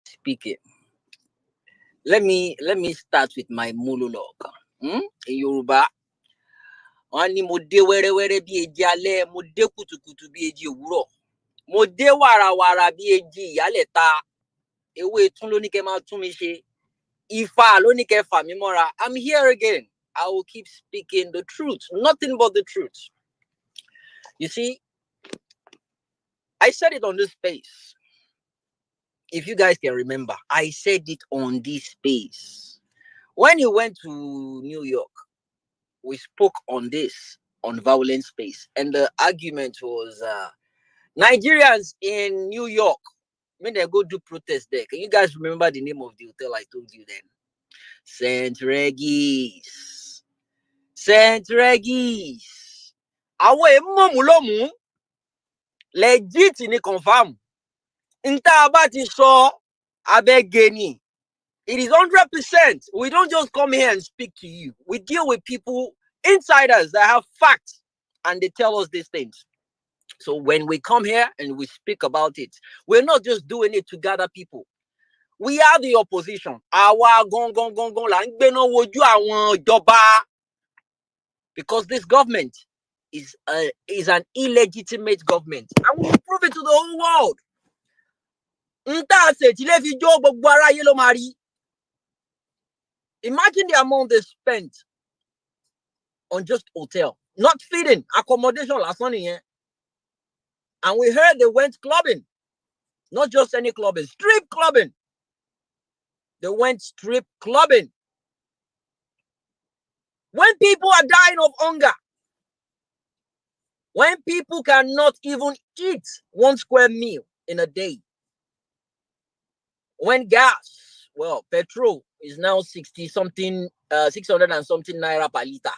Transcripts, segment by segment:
Speaking. Let me start with my monologue. In Yoruba, wọ́n ní mo dé wẹ́rẹ́wẹ́rẹ́ bí eji alẹ́, mo dé kùtùkùtù bí eji òwúrọ̀, mo dé wàràwàrà bí eji ìyálẹ̀ta, ewé tún ló ní kẹ́ máa tún mi ṣe, Ifá ló ní kẹ́ fà mí mọ́ra. I'm here again. I will keep speaking the truth, nothing but the truth. You see, I said it on this space. If you guys can remember, I said it on this space. When you went to New York, we spoke on this, on violent space. And the argument was Nigerians in New York, when they go do protest there. Can you guys remember the name of the hotel I told you then? St. Regis. St. Regis. Awe momulomu. Legit ni confirm. Inta abati so abegeni. It is 100%. We don't just come here and speak to you. We deal with people, insiders that have facts, and they tell us these things. So when we come here and we speak about it, we're not just doing it to gather people. We are the opposition. Because this government is an illegitimate government. And we prove it to the whole world. Imagine the amount they spent on just hotel, not feeding, accommodation last one here. And we heard they went clubbing, not just any clubbing, strip clubbing. They went strip clubbing. When people are dying of hunger, when people cannot even eat 1 square meal in a day, when gas, well, petrol is now 600 and something naira per liter.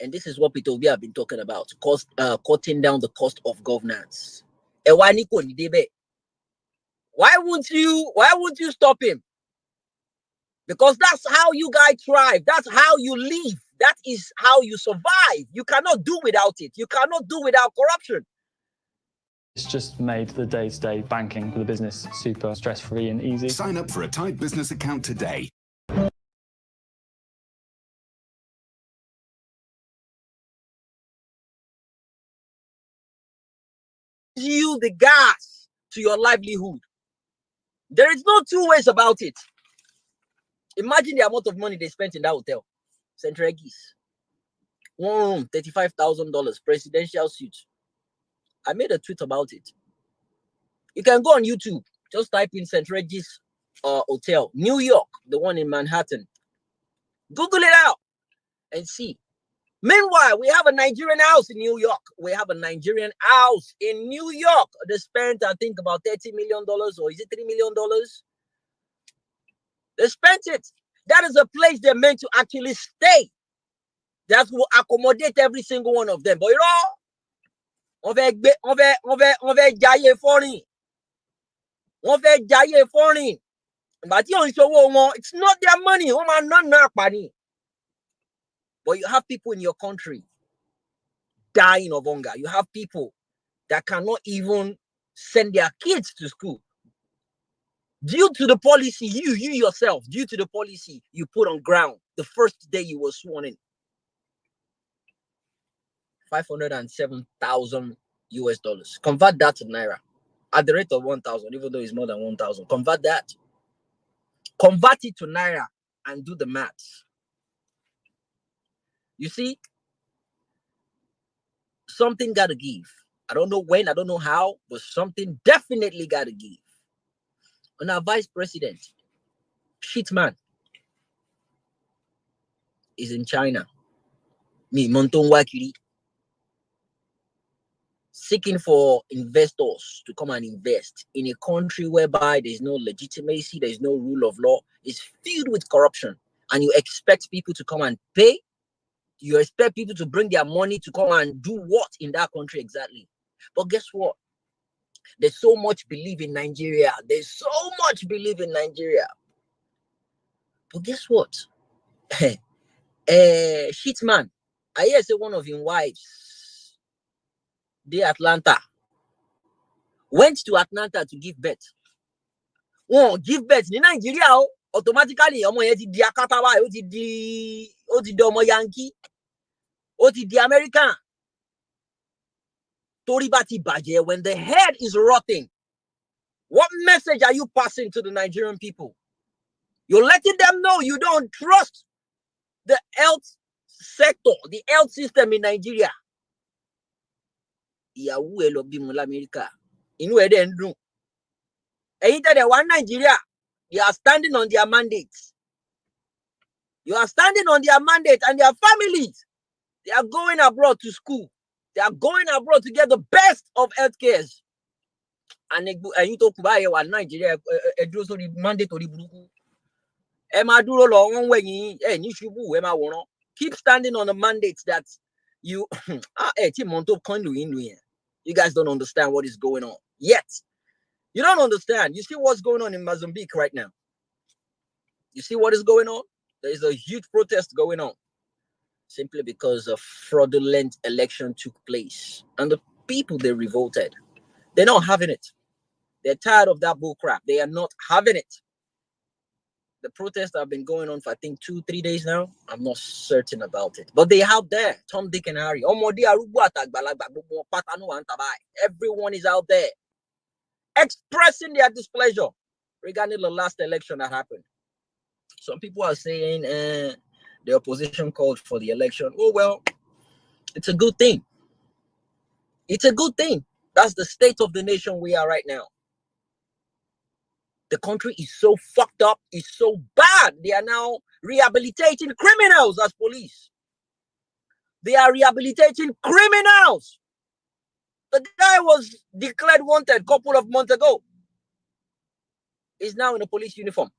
And this is what Peter Obi have been talking about, cutting down the cost of governance. Why won't you stop him? Because that's how you guys thrive. That's how you live. That is how you survive. You cannot do without it. You cannot do without corruption. It's just made the day-to-day banking for the business super stress-free and easy. Sign up for a Tide Business account today. You the gas to your livelihood. There is no two ways about it. Imagine the amount of money they spent in that hotel. St. Regis. 1 room, $35,000, presidential suite. I made a tweet about it. You can go on YouTube. Just type in St. Regis Hotel, New York, the one in Manhattan. Google it out and see. Meanwhile, we have a Nigerian house in New York. We have a Nigerian house in New York. They spent, I think, about $30 million, or is it $3 million? They spent it. That is a place they're meant to actually stay. That will accommodate every single one of them. But you know, on va jaye foreign. On va jaye foreign. But it's not their money. But you have people in your country dying of hunger. You have people that cannot even send their kids to school. Due to the policy, you yourself, due to the policy you put on ground the first day you were sworn in. $507,000 US. Convert that to Naira. At the rate of 1,000, even though it's more than 1,000. Convert that. Convert it to Naira and do the maths. You see, something got to give. I don't know when, I don't know how, but something definitely got to give. And our vice president, Shitman, is in China. Monton Wakiri, seeking for investors to come and invest in a country whereby there's no legitimacy, there's no rule of law, it's filled with corruption, and you expect people to come and pay. You expect people to bring their money to come and do what in that country exactly? But guess what? There's so much belief in Nigeria. There's so much belief in Nigeria. But guess what? Shitman, I hear say one of his wives de Atlanta. Went to Atlanta to give birth. Oh, give birth in Nigeria, automatically, ọmọ yẹn ti di akata wa, ó ti di ọmọ Yankee, ó ti di American. Torí bá ti bàjẹ́, when the head is rotting, what message are you passing to the Nigerian people? You're letting them know you don't trust the health sector, the health system in Nigeria. Ìyàwó ẹ lọ bímọ l'Amẹ́ríkà, inú ẹ̀ dẹ̀ ń dùn. Ẹ̀yin tẹ̀lé wá Nigeria, you are standing on their mandate. You are standing on their mandate and their families. They are going abroad to school. They are going abroad to get the best of healthcare. And you talk about Nigeria, mandatory. Keep standing on the mandates that you you guys don't understand what is going on yet. You don't understand. You see what's going on in Mozambique right now. You see what is going on? There is a huge protest going on simply because a fraudulent election took place. And the people, they revolted. They're not having it. They're tired of that bull crap. They are not having it. The protests have been going on for, I think, 2-3 days now. I'm not certain about it. But they out there. Tom, Dick, and Harry. Everyone is out there expressing their displeasure regarding the last election that happened. Some people are saying the opposition called for the election. Oh, well, it's a good thing. It's a good thing. That's the state of the nation we are right now. The country is so fucked up. It's so bad. They are now rehabilitating criminals as police. They are rehabilitating criminals. The guy was declared wanted a couple of months ago. He's now in a police uniform,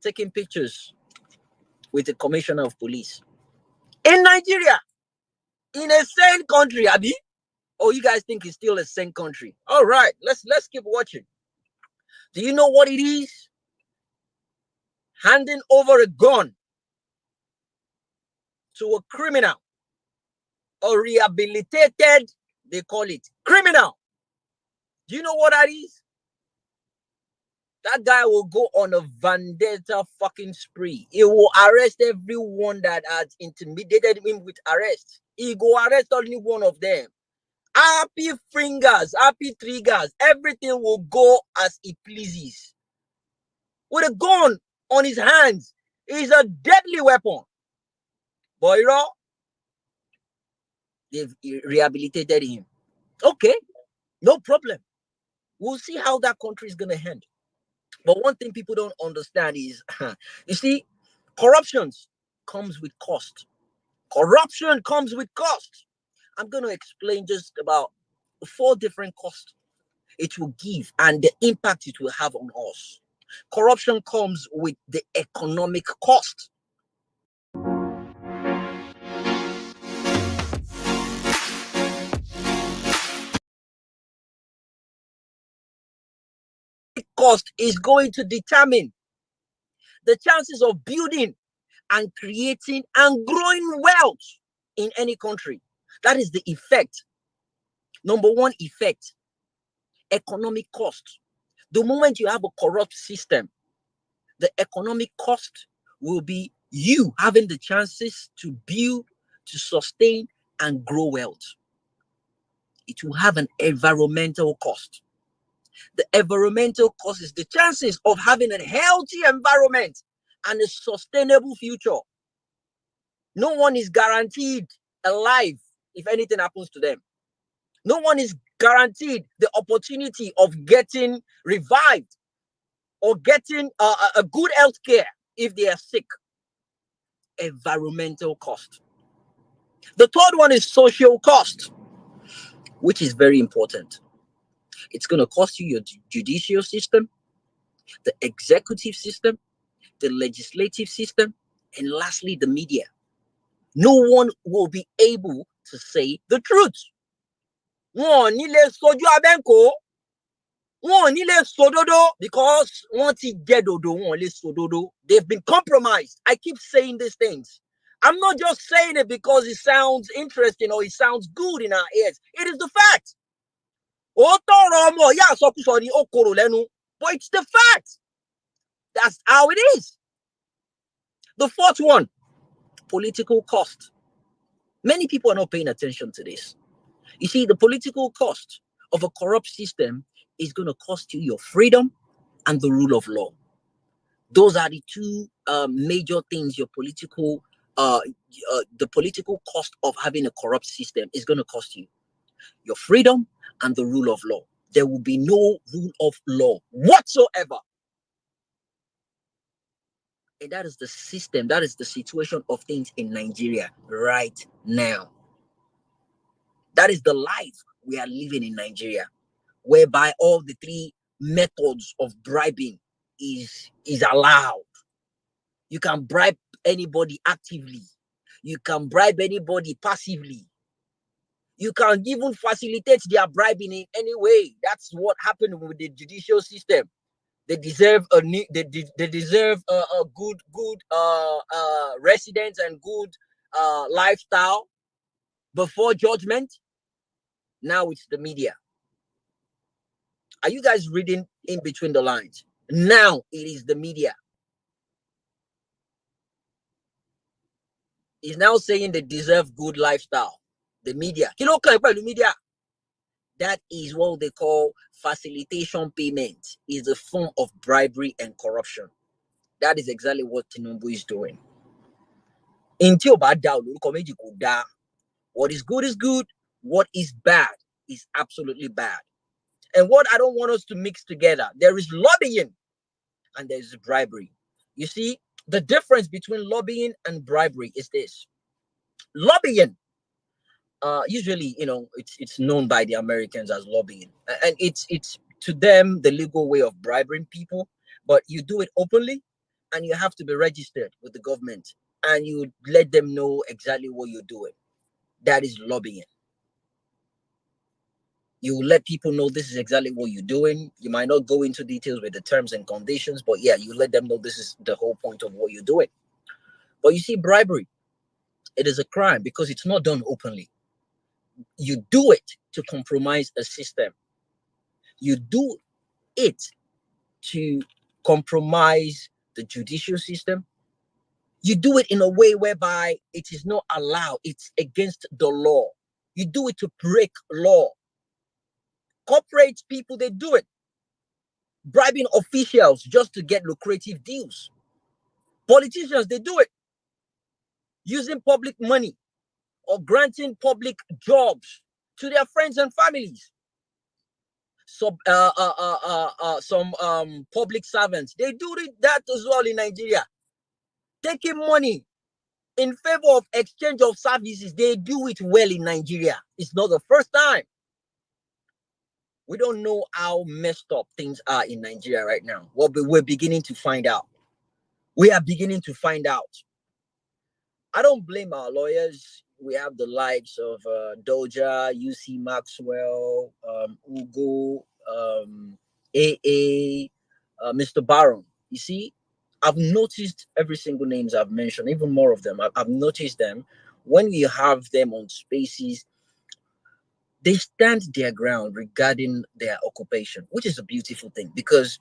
taking pictures with the commissioner of police. In Nigeria, in a sane country, Abi. Oh, you guys think it's still a sane country? All right, let's keep watching. Do you know what it is? Handing over a gun to a criminal, a rehabilitated, they call it, criminal. Do you know what that is? That guy will go on a vendetta fucking spree. He will arrest everyone that has intimidated him with arrest. He go arrest only one of them. Happy fingers, happy triggers. Everything will go as he pleases. With a gun on his hands, it's a deadly weapon. But you know, they've rehabilitated him. Okay, no problem. We'll see how that country is going to end. But one thing people don't understand is, you see, corruption comes with cost. Corruption comes with cost. I'm going to explain just about 4 different costs it will give and the impact it will have on us. Corruption comes with the economic cost. Cost is going to determine the chances of building and creating and growing wealth in any country. That is the effect. Number 1 effect, economic cost. The moment you have a corrupt system, the economic cost will be you having the chances to build, to sustain, and grow wealth. It will have an environmental cost. The environmental cost is the chances of having a healthy environment and a sustainable future. No one is guaranteed alive if anything happens to them. No one is guaranteed the opportunity of getting revived or getting a good health care if they are sick. Environmental cost. The third one is social cost, which is very important. It's going to cost you your judicial system, the executive system, the legislative system, and lastly, the media. No one will be able to say the truth. Because they've been compromised. I keep saying these things. I'm not just saying it because it sounds interesting or it sounds good in our ears. It is the fact. But it's the fact. That's how it is. The fourth one, political cost. Many people are not paying attention to this. You see, the political cost of a corrupt system is going to cost you your freedom and the rule of law. Those are the two major things the political cost of having a corrupt system is going to cost you. Your freedom and the rule of law. There will be no rule of law whatsoever. And that is the system, that is the situation of things in Nigeria right now. That is the life we are living in Nigeria, whereby all the three methods of bribing is allowed. You can bribe anybody actively. You can bribe anybody passively. You can even facilitate their bribing in any way. That's what happened with the judicial system. They deserve a good residence and good lifestyle before judgment. Now it's the media. Are you guys reading in between the lines? Now it is the media. He's now saying they deserve good lifestyle. The media. Media. That is what they call facilitation payment. Is a form of bribery and corruption. That is exactly what Tinubu is doing. What is good is good. What is bad is absolutely bad. And what I don't want us to mix together, there is lobbying and there is bribery. You see, the difference between lobbying and bribery is this. Lobbying, usually, it's known by the Americans as lobbying, and it's to them the legal way of bribing people. But you do it openly, and you have to be registered with the government, and you let them know exactly what you're doing. That is lobbying. You let people know this is exactly what you're doing. You might not go into details with the terms and conditions, but yeah, you let them know this is the whole point of what you're doing. But you see, bribery, it is a crime because it's not done openly. You do it to compromise a system. You do it to compromise the judicial system. You do it in a way whereby it is not allowed. It's against the law. You do it to break law. Corporate people, they do it. Bribing officials just to get lucrative deals. Politicians, they do it. Using public money or granting public jobs to their friends and families. Some public servants, they do that as well in Nigeria. Taking money in favor of exchange of services, they do it well in Nigeria. It's not the first time. We don't know how messed up things are in Nigeria right now. Well, but we're beginning to find out. We are beginning to find out. I don't blame our lawyers. We have the likes of Doja, UC Maxwell, Ugo, AA, Mr. Baron. You see, I've noticed every single names I've mentioned, even more of them. I've noticed them. When you have them on spaces, they stand their ground regarding their occupation, which is a beautiful thing because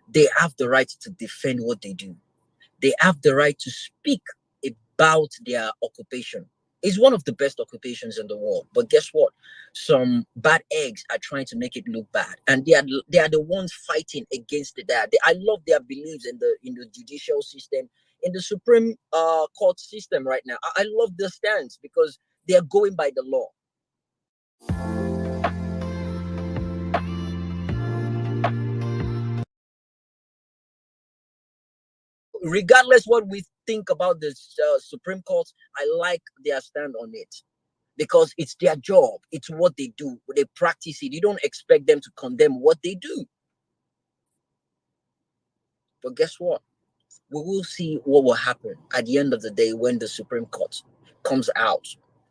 they have the right to defend what they do. They have the right to speak about their occupation. It's one of the best occupations in the world. But guess what? Some bad eggs are trying to make it look bad, and they are the ones fighting against that. I love their beliefs in the judicial system, in the Supreme Court system right now. I love their stance because they are going by the law. Regardless what we think about the Supreme Court, I like their stand on it because it's their job. It's what they do. They practice it. You don't expect them to condemn what they do. But guess what? We will see what will happen at the end of the day when the Supreme Court comes out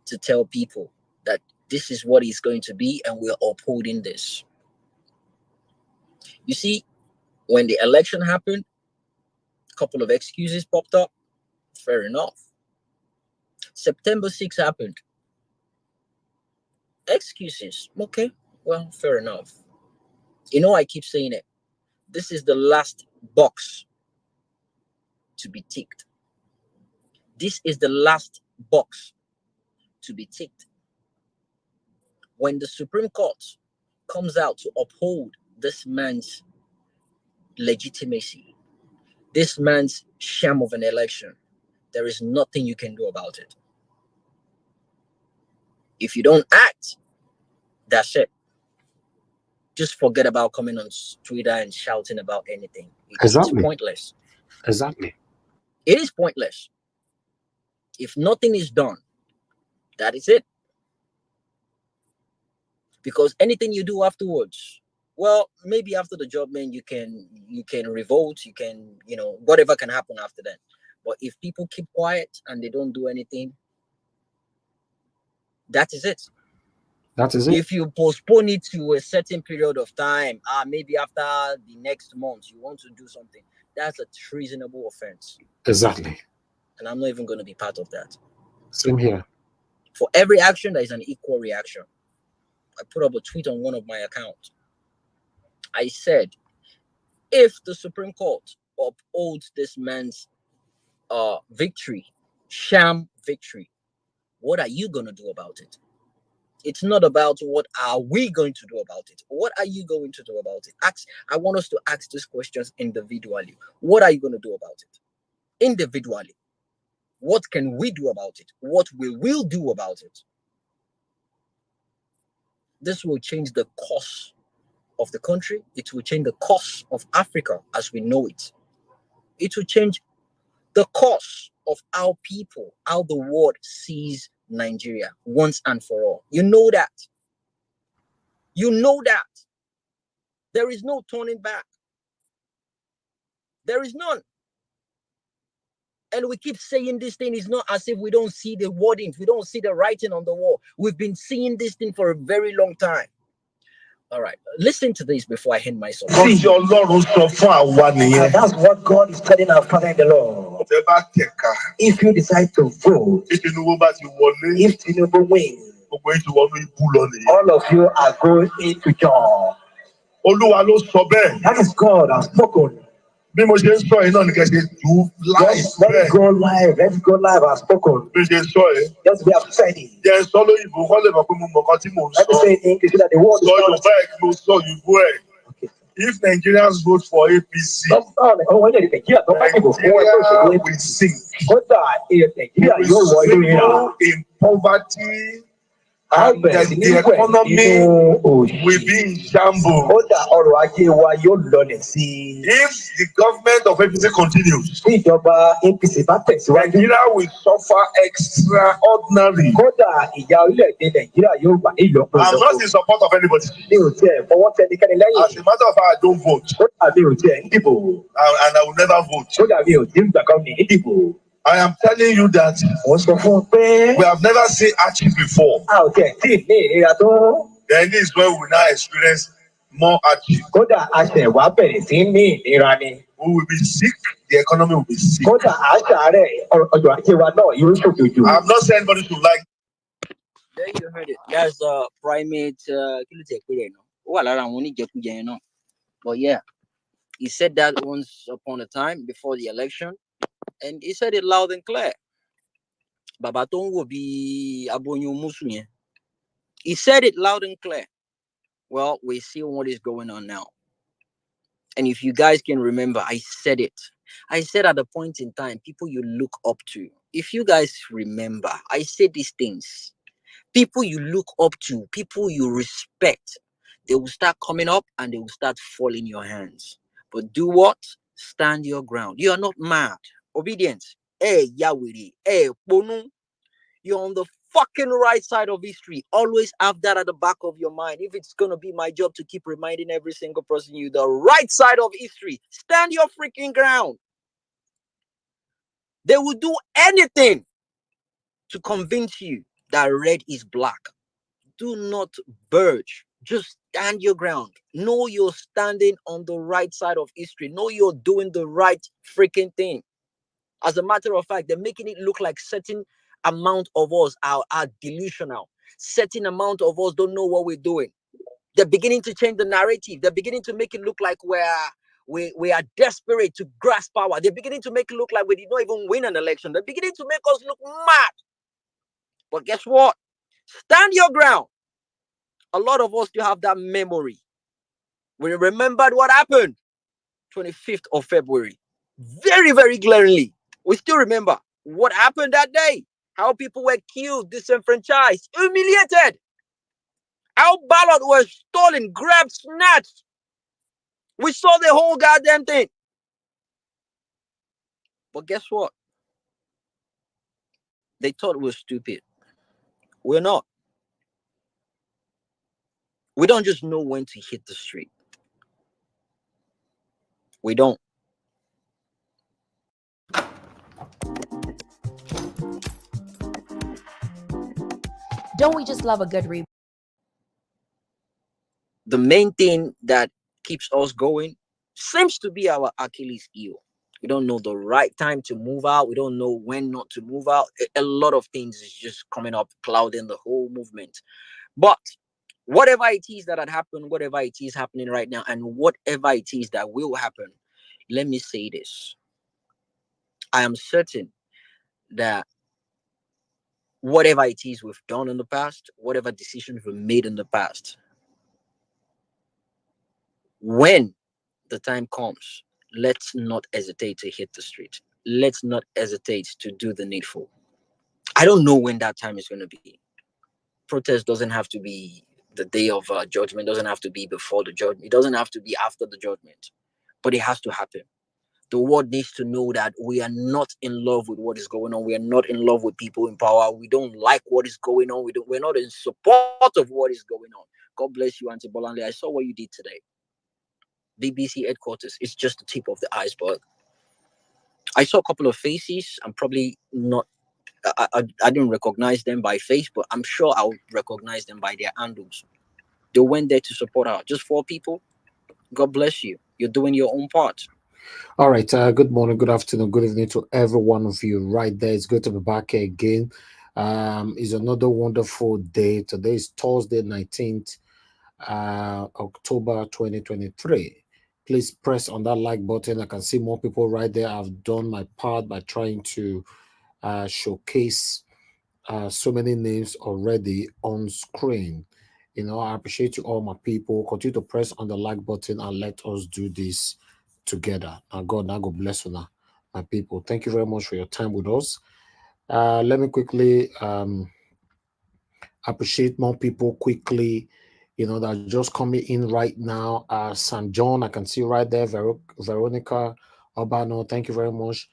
to tell people that this is what it's going to be and we're upholding this. You see, when the election happened, a couple of excuses popped up. Fair enough. September 6 happened. Excuses. Okay, well, fair enough. I keep saying it. This is the last box to be ticked. This is the last box to be ticked. When the Supreme Court comes out to uphold this man's legitimacy, this man's sham of an election, there is nothing you can do about it. If you don't act, that's it. Just forget about coming on Twitter and shouting about anything. It's pointless. Exactly. It is pointless. If nothing is done, that is it. Because anything you do afterwards, well, maybe after the judgment you can revolt, you can, whatever can happen after that. But if people keep quiet and they don't do anything, that is it. That is it. If you postpone it to a certain period of time, maybe after the next month you want to do something, that's a treasonable offense. Exactly. And I'm not even going to be part of that. Same here. For every action, there is an equal reaction. I put up a tweet on one of my accounts. I said, if the Supreme Court upholds this man's victory, sham victory, what are you going to do about it? It's not about what are we going to do about it. What are you going to do about it? I want us to ask these questions individually. What are you going to do about it? Individually. What can we do about it? What will we do about it? This will change the course of the country. It will change the course of Africa as we know it. It will change the course of how the world sees Nigeria once and for all. You know that. You know that. There is no turning back. There is none. And we keep saying this thing is not as if we don't see the wordings. We don't see the writing on the wall. We've been seeing this thing for a very long time. All right, listen to this before I end myself. That's what God is telling our Father in the Lord. If you decide to vote, if Tinubu wins, all of you are going into jail. That is God has spoken. Let's go live. Let's go live. I've spoken. Just we have said it. Let me say in English so that the word is not. Okay. If Nigerians vote for APC, Nigeria will sink. People in poverty. And the economy will be in shambles. If the government of APC continues, Nigeria will suffer extraordinary. I'm not in support of anybody. As a matter of fact, I don't vote. And I will never vote. I am telling you that we have never seen hardship before. Then this is where we now experience more hardship. We will be sick. The economy will be sick. I'm not saying anybody should like. There you heard it. That's primate. But yeah, he said that once upon a time before the election. And he said it loud and clear. He said it loud and clear. Well, we see what is going on now. And if you guys can remember, I said it. I said at a point in time, people you look up to. If you guys remember, I said these things. People you look up to, people you respect, they will start coming up and they will start falling in your hands. But do what? Stand your ground. You are not mad. Obedience. Hey, Yahweh. Hey, Bonu. You're on the fucking right side of history. Always have that at the back of your mind. If it's going to be my job to keep reminding every single person you the right side of history, stand your freaking ground. They will do anything to convince you that red is black. Do not budge. Just stand your ground. Know you're standing on the right side of history. Know you're doing the right freaking thing. As a matter of fact, they're making it look like certain amount of us are delusional. Certain amount of us don't know what we're doing. They're beginning to change the narrative. They're beginning to make it look like we are desperate to grasp power. They're beginning to make it look like we did not even win an election. They're beginning to make us look mad. But guess what? Stand your ground. A lot of us still have that memory. We remembered what happened 25th of February. Very, very glaringly. We still remember what happened that day. How people were killed, disenfranchised, humiliated. How ballots were stolen, grabbed, snatched. We saw the whole goddamn thing. But guess what? They thought we were stupid. We're not. We don't just know when to hit the street. We don't. Don't we just love a good rebound? The main thing that keeps us going seems to be our Achilles heel. We don't know the right time to move out. We don't know when not to move out. A lot of things is just coming up, clouding the whole movement. But whatever it is that had happened, whatever it is happening right now, and whatever it is that will happen, let me say this. I am certain that whatever it is we've done in the past, whatever decisions we've made in the past, when the time comes, let's not hesitate to hit the street. Let's not hesitate to do the needful. I don't know when that time is going to be. Protest doesn't have to be the day of judgment, doesn't have to be before the judgment, it doesn't have to be after the judgment, but it has to happen. The world needs to know that we are not in love with what is going on. We are not in love with people in power. We don't like what is going on. We're not in support of what is going on. God bless you, Auntie Bolanle. I saw what you did today. BBC headquarters, it's just the tip of the iceberg. I saw a couple of faces. I'm probably not, I didn't recognize them by face, but I'm sure I'll recognize them by their handles. They went there to support her. Just 4 people. God bless you. You're doing your own part. All right. Good morning, good afternoon, good evening to every one of you right there. It's good to be back here again. It's another wonderful day. Today is Thursday, 19th October 2023. Please press on that like button. I can see more people right there. I've done my part by trying to showcase so many names already on screen. I appreciate you all, my people. Continue to press on the like button and let us do this together. Now God bless you now, my people. Thank you very much for your time with us. Let me quickly appreciate more people quickly, that are just coming in right now. Sam John, I can see right there. Veronica Urbano, thank you very much.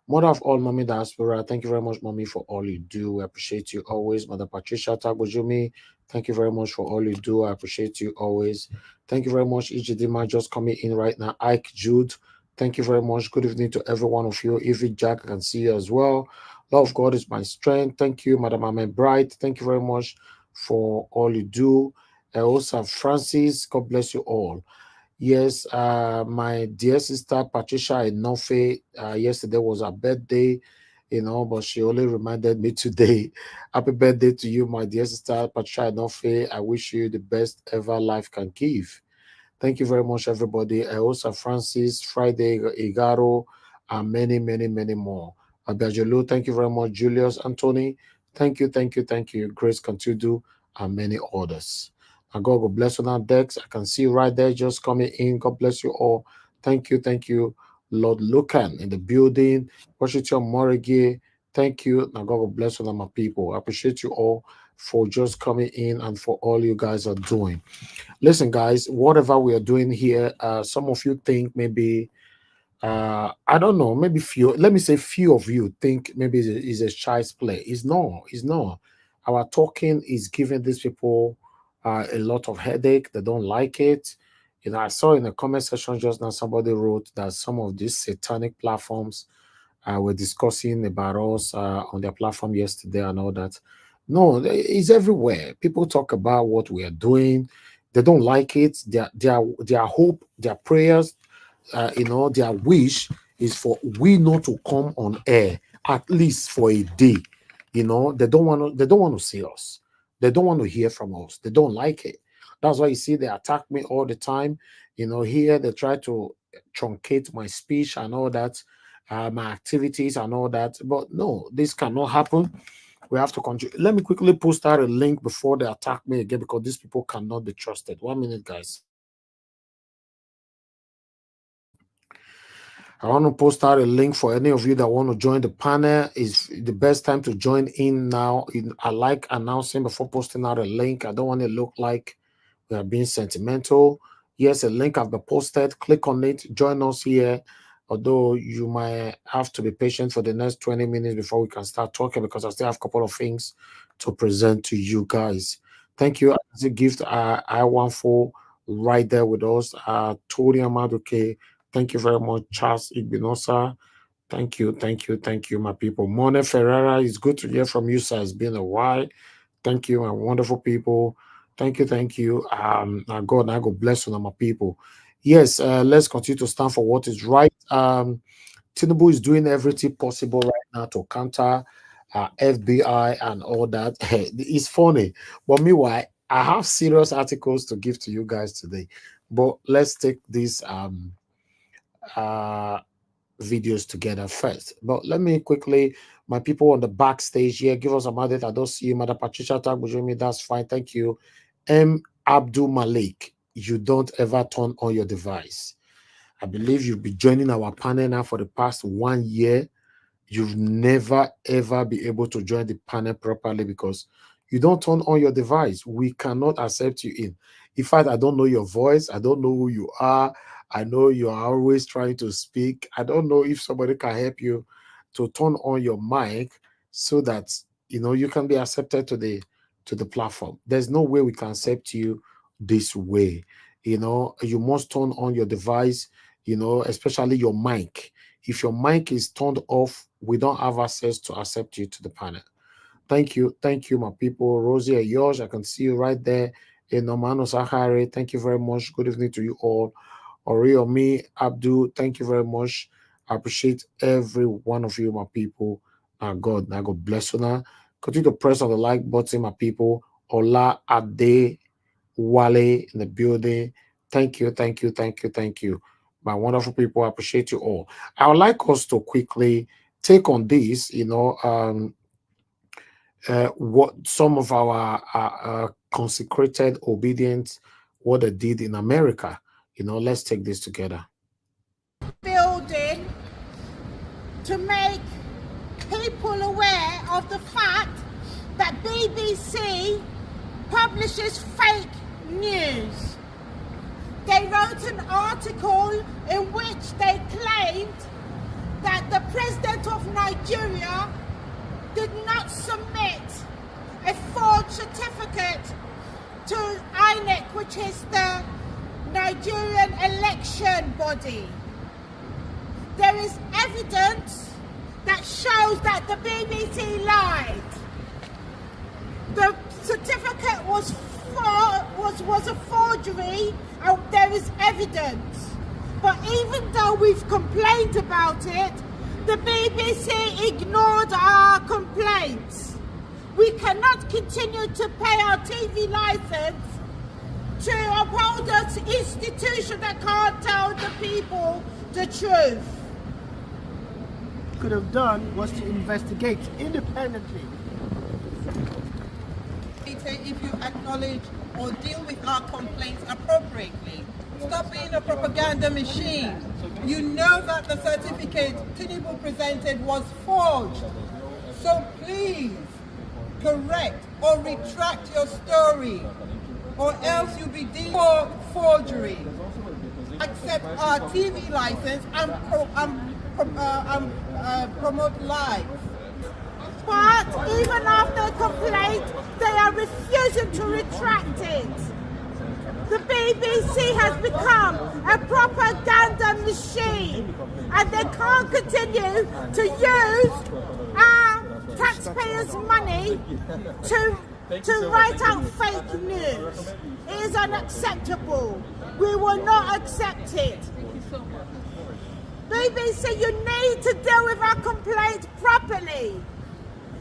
Mother of all, Mommy Diaspora, thank you very much, Mommy, for all you do. We appreciate you always. Mother Patricia Tagbojumi, thank you very much for all you do. I appreciate you always. Thank you very much, Ijidima, just coming in right now. Ike Jude, thank you very much. Good evening to every one of you. Evie Jack, I can see you as well. Love of God is my strength. Thank you, Madam Ahmed Bright. Thank you very much for all you do. Also, Francis, God bless you all. Yes, my dear sister Patricia Enofe, yesterday was her birthday, but she only reminded me today. Happy birthday to you, my dear sister Patricia Enofe. I wish you the best ever life can give. Thank you very much, everybody. Also, Francis, Friday, Igaro, and many, many, many more. Abiajulu, thank you very much. Julius, Anthony, thank you, thank you, thank you. Grace Cantudu, and many others. And God bless you now, Dex. I can see you right there just coming in. God bless you all. Thank you, thank you. Lord Lucan in the building. Washington Morigi, thank you. Now God bless you now, my people. I appreciate you all for just coming in and for all you guys are doing. Listen, guys, whatever we are doing here, some of you think maybe, I don't know, maybe few, let me say few of you think maybe it's a child's play. It's not. Our talking is giving these people a lot of headache. They don't like it. I saw in the comment section just now, somebody wrote that some of these satanic platforms were discussing about us on their platform yesterday and all that. No, it's everywhere. People talk about what we are doing. They don't like it. Their hope, their prayers, their wish is for we not to come on air at least for a day. They don't want to see us. They don't want to hear from us. They don't like it. That's why you see they attack me all the time. Here they try to truncate my speech and all that, my activities and all that. But no, this cannot happen. We have to continue. Let me quickly post out a link before they attack me again, because these people cannot be trusted. 1 minute, guys. I want to post out a link for any of you that want to join the panel. Is the best time to join in now. I like announcing before posting out a link. I don't want it to look like we are being sentimental. Yes, a link has been posted. Click on it. Join us here. Although you might have to be patient for the next 20 minutes before we can start talking, because I still have a couple of things to present to you guys. Thank you. As a gift, I14 right there with us. Tori Amaduke. Thank you very much, Charles Igbinosa. Thank you, my people. Mone Ferrara, it's good to hear from you, sir. It's been a while. Thank you, my wonderful people. Thank you. Now God bless you, my people. Yes, let's continue to stand for what is right. Tinubu is doing everything possible right now to counter FBI and all that. It's funny, but meanwhile, I have serious articles to give to you guys today. But let's take this videos together first. But let me quickly, my people on the backstage here, give us a minute. I don't see you, Mother Patricia Tagbujumi. That's fine. Thank you. M. Abdul Malik, you don't ever turn on your device. I believe you'll be joining our panel now for the past 1 year. You've never ever be able to join the panel properly because you don't turn on your device. We cannot accept you in. In fact, I don't know your voice. I don't know who you are. I know you are always trying to speak. I don't know if somebody can help you to turn on your mic so that you can be accepted to the platform. There's no way we can accept you this way. You must turn on your device, especially your mic. If your mic is turned off, we don't have access to accept you to the panel. Thank you, my people. Rosie Ayosh, I can see you right there. Nomano Sahari, thank you very much. Good evening to you all. Oriomi Abdul, thank you very much. I appreciate every one of you, my people. God bless you now. Continue to press on the like button, my people. Ola Ade Wale in the building. Thank you. My wonderful people, I appreciate you all. I would like us to quickly take on this, what some of our consecrated obedience, what they did in America. Let's take this together. Building to make people aware of the fact that BBC publishes fake news. They wrote an article in which they claimed that the president of Nigeria did not submit a forged certificate to INEC, which is the Nigerian election body. There is evidence that shows that the BBC lied. The certificate was a forgery, and there is evidence. But even though we've complained about it, the BBC ignored our complaints. We cannot continue to pay our TV license to uphold an institution that can't tell the people the truth. Could have done was to investigate independently. If you acknowledge or deal with our complaints appropriately, stop being a propaganda machine. You know that the certificate Tinubu presented was forged. So please correct or retract your story, or else you'll be deemed for forgery. Accept our TV license and promote live. But even after complaint, they are refusing to retract it. The BBC has become a propaganda machine, and they can't continue to use our taxpayers' money to write out fake news. It is unacceptable. We will not accept it. BBC, you need to deal with our complaint properly.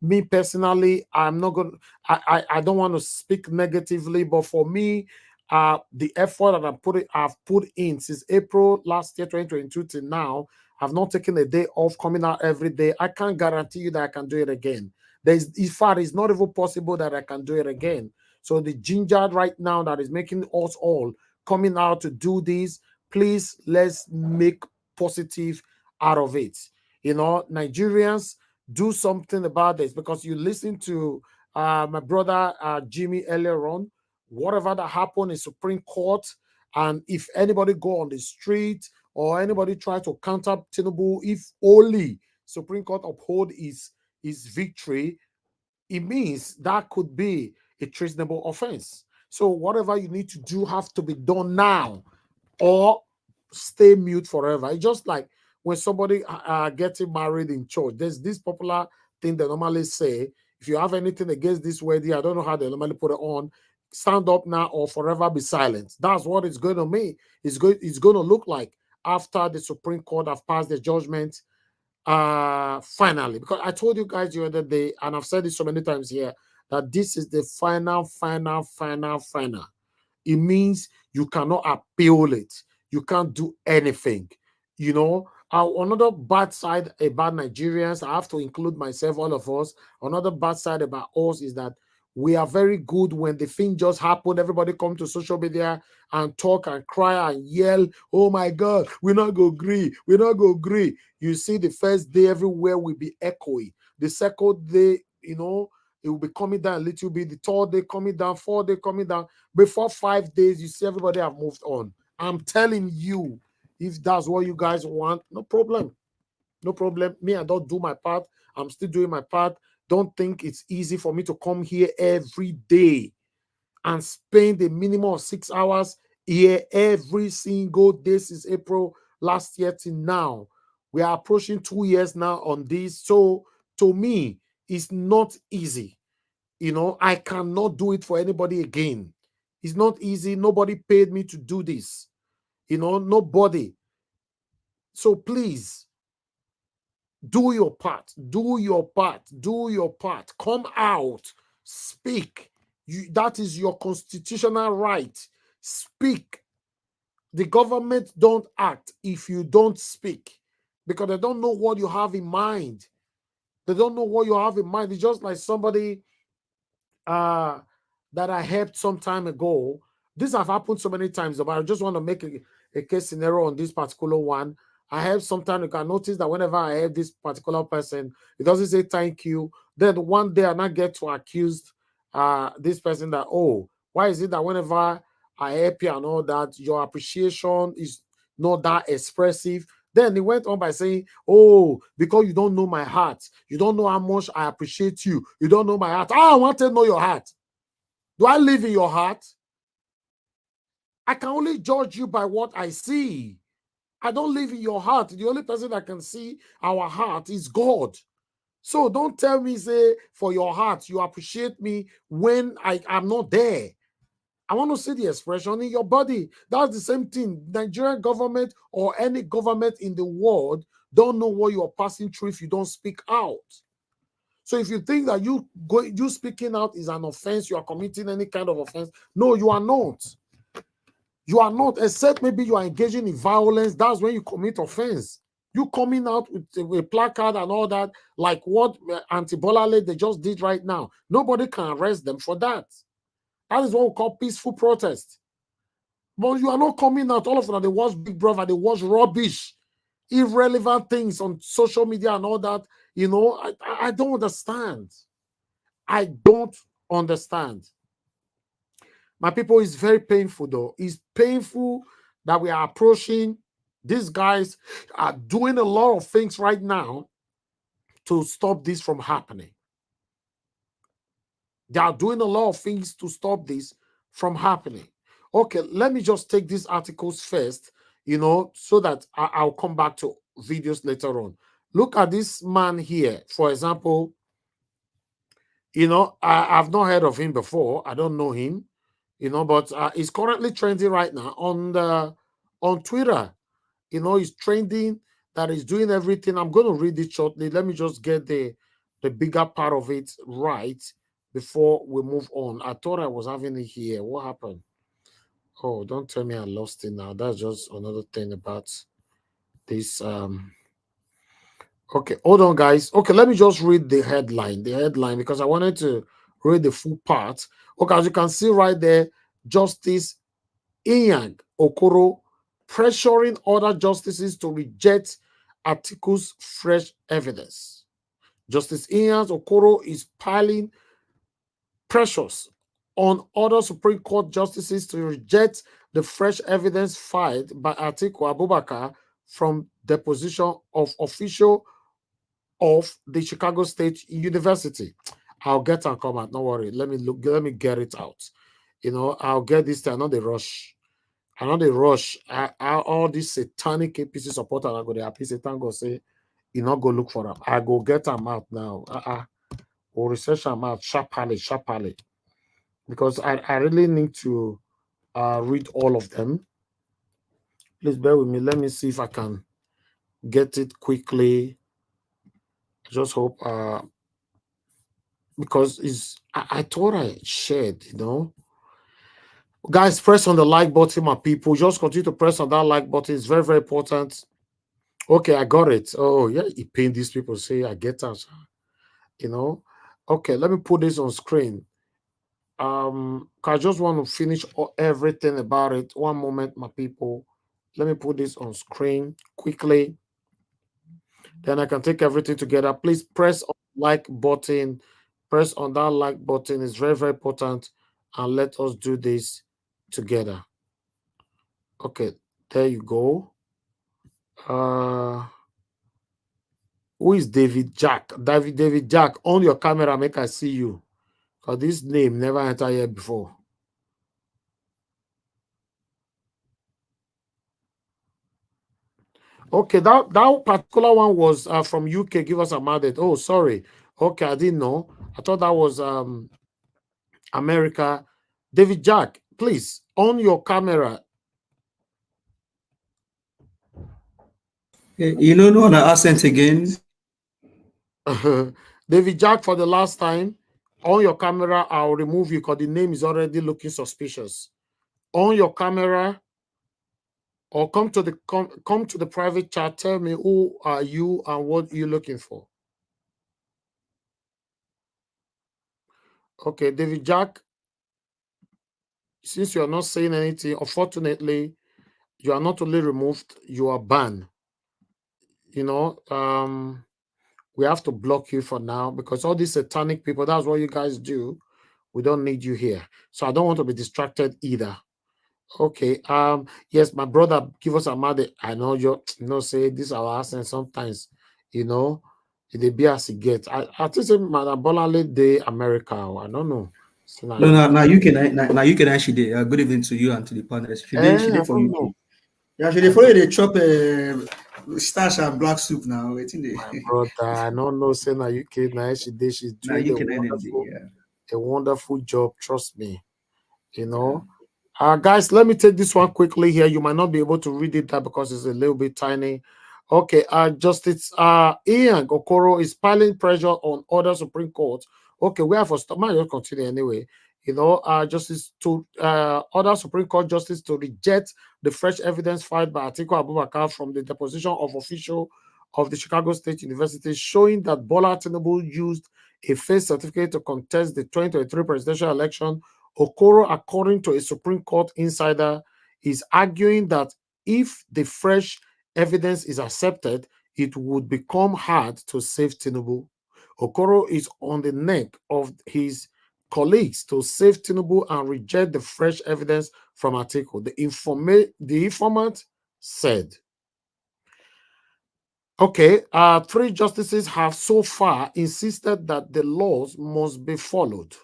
Me personally, I'm not going. I don't want to speak negatively, but for me, the effort that I've put in since April last year, 2022 till now, I've not taken a day off, coming out every day. I can't guarantee you that I can do it again. In fact, it's not even possible that I can do it again. So the ginger right now that is making us all coming out to do this, please let's make positive out of it. You know, Nigerians, do something about this, because you listen to my brother Jimmy earlier on, whatever that happened in Supreme Court, and if anybody go on the street or anybody try to counter Tinubu, if only Supreme Court uphold his victory, it means that could be a treasonable offense. So whatever you need to do have to be done now, or stay mute forever. It's just like when somebody getting married in church. There's this popular thing they normally say: if you have anything against this wedding, I don't know how they normally put it on, stand up now or forever be silent. That's what it's going to mean. It's going to look like after the Supreme Court have passed the judgment finally. Because I told you guys the other day, and I've said this so many times here, that this is the final. It means you cannot appeal it. You can't do anything. You know, another bad side about Nigerians, I have to include myself, all of us. Another bad side about us is that we are very good when the thing just happened. Everybody come to social media and talk and cry and yell, oh my God, we're not going to agree. We're not going to agree. You see, the first day everywhere will be echoey. The second day, you know, it will be coming down a little bit. The third day coming down, fourth day coming down. Before 5 days, you see everybody have moved on. I'm telling you, if that's what you guys want, no problem. No problem. Me, I don't do my part. I'm still doing my part. Don't think it's easy for me to come here every day and spend a minimum of 6 hours here every single day since April last year till now. We are approaching 2 years now on this. So to me, it's not easy. You know, I cannot do it for anybody again. It's not easy. Nobody paid me to do this. You know, nobody. So please, do your part. Do your part. Do your part. Come out. Speak. That is your constitutional right. Speak. The government don't act if you don't speak, because they don't know what you have in mind. They don't know what you have in mind. It's just like somebody that I helped some time ago. This have happened so many times, but I just want to make a case scenario on this particular one. I have sometimes, you can notice that whenever I help this particular person, it doesn't say thank you. Then one day I not get to accuse this person that, oh, why is it that whenever I help you and all that, your appreciation is not that expressive? Then he went on by saying, oh, because you don't know my heart. You don't know how much I appreciate you. You don't know my heart. I want to know your heart. Do I live in your heart? I can only judge you by what I see. I don't live in your heart. The only person that can see our heart is God. So don't tell me, say, for your heart, you appreciate me when I'm not there. I want to see the expression in your body. That's the same thing. Nigerian government or any government in the world don't know what you are passing through if you don't speak out. So if you think that you speaking out is an offense, you are committing any kind of offense. No, you are not. You are not, except maybe you are engaging in violence. That's when you commit offense. You coming out with a placard and all that, like what Anti-Bolale they just did right now. Nobody can arrest them for that. That is what we call peaceful protest. But you are not coming out all of a sudden. They watch Big Brother, they watch rubbish, irrelevant things on social media and all that. You know, I don't understand. I don't understand. My people, it's very painful though. It's painful that we are approaching. These guys are doing a lot of things right now to stop this from happening. They are doing a lot of things to stop this from happening. Okay, let me just take these articles first, you know, so that I'll come back to videos later on. Look at this man here, for example. You know, I've not heard of him before. I don't know him, you know, but he's currently trending right now on Twitter. You know, he's trending, that he's doing everything. I'm going to read it shortly. Let me just get the the bigger part of it right before we move on. I thought I was having it here. What happened? Oh, don't tell me I lost it now. That's just another thing about this. Okay, hold on, guys. Okay, let me just read the headline. The headline, because I wanted to read the full part. Okay, as you can see right there, Justice Inyang Okoro pressuring other justices to reject Atiku's fresh evidence. Justice Inyang Okoro is piling pressures on other Supreme Court justices to reject the fresh evidence filed by Atiku Abubakar from deposition of official of the Chicago State University. I'll get and come out. Don't worry. Let me get it out. You know, I'll get this time. Not the rush. I know the rush. All these satanic APC supporters are going to happy. Satan go say, you not go look for them. I go get them out now. Or research them out sharply. Because I really need to read all of them. Please bear with me. Let me see if I can get it quickly. Just hope because I thought I shared, you know. Guys, press on the like button, my people. Just continue to press on that like button. It's very, very important. Okay, I got it. Oh, yeah, you pain these people. Say, I get that. You know. Okay, let me put this on screen. I just want to finish everything about it. One moment, my people. Let me put this on screen quickly. Then I can take everything together. Please press on the like button. Press on that like button. It's very, very important. And let us do this together. Okay, there you go. Who is David Jack? David Jack, on your camera, make I see you. Because this name never entered here before. Okay, that particular one was from UK. Give us a mandate. Oh, sorry. Okay, I didn't know. I thought that was America. David Jack, please, on your camera. You know, no accent again. David Jack, for the last time, on your camera, I'll remove you because the name is already looking suspicious. On your camera, or come to the private chat. Tell me who are you and what you're looking for. Okay, David Jack. Since you are not saying anything, unfortunately, you are not only removed, you are banned. You know, we have to block you for now because all these satanic people, that's what you guys do. We don't need you here. So I don't want to be distracted either. Okay. Yes, my brother, give us a mother. I know say this our accent sometimes, you know, they be as it gets. I think Madam Bolale de America. I don't know. So now you can actually good evening to you and to the panelists. She did for you. Yeah, she follow the chop starch and black soup now. My brother, I don't know. Say now UK now she's doing a wonderful job. Trust me. You know. Guys, let me take this one quickly here. You might not be able to read it there because it's a little bit tiny. Okay, Justice Inyang Okoro is piling pressure on other Supreme Court. Okay, we have to stop. Might just continue anyway. You know, justice to other Supreme Court justice to reject the fresh evidence filed by Atiku Abubakar from the deposition of official of the Chicago State University showing that Bola Tinubu used a fake certificate to contest the 2023 presidential election. Okoro, according to a Supreme Court insider, is arguing that if the fresh evidence is accepted, it would become hard to save Tinubu. Okoro is on the neck of his colleagues to save Tinubu and reject the fresh evidence from Atiku. The informant said. Okay, 3 justices have so far insisted that the laws must be followed.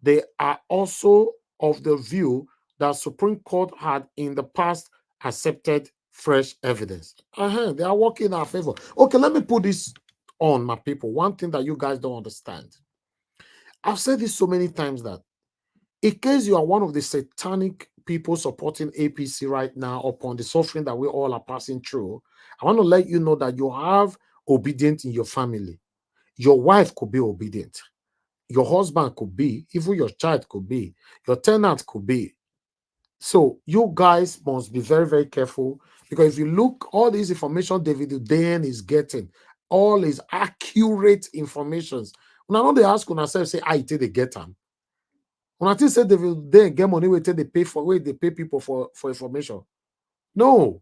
They are also of the view that Supreme Court had in the past accepted fresh evidence. They are working in our favor. Okay, let me put this on, my people. One thing that you guys don't understand. I've said this so many times that in case you are one of the satanic people supporting APC right now upon the suffering that we all are passing through, I want to let you know that you have obedience in your family. Your wife could be obedient. Your husband could be, even your child could be, your tenant could be. So you guys must be very, very careful, because if you look, all this information David Udean is getting, all is accurate informations. When I know they ask on ourselves, say, I take they get them. When I think say David Udean get money, wait till they pay for, wait, they pay people for information. No.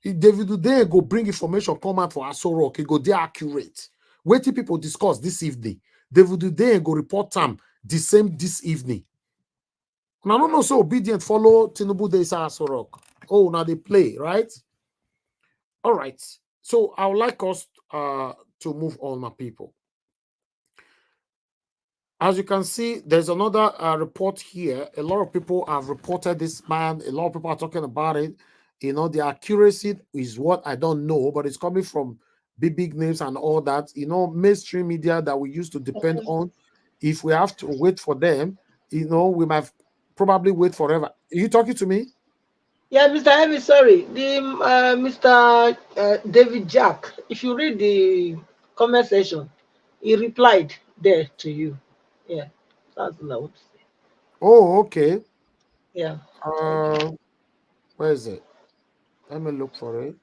If David Udean go bring information, come out for Aso Rock, it go there accurate. Wait till people discuss this evening. David Udean go report time the same this evening. Now, I'm not so obedient, follow Tinubu de Aso Rock. Oh, now they play, right? All right. So I would like us to move on, my people. As you can see, there's another report here. A lot of people have reported this man. A lot of people are talking about it. You know, the accuracy is what I don't know, but it's coming from big names and all that. You know, mainstream media that we used to depend on. If we have to wait for them, you know, we might probably wait forever. Are you talking to me? Yeah, Mr. Heavy, sorry. The Mr. David Jack, if you read the comment section, he replied there to you. Yeah, that's what I want to say. Oh, okay. Yeah. Where is it? Let me look for it.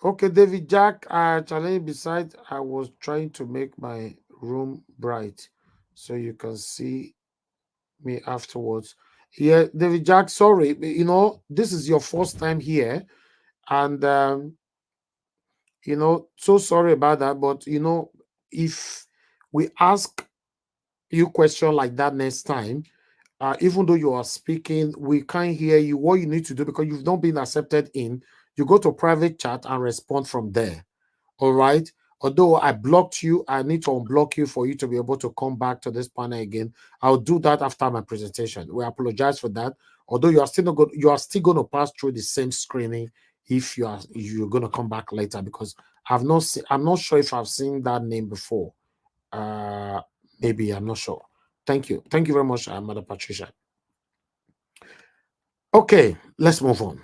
Okay, David Jack, challenge besides, I was trying to make my room bright so you can see me afterwards. Yeah, David Jack, sorry, you know, this is your first time here, and you know, so sorry about that, but you know, if we ask you question like that next time, even though you are speaking, we can't hear you. What you need to do, because you've not been accepted in, you go to private chat and respond from there. All right. Although I blocked you, I need to unblock you for you to be able to come back to this panel again. I'll do that after my presentation. We apologize for that. Although you are still not good, you are still going to pass through the same screening if you're going to come back later, because I'm not sure if I've seen that name before. Maybe, I'm not sure. Thank you very much, Mother Patricia. Okay, let's move on.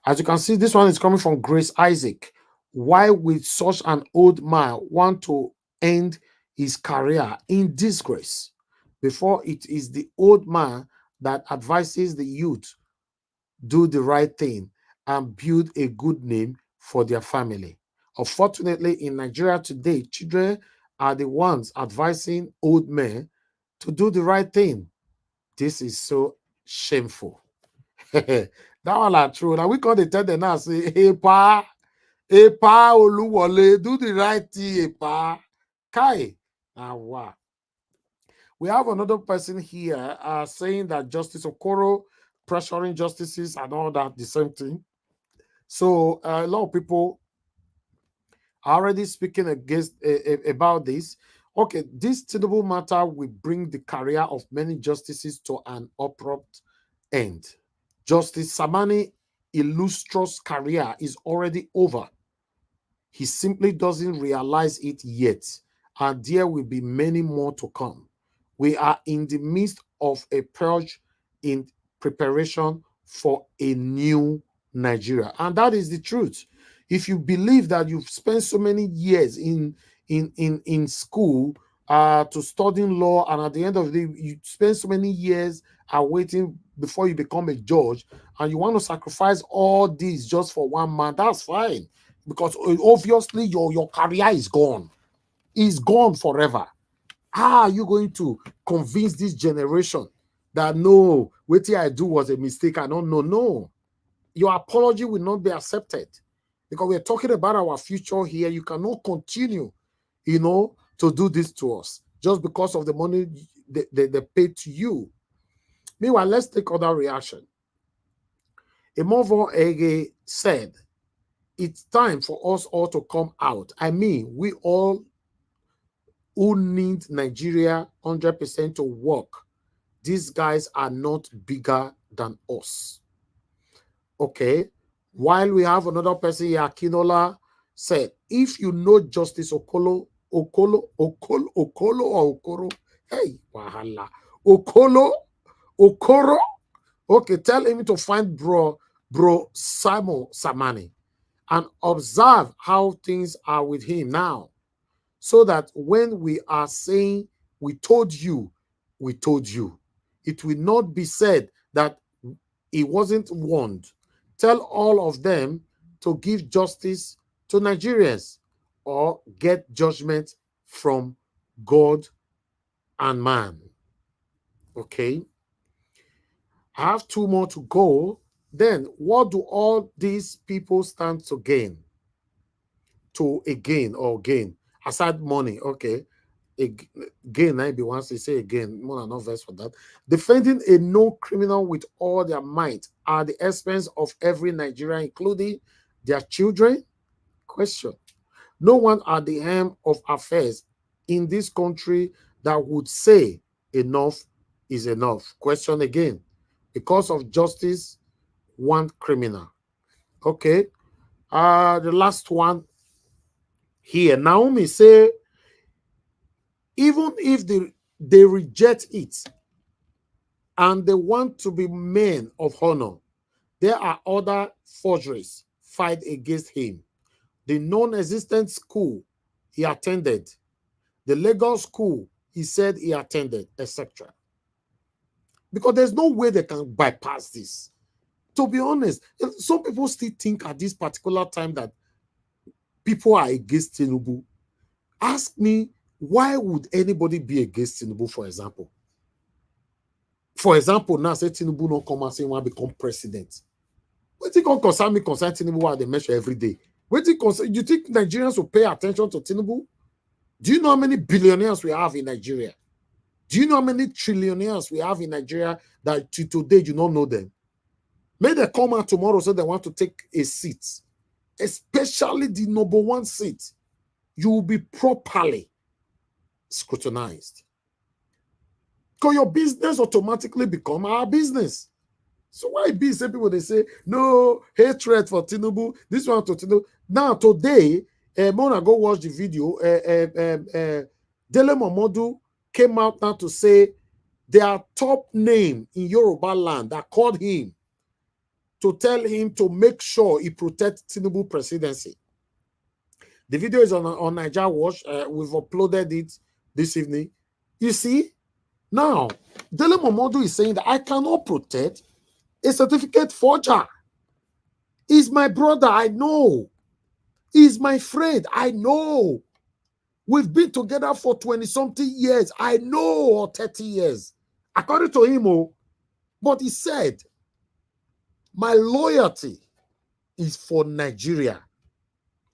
As you can see, this one is coming from Grace Isaac. Why would such an old man want to end his career in disgrace? Before it is the old man that advises the youth do the right thing and build a good name for their family. Unfortunately, in Nigeria today, children are the ones advising old men to do the right thing. This is so shameful. That one are true. Now we call the tell them now, say, hey pa, Oluwole, do the right thing, hey pa. Kai. Now wow. We have another person here saying that Justice Okoro pressuring justices and all that, the same thing. So a lot of people are already speaking against about this. Okay, this Tinubu matter will bring the career of many justices to an abrupt end. Justice Samani Illustrious career is already over. He simply doesn't realize it yet, and there will be many more to come. We are in the midst of a purge in preparation for a new Nigeria, and that is the truth. If you believe that you've spent so many years in school to studying law, and at the end of the day you spend so many years waiting before you become a judge, and you want to sacrifice all this just for one man, that's fine, because obviously your career is gone. It's gone forever. How are you going to convince this generation that no, what I do was a mistake? I don't know. No, your apology will not be accepted, because we're talking about our future here. You cannot continue, you know, to do this to us just because of the money they paid to you. Meanwhile, let's take other reaction. Imovo Ege said, it's time for us all to come out. I mean, we all who need Nigeria 100% to work. These guys are not bigger than us. Okay. While we have another person here, Kinola said, if you know Justice Okoro, hey, wahala. Okoro, Okay, tell him to find bro Simon Samani and observe how things are with him now, so that when we are saying we told you, it will not be said that he wasn't warned. Tell all of them to give justice to Nigerians or get judgment from God and man. Okay. I have 2 more to go. Then what do all these people stand to gain? Gain aside money. Okay. Again, I be once they say again, more than no verse for that. Defending a no criminal with all their might at the expense of every Nigerian, including their children? Question. No one at the helm of affairs in this country that would say enough is enough. Question again. Because of justice, one criminal. Okay. The last one here. Naomi say, even if they reject it and they want to be men of honor, there are other forgeries fight against him. The non-existent school he attended, the legal school he said he attended, etc. Because there's no way they can bypass this. To be honest, some people still think at this particular time that people are against Tinubu. Ask me, why would anybody be against Tinubu, for example? For example, now say Tinubu don't come and say he want to become president. What do you concern me concern Tinubu while they measure every day? What do you concern? You think Nigerians will pay attention to Tinubu? Do you know how many billionaires we have in Nigeria? Do you know how many trillionaires we have in Nigeria that today you don't know them? May they come out tomorrow so they want to take a seat, especially the number 1 seat. You will be properly scrutinized. Because your business automatically become our business. So why be some people they say no hatred for Tinubu, this one to Tinubu. Now today, Mona go watch the video. Dele Momodu came out now to say their top name in Yoruba land that called him to tell him to make sure he protects Tinubu presidency. The video is on Niger Watch. We've uploaded it this evening. You see, now Dele Momodu is saying that I cannot protect a certificate forger. He's my brother, I know. He's my friend, I know. We've been together for 20-something years, I know, or 30 years. According to him, but he said, my loyalty is for Nigeria,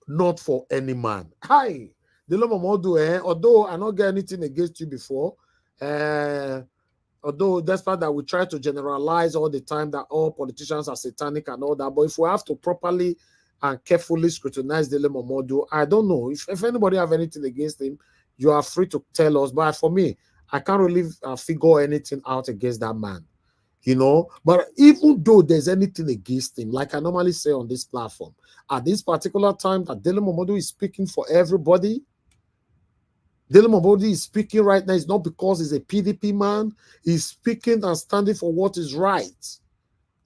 not for any man. Hi, Dele Momodu, although I don't get anything against you before, although despite that we try to generalize all the time that all politicians are satanic and all that, but if we have to properly and carefully scrutinize Dele Momodu, I don't know. If anybody have anything against him, you are free to tell us. But for me, I can't really figure anything out against that man. You know, but even though there's anything against him, like I normally say on this platform, at this particular time that Dele Momodu is speaking for everybody, Dele Momodu is speaking right now. It's not because he's a PDP man. He's speaking and standing for what is right.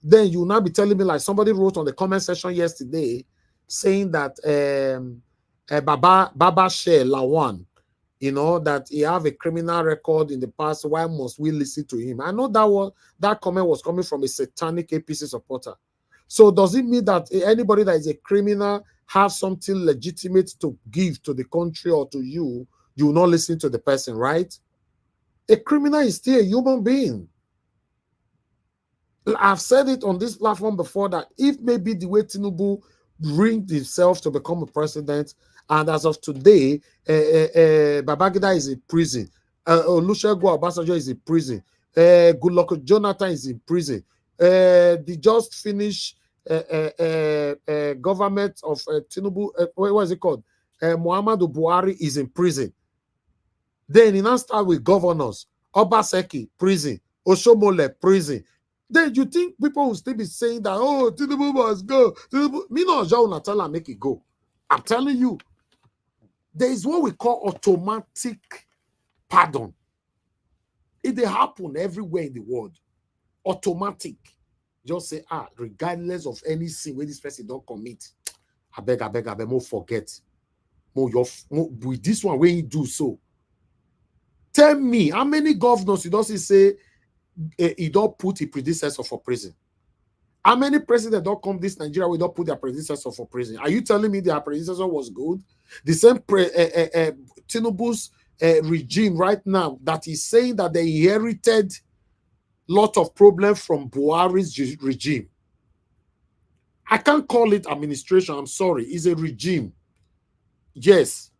Then you will now be telling me, like somebody wrote on the comment section yesterday, saying that Baba Sheh Lawan, you know, that he have a criminal record in the past. Why must we listen to him? I know that comment was coming from a satanic APC supporter. So does it mean that anybody that is a criminal have something legitimate to give to the country or to you? You will not listen to the person, right? A criminal is still a human being. I've said it on this platform before that if maybe the way Tinubu ringed himself to become a president, and as of today, Babangida is in prison, Olusegun Obasanjo is in prison, Goodluck Jonathan is in prison, the just finished government of Tinubu, what is it called? Muhammadu Buhari is in prison. Then he now start with governors, Obaseki, prison, Oshomole, prison. Then you think people will still be saying that, oh, Tinubu must go. Tinubu. Me no Jao tell and make it go. I'm telling you, there is what we call automatic pardon. It they happen everywhere in the world. Automatic. just say, regardless of any sin where this person don't commit, I beg, more forget. More with this one when you do so. Tell me how many governors you don't say he don't put a predecessor for prison? How many presidents don't come this Nigeria we don't put their predecessor for prison? Are you telling me their predecessor was good? The same Tinubu's regime right now that is saying that they inherited lot of problems from Buhari's regime. I can't call it administration. I'm sorry. It's a regime. Yes.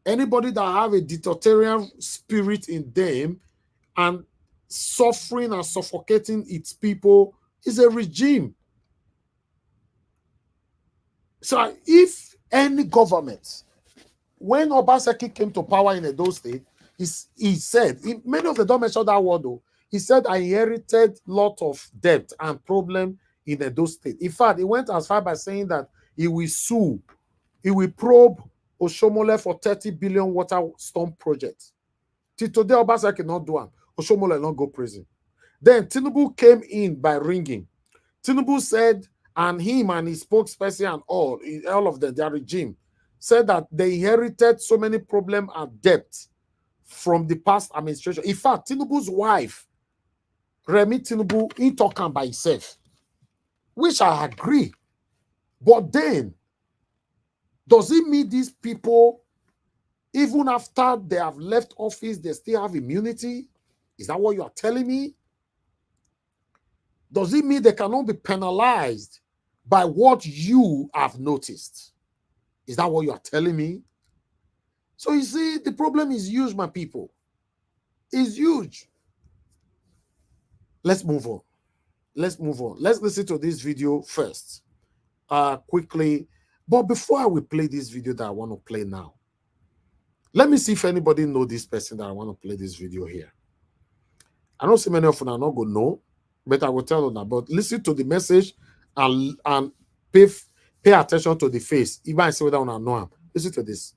Anybody that have a dictatorial spirit in them and suffering and suffocating its people is a regime. So if any government, when Obaseki came to power in Edo State, he said, many of them don't mention that word though, he said, I inherited lot of debt and problem in Edo State. In fact, he went as far by saying that he will sue, he will probe Oshomole for 30 billion water storm project. Till today, Obaseki not do it. Oshomole not go prison. Then Tinubu came in by ringing. Tinubu said, and him and his spokesperson and all of them, their regime, said that they inherited so many problems and debt from the past administration. In fact, Tinubu's wife, Remi Tinubu, he talking by himself, which I agree. But then, does it mean these people, even after they have left office, they still have immunity? Is that what you are telling me? Does it mean they cannot be penalized by what you have noticed? Is that what you are telling me? So you see, the problem is huge, my people. It's huge. Let's move on. Let's move on. Let's listen to this video first. Quickly. But before I will play this video that I want to play now, let me see if anybody know this person that I want to play this video here. I don't see many of them are not going to know, but I will tell them. But listen to the message and pay attention to the face. Even I say whether I know him. Listen to this.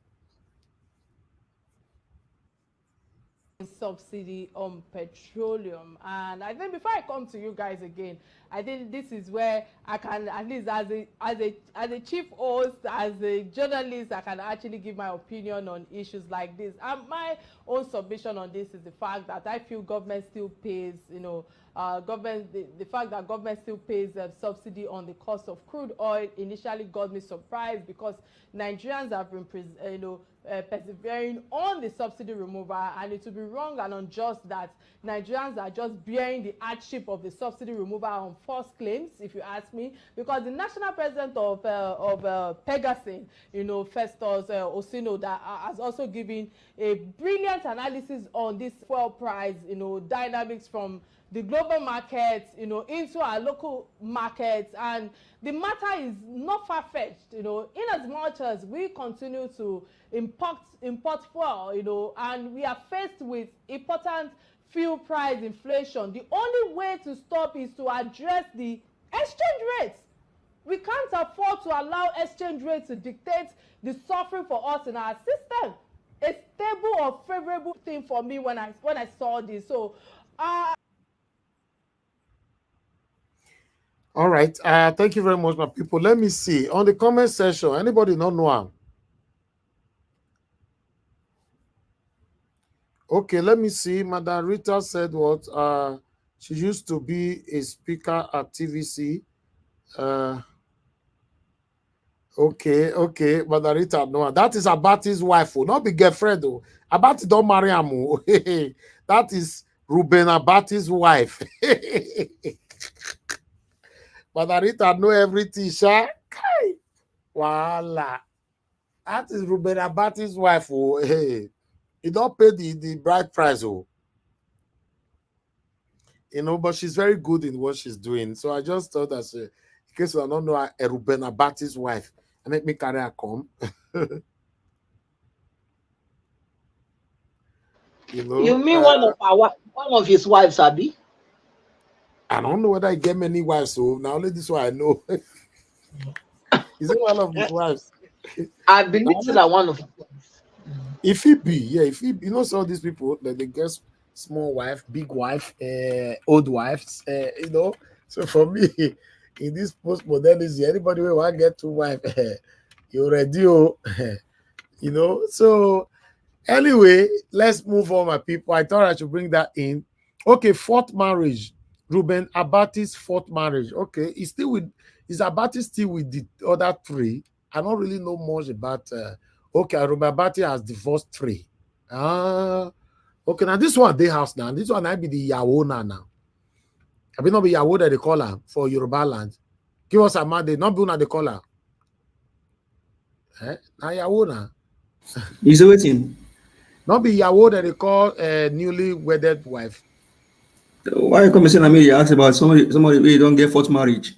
Subsidy on petroleum, and I think before I come to you guys again, I think this is where I can, at least as a chief host, as a journalist, I can actually give my opinion on issues like this. And my own submission on this is the fact that I feel government still pays, the fact that government still pays a subsidy on the cost of crude oil initially got me surprised, because Nigerians have been persevering on the subsidy removal, and it would be wrong and unjust that Nigerians are just bearing the hardship of the subsidy removal on false claims, if you ask me, because the national president of Pegasin, Festus Osino, that has also given a brilliant analysis on this fuel price, dynamics from the global markets, into our local markets. And the matter is not far-fetched, in as much as we continue to import fuel, and we are faced with important fuel price inflation. The only way to stop is to address the exchange rates. We can't afford to allow exchange rates to dictate the suffering for us in our system. A stable or favorable thing for me when I saw this. So, all right. Thank you very much, my people. Let me see. On the comment section, anybody not know him? Okay, let me see. Madam Rita said what? She used to be a speaker at TVC. Okay. Madam Rita, no. That is Abati's wife. Not be girlfriend, though. Abati don't marry him. That is Ruben Abati's wife. Madam Rita know everything, sha. Voila. That is Ruben Abati's wife. Hey. He don't pay the bride price, but she's very good in what she's doing. So I just thought that, in case you don't know, a Ruben Abati's wife, and make me carry her come. You mean one of his wives, Abi? I don't know whether I get many wives, so now only this one I know. Is it one of his wives? I believe it's like one of his wives. If he be, some of these people that they get small wife, big wife, old wives, So for me, in this postmodernism, anybody who want to get two wife, you already, you know. So anyway, let's move on, my people. I thought I should bring that in. Okay, fourth marriage. Ruben Abati's fourth marriage. Okay, is Abati still with the other three? I don't really know much about. Okay, Ruben Abati has divorced 3. Okay, now this one they house now. This one I be the Yawona now. I be not be Yawo that they call her for Yoruba land. Give us a man, they not be una they call her. Now Yawona. He's waiting. Not be Yawo that they call a newly wedded wife. Why you come saying I mean you ask about somebody who don't get fourth marriage?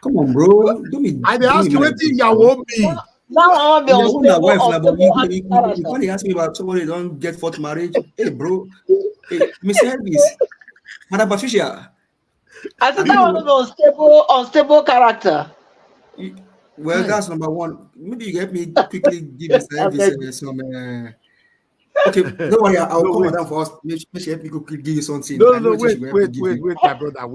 Come on, bro. Don't be. I ask you what Yawo be. Now I want to be unstable. You can't ask me about somebody who don't get fourth marriage. Hey, bro. Hey, Mr. Elvis. Madam Patricia. I said that one of unstable character. Well, that's number one. Maybe you help me quickly give Mr. Elvis some. Okay, don't worry. I'll come down for us. Make sure help me quickly give you something. No, wait, my brother.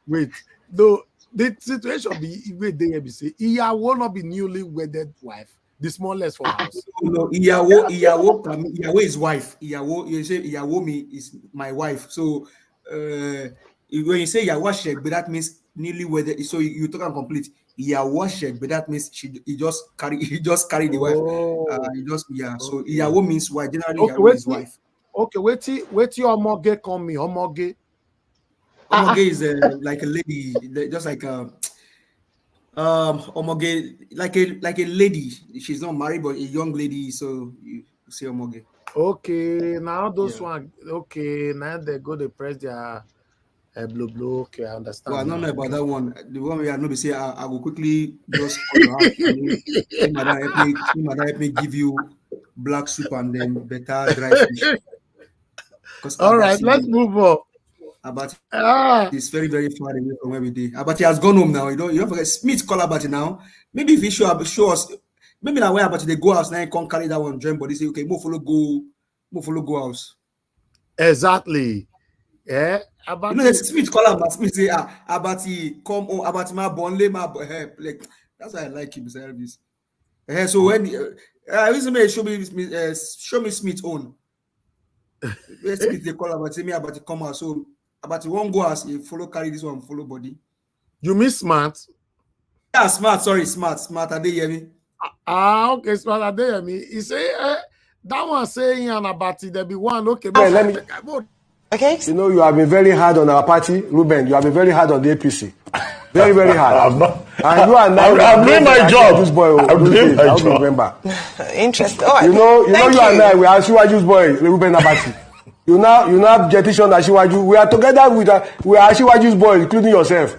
Wait. No, the situation be wait there be say Iya will not be newly wedded wife. The smallest for house. No, Iyawo is wife. Iyawo, you say Iyawo me is my wife. So when you say Iyawo shek, but that means newly wedded. So you talk and complete. Iyawo shek, but that means he just carry the wife. So Iyawo means wife. Generally, okay, Iyawo is wife. Okay, wait your Omoge call me. Omoge. Omoge is like a lady, just like Omoge, like a lady. She's not married, but a young lady. So you say Omoge. Okay, now those one. Okay, now they go to press their blue. Okay, I understand. Well, I don't know about that one. The one we are not say I will quickly just call you out. Help me give you black soup and then better dry fish. All right, let's move on. Abati is very, very far away from where we did. Abati has gone home now. You don't forget Smith call Abati now. Maybe if he show us, maybe now where Abati they go house now, you can't carry that one dream, but they say, okay, more follow go house. Exactly. Yeah. Abati. You know, Smith call Abati. Smith say, Abati, come home, Abati my bonle my like that's why I like him, Mr. Elvis. So when show me Smith own. Smith they call Abati, me Abati come out. So Abati won't go as he follow carry this one, follow body. You mean smart? Yeah, smart. Sorry, smart. Are they hear me? Okay, smart. Are they hear me? He say that one saying and Abati there be one. Okay, man, let me. Okay. You know you have been very hard on our party, Ruben. You have been very hard on the APC. Very, very hard. And you are now. I'm doing my job. This boy, I'm doing my job. Remember. Interesting. Oh, you know you and I. We are Shiwaju's boy, Ruben Abati. You now Jetition and Shiwaju. We are together with we are Shiwaju's boy, including yourself.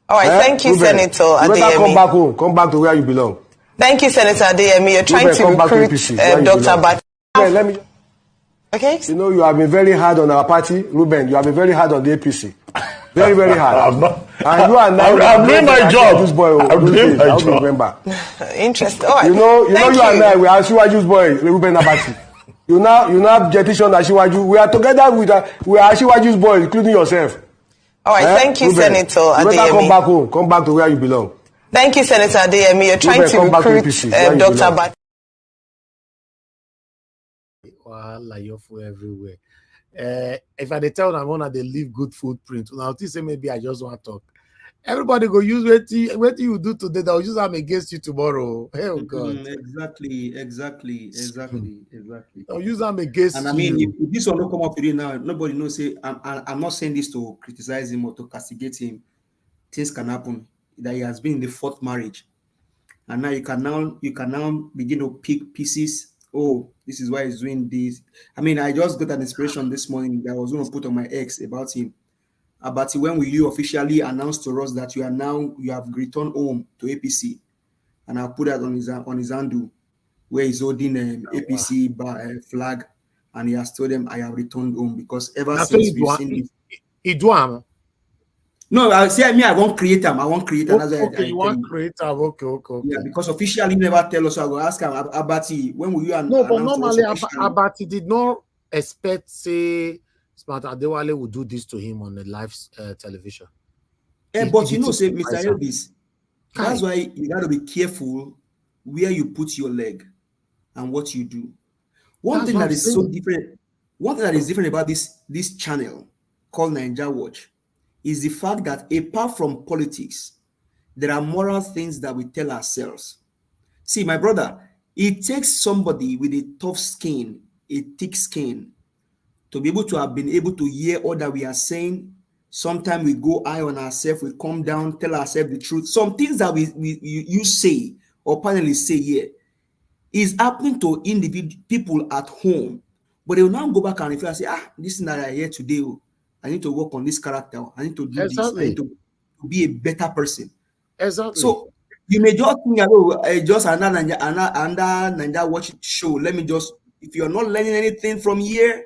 All right, thank you, Ruben, Senator Adeyemi. You better come back home. Come back to where you belong. Thank you, Senator Adeyemi. You're trying to recruit Dr. Bat. Let me. Okay. You know you have been very hard on our party, Ruben. You have been very hard on the APC. Very, very hard. And you are now. I'm doing my job. This boy, I'm doing my job. Remember. Interesting. All right. You know you and I. We are Shiwaju's boy, Ruben Abati. You now Jetition and Shiwaju. We are together with we are Shiwaju's boy, including yourself. All right, thank you, Ruben, Senator Adeyemi. You better come back home. Come back to where you belong. Thank you, Senator Adeyemi. You're trying to recruit Dr. Bat. Wow, your food everywhere. If I tell them one they leave good footprint, now say maybe I just want to talk. Everybody go use what you do today, they'll use them against you tomorrow. Oh God. Exactly. They'll use them against you. And I mean, if this one don't come up today now, nobody knows. Say, I'm not saying this to criticize him or to castigate him. Things can happen. That he has been in the fourth marriage, and now you can now begin to pick pieces. Oh, this is why he's doing this. I mean, I just got an inspiration this morning that I was going to put on my ex about him. But when will you officially announce to us that you have returned home to APC? And I'll put that on his handle where he's holding an APC flag, and he has told them I have returned home because ever since we've seen this. No, I say I won't create them. I won't create them. Okay, you want create them. Okay. Yeah, because officially never tell us. So I will ask him, Abati, when will you? No, but normally Abati did not expect say Smart Adewale would do this to him on the live television. But you know, say Mr. Elvis, that's why you got to be careful where you put your leg and what you do. One thing that is so different, one thing that is different about this channel called Ninja Watch is the fact that apart from politics, there are moral things that we tell ourselves. See, my brother, it takes somebody with a tough skin, a thick skin, to be able to have been able to hear all that we are saying. Sometimes we go high on ourselves, we come down, tell ourselves the truth. Some things that you say or panelists say here is happening to people at home, but they will now go back and refer and say, this thing that I hear today, I need to work on this character, I need to do this, I need to be a better person. Exactly. So you may just think, just another Ninja Watch show. Let me just, if you're not learning anything from here,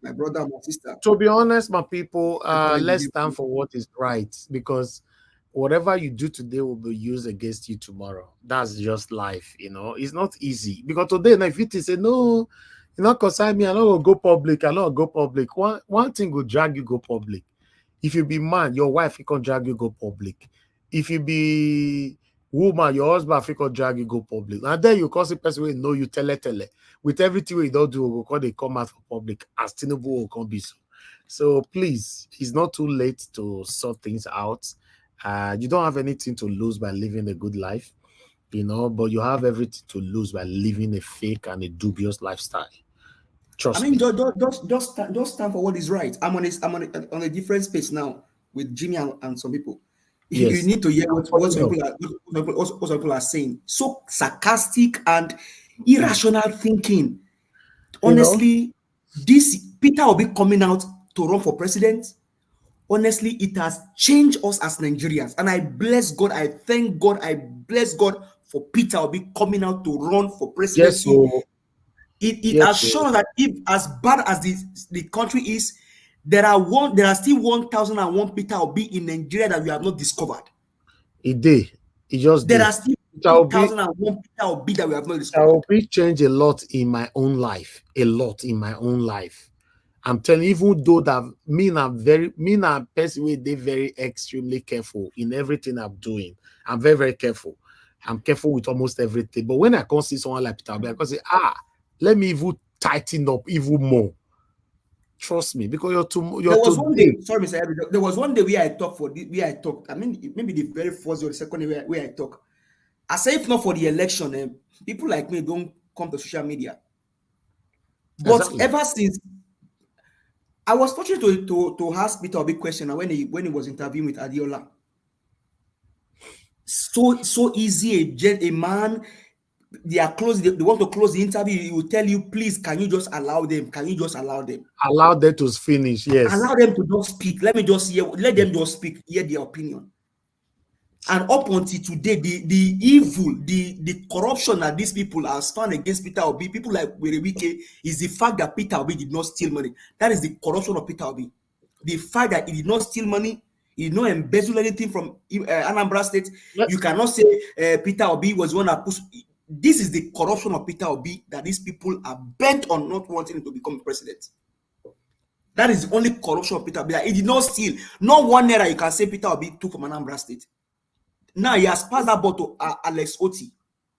my brother, my sister. To be honest, my people, let's stand for what is right, because whatever you do today will be used against you tomorrow. That's just life, you know. It's not easy, because today, if it is say no, you not consign me, I don't go public, I don't go public. One thing will drag you go public. If you be man, your wife he can drag you go public. If you be woman, your husband he can drag you go public. And then you cause the person will know you tele. With everything we don't do, because they come out for public as Tinubu will come be so. So please, it's not too late to sort things out. You don't have anything to lose by living a good life, you know, but you have everything to lose by living a fake and a dubious lifestyle. Trust me. Just stand for what is right. I'm on a different space now with Jimmy and some people. Yes. You need to hear what some people are saying. So sarcastic and irrational thinking. Honestly, this Peter will be coming out to run for president. Honestly, it has changed us as Nigerians. And I bless God, I thank God, I bless God for Peter will be coming out to run for presidency. Yes, it has shown that if as bad as the country is, there are still 1,001 Peter Obi in Nigeria that we have not discovered. There are still 1,001 Peter Obi that we have not discovered. Obi changed a lot in my own life. I'm telling you, even though that me na person wey dey very extremely careful in everything I'm doing. I'm very, very careful. I'm careful with almost everything. But when I can see someone like Peter Obi, I can say, let me even tighten up even more. Trust me, because there was one day, sorry, Mr. Abby, there was one day where I talked. I mean, maybe the very first or the second day where I talk. I say, if not for the election, people like me don't come to social media. But ever since, I was fortunate to ask Peter a big question when he was interviewing with Adiola. So easy, a man. They are close. They want to close the interview. He will tell you, please, can you just allow them? Can you just allow them? Allow them to finish. Yes. Allow them to just speak. Let them just speak. Hear their opinion. And up until today, the evil, the corruption that these people are found against Peter Obi, people like Werewike, is the fact that Peter Obi did not steal money. That is the corruption of Peter Obi. The fact that he did not steal money, he did not embezzle anything from Anambra State. Yes. You cannot say Peter Obi was one that pushed. This is the corruption of Peter Obi that these people are bent on not wanting him to become president. That is the only corruption of Peter Obi. He did not steal. Not one naira you can say Peter Obi took from Anambra State. Now he has passed that ball to Alex Oti.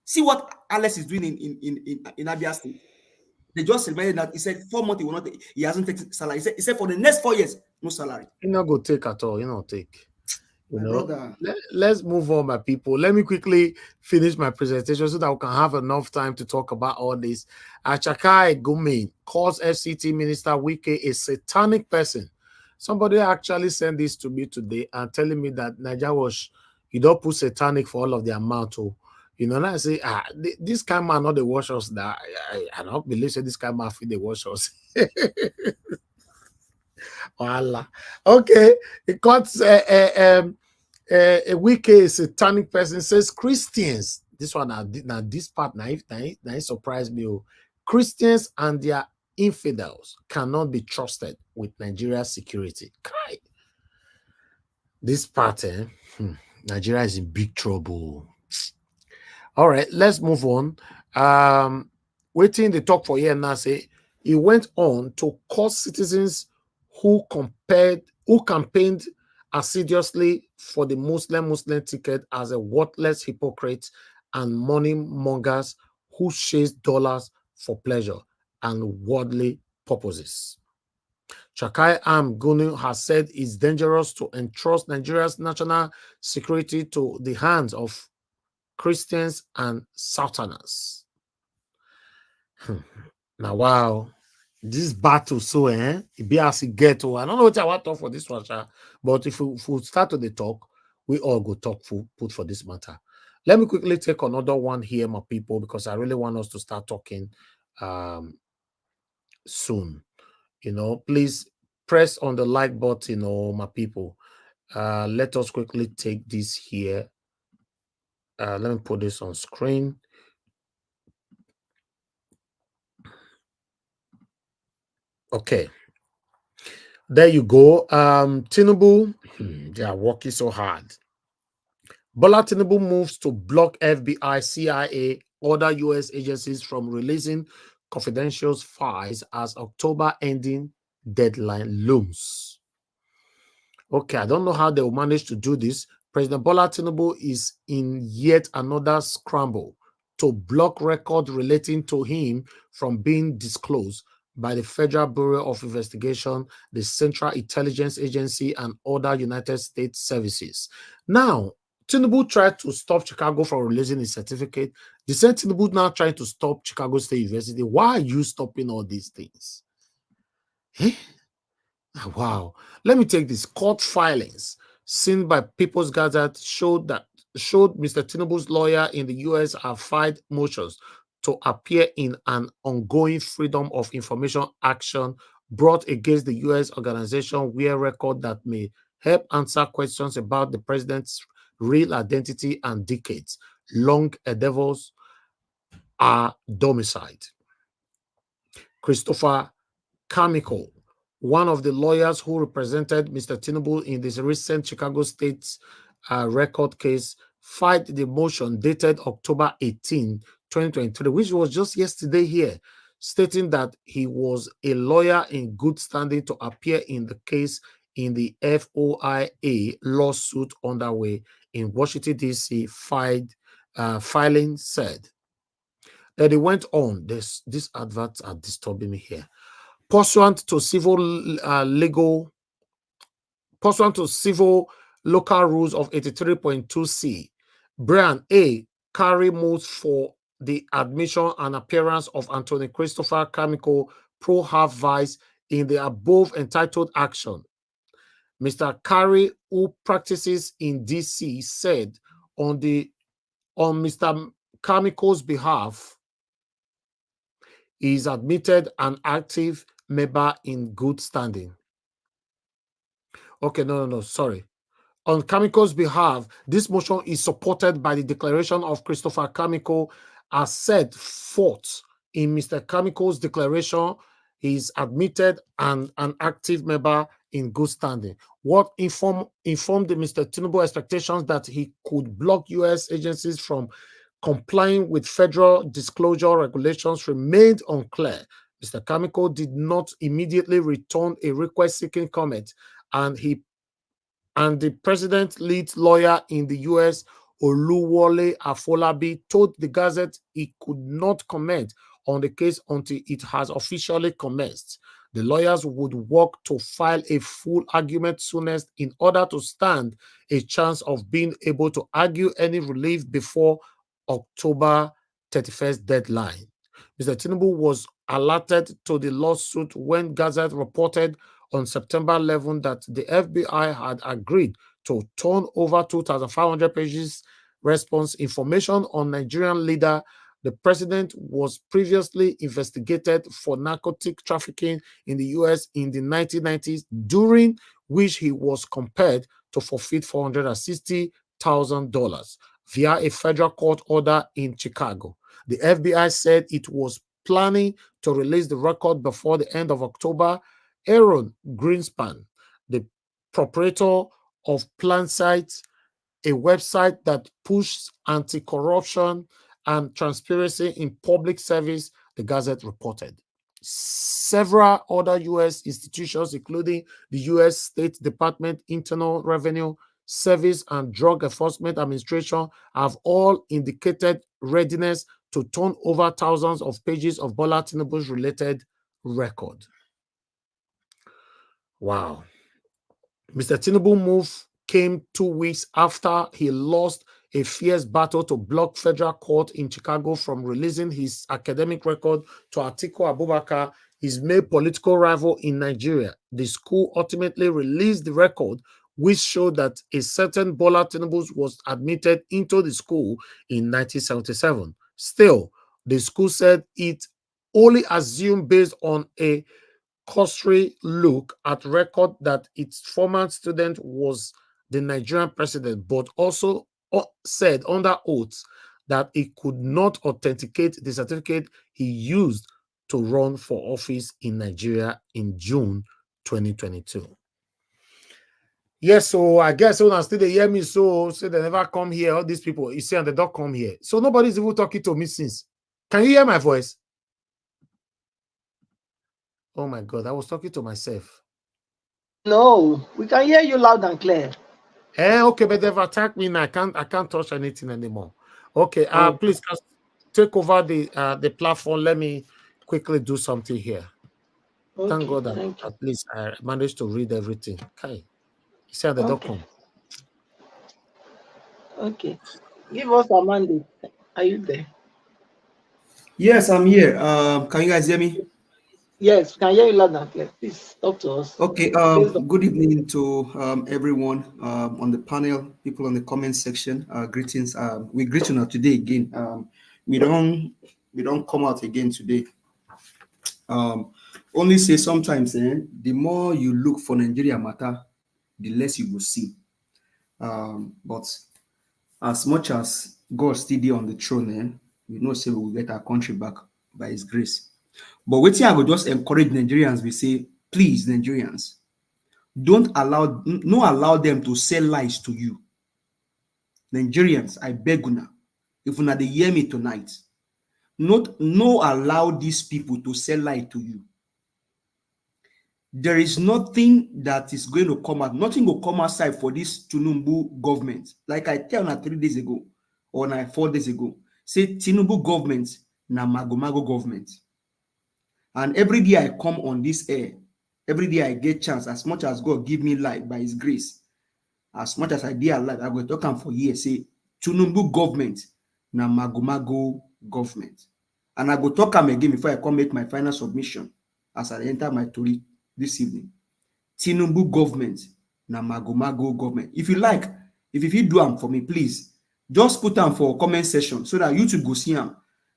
See what Alex is doing in Abia State. They just celebrated that. He said 4 months he hasn't taken salary. He said for the next 4 years, no salary. He not go take at all. He not take. Let's move on, my people. Let me quickly finish my presentation so that we can have enough time to talk about all this. Achakai Gumi calls FCT Minister Wike a satanic person. Somebody actually sent this to me today and telling me that Nigeria was, you don't put satanic for all of the amount. You know, and I say, this kind of man not the wash us. That I don't believe this kind of man feed the wash us. Voila. Okay, it cuts a wicked satanic person says Christians. This one now this part now surprised me. Christians and their infidels cannot be trusted with Nigeria's security. This part, Nigeria is in big trouble. All right, let's move on. Waiting the talk for here now. Say He went on to call citizens who campaigned assiduously for the Muslim ticket as a worthless hypocrite and money mongers who chase dollars for pleasure and worldly purposes. Chakai Gunu has said it's dangerous to entrust Nigeria's national security to the hands of Christians and Southerners. Now, wow, this battle, so it be as it get to. I don't know what I want to talk for this one, but if we start to the talk, we all go talk put for this matter. Let me quickly take another one here, my people, because I really want us to start talking soon. Please press on the like button, my people. Let us quickly take this here. Let me put this on screen. Okay. There you go. Tinubu, they are working so hard. Bola Tinubu moves to block FBI, CIA, other U.S. agencies from releasing confidential files as October ending deadline looms. Okay, I don't know how they will manage to do this. President Bola Tinubu is in yet another scramble to block records relating to him from being disclosed by the Federal Bureau of Investigation, the Central Intelligence Agency, and other United States services. Now, Tinubu tried to stop Chicago from releasing his certificate. The same Tinubu now trying to stop Chicago State University. Why are you stopping all these things? Wow. Let me take this. Court filings seen by People's Gazette showed Mr. Tinubu's lawyer in the U.S. have filed motions to appear in an ongoing Freedom of Information action brought against the U.S. organization where record that may help answer questions about the president's real identity and decades-long endeavors are domiciled. Christopher Carmichael, one of the lawyers who represented Mr. Tinubu in this recent Chicago State record case, filed the motion dated October 18, 2023, which was just yesterday here, stating that he was a lawyer in good standing to appear in the case in the FOIA lawsuit underway in Washington, D.C. Filing said. Then it went on. These adverts are disturbing me here. Pursuant to civil local rules of 83.2c, Brian A. Carey moves for the admission and appearance of Anthony Christopher Carmichael pro half vice in the above entitled action. Mr. Carey, who practices in DC, said on Mr. Carmichael's behalf, he is admitted an active member in good standing. Okay, no, sorry. On Carmichael's behalf, this motion is supported by the declaration of Christopher Carmichael as set forth in Mr. Carmichael's declaration. He is admitted and an active member in good standing. What informed Mr. Tinubu expectations that he could block U.S. agencies from complying with federal disclosure regulations remained unclear. Mr. Carmichael did not immediately return a request seeking comment, and the president's lead lawyer in the U.S., Oluwole Afolabi, told the Gazette he could not comment on the case until it has officially commenced. The lawyers would work to file a full argument soonest in order to stand a chance of being able to argue any relief before October 31st deadline. Mr. Tinubu was alerted to the lawsuit when Gazette reported on September 11 that the FBI had agreed to turn over 2,500 pages response information on Nigerian leader. The president was previously investigated for narcotic trafficking in the U.S. in the 1990s, during which he was compelled to forfeit $460,000 via a federal court order in Chicago. The FBI said it was planning to release the record before the end of October. Aaron Greenspan, the proprietor of PlanSite, a website that pushes anti-corruption and transparency in public service, the Gazette reported. several other U.S. institutions, including the U.S. State Department, Internal Revenue Service, and Drug Enforcement Administration, have all indicated readiness to turn over thousands of pages of Bola Tinubu's related record. Wow. Mr. Tinubu move came 2 weeks after he lost a fierce battle to block federal court in Chicago from releasing his academic record to Atiku Abubakar, his main political rival in Nigeria. The school ultimately released the record, which showed that a certain Bola Tinubu was admitted into the school in 1977. Still, the school said it only assumed based on a cursory look at record that its former student was the Nigerian president, but also said under oath that it could not authenticate the certificate he used to run for office in Nigeria in June 2022. Yes, so I guess when I still they hear me, so say they never come here. All these people, you see, and they don't come here. So nobody's even talking to me since. Can you hear my voice? Oh my God, I was talking to myself. No, we can hear you loud and clear. Okay, but they've attacked me now. I can't touch anything anymore. Okay, please take over the platform. Let me quickly do something here. Okay, thank God that at least I managed to read everything. Okay, you said the document. Okay, give us a mandate. Are you there? Yes, I'm here. Can you guys hear me? Yes, can hear you loud and clear. Please talk to us. Okay. Good evening to everyone on the panel, people on the comment section. Greetings. We greet you now today again. We don't come out again today. Only say sometimes, the more you look for Nigeria matter, the less you will see. But as much as God still there on the throne, we know say we will get our country back by His grace. But waiting, I will just encourage Nigerians. We say, please, Nigerians, don't allow them to sell lies to you. Nigerians, I beg you now, if una dey hear me tonight, no allow these people to sell lies to you. There is nothing that is going to come out. Nothing will come outside for this Tinubu government. Like I tell you 3 days ago or 4 days ago, say Tinubu government na mago government. And every day I come on this air, every day I get chance, as much as God give me life by His grace, as much as I dare alive, I will talk for years, say Tinubu government na mago government. And I go talk again before I come make my final submission as I enter my story this evening. Tinubu government na mago government. If you like, if you do them for me, please just put them for comment section so that YouTube go see them.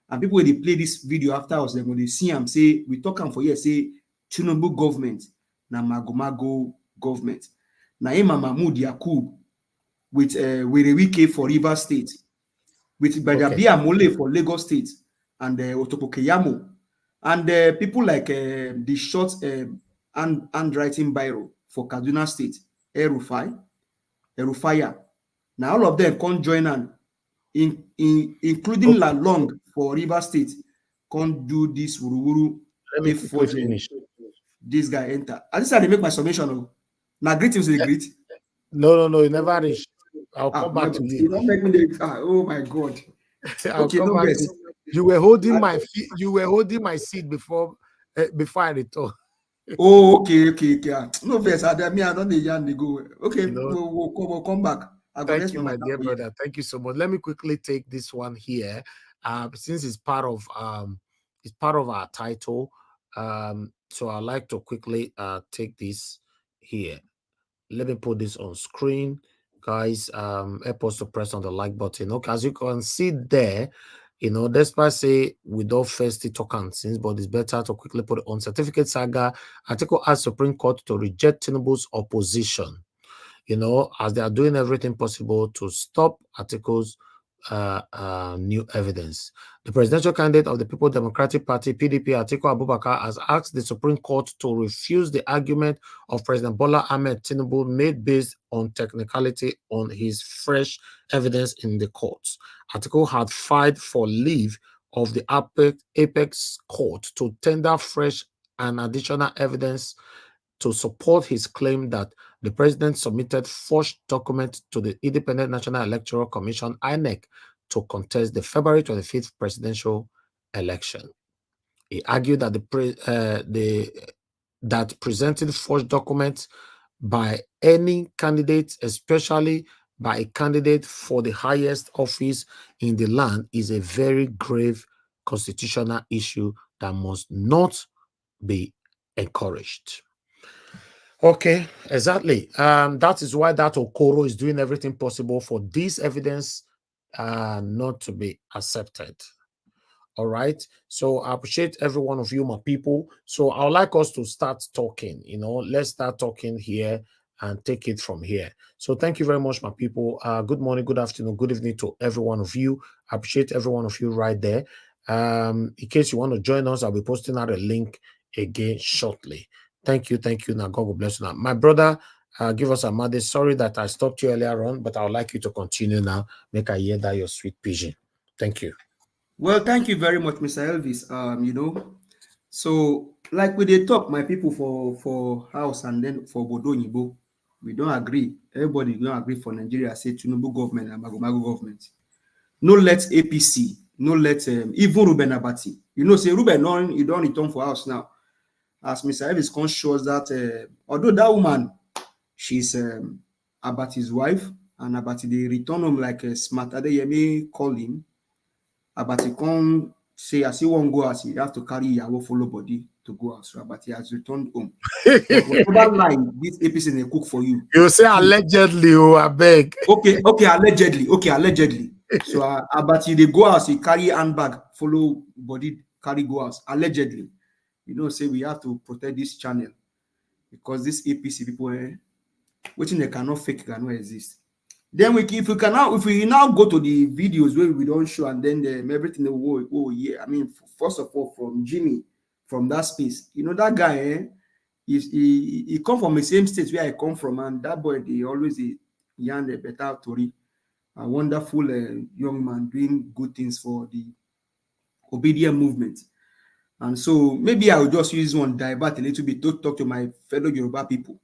And people when they play this video after us, when they see them, say we talk for years, say Tinubu government na mago government. Naima Mahmoud Yakub with Werewike for River State, with Badabia Mole for Lagos State, and Otopokeyamo, and people like the short handwriting biro for Kaduna State, Erufaya. Now all of them can't join on, including Lalong for River State, can't do this wuru. Let me finish. This guy enter. I just had to make my summation. Now greetings with the greet. No, you never reached. I'll come back to you. You don't make me oh my God. Okay, no back to you were holding my feet. You were holding my seat before I return. Oh, okay. No verse. I don't go. Okay, we'll come back. Thank you, my dear brother. Thank you so much. Let me quickly take this one here. Since it's part of our title. So I'd like to quickly take this here. Let me put this on screen, guys. Help us to press on the like button. Okay, as you can see there, despite say we don't first talk on things, but it's better to quickly put it on certificate saga. Article asks Supreme Court to reject Tinubu's opposition. As they are doing everything possible to stop Atiku's new evidence. The presidential candidate of the People Democratic Party, PDP, Atiku Abubakar, has asked the Supreme Court to refuse the argument of President Bola Ahmed Tinubu made based on technicality on his fresh evidence in the courts. Atiku had filed for leave of the Apex Court to tender fresh and additional evidence to support his claim that the president submitted forged documents to the Independent National Electoral Commission, INEC, to contest the February 25th presidential election. He argued that that presenting forged documents by any candidate, especially by a candidate for the highest office in the land, is a very grave constitutional issue that must not be encouraged. Okay, exactly. That is why that Okoro is doing everything possible for this evidence not to be accepted. All right. So I appreciate every one of you, my people. So I would like us to start talking. Let's start talking here and take it from here. So thank you very much, my people. Good morning, good afternoon, good evening to every one of you. I appreciate every one of you right there. In case you want to join us, I'll be posting out a link again shortly. Thank you. Now God will bless you. Now, my brother, give us a mother. Sorry that I stopped you earlier on, but I would like you to continue now. Make I hear that your sweet pigeon. Thank you. Well, thank you very much, Mr. Elvis. So like we did talk, my people for house and then for Bodonibo, we don't agree. Everybody don't agree for Nigeria. Say Tinubu government and Magomago government. No let APC. No let even Ruben Abati. Say Ruben you don't return for house now. As Mr. Elvis conscious that although that woman, she's Abati's wife, and Abati they return home like a smart Adeyemi call him. Abati come say as he won't go out, he have to carry Yawo follow body to go out. So Abati has returned home. But whatever line this APC they cook for you. You say allegedly, I beg. Okay, allegedly. So Abati they go out, he carry handbag, follow body, carry go out. Allegedly. Say we have to protect this channel because this APC people, which they cannot fake, cannot exist. Then if we now go to the videos where we don't show and then everything yeah. I mean, first of all, from Jimmy, from that space, that guy, he come from the same state where I come from, and that boy they always yarn a better story, a wonderful young man doing good things for the obedient movement. And so maybe I will just use one divert a little bit to talk to my fellow Yoruba people.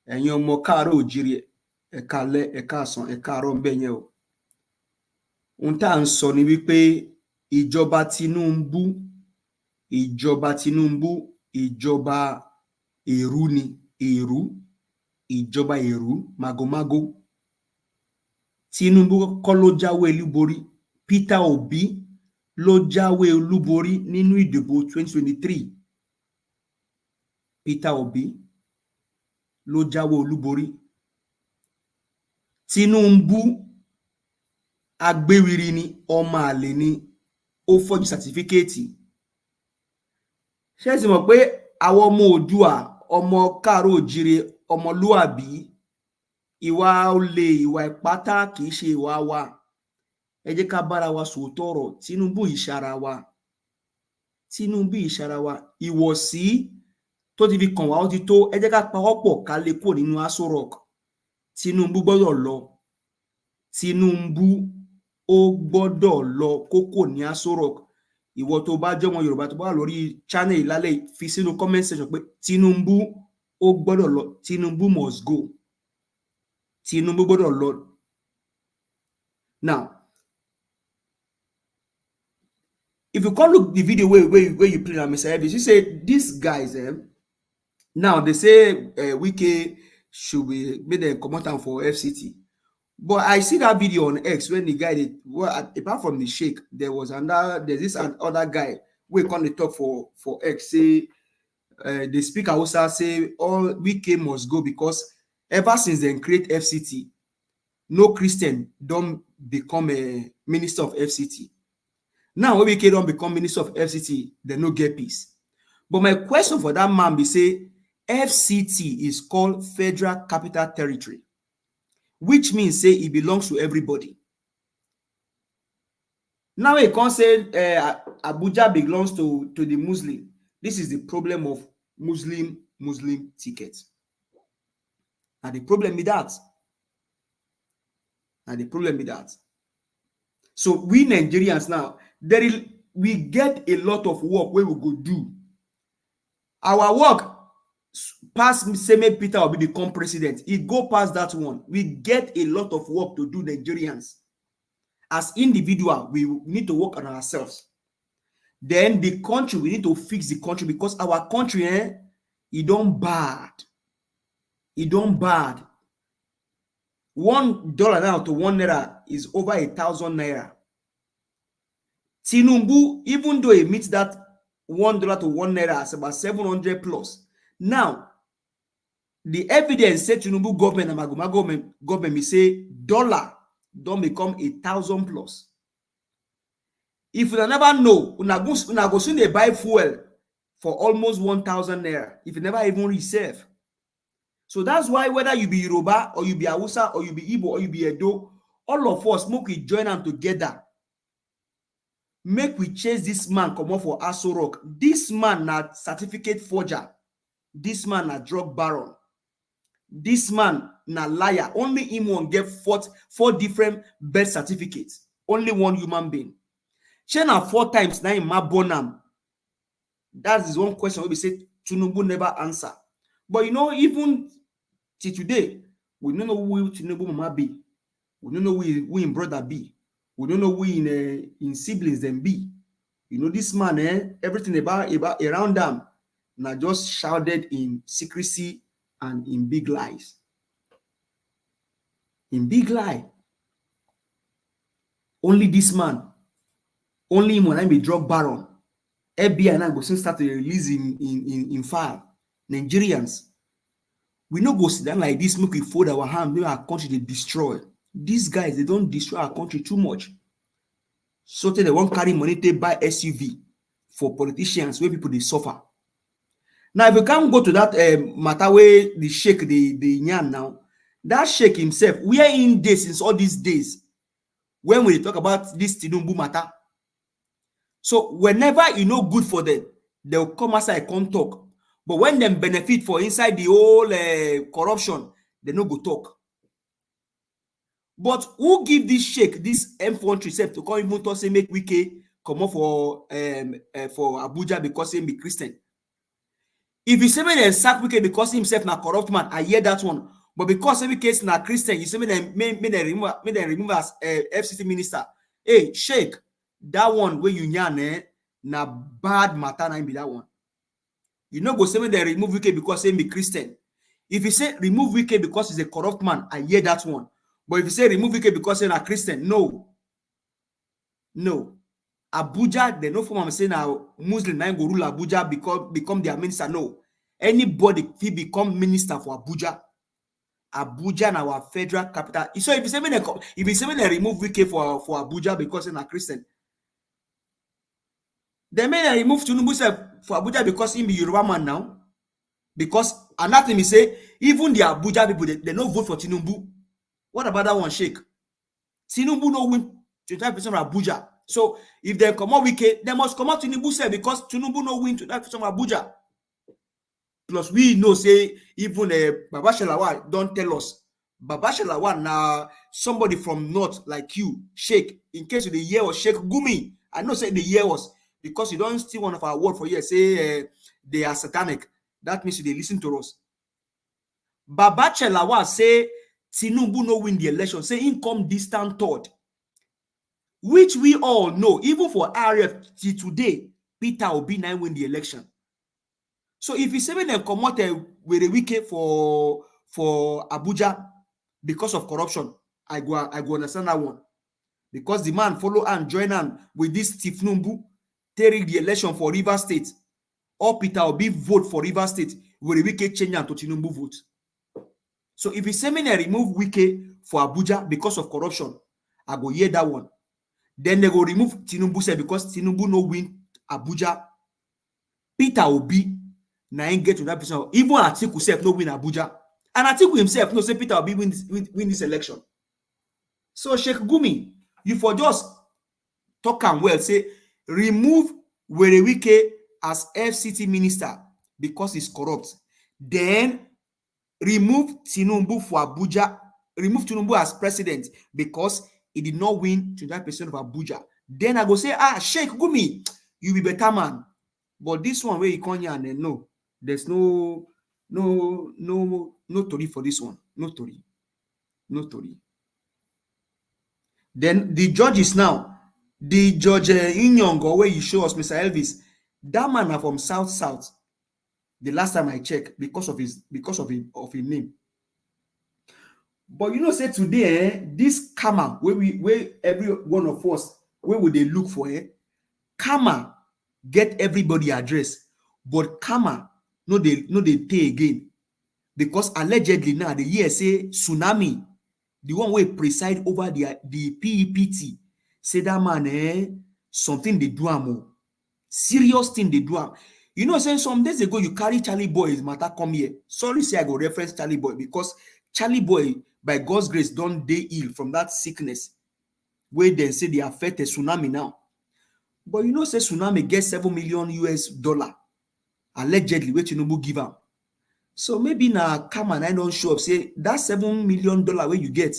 And your mokaro jiri ekale ekason ekaro mbenye o. Unta ń sọ ni wípé ìjọba Tinubu ìjọba èrú ni ìjọba èrú magomago. Tinubu kọ́ ló jáwé olúborí. Peter Obi ló jáwé olúborí nínú ìdìbò 2023. Peter Obi ló jáwé olúborí. Tinubu agbéwiri ni ọmọ àlè ni ó fọ́jú sàtífíkẹ́ẹ̀tì. Ṣé ẹ sì mọ̀ pé àwọn ọmọ Oòduà, ọmọ káàárọ̀ oòjíire, ọmọlúàbí, ìwà olè, ìwà ìpátá kì í ṣe ìwà wa. Ẹ jẹ́ ká bára wa sòótọ́ ọ̀rọ̀. Tinubu ìṣara wa. Ìwọ̀sí tó ti fi kàn wá ó ti tó. Ẹ jẹ́ ká pawọ́pọ̀ ká lè kúrò nínú Aso Rock. Tinubu gbọ́dọ̀ lọ. Tinubu ó gbọ́dọ̀ lọ kókò ní Aso Rock. Ìwọ tó bá jẹ́ ọmọ Yorùbá tó bá lórí channel lálẹ́ fi sínú comment section pé Tinubu ó gbọ́dọ̀ lọ. Tinubu must go. Tinubu gbọ́dọ̀ lọ. Now, if you come look the video where you play on Mr. Elvis, you say these guys, now they say Wike should be made a commander for FCT. But I see that video on X when the guy, apart from the Sheikh, there's this other guy we come to talk for X, say the speaker also say all Wike must go because ever since they create FCT, no Christian don't become a minister of FCT. Now when Wike don't become minister of FCT, they no get peace. But my question for that man be say FCT is called Federal Capital Territory, which means say it belongs to everybody. Now he can't say Abuja belongs to the Muslim. This is the problem of Muslim tickets. And the problem with that. So we Nigerians now, we get a lot of work where we go do. Our work past Seme Peter will be the become president. It go past that one. We get a lot of work to do, Nigerians. As individual, we need to work on ourselves. Then the country, we need to fix the country because our country, it don't bad. It don't bad. $1 now to 1 naira is over 1,000 naira. Tinubu, even though he meets that $1 to 1 naira, it's about 700 plus. Now, the evidence said Tinubu government and Maguma government may say dollar don't become 1,000 plus. If you never know, una go soon they buy fuel for almost 1,000 naira. If you never even reserve. So that's why whether you be Yoruba or you be Hausa or you be Igbo or you be Edo, all of us make we join them together. Make we chase this man come off for Aso Rock. This man na certificate forger. This man na drug baron. This man na liar. Only him won't get four different birth certificates. Only one human being. She na 4 times na in Mabonam. That is one question we say Tinubu never answer. But you know, even till today, we don't know who Tinubu mama be. We don't know who in brother be. We don't know who in siblings them be. You know, this man, everything about around them, now just shrouded in secrecy and in big lies. In big lie. Only this man, only him when I be drug baron. FBI now go soon start to release in file. Nigerians, we no go sit down like this, make we fold our hand, make our country they destroy. These guys, they don't destroy our country too much. So they won't carry money to buy SUV for politicians where people they suffer. Now, if you can't go to that matter where the sheikh the yan now, that sheikh himself, we are in this since all these days when we talk about this Tinubu matter. So whenever you know good for them, they'll come outside and come talk. But when them benefit for inside the whole corruption, they no go talk. But who give this sheikh, this M4 to come even to say make Wike come up for Abuja because he be Christian? If you say me then sack Wike because himself na corrupt man, I hear that one. But because every case na Christian, you say me then remove as FCC minister. Hey, sheikh, that one where you yarn na bad matter na be that one. You know go say me then remove Wike because he be Christian. If you say remove Wike because he's a corrupt man, I hear that one. But if you say remove Wike because he's a Christian, no. Abuja, they no form say now Muslim man go rule Abuja because become their minister. No. Anybody can become minister for Abuja. Abuja na our federal capital. So if you say me they remove Wike for Abuja because he's a Christian, they may remove Tinubu for Abuja because he be Yoruba man now. Because another thing is say even the Abuja people they no vote for Tinubu. What about that one, Sheikh? Tinubu no win 25% of Abuja. So if they come out Wike, they must come out Tinubu say because Tinubu no win 25% of Abuja. Plus we know say even Baba Shelawa don't tell us. Baba Shelawa now somebody from north like you, Sheikh. In case of the year was Sheikh Gumi, I know say the year was because you don't steal one of our word for years. Say they are satanic. That means they listen to us. Baba Shelawa say Tinubu no win the election. Say he come distant third. Which we all know, even for RF today, Peter Obi now win the election. So if you say when they come out with a Wike for Abuja because of corruption, I go understand that one. Because the man follow and join on with this Tinubu, take the election for Rivers State, or Peter Obi vote for Rivers State, with a Wike change to Tinubu vote. So if you say me they remove Wike for Abuja because of corruption, I go hear that one. Then they go remove Tinubu say because Tinubu no win Abuja. Peter Obi na ain't get to that person. Even Atiku self no win Abuja. And Atiku himself no say Peter Obi win this election. So Sheikh Gumi, you for just talk and well say remove Werewike as FCT minister because he's corrupt. Then remove Tinubu for Abuja. Remove Tinubu as president because he did not win 25% of Abuja. Then I go say, Sheikh Gumi, you be better man. But this one where you come here and then no, there's no story for this one. No story. Then the judges now, the judge Inyongo where you show us, Mr. Elvis, that man are from South. The last time I checked, because of his name. But you know, say today, this karma where every one of us, where would they look for? Karma get everybody address, but karma no they pay again, because allegedly now the year say Tsunami, the one way preside over the PEPT, say that man something they do am, serious thing they do am. You know, saying some days ago you carry Charlie Boy's matter come here. Sorry, say I go reference Charlie Boy, because Charlie Boy, by God's grace, don't they ill from that sickness where they say they affect a Tsunami now. But you know, say Tsunami get $7 million US allegedly, which Tinubu give am. So maybe now come and I don't show up. Say that $7 million where you get,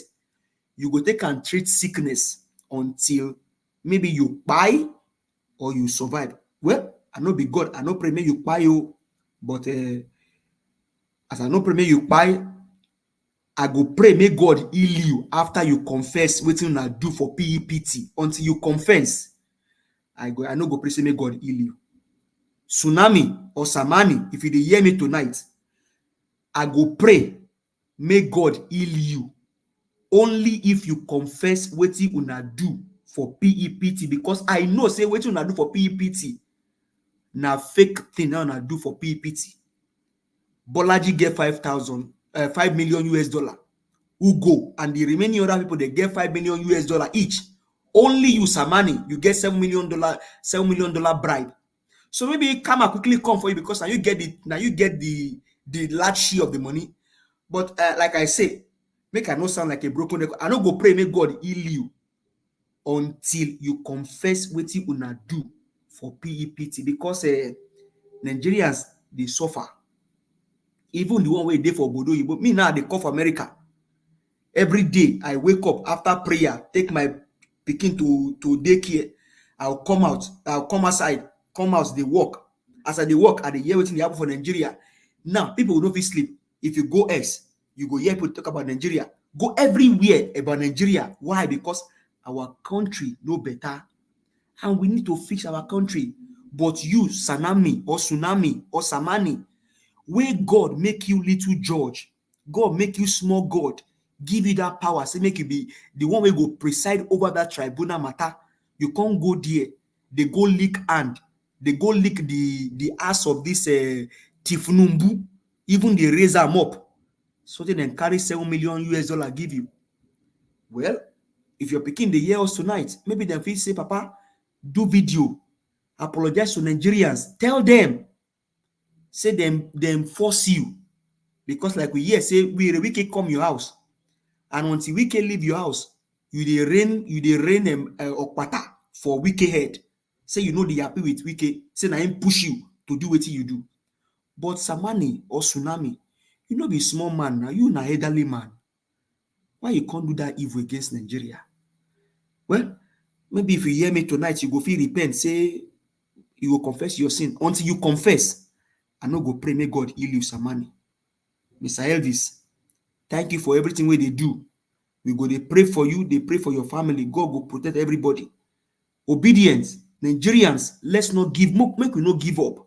you go take and treat sickness until maybe you buy or you survive. Well, I know be God, I know pray me you buy you, but as I know pray me you buy, I go pray may God heal you after you confess what you do for PEPT. Until you confess, I no go pray say may God heal you. Tsunami or Samani, if you hear me tonight, I go pray may God heal you only if you confess what you una do for PEPT, because I know say what you una do for PEPT na fake thing now una do for PEPT. Bolaji get $5 million US. Ugo and the remaining other people, they get $5 million US each. Only you, Samani, you get $7 million bribe. So maybe Kama quickly come for you, because now you get the large share of the money. But like I say, make I not sound like a broken record. I don't go pray, make God heal you until you confess what you una do for PEPT, because Nigerians they suffer. Even the one way they for Bodo, but me now they come for America. Every day I wake up after prayer, take my pikin to daycare. I'll come outside, they walk. As I they walk, I they hear what they happen for Nigeria. Now people will not be sleep. If you go you go hear people talk about Nigeria. Go everywhere about Nigeria. Why? Because our country no better, and we need to fix our country. But you, Tsunami or Samani, where God make you little judge, God make you small God, give you that power, say make you be the one way go preside over that tribunal matter. You can't go there. They go lick hand. They go lick the ass of this Tinubu. Even they raise them up, so they then carry $7 million US give you. Well, if you're picking the years tonight, maybe they feel say, Papa, do video, apologize to Nigerians, tell them, say them force you, because like we hear say we can come your house, and until we can leave your house, you dey rain okpata for Wike head. Say you know they happy with Wike, say na him push you to do what you do. But Samani or Tsunami, you know be small man now, you na elderly man. Why you can't do that evil against Nigeria? Well, maybe if you hear me tonight, you go feel repent, say you will confess your sin. Until you confess, I no go pray, may God heal you, Samani. Mr. Elvis, thank you for everything where they do. We go, they pray for you, they pray for your family. God will protect everybody. Obedience, Nigerians, let's not give, make we not give up.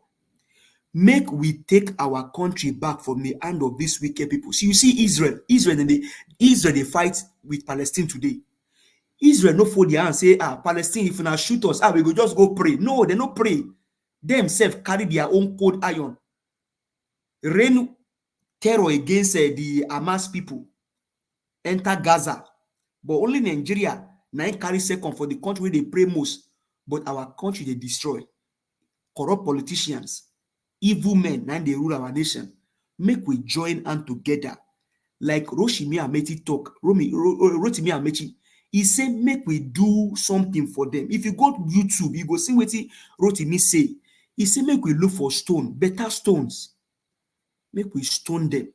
Make we take our country back from the hand of these wicked people. So you see Israel, they fight with Palestine today. Israel no fold their hand say, Palestine, if you not shoot us, we go just go pray. No, they no pray. They themselves carry their own cold iron. Rain terror against the Hamas people. Enter Gaza. But only Nigeria now carry second for the country where they pray most. But our country they destroy. Corrupt politicians, evil men, now they rule our nation. Make we join hand together. Like Rotimi Amechi talk. Rotimi Amechi, he say make we do something for them. If you go to YouTube, you go see what Rotimi say. He say make we look for stone, better stones. Make we stone them.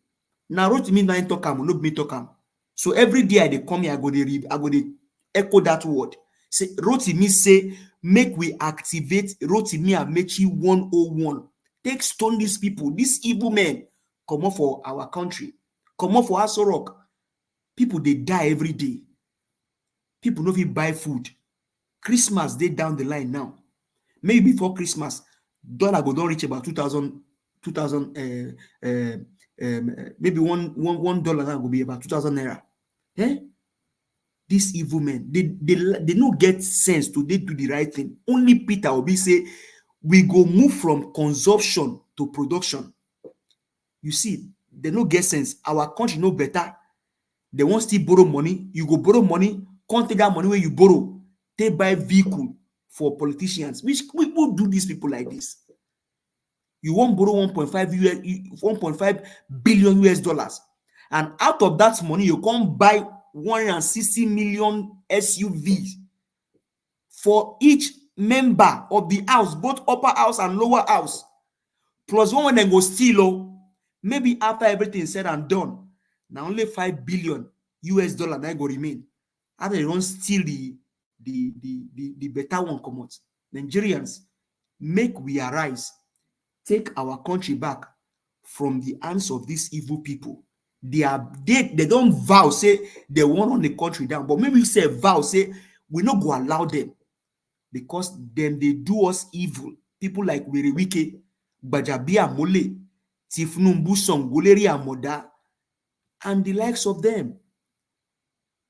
Now Rotimi na talk am, no me talk am. So every day I dey come here, I go dey echo that word. Say Rotimi say make we activate Rotimi Amechi 101. Take stone these people, these evil men. Come on for our country. Come on for Aso Rock. People they die every day. People no fit buy food. Christmas they down the line now. Maybe before Christmas, dollar go don't reach about 2,000, maybe one dollar now will be about 2,000 naira. Eh? These evil men, they no get sense to they do the right thing. Only Peter Obi say we go move from consumption to production. You see, they no get sense. Our country no better. They won't still borrow money. You go borrow money, can't take that money where you borrow. They buy vehicle for politicians. Which people do these people like this? You won't borrow 1.5 billion US dollars. And out of that money, you can't buy 160 million SUVs for each member of the house, both upper house and lower house. Plus one when they go steal, maybe after everything is said and done, now only 5 billion US dollar that go remain. After they don't steal the better one come out. Nigerians, make we arise, take our country back from the hands of these evil people. They don't vow say they want on the country down, but maybe say vow say we not go allow them, because them they do us evil. People like Werewike, Bajabia Mole, Tifnumbu Songoleri Amoda, and the likes of them.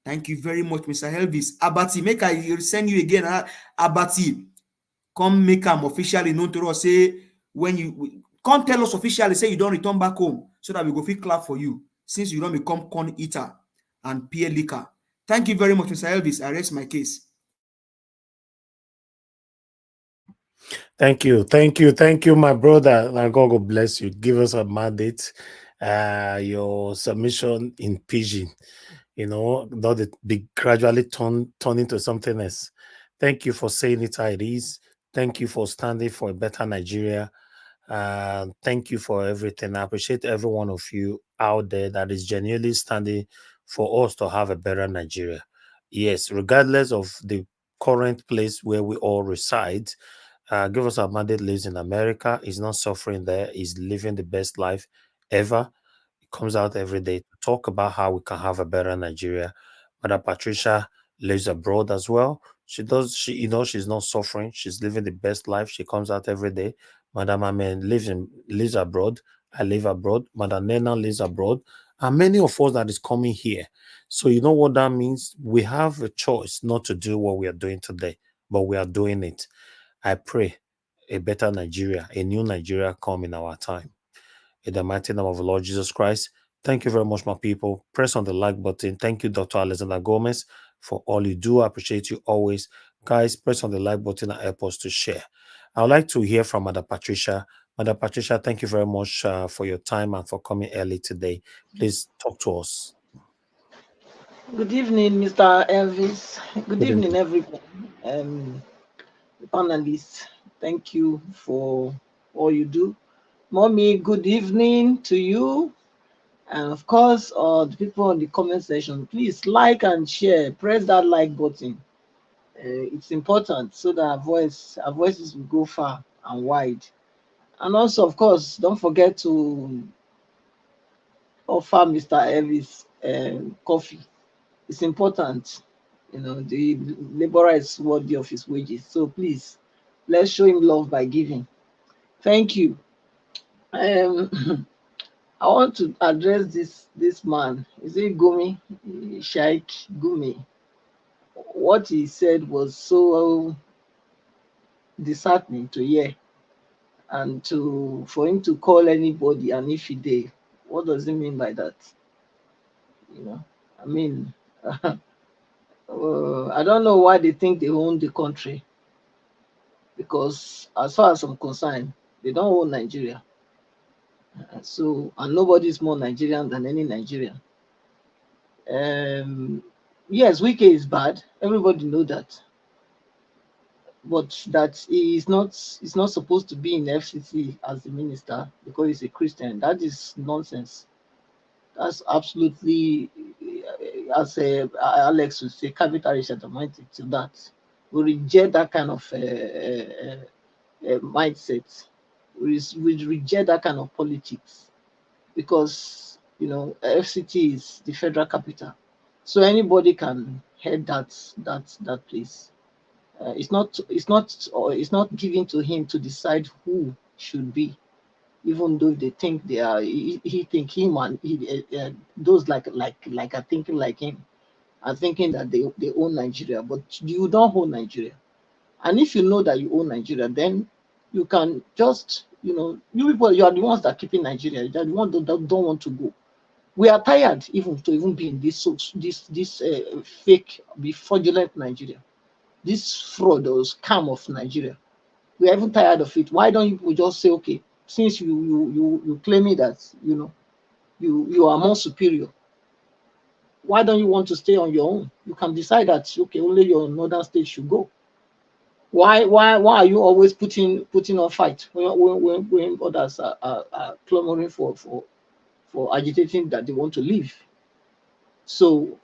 Thank you very much, Mr. Elvis. Abati, make I send you again. Abati, come make them officially known to us. Say when you come tell us officially, say you don't return back home, so that we go feel clap for you, since you don't become corn eater and peer liquor. Thank you very much, Mr. Elvis. I rest my case. Thank you, my brother. And God bless you. Give us a mandate. Your submission in pidgin, not be gradually turn into something else. Thank you for saying it how it is. Thank you for standing for a better Nigeria. Thank you for everything. I appreciate every one of you out there that is genuinely standing for us to have a better Nigeria. Yes, regardless of the current place where we all reside. Give us a mandate lives in America. He's not suffering there. He's living the best life ever. He comes out every day to talk about how we can have a better Nigeria. Mother Patricia lives abroad as well. She's not suffering. She's living the best life. She comes out every day. Madam Amen lives abroad. I live abroad. Madam Nena lives abroad. And many of us that is coming here. So you know what that means? We have a choice not to do what we are doing today, but we are doing it. I pray a better Nigeria, a new Nigeria come in our time. In the mighty name of the Lord Jesus Christ. Thank you very much, my people. Press on the like button. Thank you, Dr. Alexander Gomez, for all you do. I appreciate you always. Guys, press on the like button and help us to share. I would like to hear from Mother Patricia. Mother Patricia, thank you very much for your time and for coming early today. Please talk to us. Good evening, Mr. Elvis. Good evening, everyone. Panelists, thank you for all you do. Mommy, good evening to you. And of course, the people in the comment section, please like and share. Press that like button. It's important so that our voices will go far and wide. And also, of course, don't forget to offer Mr. Elvis coffee. It's important. The laborer is worthy of his wages. So please, let's show him love by giving. Thank you. I want to address this man. Is it Gumi? Sheikh Gumi. What he said was so disheartening to hear, and for him to call anybody an infidel. What does he mean by that? I mean, I don't know why they think they own the country, because as far as I'm concerned, they don't own Nigeria. And nobody is more Nigerian than any Nigerian. Yes, Wike is bad. Everybody know that. But that he is not supposed to be in FCC as the minister because he's a Christian. That is nonsense. That's absolutely, as Alex would say, capital to that. We reject that kind of mindset. We reject that kind of politics, because FCT is the federal capital, so anybody can head that place. It's not given to him to decide who should be, even though they think they are. He think him and those like are thinking like him, are thinking that they own Nigeria, but you don't own Nigeria. And if you know that you own Nigeria, then you can just, you people, you are the ones that are keeping Nigeria. You are the ones that don't want to go. We are tired even be in this fake, be fraudulent Nigeria, this fraud or scam of Nigeria. We are even tired of it. Why don't you just say, okay, since you claiming that you are more superior, why don't you want to stay on your own? You can decide that, okay, only your northern state should go. Why are you always putting on fight when others are clamoring for agitating that they want to leave? So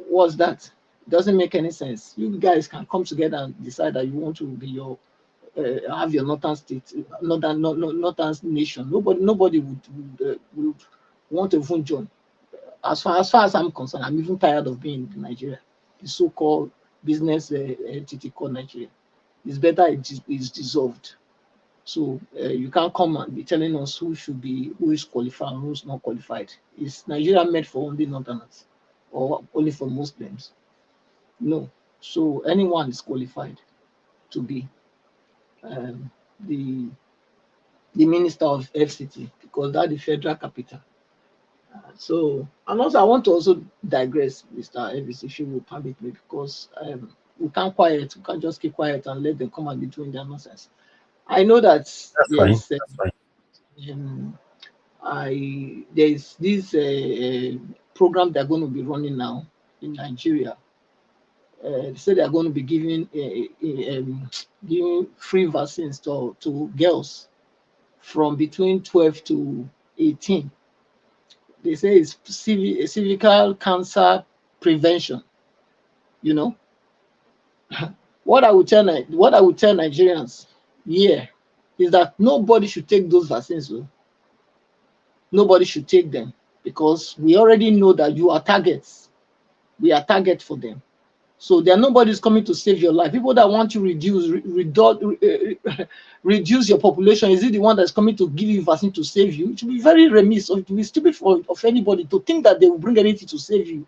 what's that? Doesn't make any sense. You guys can come together and decide that you want to be your have your northern state, northern nation. Nobody would want to even join. As far as I'm concerned, I'm even tired of being in Nigeria, the so-called business entity called Nigeria. It's better it's dissolved. So you can't come and be telling us who is qualified and who's not qualified. Is Nigeria made for only northerners or only for Muslims? No. So anyone is qualified to be the minister of FCT, because that's the federal capital. So, and also I want to also digress, Mr. Elvis, if you will permit me, because we can't just keep quiet and let them come and be doing their nonsense. I know that yes, there's this program they're going to be running now in Nigeria. They say they're going to be giving free vaccines to girls from between 12 to 18. They say it's cervical cancer prevention. What I would tell Nigerians here is that nobody should take those vaccines. Nobody should take them, because we already know that you are targets. We are target for them. So there nobody's coming to save your life. People that want to reduce your population, is it the one that's coming to give you vaccine to save you? It should be very remiss, or it will be stupid of anybody to think that they will bring anything to save you.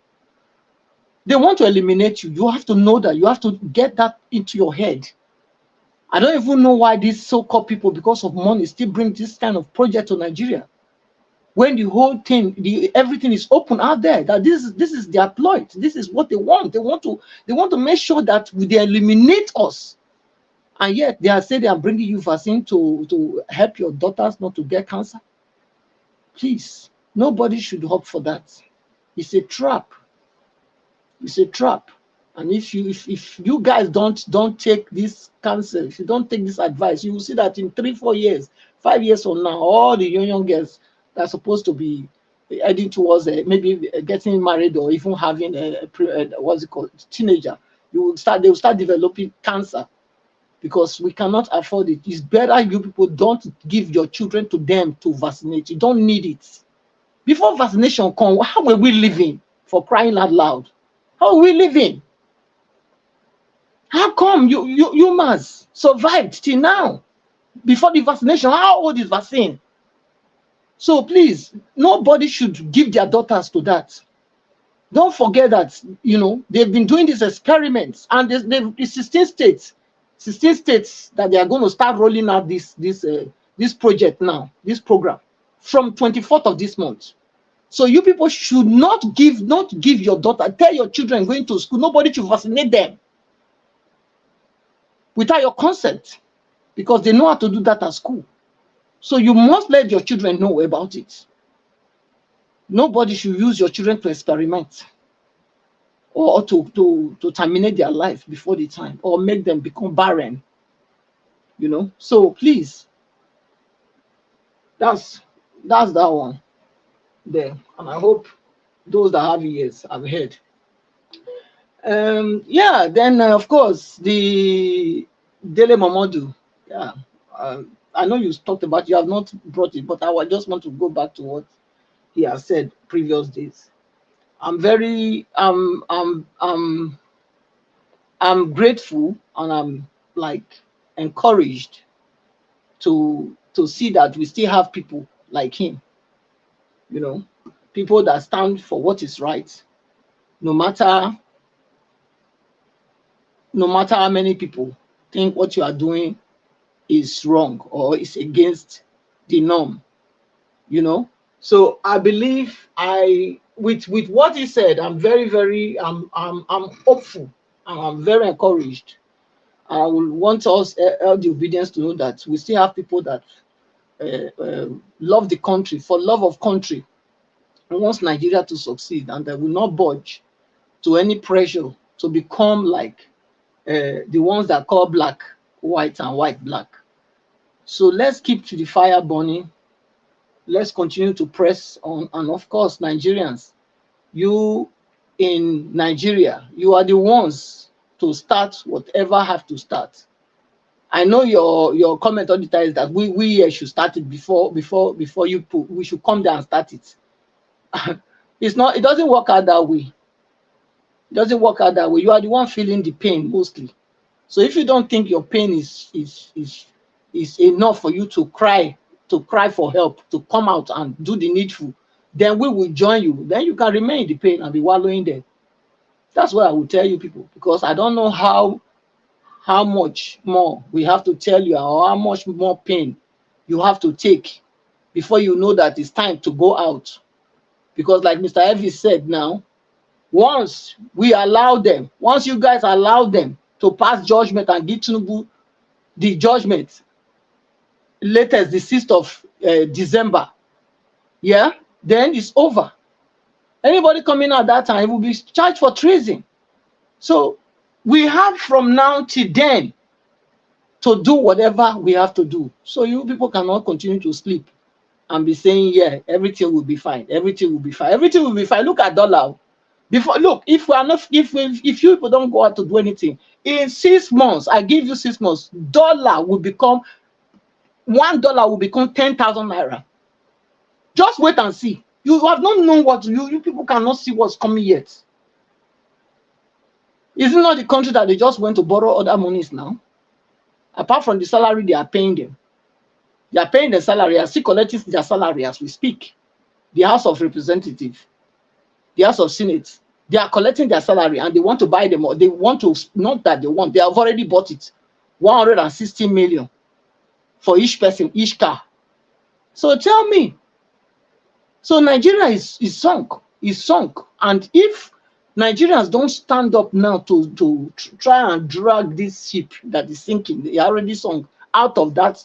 They want to eliminate you. You have to know that. You have to get that into your head. I don't even know why these so-called people, because of money, still bring this kind of project to Nigeria, when the whole thing, everything is open out there. That this is their ploy. This is what they want. They want to make sure that they eliminate us, and yet they are saying they are bringing you vaccine to help your daughters not to get cancer. Please, nobody should hope for that. It's a trap. It's a trap. And if you guys don't take this counsel, if you don't take this advice, you will see that in 3-4 years, 5 years from now, all the young girls that are supposed to be heading towards maybe getting married or even having what's it called, teenager, they will start developing cancer, because we cannot afford it. It's better you people don't give your children to them to vaccinate. You don't need it. Before vaccination come, how were we living, for crying out loud? How are we living? How come you must survived till now? Before the vaccination, how old is vaccine? So please, nobody should give their daughters to that. Don't forget that they've been doing these experiments, and there's 16 states that they are going to start rolling out this project now, this program, from 24th of this month. So you people should not give your daughter, tell your children going to school, nobody should vaccinate them without your consent, because they know how to do that at school. So you must let your children know about it. Nobody should use your children to experiment or to terminate their life before the time, or make them become barren. So please, that's that one there. And I hope those that have ears have heard. Yeah, then of course the Dele Momodu. Yeah, I know you talked about. You have not brought it, but I just want to go back to what he has said previous days. I'm very I'm grateful and I'm like encouraged to see that we still have people like him, you know, people that stand for what is right, no matter how many people think what you are doing is wrong or is against the norm, you know. So I believe with what he said, I'm very I'm hopeful and I'm very encouraged. I will want us all the obedience to know that we still have people that love the country for love of country and wants Nigeria to succeed, and they will not budge to any pressure to become like the ones that call black white and white black. So let's keep to the fire burning. Let's continue to press on. And of course, Nigerians, you in Nigeria, you are the ones to start whatever have to start. I know your comment on the time is that we here should start it before you put, we should come there and start it. It's not, it doesn't work out that way. It doesn't work out that way. You are the one feeling the pain mostly. So if you don't think your pain is enough for you to cry for help, to come out and do the needful, then we will join you. Then you can remain in the pain and be wallowing there. That's what I will tell you people, because I don't know how much more we have to tell you, or how much more pain you have to take before you know that it's time to go out. Because like Mr. Evie said now, once we allow them, once you guys allow them to pass judgment and give Tinubu the judgment latest the 6th of December, yeah, then it's over. Anybody coming out that time will be charged for treason. So we have from now till then to do whatever we have to do. So you people cannot continue to sleep and be saying, yeah, everything will be fine, everything will be fine, everything will be fine. Look at dollar. Before, look, if we are not, if you people don't go out to do anything, in 6 months, I give you 6 months, dollar will become $1 will become 10,000 naira. Just wait and see. You have not known what you people cannot see what's coming yet. Is it not the country that they just went to borrow other monies now? Apart from the salary they are paying them. They are paying the salary, and still collecting their salary as we speak. The House of Representatives, the House of Senate, they are collecting their salary and they want to buy them. They want to, not that they want, they have already bought it. 160 million for each person, each car. So tell me. So Nigeria is sunk. And if Nigerians don't stand up now to try and drag this ship that is sinking, they already sunk, out of that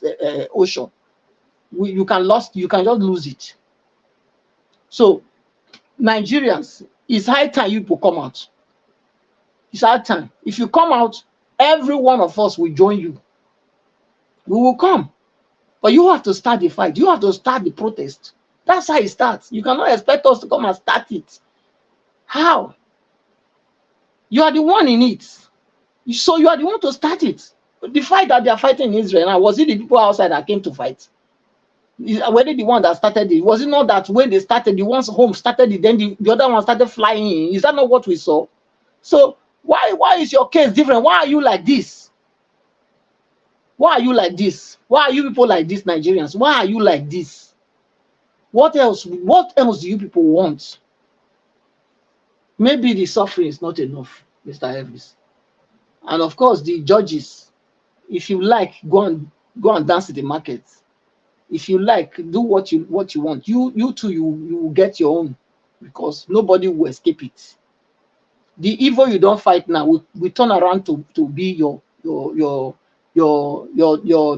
ocean, you can just lose it. So Nigerians, it's high time you people come out. It's high time. If you come out, every one of us will join you. We will come. But you have to start the fight. You have to start the protest. That's how it starts. You cannot expect us to come and start it. How? You are the one in it. So you are the one to start it. The fight that they are fighting in Israel now, was it the people outside that came to fight? Were they the one that started it? Was it not that when they started, the ones home started it, then the other one started flying in? Is that not what we saw? So why is your case different? Why are you like this? Why are you like this? Why are you people like this, Nigerians? Why are you like this? What else do you people want? Maybe the suffering is not enough, Mr. Elvis. And of course, the judges, if you like, go and dance in the market. If you like, do what you want. You too, you will get your own, because nobody will escape it. The evil you don't fight now will turn around to be your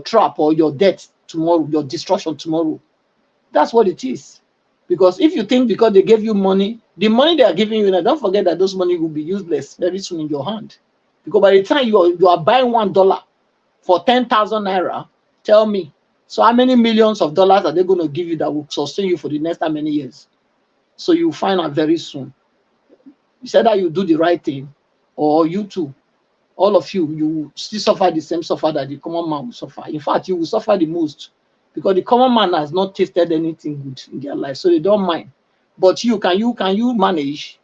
trap or your death tomorrow, your destruction tomorrow. That's what it is. Because if you think because they gave you money, the money they are giving you now, don't forget that those money will be useless very soon in your hand. Because by the time you are buying $1 for 10,000 naira, tell me, so how many millions of dollars are they going to give you that will sustain you for the next how many years? So you find out very soon. You said that you do the right thing, or you too, all of you, you will still suffer the same suffer that the common man will suffer. In fact, you will suffer the most because the common man has not tasted anything good in their life, so they don't mind. But can you manage,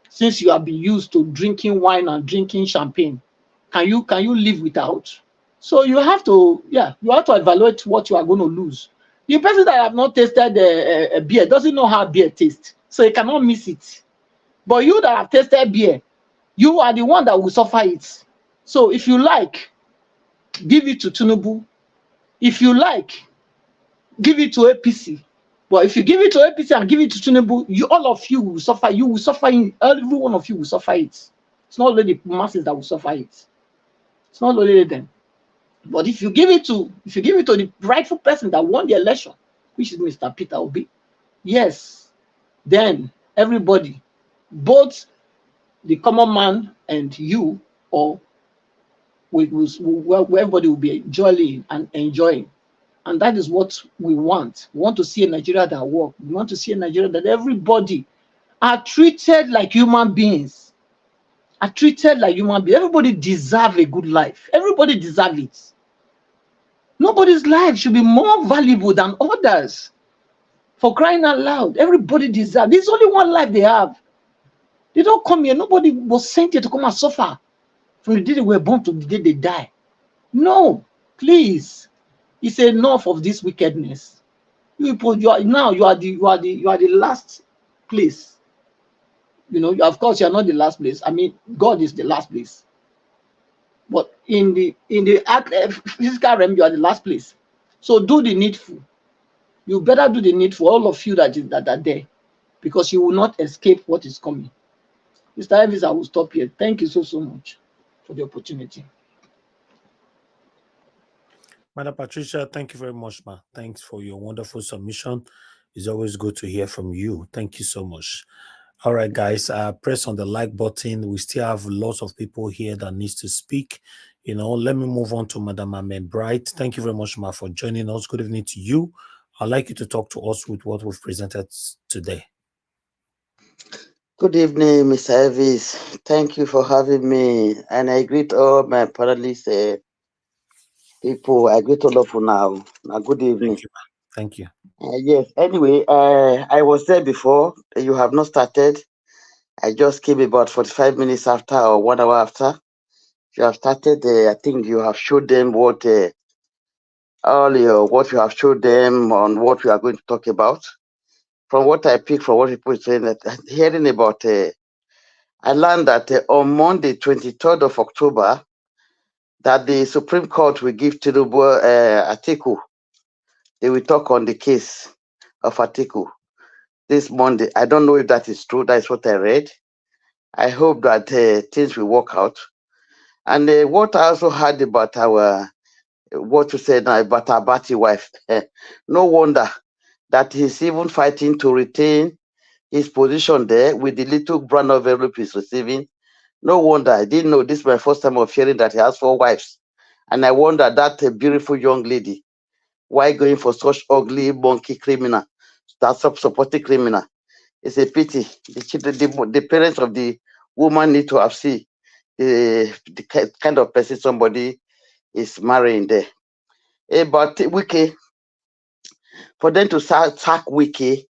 since you have been used to drinking wine and drinking champagne? Can you live without? So you have to, you have to evaluate what you are going to lose. The person that have not tasted a beer doesn't know how beer tastes, so he cannot miss it. But you that have tasted beer, you are the one that will suffer it. So if you like, give it to Tinubu. If you like, give it to APC. But if you give it to APC and give it to Tinubu, all of you will suffer. You will suffer. Every one of you will suffer it. It's not only the masses that will suffer it. It's not only them. But if you give it to the rightful person that won the election, which is Mr. Peter Obi, yes, then everybody, both the common man and you, or everybody will be enjoying and enjoying. And that is what we want. We want to see a Nigeria that works. We want to see a Nigeria that everybody are treated like human beings. Are treated like human beings. Everybody deserves a good life. Everybody deserves it. Nobody's life should be more valuable than others. For crying out loud, everybody deserves. There's only one life they have. They don't come here. Nobody was sent here to come and suffer from the day they were born to the day they die. No, please. It's enough of this wickedness. You people, you are the last place. You know, of course, you are not the last place. I mean, God is the last place. But in the physical realm, you are the last place. So do the needful. You better do the needful, all of you that are there, because you will not escape what is coming. Mr. Evans, I will stop here. Thank you so much for the opportunity. Madam Patricia, thank you very much, ma. Thanks for your wonderful submission. It's always good to hear from you. Thank you so much. All right, guys, press on the like button. We still have lots of people here that needs to speak. You know, let me move on to Madam Ahmed Bright. Thank you very much, ma, for joining us. Good evening to you. I'd like you to talk to us with what we've presented today. Good evening, Mr. Elvis. Thank you for having me. And I greet all my panelists, people. I greet all of you now. Good evening. Thank you. Yes, anyway, I was there before. You have not started. I just came about 45 minutes after or 1 hour after. You have started. I think you have showed them what you have showed them on what we are going to talk about. From what I picked from what people are saying, that hearing about I learned that on Monday, 23rd of October, that the Supreme Court will give Tinubu Atiku. They will talk on the case of Atiku this Monday. I don't know if that is true. That is what I read. I hope that things will work out. And what I also heard about what you said now about our Bati wife, no wonder that he's even fighting to retain his position there with the little brown envelope he's receiving. No wonder. I didn't know. This is my first time of hearing that he has 4 wives. And I wonder that a beautiful young lady, why going for such ugly, monkey criminal, that's supporting criminal? It's a pity. The parents of the woman need to have seen the kind of person somebody is marrying there. But Wiki, for them to sack Wiki,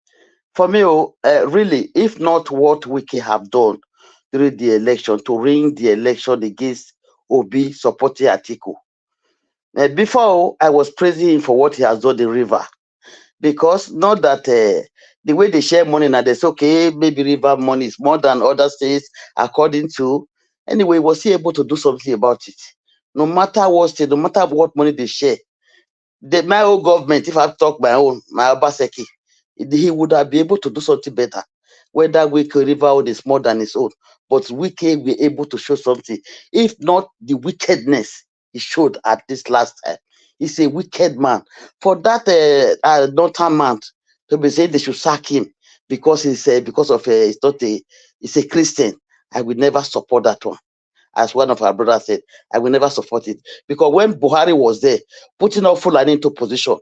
for me, really, if not what Wiki have done during the election to ring the election against Obi supporting Atiku. Before, I was praising him for what he has done in River, because not that the way they share money now, they say, okay, maybe River money is more than other states, according to. Anyway, was he able to do something about it? No matter what state, no matter what money they share, my own government, if I talk my own, my Obaseki, he would have been able to do something better. Whether Wike River own is more than his own, but Wike be able to show something. If not the wickedness he showed at this last time, he's a wicked man. For that northern man to be saying they should sack him because he's he's a Christian, I will never support that one. As one of our brothers said, I will never support it. Because when Buhari was there, putting all Fulani into position,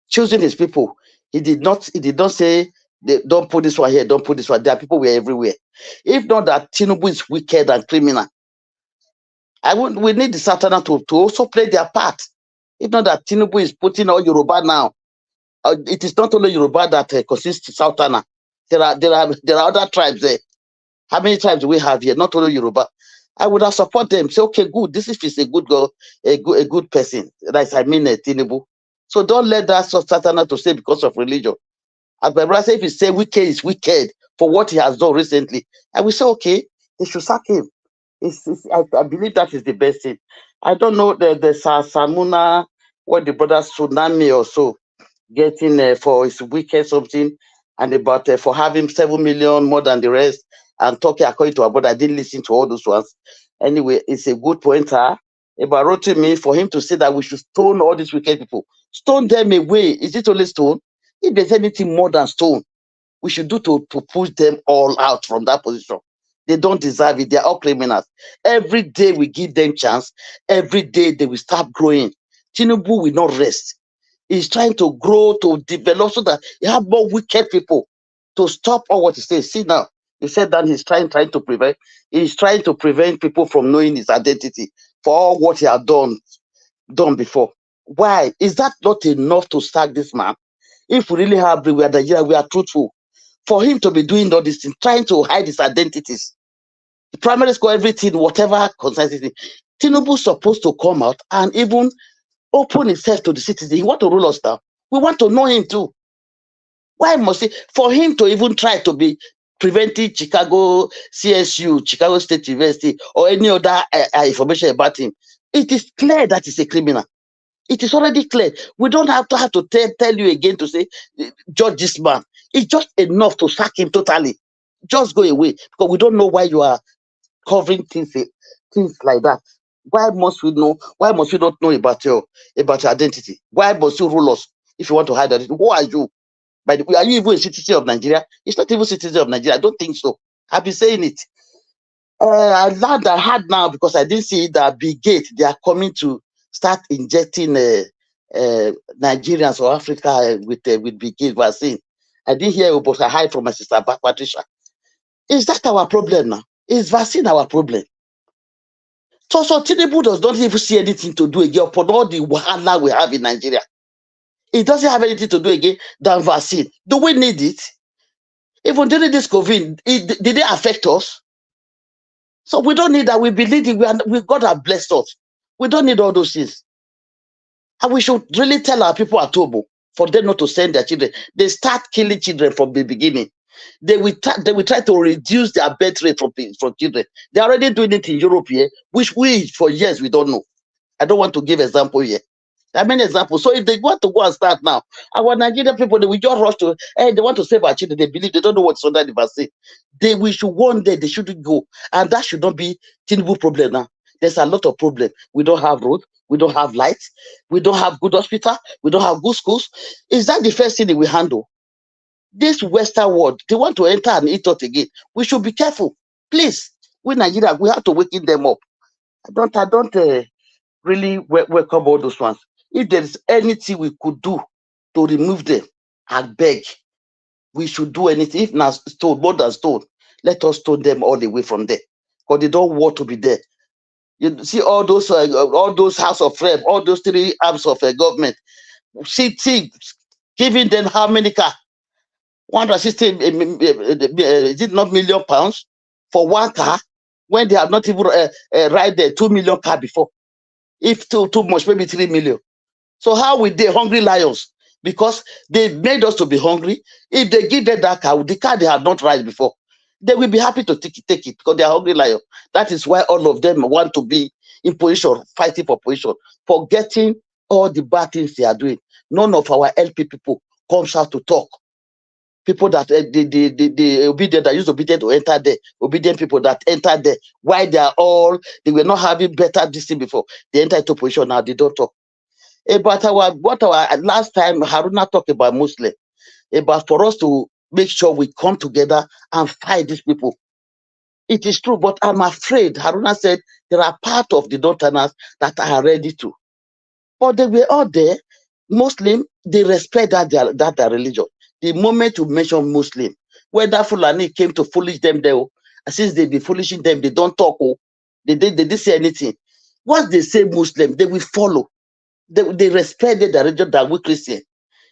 choosing his people, he did not say They don't put this one here, don't put this one. There are people were everywhere. If not that Tinubu is wicked and criminal, we need the Sultana to also play their part. If not that Tinubu is putting all Yoruba now. It is not only Yoruba that consists of Sultana. There are other tribes there. How many tribes do we have here? Not only Yoruba. I would have support them. Say, okay, good. This is a good girl, a good person. That's Tinubu. So don't let that Sultana to say because of religion. As my brother say, if he say wicked is wicked for what he has done recently, I will say, okay, they should sack him. I believe that is the best thing. I don't know the Samuna, what the brother Tsunami or so getting for his wicked something, and about for having 7 million more than the rest, and talking according to our brother. I didn't listen to all those ones. Anyway, it's a good pointer. About wrote to me for him to say that we should stone all these wicked people. Stone them away. Is it only stone? If there's anything more than stone, we should do to push them all out from that position. They don't deserve it. They are all criminals. Every day we give them chance. Every day they will start growing. Tinubu will not rest. He's trying to grow, to develop so that you have more wicked people to stop all what he says. See now, he said that he's trying to prevent. He's trying to prevent people from knowing his identity for all what he had done before. Why? Is that not enough to sack this man? If we really have, we are Nigeria, we are truthful. For him to be doing all these things, trying to hide his identities, the primary school, everything, whatever concerns it, Tinubu supposed to come out and even open himself to the citizens. He want to rule us down. We want to know him too. Why must he? For him to even try to be preventing Chicago CSU, Chicago State University, or any other information about him, it is clear that he's a criminal. It is already clear. We don't have to tell you again to say, judge this man. It's just enough to sack him totally. Just go away, because we don't know why you are covering things like that. Why must we know? Why must we not know about your identity? Why must you rule us if you want to hide identity? Who are you? Are you even a citizen of Nigeria? It's not even a citizen of Nigeria. I don't think so. I've been saying it. I learned I had now because I didn't see that Big Gate. They are coming to start injecting Nigerians or Africa with Big Gate vaccine. I didn't hear about a high from my sister Patricia. Is that our problem now? Is vaccine our problem? So Tinubu does not even see anything to do again upon all the wahala we have in Nigeria. It doesn't have anything to do again than vaccine. Do we need it? Even during this COVID, did it affect us? So we don't need that. We believe we God has blessed us. We don't need all those things. And we should really tell our people at home for them not to send their children. They start killing children from the beginning. They will try to reduce their birth rate from children. They're already doing it in Europe here, which we for years we don't know. I don't want to give example here. I mean example. So if they want to go and start now, our Nigerian people, they will just rush to, they want to save our children. They believe they don't know what's under the vaccine. We should one day, they shouldn't go. And that should not be Tinubu problem now. There's a lot of problems. We don't have road. We don't have lights. We don't have good hospital. We don't have good schools. Is that the first thing that we handle? This Western world, they want to enter and eat us again. We should be careful. Please, we Nigeria, we have to waken them up. I don't really welcome all those ones. If there is anything we could do to remove them, I beg, we should do anything. If not stone, more than stone, let us stone them all the way from there, because they don't want to be there. You see all those House of Rep, all those three arms of government, see, giving them how many cars? 160, is it not million pounds for one car, when they have not even ride the 2 million car before? If too much, maybe 3 million. So how will they hungry lions? Because they made us to be hungry. If they give them that car, the car they have not ride before, they will be happy to take it because they are hungry lions. That is why all of them want to be in position, fighting for position, forgetting all the bad things they are doing. None of our LP people comes out to talk. People that the obedient that used obedient to enter there, obedient people that entered there, why they were not having better this thing before. They enter into position now, they don't talk. But our last time Haruna talked about Muslim, about for us to make sure we come together and fight these people. It is true, but I'm afraid Haruna said there are part of the Northerners that are ready to. But they were all there. Muslim, they respect that their religion. The moment you mention Muslim, whether Fulani came to foolish them there, since they be foolishing them, they don't talk. They didn't say anything. Once they say Muslim, they will follow. They respect the religion that we Christian.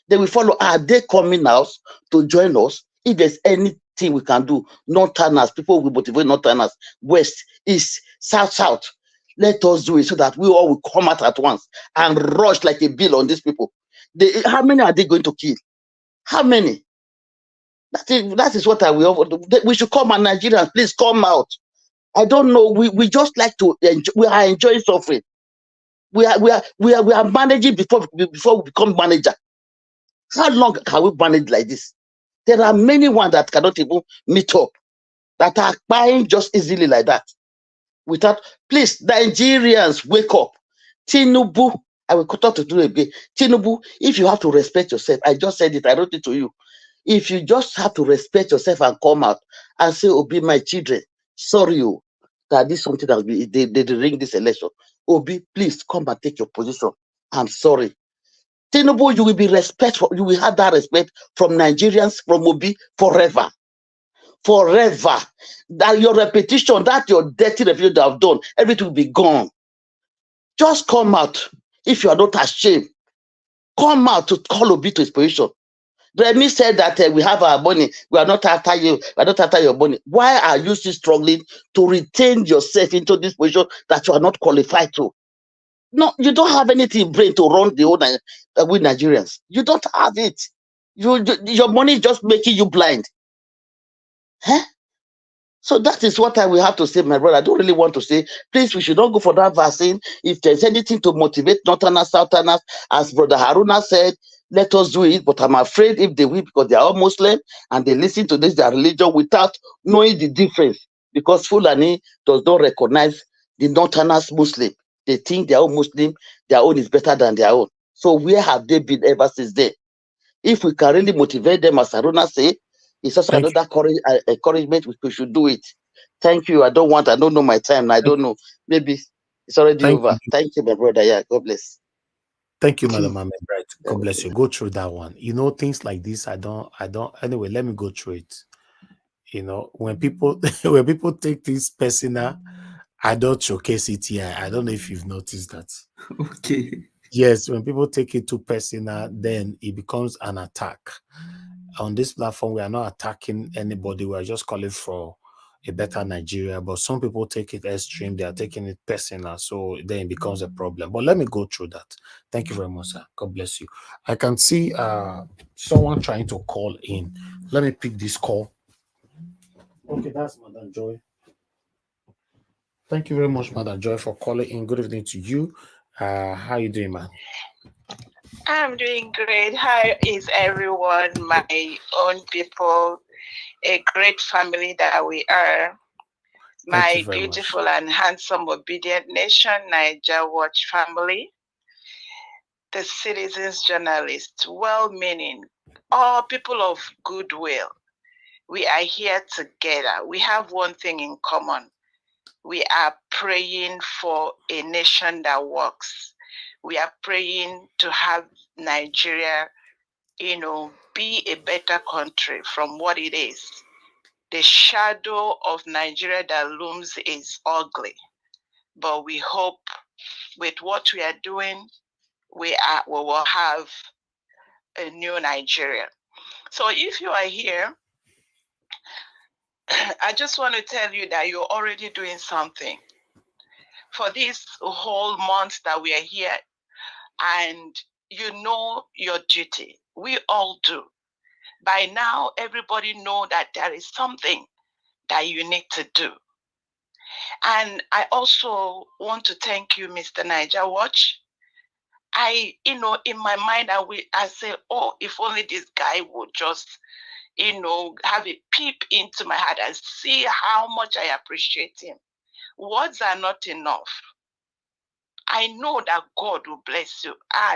They will follow. Are they coming out to join us? If there's anything we can do, Northerners, people will motivate Northerners, West, East, South. Let us do it so that we all will come out at once and rush like a bill on these people. How many are they going to kill? How many? That is what I will. We should come out, Nigerians. Please come out. I don't know. We just like to enjoy. We are enjoying suffering. We are managing before we become manager. How long can we manage like this? There are many ones that cannot even meet up, that are buying just easily like that. Without, please, Nigerians, wake up. Tinubu, I will talk to you a bit. Tinubu, if you have to respect yourself, I just said it, I wrote it to you. If you just have to respect yourself and come out and say, Obi, my children, sorry, that this is something that they ring this election. Obi, please come and take your position. I'm sorry. Tinubu, you will be respectful. You will have that respect from Nigerians, from Obi, forever. Forever. That your repetition, that your dirty reputation that I've done, everything will be gone. Just come out. If you are not ashamed, come out to call Obi to his position. Remy said that we have our money. We are not after you. We are not after your money. Why are you still struggling to retain yourself into this position that you are not qualified to? No, you don't have anything in brain to run the whole with Nigerians. You don't have it. Your money is just making you blind. Huh? So that is what I will have to say, my brother. I don't really want to say, please, we should not go for that vaccine. If there's anything to motivate Northerners, Southerners, as Brother Haruna said, let us do it. But I'm afraid if they will, because they are all Muslim and they listen to this, their religion, without knowing the difference. Because Fulani does not recognize the Northerners Muslim. They think their own Muslim, their own is better than their own. So where have they been ever since then? If we can really motivate them, as Haruna say, it's also another encouragement. We should do it. Thank you. I don't know my time. I don't know. Maybe it's already over. Thank you, my brother. Yeah, God bless. Thank you, Madam Ahmed. Right. God bless you. Go through that one. You know, things like this, I don't anyway, let me go through it. You know, when people take this personal, I don't showcase it here. I don't know if you've noticed that. Okay. Yes, when people take it too personal, then it becomes an attack. On this platform, we are not attacking anybody. We are just calling for a better Nigeria. But some people take it extreme. They are taking it personal. So then it becomes a problem. But let me go through that. Thank you very much, sir. God bless you. I can see someone trying to call in. Let me pick this call. Okay, that's Madam Joy. Thank you very much, Madam Joy, for calling in. Good evening to you. How are you doing, man? I'm doing great. How is everyone? My own people, a great family that we are. My beautiful and handsome, obedient nation, Niger Watch family. The citizens, journalists, well-meaning, all people of goodwill. We are here together. We have one thing in common. We are praying for a nation that works. We are praying to have Nigeria, be a better country from what it is. The shadow of Nigeria that looms is ugly, but we hope with what we are doing, we will have a new Nigeria. So if you are here, I just want to tell you that you're already doing something. For this whole month that we are here, and you know your duty. We all do. By now, everybody know that there is something that you need to do. And I also want to thank you, Mr. Niger Watch. In my mind, I say, oh, if only this guy would just, have a peep into my heart and see how much I appreciate him. Words are not enough. I know that God will bless you.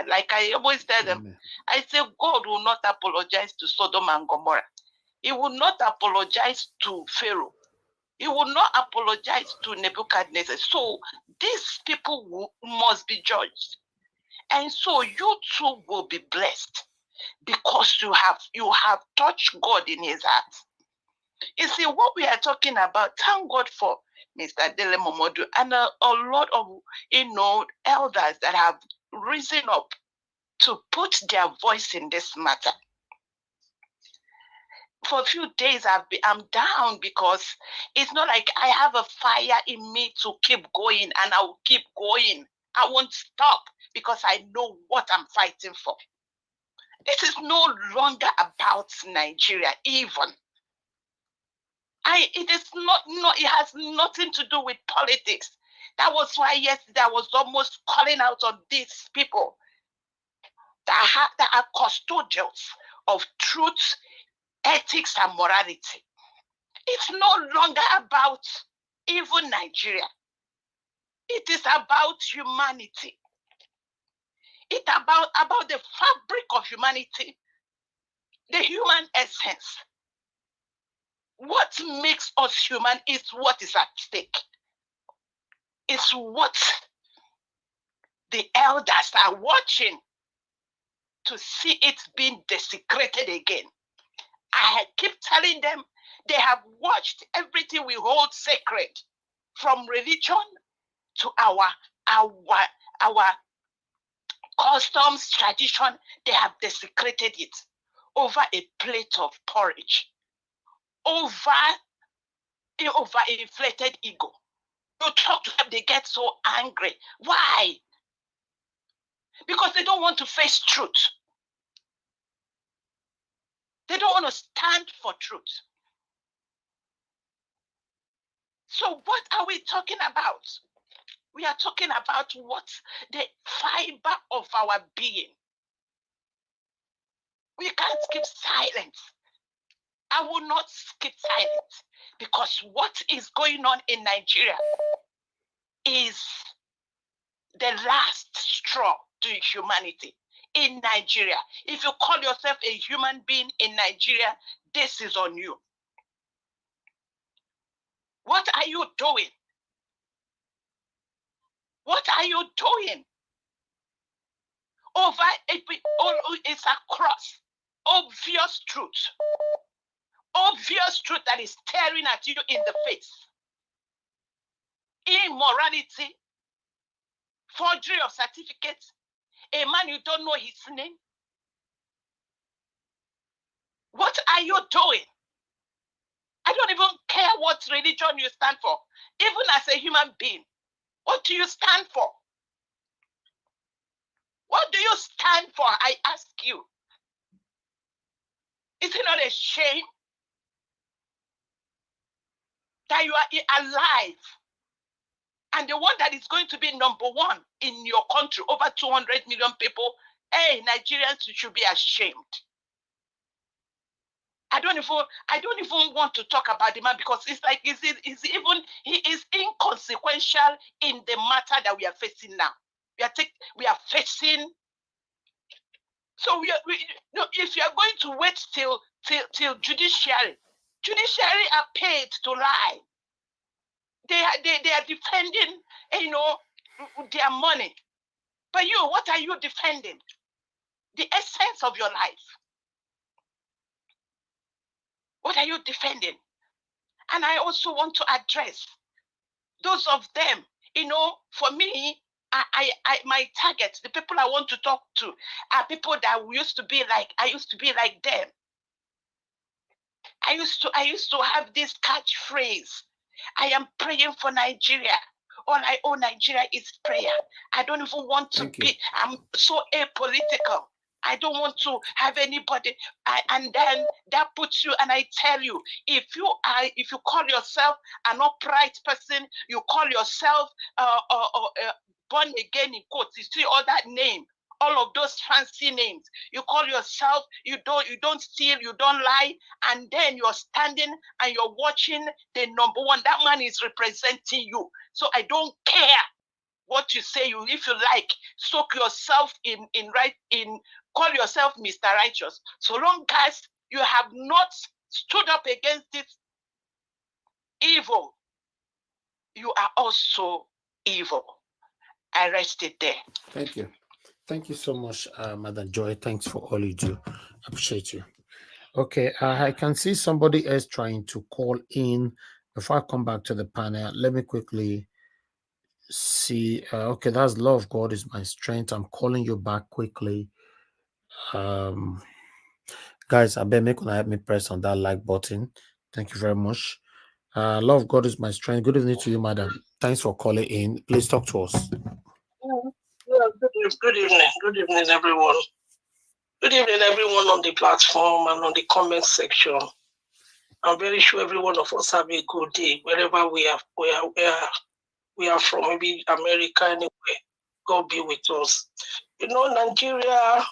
Like I always tell them, I say God will not apologize to Sodom and Gomorrah. He will not apologize to Pharaoh. He will not apologize to Nebuchadnezzar. So these people must be judged. And so you too will be blessed. because you have touched God in his heart. You see, what we are talking about, thank God for Mr. Dele Momodu and a lot of, elders that have risen up to put their voice in this matter. For a few days, I'm down because it's not like I have a fire in me to keep going, and I will keep going. I won't stop because I know what I'm fighting for. This is no longer about Nigeria, even. It has nothing to do with politics. That was why yesterday I was almost calling out on these people that are custodians of truth, ethics, and morality. It's no longer about even Nigeria. It is about humanity. It's about the fabric of humanity, the human essence. What makes us human is what is at stake. It's what the elders are watching to see it being desecrated again. I keep telling them they have watched everything we hold sacred, from religion to our customs, tradition. They have desecrated it over a plate of porridge, over inflated ego. You talk to them, they get so angry. Why? Because they don't want to face truth. They don't want to stand for truth. So what are we talking about? We are talking about what the fiber of our being. We can't keep silent. I will not keep silent, because what is going on in Nigeria is the last straw to humanity. In Nigeria, if you call yourself a human being in Nigeria, this is on you. What are you doing? What are you doing? It's across obvious truth. Obvious truth that is staring at you in the face. Immorality, forgery of certificates, a man you don't know his name. What are you doing? I don't even care what religion you stand for. Even as a human being, what do you stand for? What do you stand for? I ask you. Is it not a shame that you are alive? And the one that is going to be number one in your country, over 200 million people, hey, Nigerians should be ashamed. I don't even want to talk about the man, because it's like he is inconsequential in the matter that we are facing now. We are facing. So if you are going to wait till judiciary are paid to lie. They are defending, their money. But you, what are you defending? The essence of your life. What are you defending? And I also want to address those of them, for me, my target, the people I want to talk to are people that I used to be like them. I used to have this catchphrase. I am praying for Nigeria. All I owe Nigeria is prayer. I don't even want to be, I'm so apolitical. I don't want to have anybody. And then that puts you, and I tell you, if you call yourself an upright person, you call yourself born again in quotes, you see all that name, all of those fancy names. You call yourself, you don't steal, you don't lie, and then you're standing and you're watching the number one. That man is representing you. So I don't care what you say. If you like, soak yourself in call yourself Mr. Righteous. So long as you have not stood up against this evil, you are also evil. I rest it there. Thank you. Thank you so much, Madam Joy. Thanks for all you do. Appreciate you. Okay, I can see somebody else trying to call in. Before I come back to the panel, let me quickly see. Okay, that's love. God is my strength. I'm calling you back quickly. Guys, I bet make help me press on that like button. Thank you very much. Love God is my strength. Good evening to you, madam. Thanks for calling in. Please talk to us. Good evening. Good evening, everyone. Good evening, everyone on the platform and on the comment section. I'm very sure every one of us have a good day wherever we are from, maybe America, anywhere. God be with us. You know, Nigeria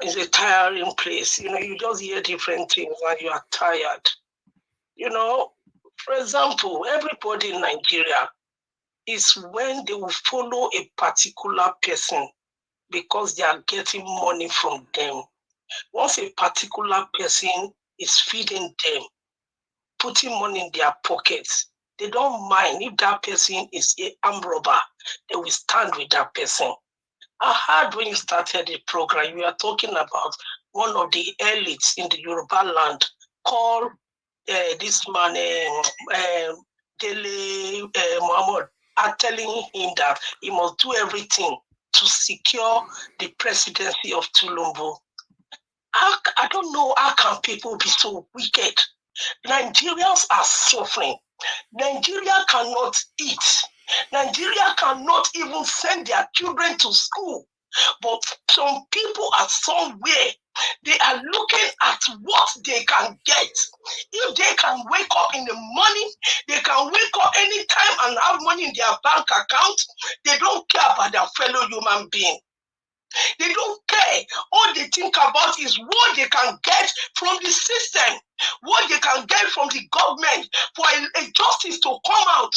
is a tiring place. You know, you just hear different things and you are tired. You know, for example, everybody in Nigeria is when they will follow a particular person because they are getting money from them. Once a particular person is feeding them, putting money in their pockets, they don't mind if that person is an armed robber, they will stand with that person. I heard when you started the program, you are talking about one of the elites in the Yoruba land called this man, Dele Muhammad, are telling him that he must do everything to secure the presidency of Tinubu. I don't know how can people be so wicked. Nigerians are suffering. Nigeria cannot eat. Nigeria cannot even send their children to school. But some people are somewhere. They are looking at what they can get. If they can wake up in the morning, they can wake up anytime and have money in their bank account. They don't care about their fellow human being. They don't care. All they think about is what they can get from the system, what they can get from the government for a justice to come out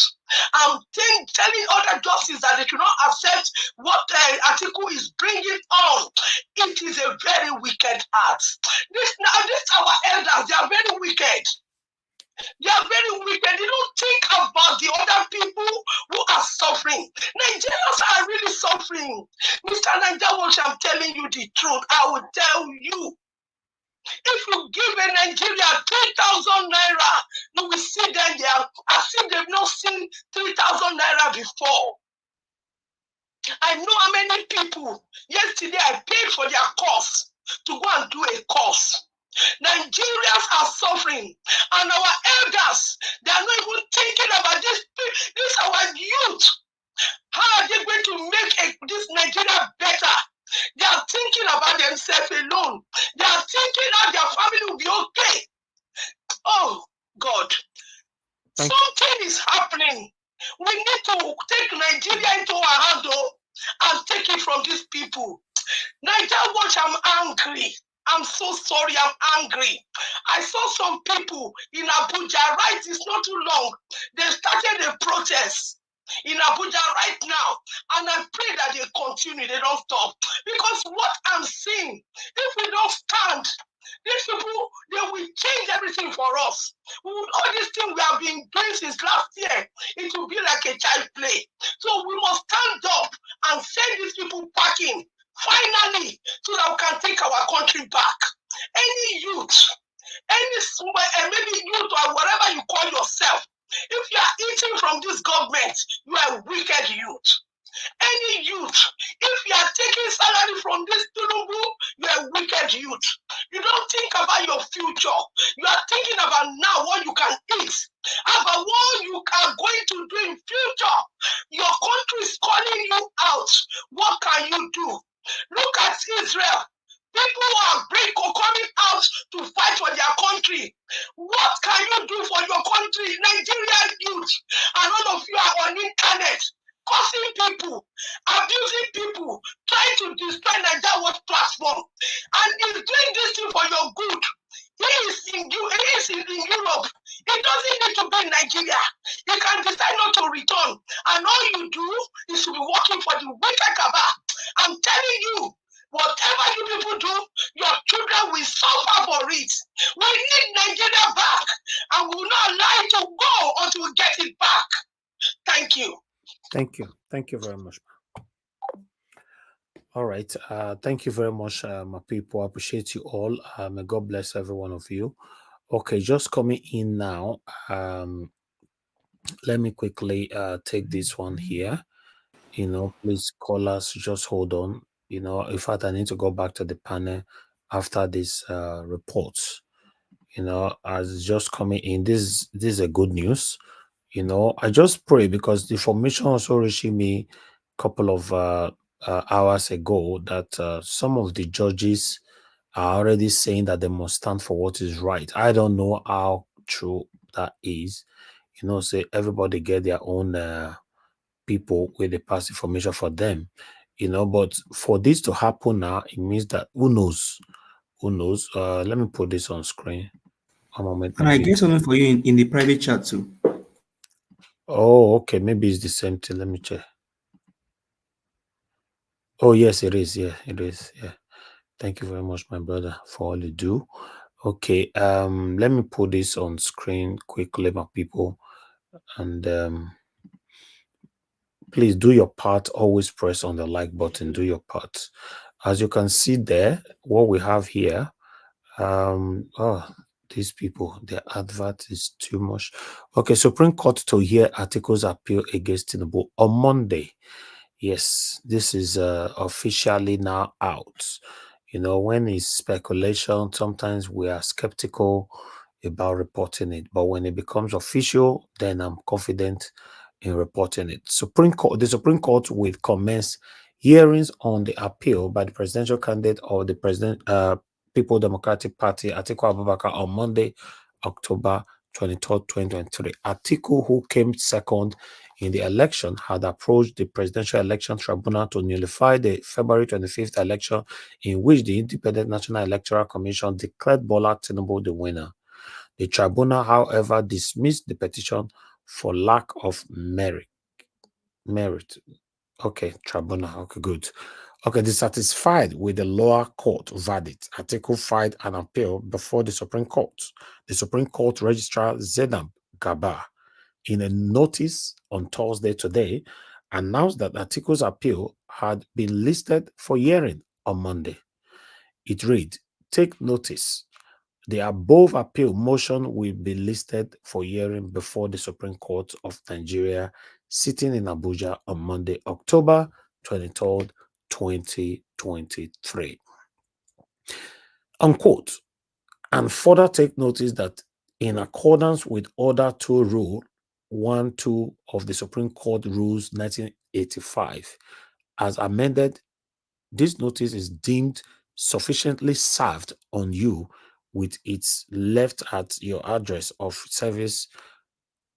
and telling other justices that they should not accept what article is bringing on. It is a very wicked act. This our elders, they are very wicked. They are very wicked. They don't think about the other people who are suffering. Nigerians are really suffering. Mr. Nigeria, I'm telling you the truth. I will tell you. If you give a Nigeria 3,000 naira, you will see them there as if they've not seen 3,000 naira before. I know how many people. Yesterday, I paid for their course to go and do a course. Nigerians are suffering, and our elders, they are not even thinking about this our youth. How are they going to make this Nigeria better? They are thinking about themselves alone. They are thinking how their family will be okay. Oh, God. Something is happening. We need to take Nigeria into our hand, and take it from these people. Nigeria Watch, I'm angry. I'm so sorry, I'm angry. I saw some people in Abuja, right? It's not too long. They started a protest in Abuja right now. And I pray that they continue, they don't stop. Because what I'm seeing, if we don't stand, these people, they will change everything for us. All these things we have been doing since last year, it will be like a child play. So we must stand up and send these people packing. Finally, so that we can take our country back. Any youth, maybe youth or whatever you call yourself, if you are eating from this government, you are a wicked youth. Any youth, if you are taking salary from this Tinubu, you are a wicked youth. You don't think about your future. You are thinking about now what you can eat, about what you are going to do in future. Your country is calling you out. What can you do? Look at Israel. People who are coming out to fight for their country. What can you do for your country? Nigerian youth, and all of you are on internet, cursing people, abusing people, trying to destroy Nigeria Watch platform. And he's doing this thing for your good. He is in Europe. He doesn't need to be in Nigeria. He can decide not to return. And all you do is to be working for the wicked cabal. I'm telling you, whatever you people do, your children will suffer for it. We need Nigeria back, and we will not allow it to go until we get it back. Thank you. Thank you. Thank you very much. All right. Thank you very much, my people. I appreciate you all. May God bless every one of you. Okay, just coming in now. Let me quickly take this one here. Please call us. Just hold on. In fact, I need to go back to the panel after this reports. As just coming in, this is a good news. I just pray because the information also reached me a couple of hours ago that some of the judges are already saying that they must stand for what is right. I don't know how true that is. Say everybody get their own people where they pass information for them. But for this to happen now, it means that who knows? Who knows? Let me put this on screen. A moment, And I get something for you in the private chat too. Oh, okay. Maybe it's the same thing. Let me check. Oh, yes, it is. Yeah, it is. Yeah. Thank you very much, my brother, for all you do. Okay. Let me put this on screen quickly, my people. And please do your part. Always press on the like button. Do your part. As you can see there, what we have here. These people, their advert is too much. Okay, Supreme Court to hear articles appeal against Tinubu on Monday. Yes, this is officially now out. When it's speculation, sometimes we are skeptical about reporting it, but when it becomes official, then I'm confident in reporting it. The Supreme Court will commence hearings on the appeal by the presidential candidate of the People Democratic Party, Atiku Abubakar, on Monday, October 23rd, 2023. Atiku, who came second in the election, had approached the Presidential Election Tribunal to nullify the February 25th election in which the Independent National Electoral Commission declared Bola Tinubu the winner. The tribunal, however, dismissed the petition for lack of merit. Okay, tribunal. Okay, good. Okay, dissatisfied with the lower court verdict, Atiku filed an appeal before the Supreme Court. The Supreme Court Registrar Zainab Gaba, in a notice on Thursday today, announced that Atiku's appeal had been listed for hearing on Monday. It read, "Take notice. The above appeal motion will be listed for hearing before the Supreme Court of Nigeria, sitting in Abuja on Monday, October 23rd, 2023. Unquote. And further take notice that in accordance with Order 2 Rule 1-2 of the Supreme Court Rules 1985, as amended, this notice is deemed sufficiently served on you with its left at your address of service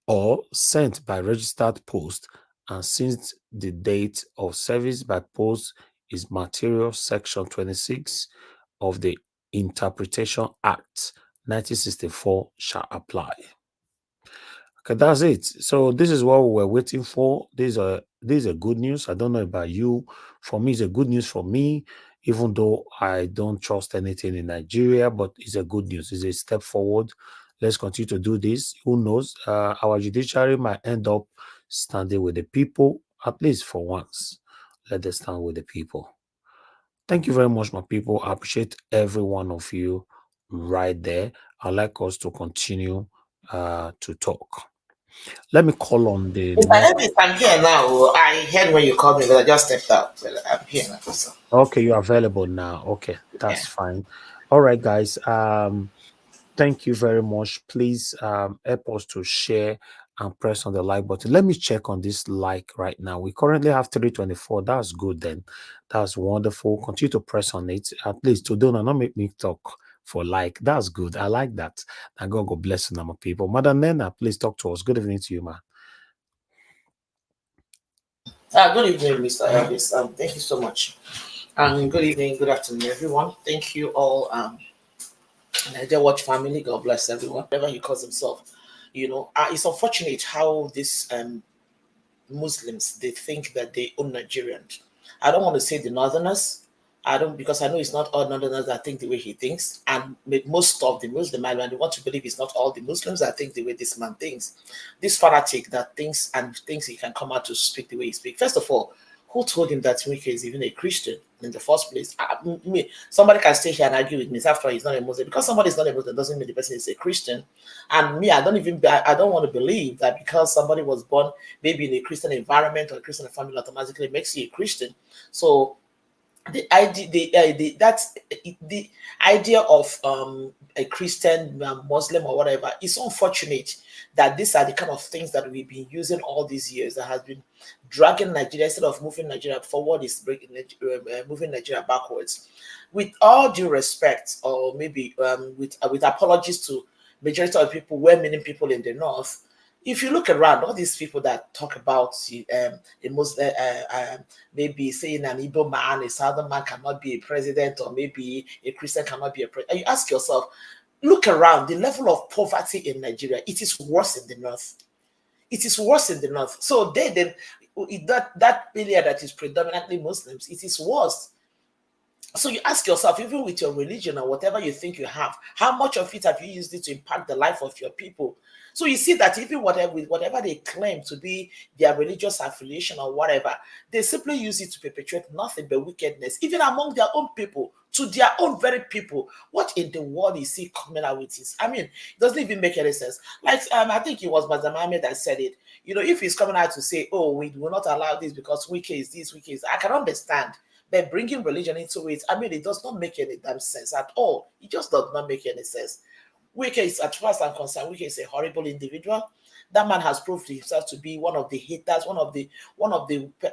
or sent by registered post, and since the date of service by post is material section 26 of the Interpretation Act 1964 shall apply." Okay, that's it. So this is what we were waiting for. These are good news. I don't know about you. For me, it's a good news for me, even though I don't trust anything in Nigeria, but it's a good news. It's a step forward. Let's continue to do this. Who knows? Our judiciary might end up standing with the people, at least for once. Let us stand with the people. Thank you very much, my people. I appreciate every one of you right there. I'd like us to continue to talk. Let me call on the next. I'm here now. I heard when you called me, but I just stepped out. But I'm here now. So. Okay, you're available now. Okay, that's fine. All right, guys. Thank you very much. Please help us to share and press on the like button. Let me check on this like right now. We currently have 324. That's good then. That's wonderful. Continue to press on it. At least to do not make me talk for like. That's good. I like that. And God bless you, my people. Madam Nena, please talk to us. Good evening to you, man. Good evening, Mr. Elvis. Thank you so much. Good evening, good afternoon, everyone. Thank you all. Nigeria Watch family, God bless everyone. Whatever he calls himself, it's unfortunate how these Muslims, they think that they own Nigerians. I don't want to say the Northerners. Because I know it's not all Northerners that think the way he thinks, and most of the Muslim island, they want to believe it's not all the Muslims that think the way this man thinks. This fanatic that thinks he can come out to speak the way he speaks. First of all, who told him that Wike is even a Christian? in the first place. Somebody can stay here and argue with me. After all, he's not a Muslim. Because somebody is not a Muslim doesn't mean the person is a Christian. And me, I don't want to believe that because somebody was born maybe in a Christian environment or a Christian family automatically makes you a Christian. So the idea of a Christian, Muslim, or whatever is unfortunate. That these are the kind of things that we've been using all these years that has been dragging Nigeria instead of moving Nigeria forward, is moving Nigeria backwards. With all due respect, or maybe with apologies to majority of people, well-meaning people in the north. If you look around, all these people that talk about a Muslim, maybe saying an Igbo man, a Southern man cannot be a president, or maybe a Christian cannot be a president, you ask yourself, look around, the level of poverty in Nigeria, it is worse in the north. It is worse in the north. So that area that is predominantly Muslims, it is worse. So you ask yourself, even with your religion or whatever you think you have, how much of it have you used it to impact the life of your people? So you see that even whatever they claim to be their religious affiliation or whatever, they simply use it to perpetuate nothing but wickedness, even among their own people, to their own very people. What in the world is he coming out with this? I mean, it doesn't even make any sense. Like, I think it was Mazam Ahmed that said it. You know, if he's coming out to say, oh, we will not allow this because Wike is this, Wike is, I can understand. But bringing religion into it, I mean, it does not make any damn sense at all. It just does not make any sense. Wike is, as far as I'm concerned, Wike is a horrible individual. That man has proved himself to be one of the haters, one of the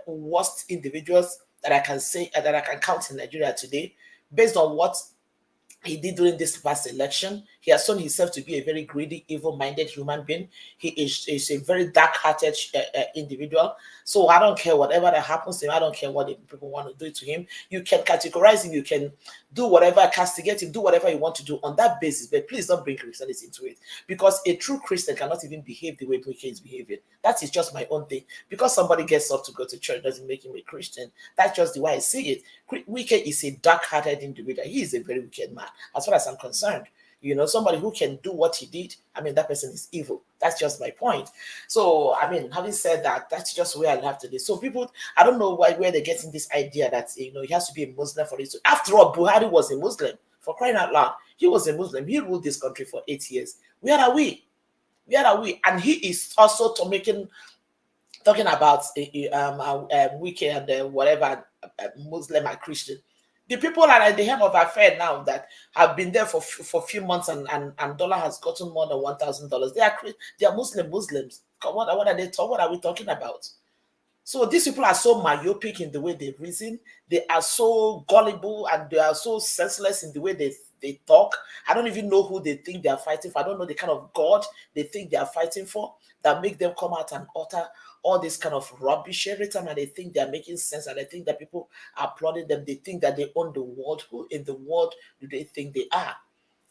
worst individuals that I can say, that I can count in Nigeria today, based on what he did during this past election. He has shown himself to be a very greedy, evil-minded human being. He is a very dark-hearted individual. So I don't care whatever that happens to him. I don't care what the people want to do to him. You can categorize him. You can do whatever, castigate him, do whatever you want to do on that basis. But please don't bring Christianity into it. Because a true Christian cannot even behave the way Wike is behaving. That is just my own thing. Because somebody gets up to go to church doesn't make him a Christian. That's just the way I see it. Wike is a dark-hearted individual. He is a very wicked man, as far as I'm concerned. You know, somebody who can do what he did, I mean, that person is evil. That's just my point. So, I mean, having said that, that's just where I have to do. So people, I don't know where they're getting this idea that, you know, he has to be a Muslim for it. After all, Buhari was a Muslim, for crying out loud. He was a Muslim. He ruled this country for 8 years. Where are we? Where are we? And he is also talking about Wike and whatever, Muslim and Christian. The people are at the helm of affair now that have been there for a few months, and dollar has gotten more than $1,000. They are Muslims. What are they talking? What are we talking about? So these people are so myopic in the way they reason. They are so gullible and they are so senseless in the way they talk. I don't even know who they think they are fighting for. I don't know the kind of God they think they are fighting for that make them come out and utter all this kind of rubbish every time, and they think they're making sense, and they think that people are applauding them. They think that they own the world. Who in the world do they think they are?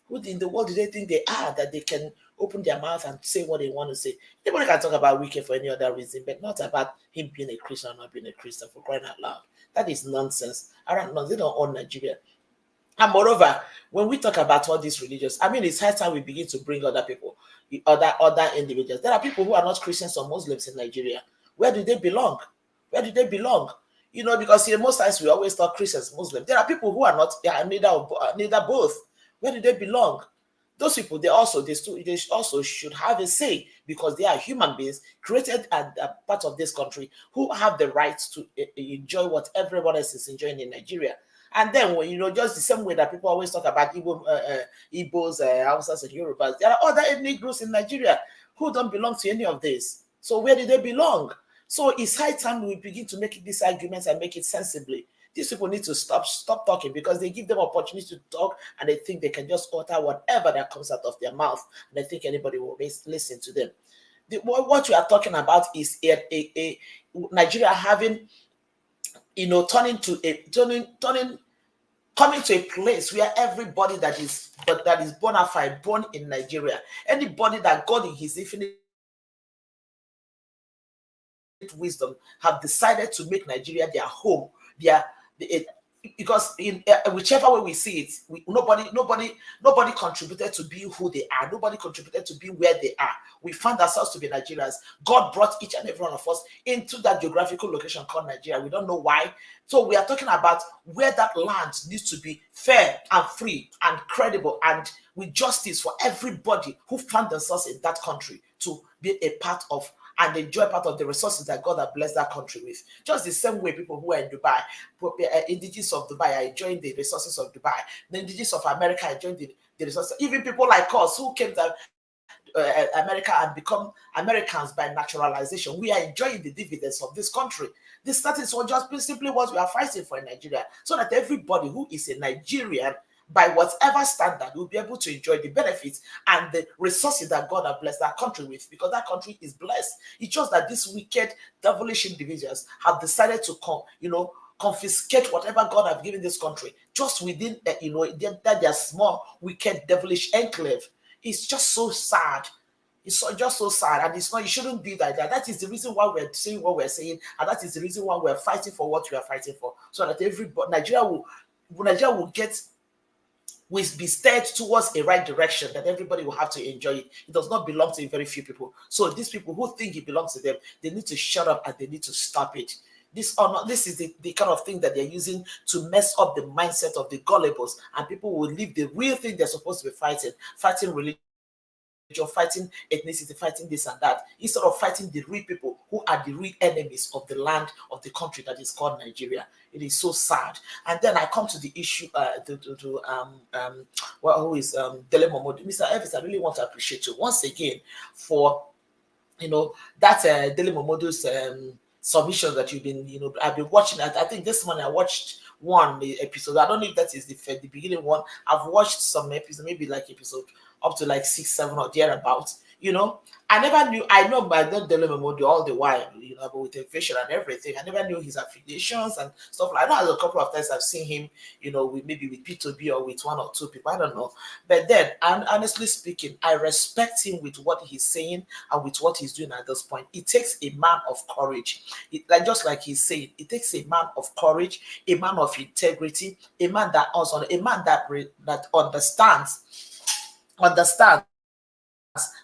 Who in the world do they think they are that they can open their mouth and say what they want to say? Nobody can talk about Wike for any other reason, but not about him being a Christian or not being a Christian, for crying out loud. That is nonsense. They don't own Nigeria. And moreover, when we talk about all these religions, I mean, it's high time we begin to bring other people, other individuals. There are people who are not Christians or Muslims in Nigeria. Where do they belong? Where do they belong? You know, because here most times we always talk Christians, Muslims. There are people who are not, they are neither both. Where do they belong? Those people, they also should have a say, because they are human beings created and part of this country who have the right to enjoy what everyone else is enjoying in Nigeria. And then, you know, just the same way that people always talk about Igbos, Hausas, and Yorubas, there are other ethnic groups in Nigeria who don't belong to any of this. So where do they belong? So it's high time we begin to make these arguments and make it sensibly. These people need to stop talking, because they give them opportunity to talk, and they think they can just utter whatever that comes out of their mouth, and they think anybody will listen to them. What we are talking about is a Nigeria having, you know, coming to a place where everybody that is bona fide, born in Nigeria, anybody that God in his infinite wisdom have decided to make Nigeria their home, because in whichever way we see it, nobody contributed to be who they are. Nobody contributed to be where they are. We found ourselves to be Nigerians. God brought each and every one of us into that geographical location called Nigeria. We don't know why. So we are talking about where that land needs to be fair and free and credible and with justice for everybody who found themselves in that country to be a part of and enjoy part of the resources that God has blessed that country with. Just the same way people who are in Dubai, indigenous of Dubai are enjoying the resources of Dubai. The indigenous of America are enjoying the resources. Even people like us who came to America and become Americans by naturalization, we are enjoying the dividends of this country. That is just simply what we are fighting for in Nigeria, so that everybody who is a Nigerian, by whatever standard, will be able to enjoy the benefits and the resources that God has blessed that country with, because that country is blessed. It's just that these wicked, devilish individuals have decided to confiscate whatever God has given this country just within their small, wicked, devilish enclave. It's just so sad. It's just so sad, and it's not. You shouldn't be like that. That is the reason why we're saying what we're saying, and that is the reason why we're fighting for what we are fighting for, so that everybody, Nigeria will be steered towards a right direction, that everybody will have to enjoy it. It does not belong to very few people. So these people who think it belongs to them, they need to shut up and they need to stop it. This is the kind of thing that they're using to mess up the mindset of the gullibles, and people will leave the real thing they're supposed to be fighting religion, fighting ethnicity, fighting this and that, instead of fighting the real people who are the real enemies of the land, of the country that is called Nigeria. It is so sad. And then I come to the issue who is Dele Momodu. Mr. Elvis, I really want to appreciate you once again for that Dele Momodu's submission that you've been, I've been watching. I think this morning I watched one episode. I don't know if that is the beginning one. I've watched some episodes, maybe like episode up to like 6, 7 or thereabouts. I never knew. I know by not Dele Momodu all the while, but with inflation and everything, I never knew his affiliations and stuff like that. I know a couple of times I've seen him, maybe with P2B or with 1 or 2 people. I don't know. But then, and honestly speaking, I respect him with what he's saying and with what he's doing at this point. It takes a man of courage. Just like he's saying, it takes a man of courage, a man of integrity, a man that understands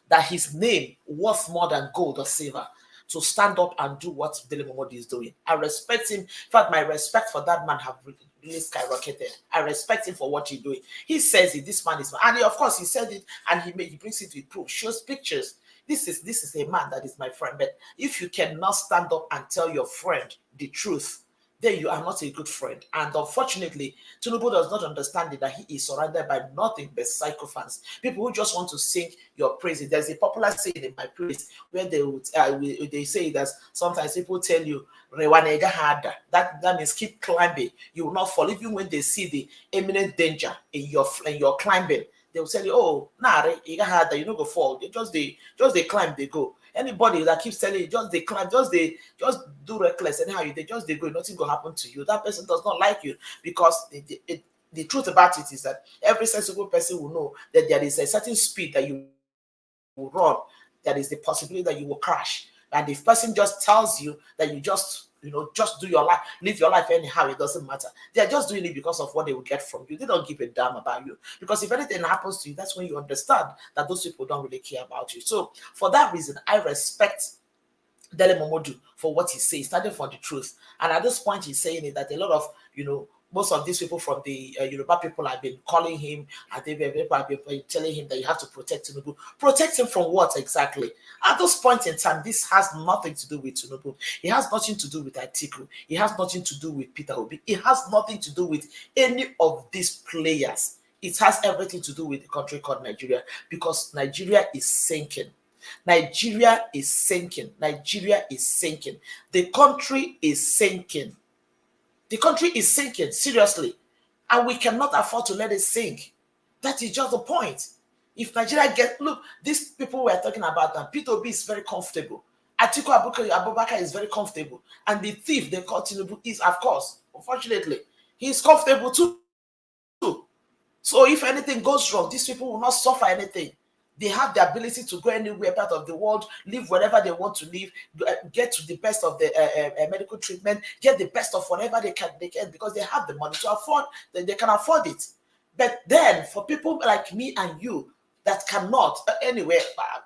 that his name worth more than gold or silver, to stand up and do what Dele Momodu is doing. I respect him. In fact, my respect for that man have really skyrocketed. I respect him for what he's doing. He says it. This man is, and of course he said it, and he brings it with proof, shows pictures. This is a man that is my friend. But if you cannot stand up and tell your friend the truth, then you are not a good friend. And unfortunately, Tinubu does not understand it, that he is surrounded by nothing but psychophants, people who just want to sing your praises. There's a popular saying in my praise where they say that sometimes people tell you, that means keep climbing, you will not fall. Even when they see the imminent danger in your climbing, they will tell you, oh, you don't go fall. They just they climb, they go. Anybody that keeps telling you just they climb, just do reckless, and they go, nothing will happen to you. That person does not like you, because the truth about it is that every sensible person will know that there is a certain speed that you will run, that is the possibility that you will crash. And if person just tells you that you just do your life, live your life anyhow, it doesn't matter. They are just doing it because of what they will get from you. They don't give a damn about you. Because if anything happens to you, that's when you understand that those people don't really care about you. So for that reason, I respect Dele Momodu for what he says, starting from the truth. And at this point, he's saying it that a lot of, most of these people from the Yoruba people have been calling him, and they've been telling him that you have to protect Tinubu. Protect him from what exactly? At this point in time, this has nothing to do with Tinubu. It has nothing to do with Atiku. It has nothing to do with Peter Obi. It has nothing to do with any of these players. It has everything to do with the country called Nigeria, because Nigeria is sinking. Nigeria is sinking. Nigeria is sinking. The country is sinking. The country is sinking, seriously. And we cannot afford to let it sink. That is just the point. If Nigeria look, these people we're talking about now, P2B is very comfortable. Atiku Abubakar is very comfortable. And the thief they call Tinubu is, of course, unfortunately, he's comfortable too. So if anything goes wrong, these people will not suffer anything. They have the ability to go anywhere part of the world, live wherever they want to live, get to the best of the medical treatment, get the best of whatever they can because they have the money to afford. They can afford it. But then for people like me and you that cannot, anyway,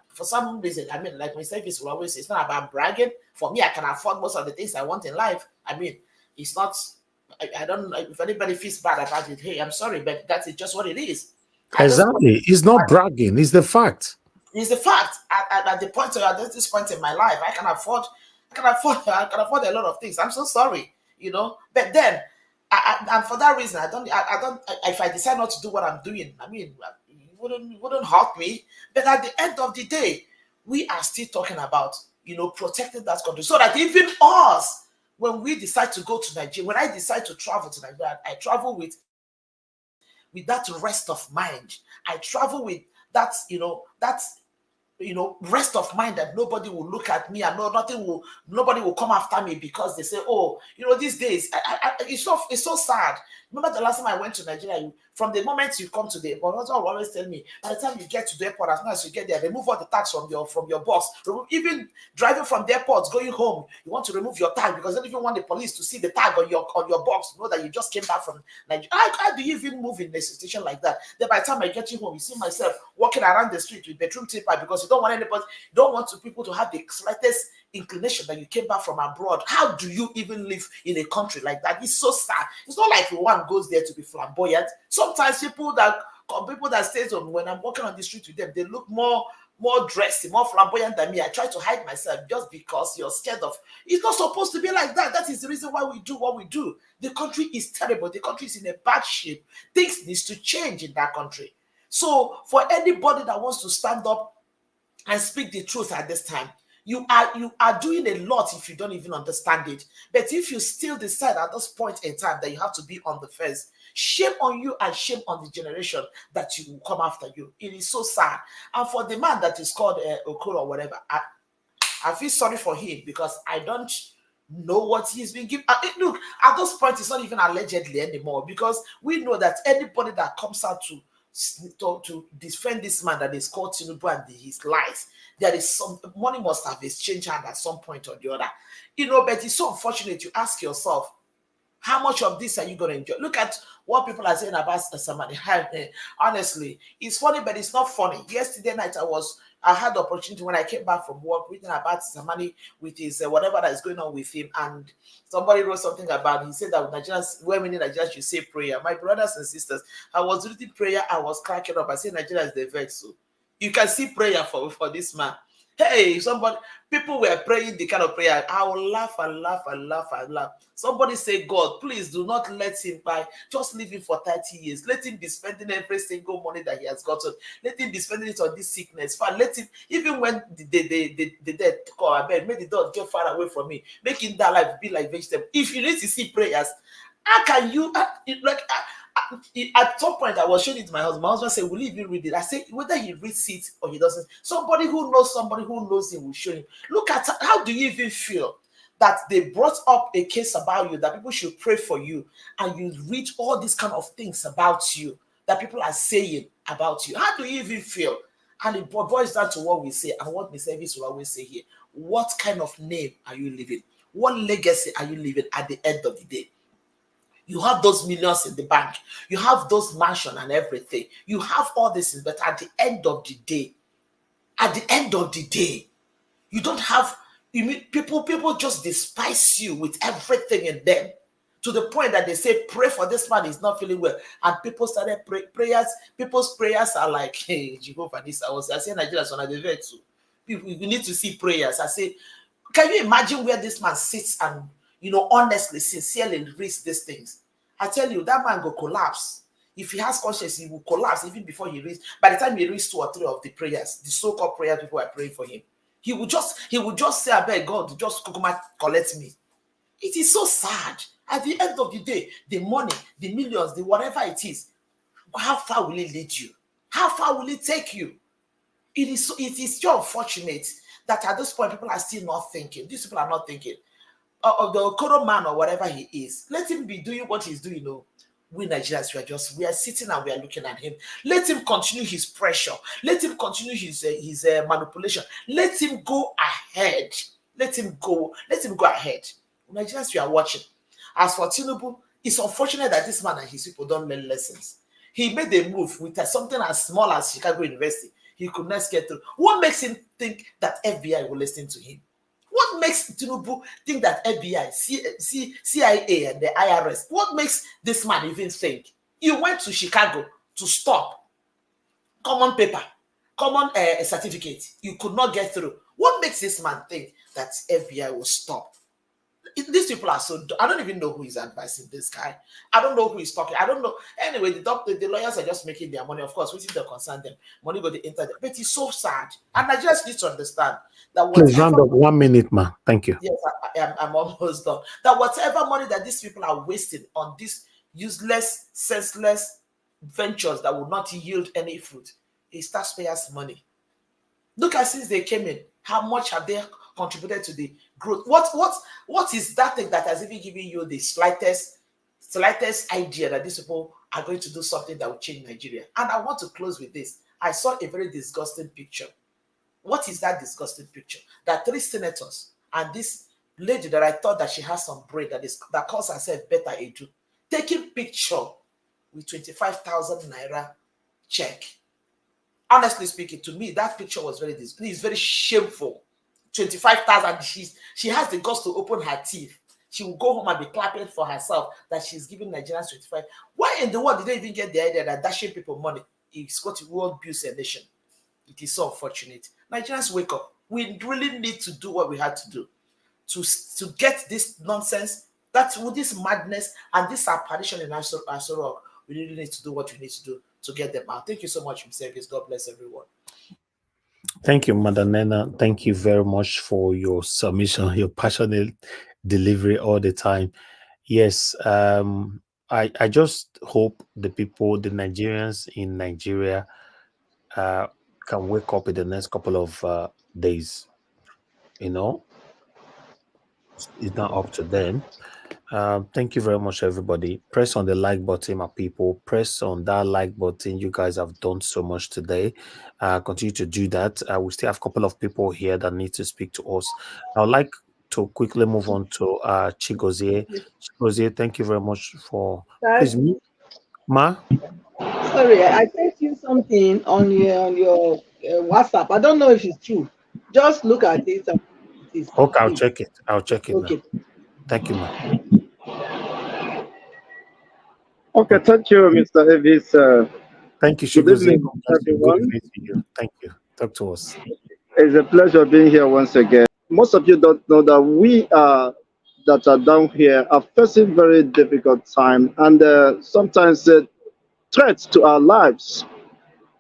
for some reason, I mean, like myself is always say, it's not about bragging. For me, I can afford most of the things I want in life. I mean, it's not. I don't know if anybody feels bad about it. Hey, I'm sorry, but that is just what it is. Exactly. It's not bragging. It's the fact. It's the fact. At the point at this point in my life, I can afford a lot of things. I'm so sorry, But then, and for that reason, I don't. If I decide not to do what I'm doing, I mean, it wouldn't hurt me. But at the end of the day, we are still talking about protecting that country, so that even us, when we decide to go to Nigeria, when I decide to travel to Nigeria, I travel with that rest of mind. I travel with that, rest of mind that nobody will look at me and nobody will come after me because they say, oh, these days, it's so sad. Remember the last time I went to Nigeria, from the moment you come to the airport, that's what always tell me, by the time you get to the airport, as soon as you get there, remove all the tags from your box. Even driving from the airport, going home, you want to remove your tag because you don't even want the police to see the tag on your box, know that you just came back from Nigeria. How do you even move in a situation like that? Then by the time I get you home, you see myself walking around the street with bedroom taper because you don't want people to have the slightest inclination that you came back from abroad. How do you even live in a country like that? It's so sad. It's not like one goes there to be flamboyant. Sometimes people that stay on, when I'm walking on the street with them, they look more dressed, more flamboyant than me. I try to hide myself just because you're scared of. It's not supposed to be like that. That is the reason why we do what we do. The country is terrible. The country is in a bad shape. Things need to change in that country. So for anybody that wants to stand up and speak the truth at this time, you are doing a lot if you don't even understand it. But if you still decide at this point in time that you have to be on the fence, shame on you and shame on the generation that you will come after you. It is so sad. And for the man that is called Okoro or whatever, I feel sorry for him because I don't know what he's been given. Look, at this point, it's not even allegedly anymore because we know that anybody that comes out to defend this man that is called Tinubu and his lies, there is some money must have exchanged hand at some point or the other. But it's so unfortunate. You ask yourself, how much of this are you going to enjoy? Look at what people are saying about somebody. Honestly, it's funny, but it's not funny. Yesterday night, I had the opportunity when I came back from work reading about somebody with his whatever that is going on with him, and somebody wrote something about. He said that Nigerians, women in Nigeria should say prayer. My brothers and sisters, I was reading prayer. I was cracking up. I said Nigeria is the vexel. You can see prayer for this man. Hey, people were praying the kind of prayer. I will laugh and laugh and laugh and laugh. Somebody say, God, please do not let him buy. Just leave him for 30 years. Let him be spending every single money that he has gotten. Let him be spending it on this sickness. Let him, even when the death call, I beg, make the dog get far away from me. Make him that life be like vegetable. If you need to see prayers, how can you, at some point, I was showing it to my husband. My husband said, will he even read it? I said, whether he reads it or he doesn't, somebody who knows him will show him. Look at how do you even feel that they brought up a case about you, that people should pray for you, and you read all these kind of things about you that people are saying about you. How do you even feel? And it boils down to what we say and what the service will always say here. What kind of name are you living? What legacy are you living at the end of the day? You have those millions in the bank. You have those mansions and everything. You have all this, but at the end of the day, you don't have, people just despise you with everything in them, to the point that they say, pray for this man, he's not feeling well. And people started prayers. People's prayers are like, hey, Jehovah, I say Nigerians on the vet too. People, you need to see prayers. I say, can you imagine where this man sits and, honestly, sincerely reads these things? I tell you, that man will collapse. If he has conscience, he will collapse even before he reads. By the time he reads 2 or 3 of the prayers, the so-called prayers people are praying for him, he will just say, I beg God, just collect me. It is so sad. At the end of the day, the money, the millions, the whatever it is, how far will it lead you? How far will it take you? It is so unfortunate that at this point, people are still not thinking. These people are not thinking of the Okoro man or whatever he is. Let him be doing what he's doing. We Nigerians, we are sitting and we are looking at him. Let him continue his pressure. Let him continue his manipulation. Let him go ahead. Let him go ahead. Nigerians, we are watching. As for Tinubu, it's unfortunate that this man and his people don't learn lessons. He made a move with something as small as Chicago University. He could not get through. What makes him think that FBI will listen to him? What makes Tinubu think that FBI, CIA, and the IRS, what makes this man even think? You went to Chicago to stop common paper, common certificate. You could not get through. What makes this man think that FBI will stop? These people are so... I don't even know who is advising this guy. I don't know who is talking. I don't know. Anyway, the lawyers are just making their money. Of course, we think they concern them. Money go the internet. But it's so sad. And I just need to understand that Please round up 1 minute, ma. Thank you. Yes, I'm almost done. That whatever money that these people are wasting on these useless, senseless ventures that will not yield any fruit is taxpayers' money. Look at since they came in, how much have they contributed to the growth? What is that thing that has even given you the slightest idea that these people are going to do something that will change Nigeria? And I want to close with this. I saw a very disgusting picture. What is that disgusting picture? That 3 senators and this lady that I thought that she has some brain that calls herself Beta Edu, taking picture with 25,000 naira check. Honestly speaking, to me, that picture was very shameful. 25,000. She has the guts to open her teeth. She will go home and be clapping for herself that she's giving Nigerians 25. Why in the world did they even get the idea that dashing people money is what will build a nation? It is so unfortunate. Nigerians, wake up. We really need to do what we had to do to get this nonsense, with this madness and this apparition in Aso Rock. We really need to do what we need to do to get them out. Thank you so much, Mr. Evans. God bless everyone. Thank you, Madam Nena. Thank you very much for your submission, your passionate delivery all the time. Yes, I just hope the people, the Nigerians in Nigeria, can wake up in the next couple of days. You know, it's not up to them. Thank you very much, everybody. Press on the like button, my people. Press on that like button. You guys have done so much today. Continue to do that. We still have a couple of people here that need to speak to us. I would like to quickly move on to Chigozie. Chigozie, thank you very much for... Please, Ma? Sorry, I sent you something on your WhatsApp. I don't know if it's true. Just look at it. Okay, I'll check it. I'll check it now. Thank you, Ma. Okay, thank you, Mr. Davis. Thank you, Good evening, everyone. everyone. Good evening to you. Thank you. Talk to us. It's a pleasure being here once again. Most of you don't know that we that are down here are facing very difficult time and sometimes threats to our lives.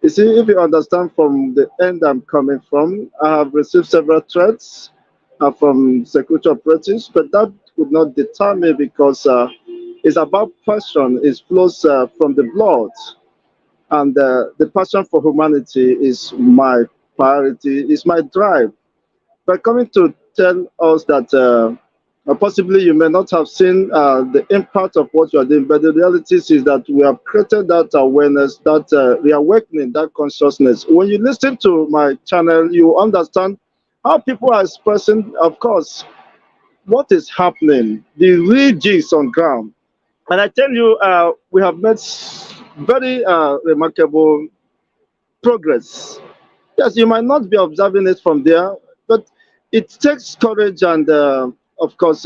You see, if you understand from the end I'm coming from, I have received several threats from security operatives, but that would not deter me because it's about passion. It flows from the blood. And the passion for humanity is my priority, is my drive. But coming to tell us that possibly you may not have seen the impact of what you are doing, but the reality is that we have created that awareness, that reawakening, that consciousness. When you listen to my channel, you understand how people are expressing, of course, what is happening, the real gist on ground. And I tell you, we have made very remarkable progress. Yes, you might not be observing it from there, but it takes courage and, of course,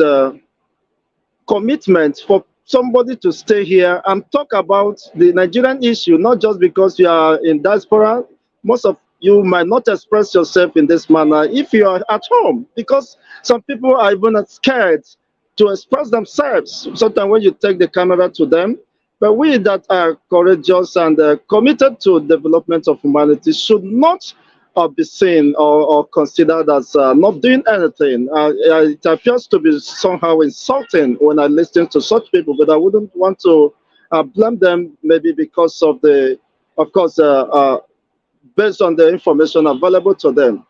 commitment for somebody to stay here and talk about the Nigerian issue, not just because you are in diaspora. Most of you might not express yourself in this manner if you are at home, because some people are even scared to express themselves sometimes when you take the camera to them. But we that are courageous and committed to development of humanity should not be seen or considered as not doing anything. It appears to be somehow insulting when I listen to such people, but I wouldn't want to blame them, maybe because of the, of course, based on the information available to them.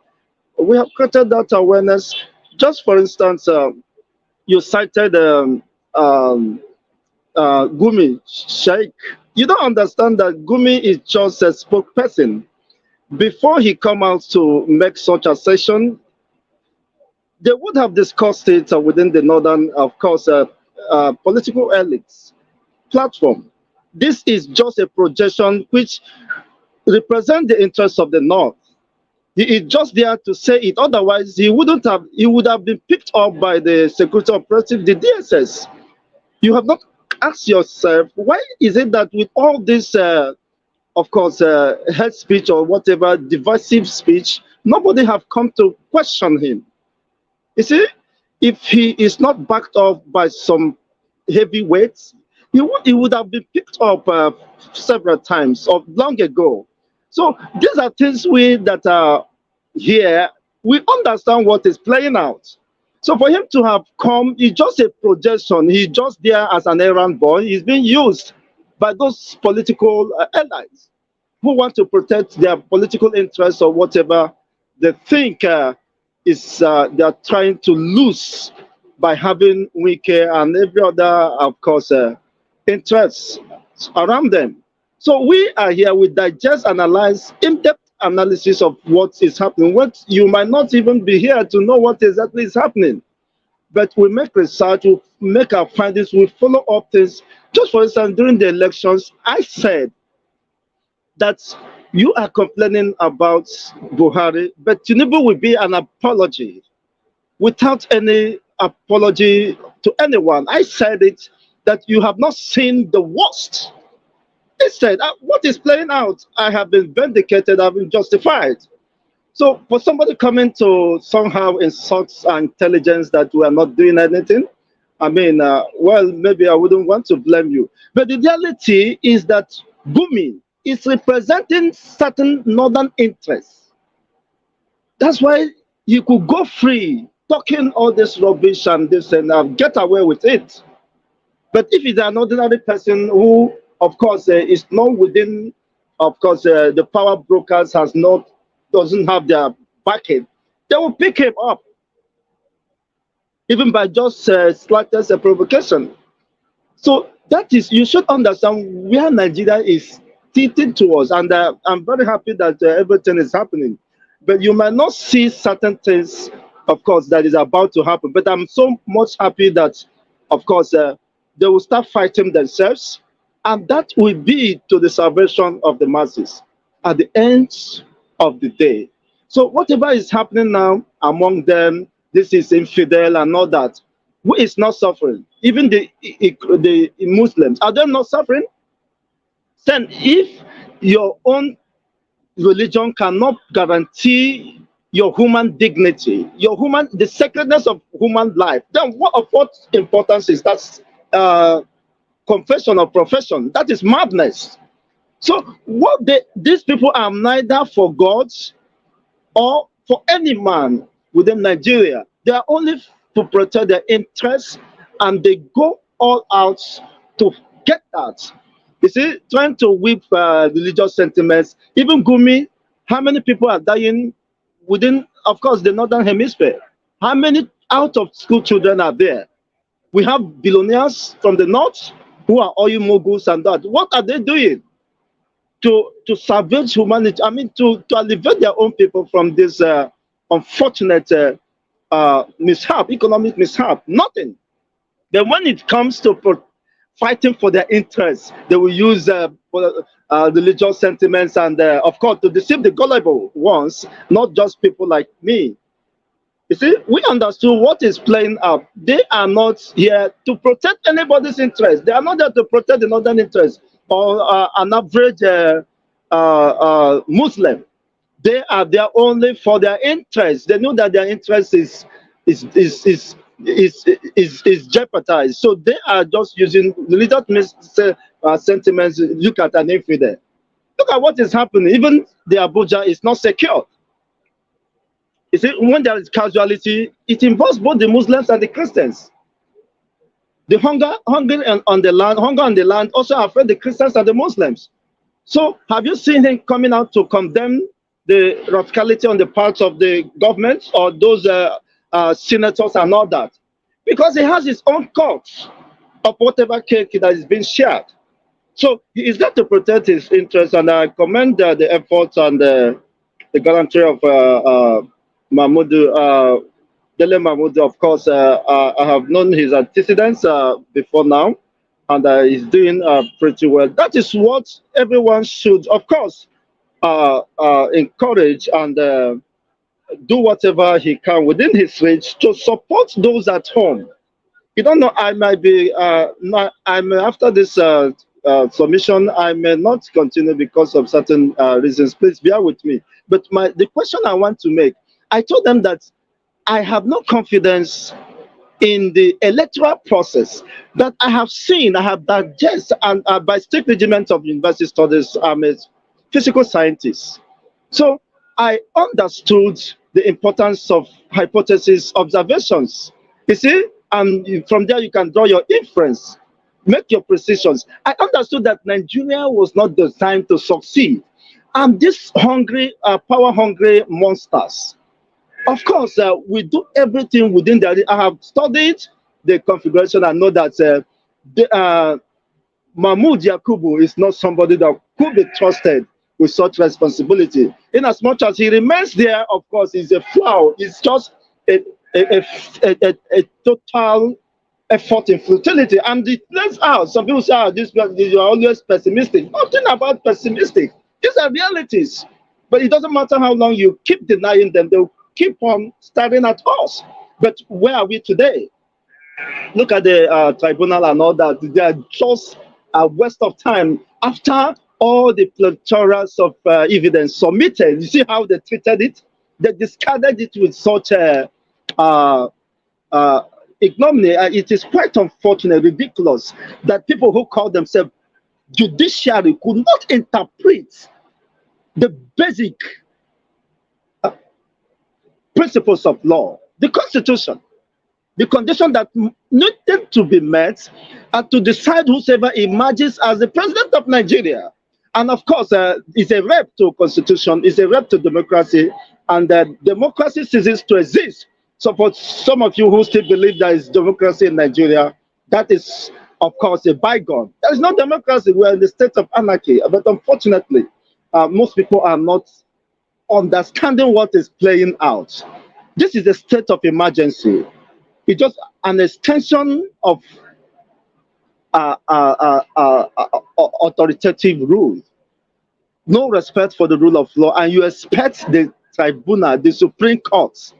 We have created that awareness. Just for instance, you cited Gumi Sheikh. You don't understand that Gumi is just a spokesperson. Before he come out to make such a session, they would have discussed it within the northern, of course, political elites platform. This is just a projection which represents the interests of the North. He is just there to say it. Otherwise, he wouldn't have. He would have been picked up by the security operative, the DSS. You have not asked yourself why is it that with all this, of course, hate speech or whatever divisive speech, nobody have come to question him. You see, if he is not backed up by some heavyweights, he would have been picked up several times or long ago. So these are things we that are here, we understand what is playing out. So for him to have come, it's just a projection. He's just there as an errand boy. He's being used by those political allies who want to protect their political interests or whatever they think they are trying to lose by having Wike and every other, of course, interests around them. So we are here, we digest, analyze, in-depth analysis of what is happening. What you might not even be here to know what exactly is happening. But we make research, we make our findings, we follow up things. Just for instance, during the elections, I said that you are complaining about Buhari, but Tinubu will be an apology without any apology to anyone. I said it that you have not seen the worst. Instead, what is playing out, I have been vindicated, I've been justified. So for somebody coming to somehow insult our intelligence that we are not doing anything, I mean, well, maybe I wouldn't want to blame you. But the reality is that Gumi is representing certain northern interests. That's why you could go free talking all this rubbish and this and get away with it. But if it's an ordinary person who, of course, is not within, of course, the power brokers doesn't have their backing, they will pick him up, even by just slightest provocation. So that is, you should understand where Nigeria is tilted towards, and I'm very happy that everything is happening. But you might not see certain things, of course, that is about to happen. But I'm so much happy that, of course, they will start fighting themselves, and that will be to the salvation of the masses at the end of the day. So whatever is happening now among them, this is infidel and all that, who is not suffering? Even the Muslims, are they not suffering? Then if your own religion cannot guarantee your human dignity, the sacredness of human life, then what importance is that confession or profession? That is madness. So these people are neither for God or for any man within Nigeria. They are only to protect their interests, and they go all out to get that. You see, trying to whip religious sentiments. Even Gumi, how many people are dying within, of course, the Northern Hemisphere? How many out-of-school children are there? We have billionaires from the North who are oil moguls and that. What are they doing to salvage humanity? I mean, to alleviate their own people from this unfortunate economic mishap? Nothing. Then when it comes to fighting for their interests, they will use religious sentiments and, of course, to deceive the gullible ones, not just people like me. You see, we understood what is playing out. They are not here to protect anybody's interest. They are not there to protect the northern interest or an average Muslim. They are there only for their interest. They know that their interest is jeopardized. So they are just using religious sentiments. Look at an infidel. Look at what is happening. Even the Abuja is not secure. You see, when there is casualty, it involves both the Muslims and the Christians. The hunger on the land also affects the Christians and the Muslims. So have you seen him coming out to condemn the radicality on the part of the government or those senators and all that? Because he has his own court. of whatever cake that is being shared. So he is there to protect his interests, and I commend the efforts and the gallantry of Mahmoud. Dele Mahmoud, of course, I have known his antecedents before now, and he's doing pretty well. That is what everyone should, of course, encourage and do whatever he can within his reach to support those at home. You don't know, I might be, I may, after this submission, I may not continue because of certain reasons. Please bear with me. But the question I want to make, I told them that I have no confidence in the electoral process that I have seen, I have digested, and by strict regiment of university studies, I'm a physical scientist. So I understood the importance of hypothesis observations. You see, and from there you can draw your inference, make your precisions. I understood that Nigeria was not designed to succeed. And these hungry, power-hungry monsters, of course, we do everything within the. I have studied the configuration and know that Mahmoud Yakubu is not somebody that could be trusted with such responsibility. In as much as he remains there, of course, he's a flaw. It's just a total effort in futility. And it plays out. Some people say, oh, you are always pessimistic. Nothing about pessimistic. These are realities. But it doesn't matter how long you keep denying them, they'll keep on staring at us. But where are we today? Look at the tribunal and all that. They are just a waste of time. After all the plethora of evidence submitted, you see how they treated it? They discarded it with such ignominy. It is quite unfortunate, ridiculous, that people who call themselves judiciary could not interpret the basic principles of law, the Constitution, the condition that needed to be met to decide whosoever emerges as the president of Nigeria. And of course, it's a rep to Constitution, it's a rep to democracy, and democracy ceases to exist. So for some of you who still believe there is democracy in Nigeria, that is, of course, a bygone. There is no democracy. We are in the state of anarchy. But unfortunately, most people are not understanding what is playing out. This is a state of emergency. It's just an extension of authoritative rule. No respect for the rule of law, and you expect the tribunal, the Supreme Court.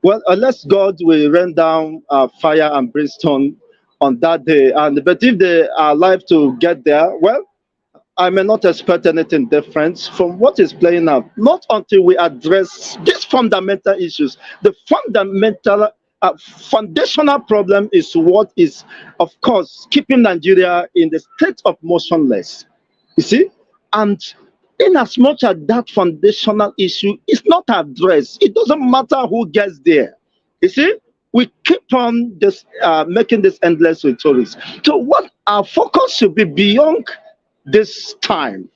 Well, unless God will rain down fire and brimstone on that day, but if they are alive to get there, well, I may not expect anything different from what is playing out. Not until we address these fundamental issues. The fundamental, foundational problem is what is, of course, keeping Nigeria in the state of motionless. You see? And in as much as that foundational issue is not addressed, it doesn't matter who gets there. You see? We keep on this, making this endless rhetoric. So what our focus should be beyond this time.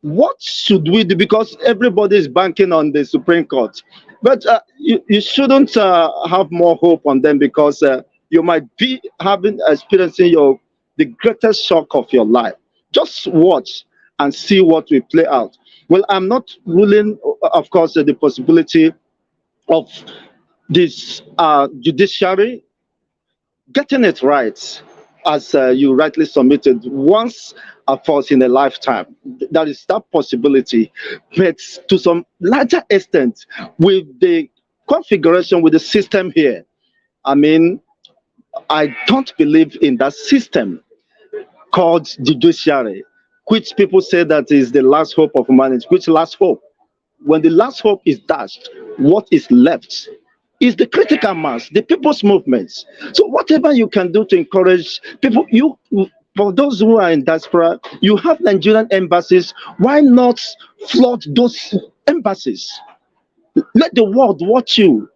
What should we do? Because everybody is banking on the Supreme Court. But you shouldn't have more hope on them, because you might be experiencing the greatest shock of your life. Just watch and see what will play out. Well, I'm not ruling, of course, the possibility of this judiciary getting it right, as you rightly submitted, once for us in a lifetime. There is that possibility. But to some larger extent, with the configuration, with the system here, I mean, I don't believe in that system called judiciary, which people say that is the last hope of humanity. Which last hope? When the last hope is dashed, what is left is the critical mass, the people's movements. So whatever you can do to encourage people, for those who are in diaspora, you have Nigerian embassies. Why not flood those embassies? Let the world watch you.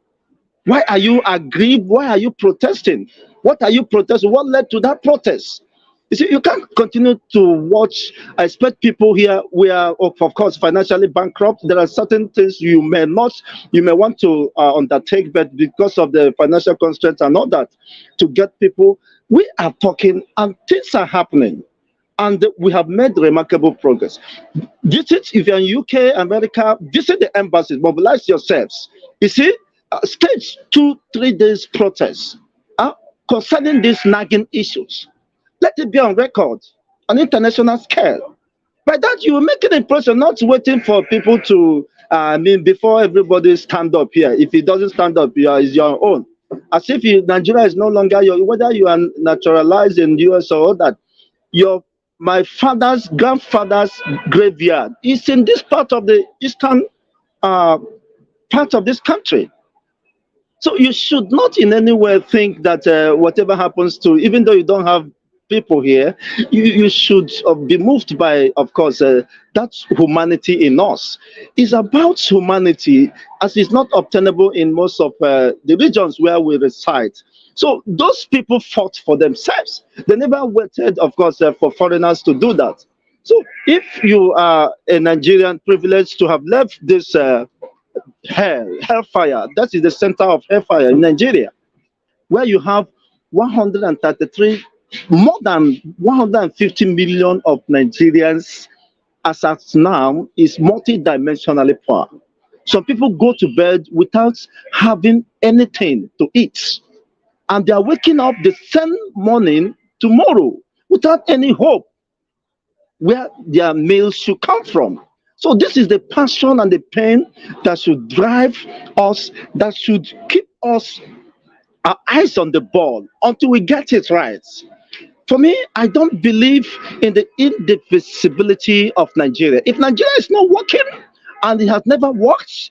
Why are you aggrieved? Why are you protesting? What are you protesting? What led to that protest? You see, you can't continue to watch. I expect people here, we are, of course, financially bankrupt. There are certain things you may want to undertake, but because of the financial constraints and all that, to get people, we are talking and things are happening. And we have made remarkable progress. Visit, if you're in UK, America, visit the embassies, mobilize yourselves. You see, stage 2-3 days protest concerning these nagging issues. Let it be on record, on international scale. By that, you will make an impression, not waiting for people to, before everybody stand up here. If it doesn't stand up, it's your own. As if Nigeria is no longer whether you are naturalized in the US or all that, my father's grandfather's graveyard is in this part of the eastern part of this country. So you should not in any way think that whatever happens to, even though you don't have people here, you should be moved by, of course, that humanity in us. It's about humanity, as is not obtainable in most of the regions where we reside. So those people fought for themselves. They never waited, of course, for foreigners to do that. So if you are a Nigerian privileged to have left this hellfire, that is the center of hellfire in Nigeria, where you have 133, more than 150 million of Nigerians as at now is multidimensionally poor. Some people go to bed without having anything to eat, and they are waking up the same morning tomorrow without any hope where their meals should come from. So this is the passion and the pain that should drive us, that should keep us our eyes on the ball until we get it right. For me, I don't believe in the indivisibility of Nigeria. If Nigeria is not working and it has never worked,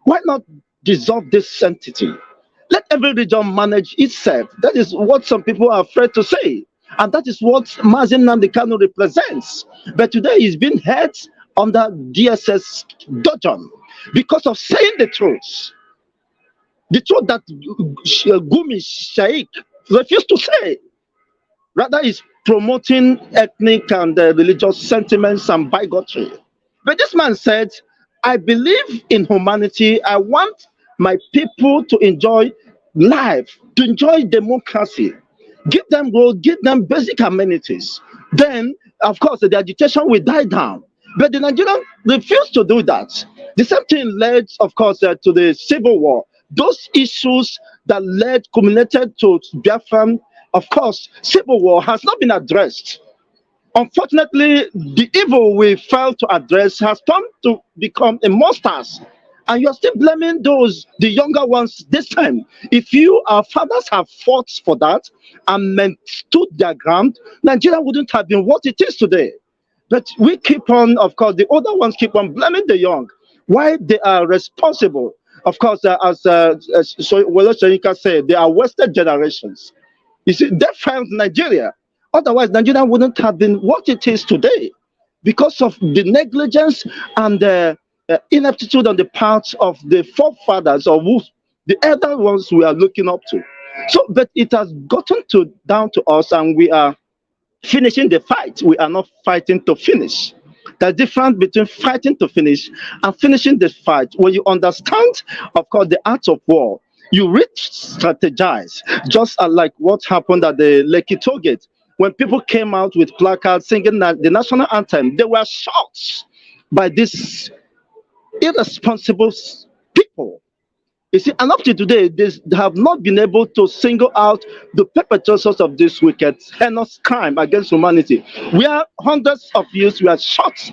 why not dissolve this entity? Let every region manage itself. That is what some people are afraid to say. And that is what Mazi Nnamdi Kanu represents. But today he's been held under DSS dudgeon because of saying the truth. The truth that Gumi Sheikh refused to say. Rather, is promoting ethnic and religious sentiments and bigotry. But this man said, I believe in humanity. I want my people to enjoy life, to enjoy democracy. Give them road, give them basic amenities. Then, of course, the agitation will die down. But the Nigerians refused to do that. The same thing led, of course, to the civil war. Those issues that culminated to Biafran, of course, civil war has not been addressed. Unfortunately, the evil we failed to address has come to become a monsters. And you're still blaming the younger ones this time. If our fathers have fought for that and stood their ground, Nigeria wouldn't have been what it is today. But we keep on, of course, the older ones keep on blaming the young. Why they are responsible. Of course, as Wole Soyinka said, they are wasted generations. You see, they found Nigeria. Otherwise, Nigeria wouldn't have been what it is today because of the negligence and the ineptitude on the part of the forefathers or the elder ones we are looking up to. So, but it has gotten down to us, and we are finishing the fight. We are not fighting to finish. The difference between fighting to finish and finishing the fight, when you understand, of course, the art of war, you strategize, just like what happened at the Lekki toll gate. When people came out with placards singing the national anthem, they were shot by these irresponsible people. You see, and up to today, they have not been able to single out the perpetrators of this wicked, heinous crime against humanity. Where hundreds of youths were shot,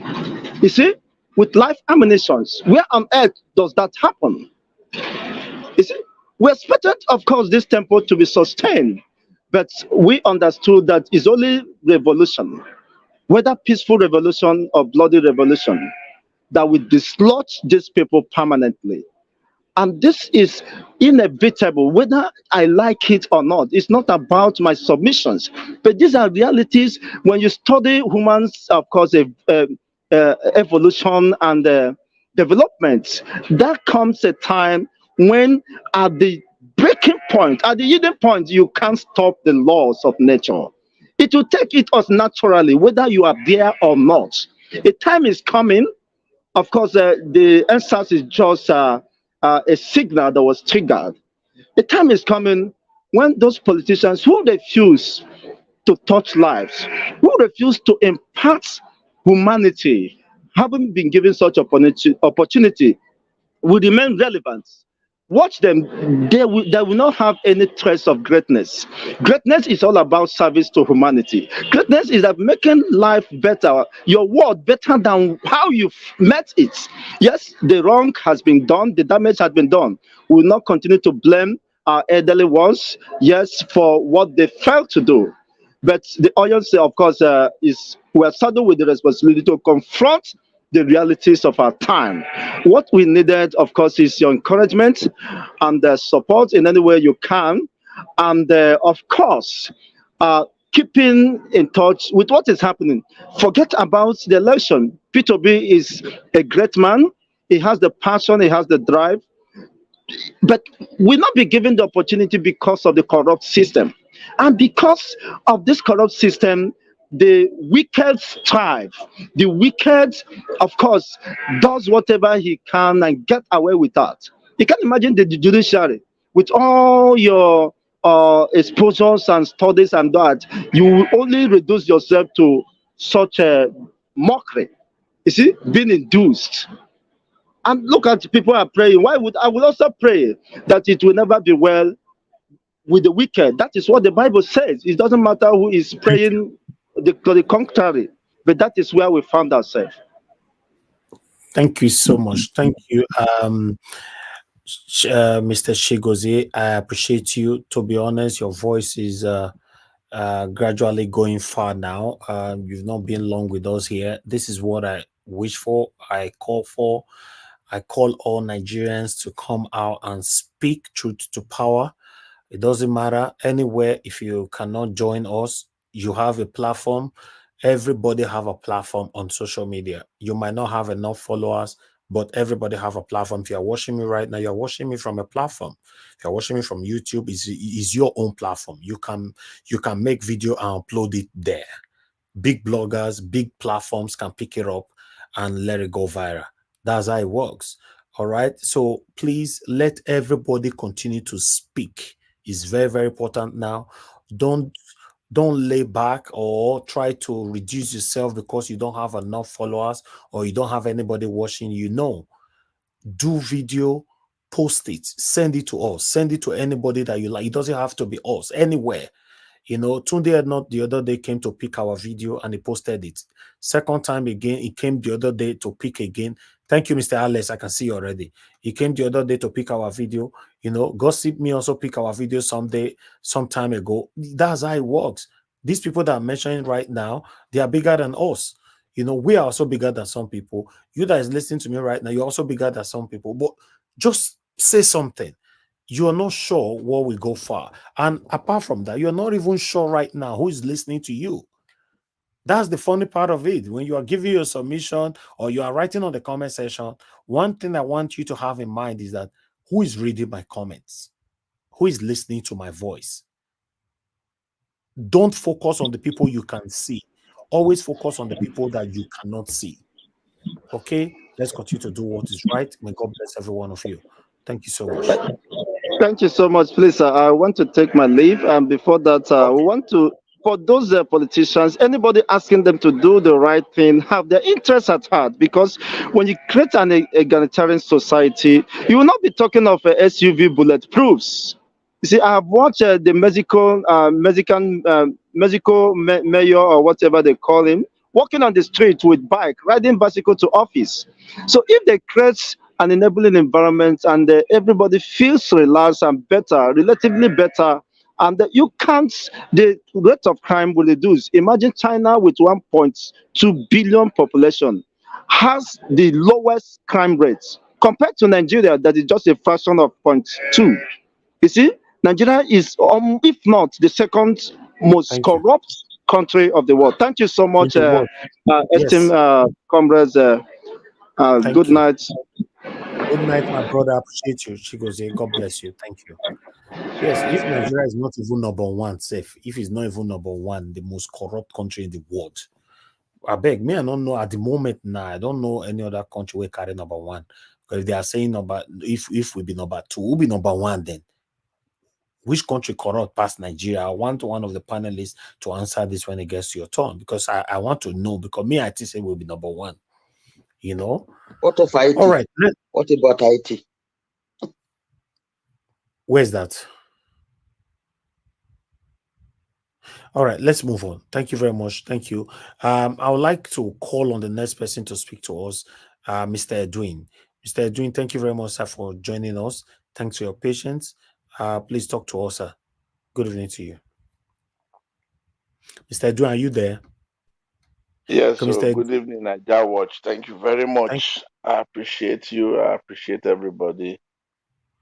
you see, with live ammunitions. Where on earth does that happen? You see, we expected, of course, this tempo to be sustained, but we understood that it's only revolution, whether peaceful revolution or bloody revolution, that will dislodge these people permanently. And this is inevitable, whether I like it or not. It's not about my submissions, but these are realities. When you study humans, of course, evolution and development, there comes a time when at the breaking point, at the hidden point, you can't stop the laws of nature. It will take it us naturally, whether you are there or not. A time is coming. Of course, the answer is just a signal that was triggered. A time is coming when those politicians who refuse to touch lives, who refuse to impart humanity, having been given such opportunity, will remain relevant. Watch them, they will not have any trace of greatness. Greatness is all about service to humanity. Greatness is that making life better, your world better than how you met it. Yes, the wrong has been done, the damage has been done. We will not continue to blame our elderly ones, yes, for what they failed to do. But the audience, of course, is we are saddled with the responsibility to confront the realities of our time. What we needed, of course, is your encouragement and support in any way you can. And of course, keeping in touch with what is happening. Forget about the election. P2B is a great man. He has the passion, he has the drive, but will not be given the opportunity because of the corrupt system. And because of this corrupt system, the wicked strive. The wicked, of course, does whatever he can and get away with that. You can imagine the judiciary with all your exposures and studies and that. You will only reduce yourself to such a mockery. You see, being induced. And look at people are praying. Why would I would also pray that it will never be well with the wicked? That is what the Bible says. It doesn't matter who is praying the contrary, but that is where we found ourselves. Thank you so much. Thank you, Mr. Chigozie. I appreciate you. To be honest, your voice is gradually going far now. You've not been long with us here. This is what I wish for. I call for. I call all Nigerians to come out and speak truth to power. It doesn't matter anywhere. If you cannot join us, you have a platform. Everybody have a platform on social media. You might not have enough followers, but everybody have a platform. If you're watching me right now, you're watching me from a platform. If you're watching me from YouTube, is your own platform. You can make video and upload it there. Big bloggers, big platforms can pick it up and let it go viral. That's how it works. All right. So please let everybody continue to speak. It's very, very important now. Don't lay back or try to reduce yourself because you don't have enough followers or you don't have anybody watching you. No. Do video, post it, send it to us, send it to anybody that you like. It doesn't have to be us, anywhere. You know, Tunde not the other day came to pick our video and he posted it. Second time again, he came the other day to pick again. Thank you, Mr. Alex. I can see you already. He came the other day to pick our video. You know, Gossip Me also pick our video some time ago. That's how it works. These people that I'm mentioning right now, they are bigger than us. You know, we are also bigger than some people. You that is listening to me right now, you're also bigger than some people. But just say something. You're not sure what will go far. And apart from that, you're not even sure right now who is listening to you. That's the funny part of it. When you are giving your submission or you are writing on the comment section, one thing I want you to have in mind is that who is reading my comments? Who is listening to my voice? Don't focus on the people you can see. Always focus on the people that you cannot see. Okay? Let's continue to do what is right. May God bless every one of you. Thank you so much. Thank you so much. Please, I want to take my leave. And before that, we want to, for those politicians, anybody asking them to do the right thing, have their interests at heart. Because when you create an egalitarian society, you will not be talking of SUV bulletproofs. You see, I have watched the Mexico mayor or whatever they call him, walking on the street with bike, riding bicycle to office. So if they create an enabling environment and everybody feels relaxed and better, relatively better, and you can't, the rate of crime will reduce. Imagine China with 1.2 billion population has the lowest crime rates compared to Nigeria that is just a fraction of 0.2. You see, Nigeria is, if not the second most corrupt country of the world. Thank you so much, esteemed comrades. Good night. Good night, my brother. I appreciate you. Chigozie. God bless you. Thank you. Yes, if Nigeria is not even number one, safe, if it's not even number one, the most corrupt country in the world. I beg me, I don't know at the moment now. I don't know any other country will carry number one. Because if they are saying number, if we be number two, we'll be number one then. Which country corrupt past Nigeria? I want one of the panelists to answer this when it gets to your turn because I want to know because me, I think say we'll be number one. You know? What of IT? All right. What about IT? Where's that? All right, let's move on. Thank you very much. Thank you. I would like to call on the next person to speak to us, Mr. Edwin. Mr. Edwin, thank you very much, sir, for joining us. Thanks for your patience. Please talk to us, sir. Good evening to you. Mr. Edwin, are you there? Yes, so good evening, Naija Watch. Thank you very much. I appreciate you. I appreciate everybody.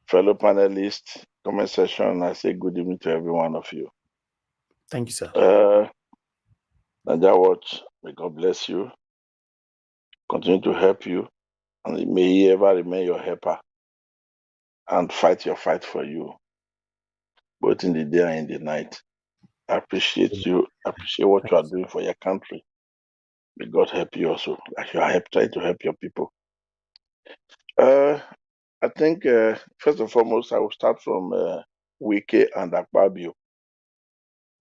Fellow panelists, comment section, I say good evening to every one of you. Thank you, sir. Naija Watch, may God bless you. Continue to help you. And may He ever remain your helper and fight your fight for you, both in the day and in the night. I appreciate you. I appreciate what you are doing for your country. May God help you also, like you are trying to help your people. I think, first and foremost, I will start from Wike and Akpabio.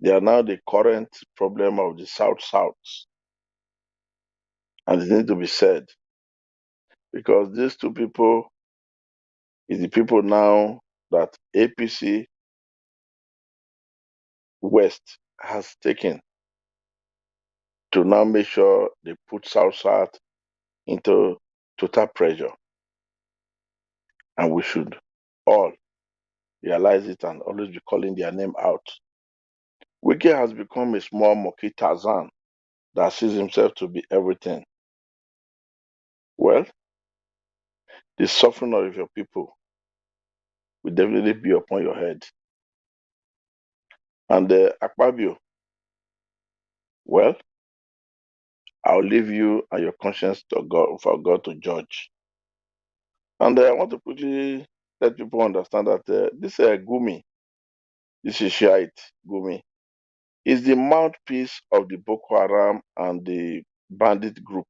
They are now the current problem of the South-South. And it needs to be said. Because these two people is the people now that APC West has taken to now make sure they put South-South into total pressure. And we should all realize it and always be calling their name out. Wike has become a small monkey Tarzan that sees himself to be everything. Well, the suffering of your people will definitely be upon your head. And Akpabio, well, I'll leave you and your conscience to God for God to judge. And I want to quickly let people understand that this Gumi, this is Shiite Gumi, is the mouthpiece of the Boko Haram and the bandit group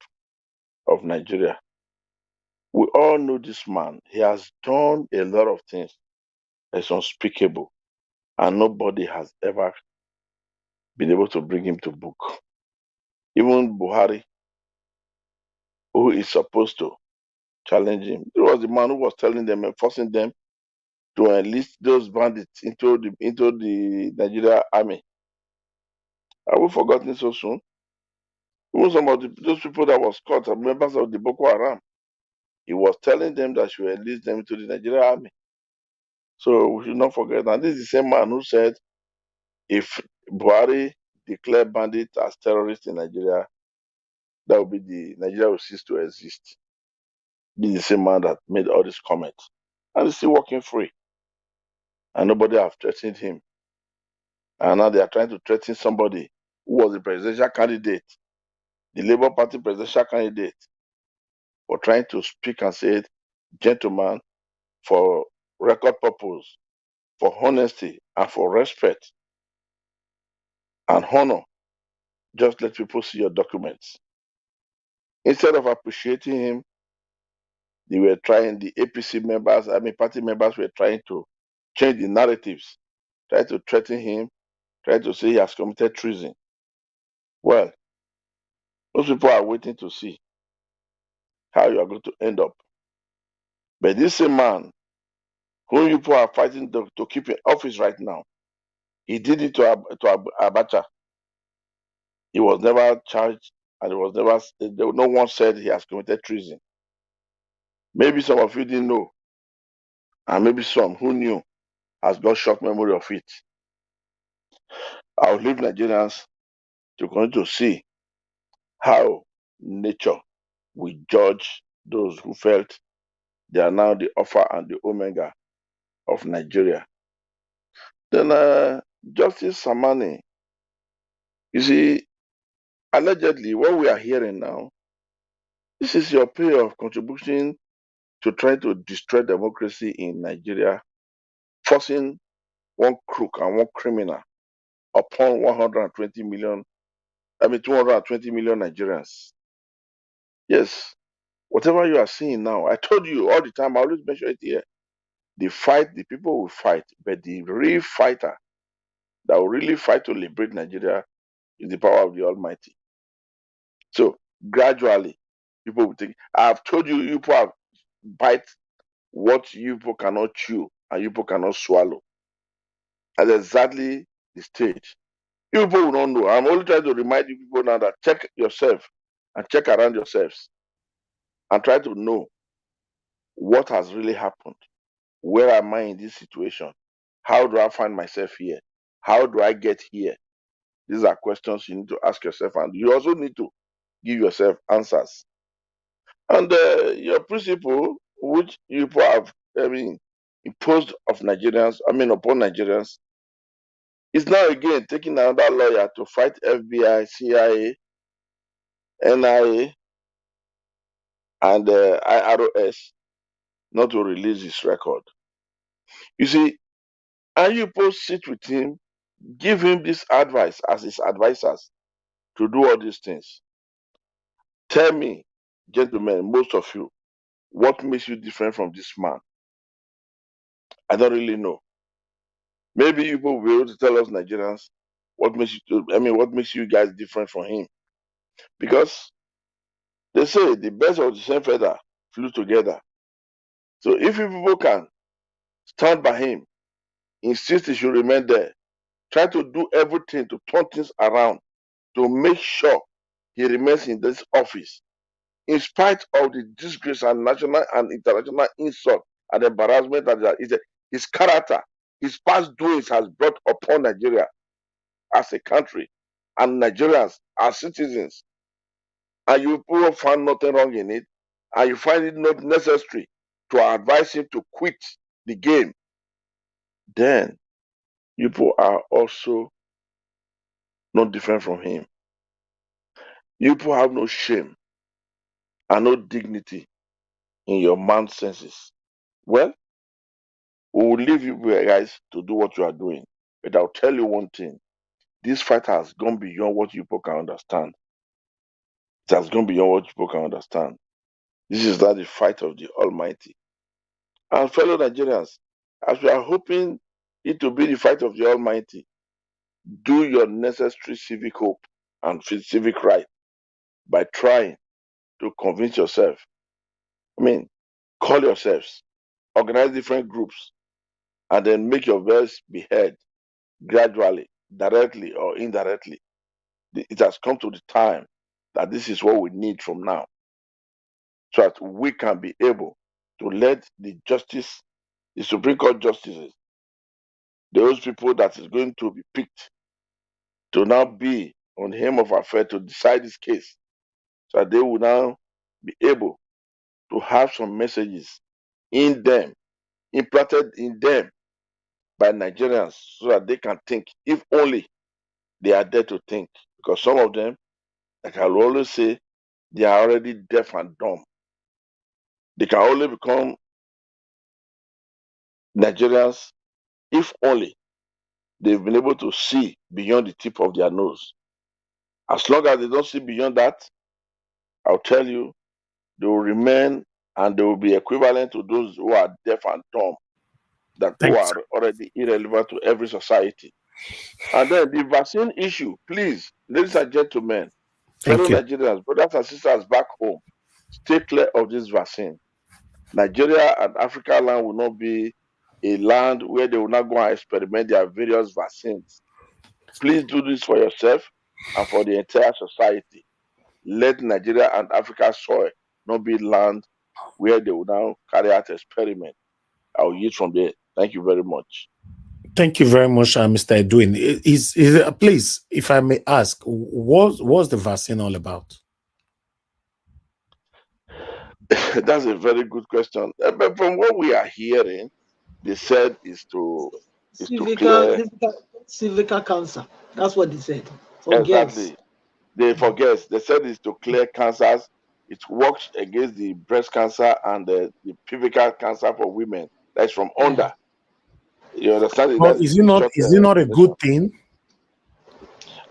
of Nigeria. We all know this man. He has done a lot of things that's unspeakable, and nobody has ever been able to bring him to book. Even Buhari, who is supposed to challenge him, it was the man who was telling them and forcing them to enlist those bandits into the Nigeria army. Have we forgotten so soon? Even some of those people that was caught are members of the Boko Haram. He was telling them that should enlist them into the Nigeria army. So we should not forget. And this is the same man who said if Buhari declare bandits as terrorists in Nigeria, that will be Nigeria will cease to exist. This is the same man that made all these comments. And he's still walking free. And nobody have threatened him. And now they are trying to threaten somebody who was the presidential candidate, the Labour Party presidential candidate, for trying to speak and say, gentlemen, for record purpose, for honesty, and for respect and honor, just let people see your documents. Instead of appreciating him, they were trying, the APC members, party members were trying to change the narratives, trying to threaten him, trying to say he has committed treason. Well, those people are waiting to see how you are going to end up. But this same man, whom you people are fighting to keep in office right now, he did it to Abacha. He was never charged, and no one said he has committed treason. Maybe some of you didn't know, and maybe some who knew has got short memory of it. I'll leave Nigerians to continue to see how nature will judge those who felt they are now the alpha and the omega of Nigeria. Then Justice Samani, you see, allegedly what we are hearing now, this is your pay of contribution to try to destroy democracy in Nigeria, forcing one crook and one criminal upon 220 million Nigerians. Yes, whatever you are seeing now, I told you all the time, I always mention it here. The fight, the people will fight, but the real fighter that will really fight to liberate Nigeria is the power of the Almighty. So gradually, people will take. I have told you, you people have bite what you people cannot chew and you people cannot swallow. That's exactly the stage. You people will not know. I'm only trying to remind you people now that check yourself and check around yourselves and try to know what has really happened. Where am I in this situation? How do I find myself here? How do I get here? These are questions you need to ask yourself, and you also need to give yourself answers. And your principle, which you have, imposed of Nigerians, upon Nigerians, is now again taking another lawyer to fight FBI, CIA, NIA, and IRS not to release his record. You see, and you post sit with him, give him this advice as his advisors to do all these things. Tell me, gentlemen, most of you, what makes you different from this man? I don't really know. Maybe you will be able to tell us Nigerians what makes you guys different from him. Because they say the birds of the same feather flew together. So if you people can stand by him, insist he should remain there, try to do everything to turn things around, to make sure he remains in this office, in spite of the disgrace and national and international insult and embarrassment that his character, his past doings has brought upon Nigeria as a country and Nigerians as citizens, and you people find nothing wrong in it, and you find it not necessary to advise him to quit the game, then you people are also not different from him. You people have no shame and no dignity in your man's senses. Well, we will leave you guys to do what you are doing. But I'll tell you one thing. This fight has gone beyond what you people can understand. It has gone beyond what you people can understand. This is not the fight of the Almighty. And fellow Nigerians, as we are hoping it to be the fight of the Almighty, do your necessary civic hope and civic right by trying to convince yourself. Call yourselves, organize different groups, and then make your voice be heard gradually, directly or indirectly. It has come to the time that this is what we need from now, so that we can be able to let the Supreme Court justices, those people that is going to be picked to now be on the hem of affair to decide this case, so that they will now be able to have some messages in them, implanted in them by Nigerians, so that they can think, if only they are there to think. Because some of them, like I will always say, they are already deaf and dumb. They can only become Nigerians if only they've been able to see beyond the tip of their nose. As long as they don't see beyond that, I'll tell you, they will remain and they will be equivalent to those who are deaf and dumb, who are already irrelevant to every society. And then the vaccine issue, please, ladies and gentlemen, fellow Nigerians, brothers and sisters back home, stay clear of this vaccine. Nigeria and Africa land will not be a land where they will not go and experiment their various vaccines. Please do this for yourself and for the entire society. Let Nigeria and Africa soil not be land where they will now carry out experiment. I will use from there. Thank you very much. Thank you very much, Mr. Edwin. Please, if I may ask, what's the vaccine all about? That's a very good question. But from what we are hearing, they said is to cervical cancer. That's what they said. For exactly. girls. They said it's to clear cancers. It works against the breast cancer and the cervical cancer for women. That's from under. You understand? Well, That's is it not? short Is it not a good explanation. thing?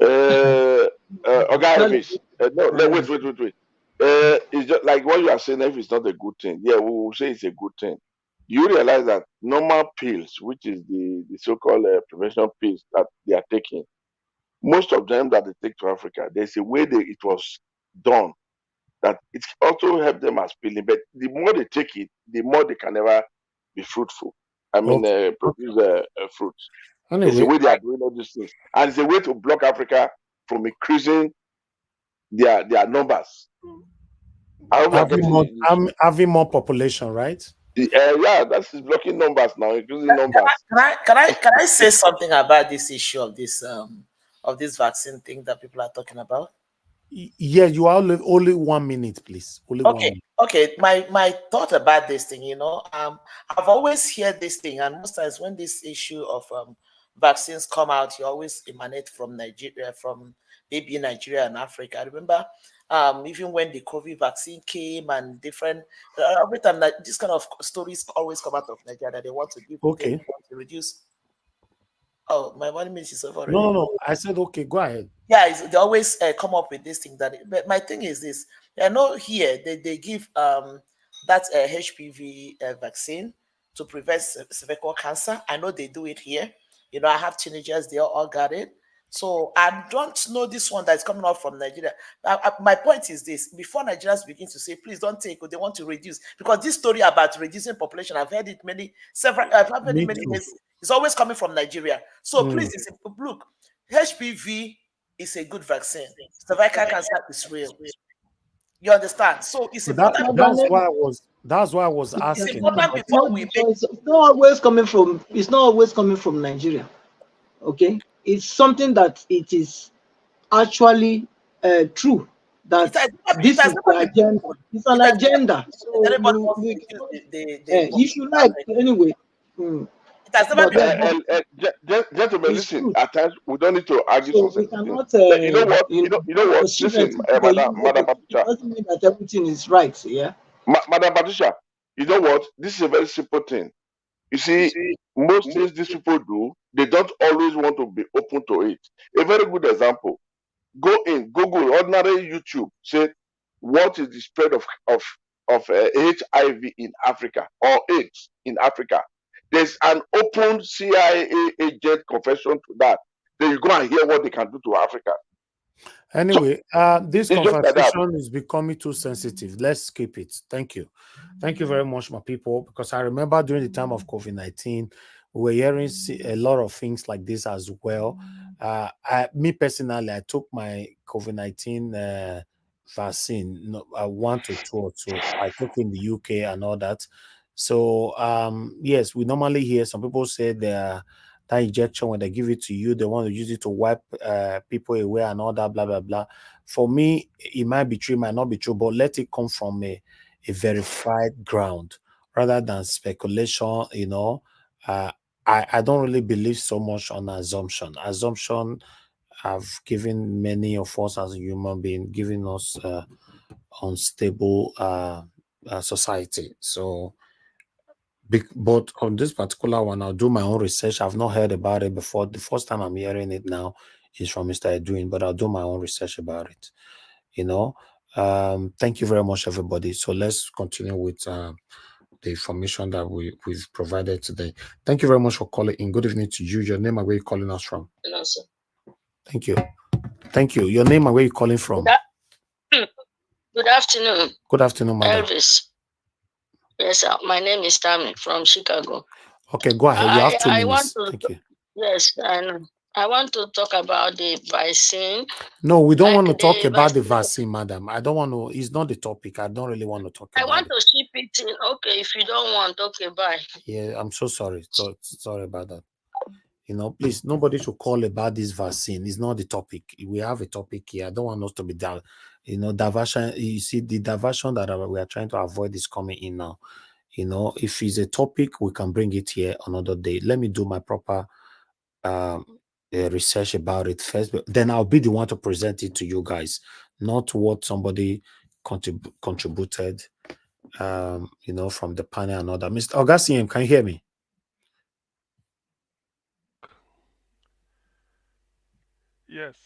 Okay, Elvis. No, wait. It's just like what you are saying. If it's not a good thing, yeah, we will say it's a good thing. You realize that normal pills, which is the so-called prevention pills that they are taking, most of them that they take to Africa, there's a way it was done that it also helped them as peeling. But the more they take it, the more they can never be fruitful. I mean, Okay. produce fruit. It's a Anyway, way they are doing all these things, and it's a way to block Africa from increasing their numbers. I hope you are getting the having more population, right? yeah, that's blocking numbers now, increasing numbers. Can I say something about this issue of this vaccine thing that people are talking about? Yeah, you are only 1 minute, please. Only 1 minute. Okay. My thought about this thing, I've always heard this thing, and most times when this issue of vaccines come out, you always emanate from Nigeria, from maybe Nigeria and Africa. I remember even when the COVID vaccine came and different every time that this kind of stories always come out of Nigeria that they want to give, Okay. they want to reduce. Oh, my 1 minute is over already. No. I said okay. Go ahead. Yeah, they always come up with this thing but my thing is this. I know here they give that HPV vaccine to prevent cervical cancer. I know they do it here. I have teenagers, they all got it. So I don't know this one that's coming out from Nigeria. My point is this: before Nigerians begin to say, please don't take, or they want to reduce, because this story about reducing population, I've heard it I've heard it many days. It's always coming from Nigeria. So please, look, HPV is a good vaccine. Cervical cancer is real. You understand? So it's important. That's why I was asking. It's important before we make. It's not always coming from. It's not always coming from Nigeria. Okay, it's something that it is actually true that this is the agenda. It's an agenda. So you should like anyway. It has never been. Gentlemen, listen. At times we don't need to argue so some we cannot. you know what? You know what? Listen, Madam Patricia. Doesn't mean that everything is right. Yeah. Madam Patricia, you know what? This is a very simple thing. You see, most things these people do, they don't always want to be open to it. A very good example: go in Google, ordinary YouTube, say what is the spread of HIV in Africa or AIDS in Africa. There's an open CIA agent confession to that. Then you go and hear what they can do to Africa. Anyway, this conversation is becoming too sensitive. Let's skip it. Thank you. Thank you very much, my people, because I remember during the time of COVID-19, we were hearing a lot of things like this as well. Me personally, I took my COVID-19 vaccine, 1 to 2 or 2. I took in the UK and all that. So, yes, we normally hear some people say that injection, when they give it to you, they want to use it to wipe people away and all that, blah, blah, blah. For me, it might be true, it might not be true, but let it come from a verified ground rather than speculation. I don't really believe so much on assumption. Assumption have given many of us as a human being, giving us unstable society. So, but on this particular one, I'll do my own research. I've not heard about it before. The first time I'm hearing it now is from Mr. Edwin, but I'll do my own research about it. Thank you very much, everybody. So let's continue with the information that we've provided today. Thank you very much for calling in. Good evening to you. Your name and where you're calling us from. Hello, sir. Thank you. Thank you. Your name and where you're calling from. Good afternoon. Good afternoon, madam. Elvis. Yes, sir. My name is Tammy from Chicago. Okay, go ahead. You have 2 minutes. Thank you. Yes, and I want to talk about the vaccine. No, we don't want to talk about the vaccine, madam. I don't want to. It's not the topic. I don't really want to talk about it. I want to keep it in. Okay, if you don't want, okay, bye. Yeah, I'm so sorry. Sorry about that. Please, nobody should call about this vaccine. It's not the topic. We have a topic here. I don't want us to be down. Diversion. You see, the diversion that we are trying to avoid is coming in now. If it's a topic, we can bring it here another day. Let me do my proper research about it first. Then I'll be the one to present it to you guys, not what somebody contributed, from the panel and all that. Mr. Augustine, can you hear me? Yes.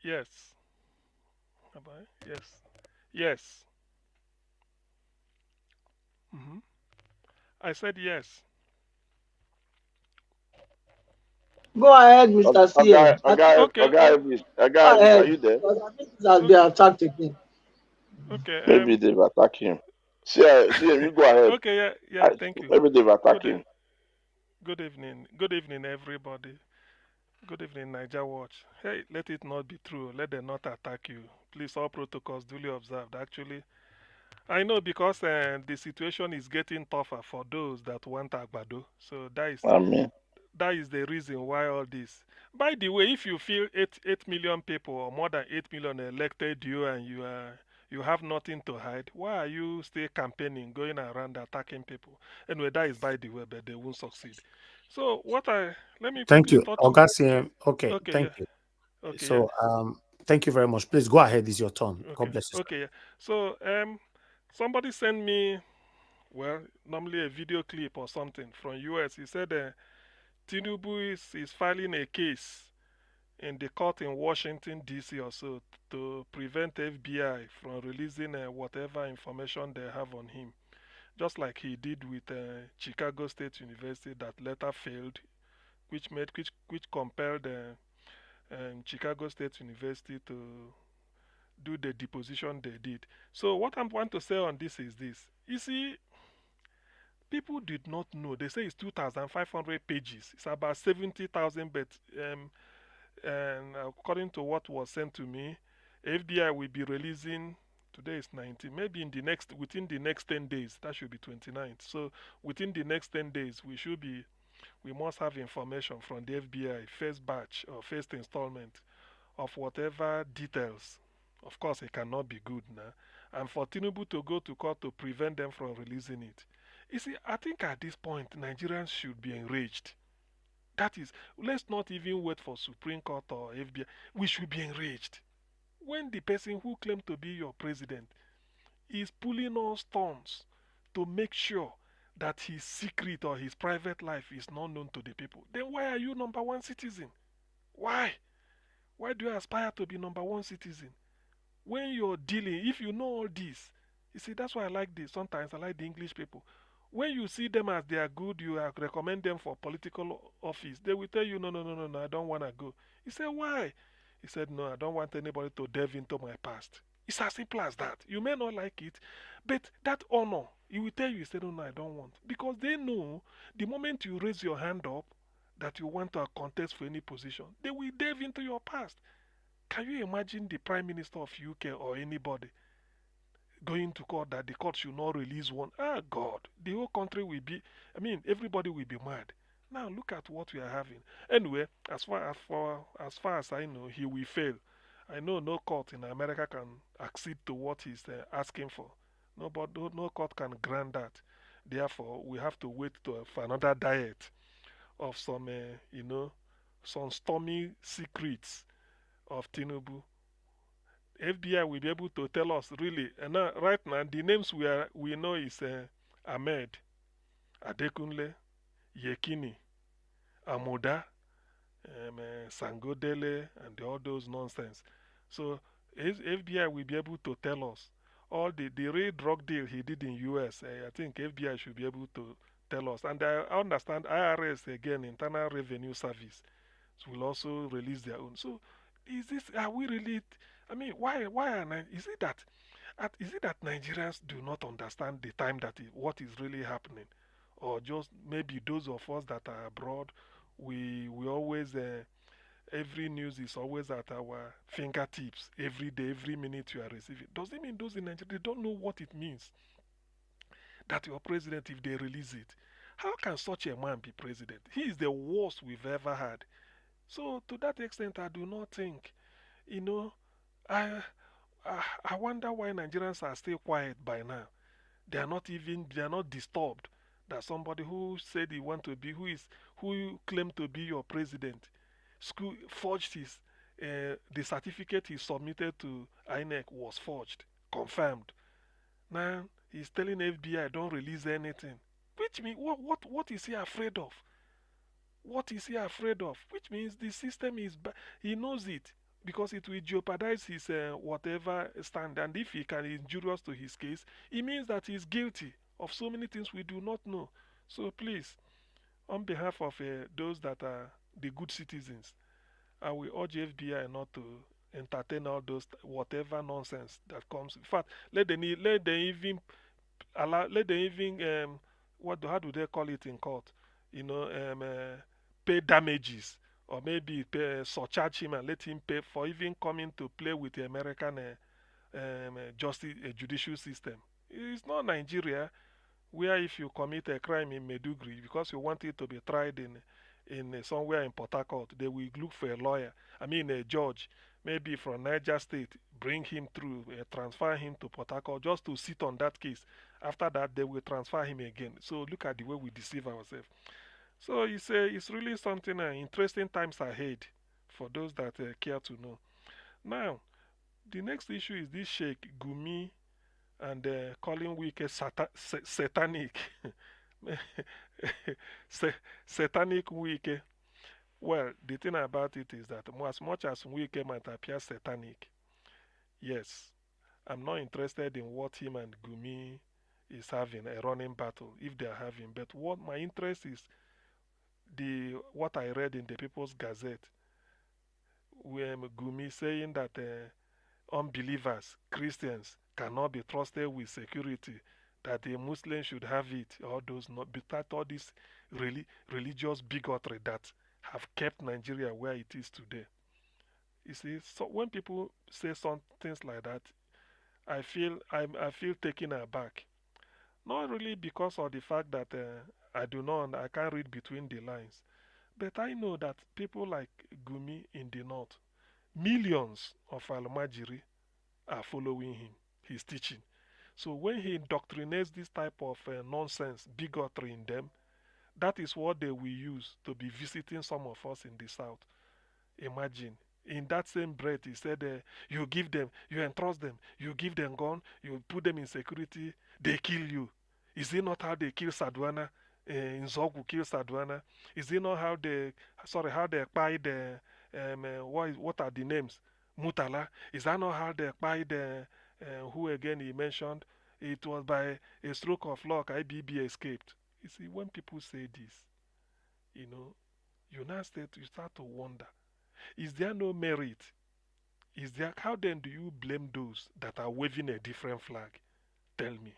Yes. Have I? Yes. Yes. Hmm. I said yes. Go ahead, Mr. CM. I think, Okay. go Elvis, are ahead. you there? Because I think it has been Okay. attacked again. Okay. Maybe they've attacked him. See, you go ahead. Okay. Yeah. Yeah. Thank you. Maybe they've attacked Good. him. Good evening. Good evening, everybody. Good evening, Niger Watch. Hey, let it not be true. Let them not attack you. Please, all protocols duly observed. Actually, I know because the situation is getting tougher for those that want Agbado. So I mean, that is the reason why all this. By the way, if you feel 8 million people or more than 8 million elected you and you have nothing to hide, why are you still campaigning, going around attacking people? Anyway, that is by the way, but they won't succeed. So let me Thank quickly you, touch. Oga CM. Okay, Okay, thank yeah. you. Okay, yeah. So, thank you very much. Please go ahead. It's your turn. God Okay, bless you, sir. okay, yeah. So somebody sent me, well, normally a video clip or something from US. He said Tinubu is filing a case in the court in Washington, D.C. or so to prevent FBI from releasing whatever information they have on him, just like he did with Chicago State University that later failed, which compelled Chicago State University to do the deposition they did. So what I want to say on this is this. You see, people did not know. They say it's 2,500 pages. It's about 70,000, but and according to what was sent to me, FBI will be releasing. Today is 19. Maybe within the next 10 days, that should be 29th. So within the next 10 days, we must have information from the FBI, first batch or first installment of whatever details. Of course, it cannot be good now. And for Tinubu to go to court to prevent them from releasing it. You see, I think at this point, Nigerians should be enraged. That is, let's not even wait for Supreme Court or FBI. We should be enraged. When the person who claimed to be your president is pulling all stunts to make sure that his secret or his private life is not known to the people, then why are you number one citizen? Why? Why do you aspire to be number one citizen? When you're dealing, if you know all this, you see, that's why I like this. Sometimes I like the English people. When you see them as they are good, you recommend them for political office. They will tell you, no, no, no, no, no, I don't want to go. You say, why? He said, no, I don't want anybody to delve into my past. It's as simple as that. You may not like it, but that honor, he will tell you, he said, no, no, I don't want. Because they know the moment you raise your hand up that you want to contest for any position, they will delve into your past. Can you imagine the Prime Minister of UK or anybody going to court that the court should not release one? Ah, God, the whole country will be, I mean, everybody will be mad. Now look at what we are having. Anyway, as far as I know, he will fail. I know no court in America can accede to what he's asking for. No court can grant that. Therefore, we have to wait for another diet of some, some stormy secrets of Tinubu. FBI will be able to tell us really. And now, right now, the names we know is Ahmed, Adekunle, Yekini, Amoda, Sangodele, and all those nonsense. So FBI will be able to tell us all the real drug deal he did in US. I think FBI should be able to tell us. And I understand IRS again, Internal Revenue Service, will also release their own. So are we really? I mean, why is it that Nigerians do not understand the time what is really happening, or just maybe those of us that are abroad, we always every news is always at our fingertips every day, every minute you are receiving. Does it mean those in Nigeria they don't know what it means that your president if they release it? How can such a man be president? He is the worst we've ever had. So to that extent, I do not think, you know, I I wonder why Nigerians are still quiet by now. They are not disturbed that somebody who said he want to be who claimed to be your president, forged the certificate he submitted to INEC was forged, confirmed. Now he's telling FBI don't release anything. Which mean what is he afraid of? What is he afraid of? Which means the system is, he knows it because it will jeopardize his whatever stand. And if he can injurious to his case, it means that he's guilty of so many things we do not know. So please, on behalf of those that are the good citizens, I will urge FBI not to entertain all those whatever nonsense that comes. In fact, let them even let them even how do they call it in court? You know, pay damages or maybe surcharge him and let him pay for even coming to play with the American justice judicial system. It's not Nigeria where if you commit a crime in Medugri because you want it to be tried in somewhere in Port Harcourt, they will look for a lawyer. I mean a judge, maybe from Niger State, bring him through, transfer him to Port Harcourt just to sit on that case. After that, they will transfer him again. So look at the way we deceive ourselves. So it's really something interesting times ahead for those that care to know. Now, the next issue is this Sheikh Gumi and calling Wike satanic. Satanic Wike. Well, the thing about it is that as much as Wike might appear satanic, yes, I'm not interested in what him and Gumi is having, a running battle, if they are having. But what my interest is what I read in the People's Gazette, where Gumi saying that unbelievers, Christians, cannot be trusted with security, that a Muslim should have it, all those not, but all this religious bigotry that have kept Nigeria where it is today. You see, so when people say some things like that, I feel taken aback. Not really because of the fact that I can't read between the lines, but I know that people like Gumi in the north, millions of Almajiri are following him, his teaching. So when he indoctrinates this type of nonsense, bigotry in them, that is what they will use to be visiting some of us in the south. Imagine. In that same breath, he said, you give them, you entrust them, you give them gun, you put them in security, they kill you. Is it not how they kill Sadwana? In Zogu kill Sadwana? Is it not how they buy the, what are the names? Mutala? Is that not how they buy the, who again he mentioned? It was by a stroke of luck IBB escaped. You see, when people say this, you know, you start to wonder. Is there no merit? Is there, how then do you blame those that are waving a different flag? Tell me.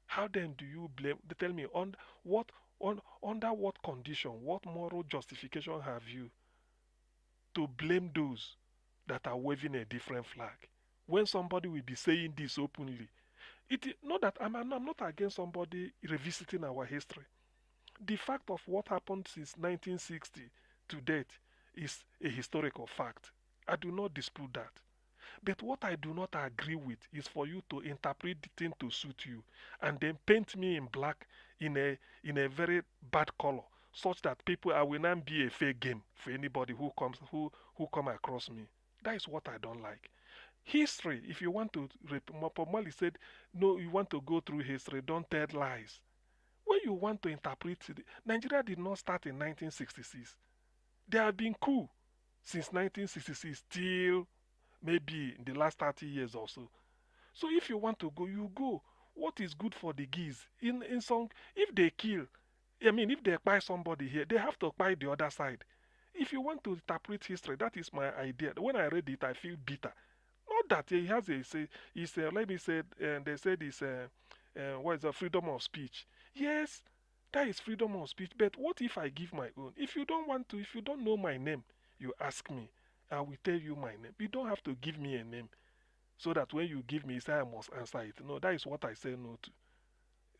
How then do you blame? Tell me under what condition, what moral justification have you to blame those that are waving a different flag? When somebody will be saying this openly, not that I'm not against somebody revisiting our history. The fact of what happened since 1960 to date is a historical fact. I do not dispute that. But what I do not agree with is for you to interpret the thing to suit you and then paint me in black in a very bad color, such that people I will not be a fair game for anybody who come across me. That is what I don't like. History, if you want to, Mali said, no, you want to go through history, don't tell lies. When you want to interpret it, Nigeria did not start in 1966. There have been coups since 1966 till maybe in the last 30 years or so. So if you want to go, you go. What is good for the geese? In some, if they kill, I mean, if they buy somebody here, they have to buy the other side. If you want to interpret history, that is my idea. When I read it, I feel bitter. Not that he has a say. It's let me say, they said it's what is the freedom of speech? Yes, that is freedom of speech. But what if I give my own? If you don't want to, if you don't know my name, you ask me. I will tell you my name. You don't have to give me a name so that when you give me, you say I must answer it. No, that is what I say no to.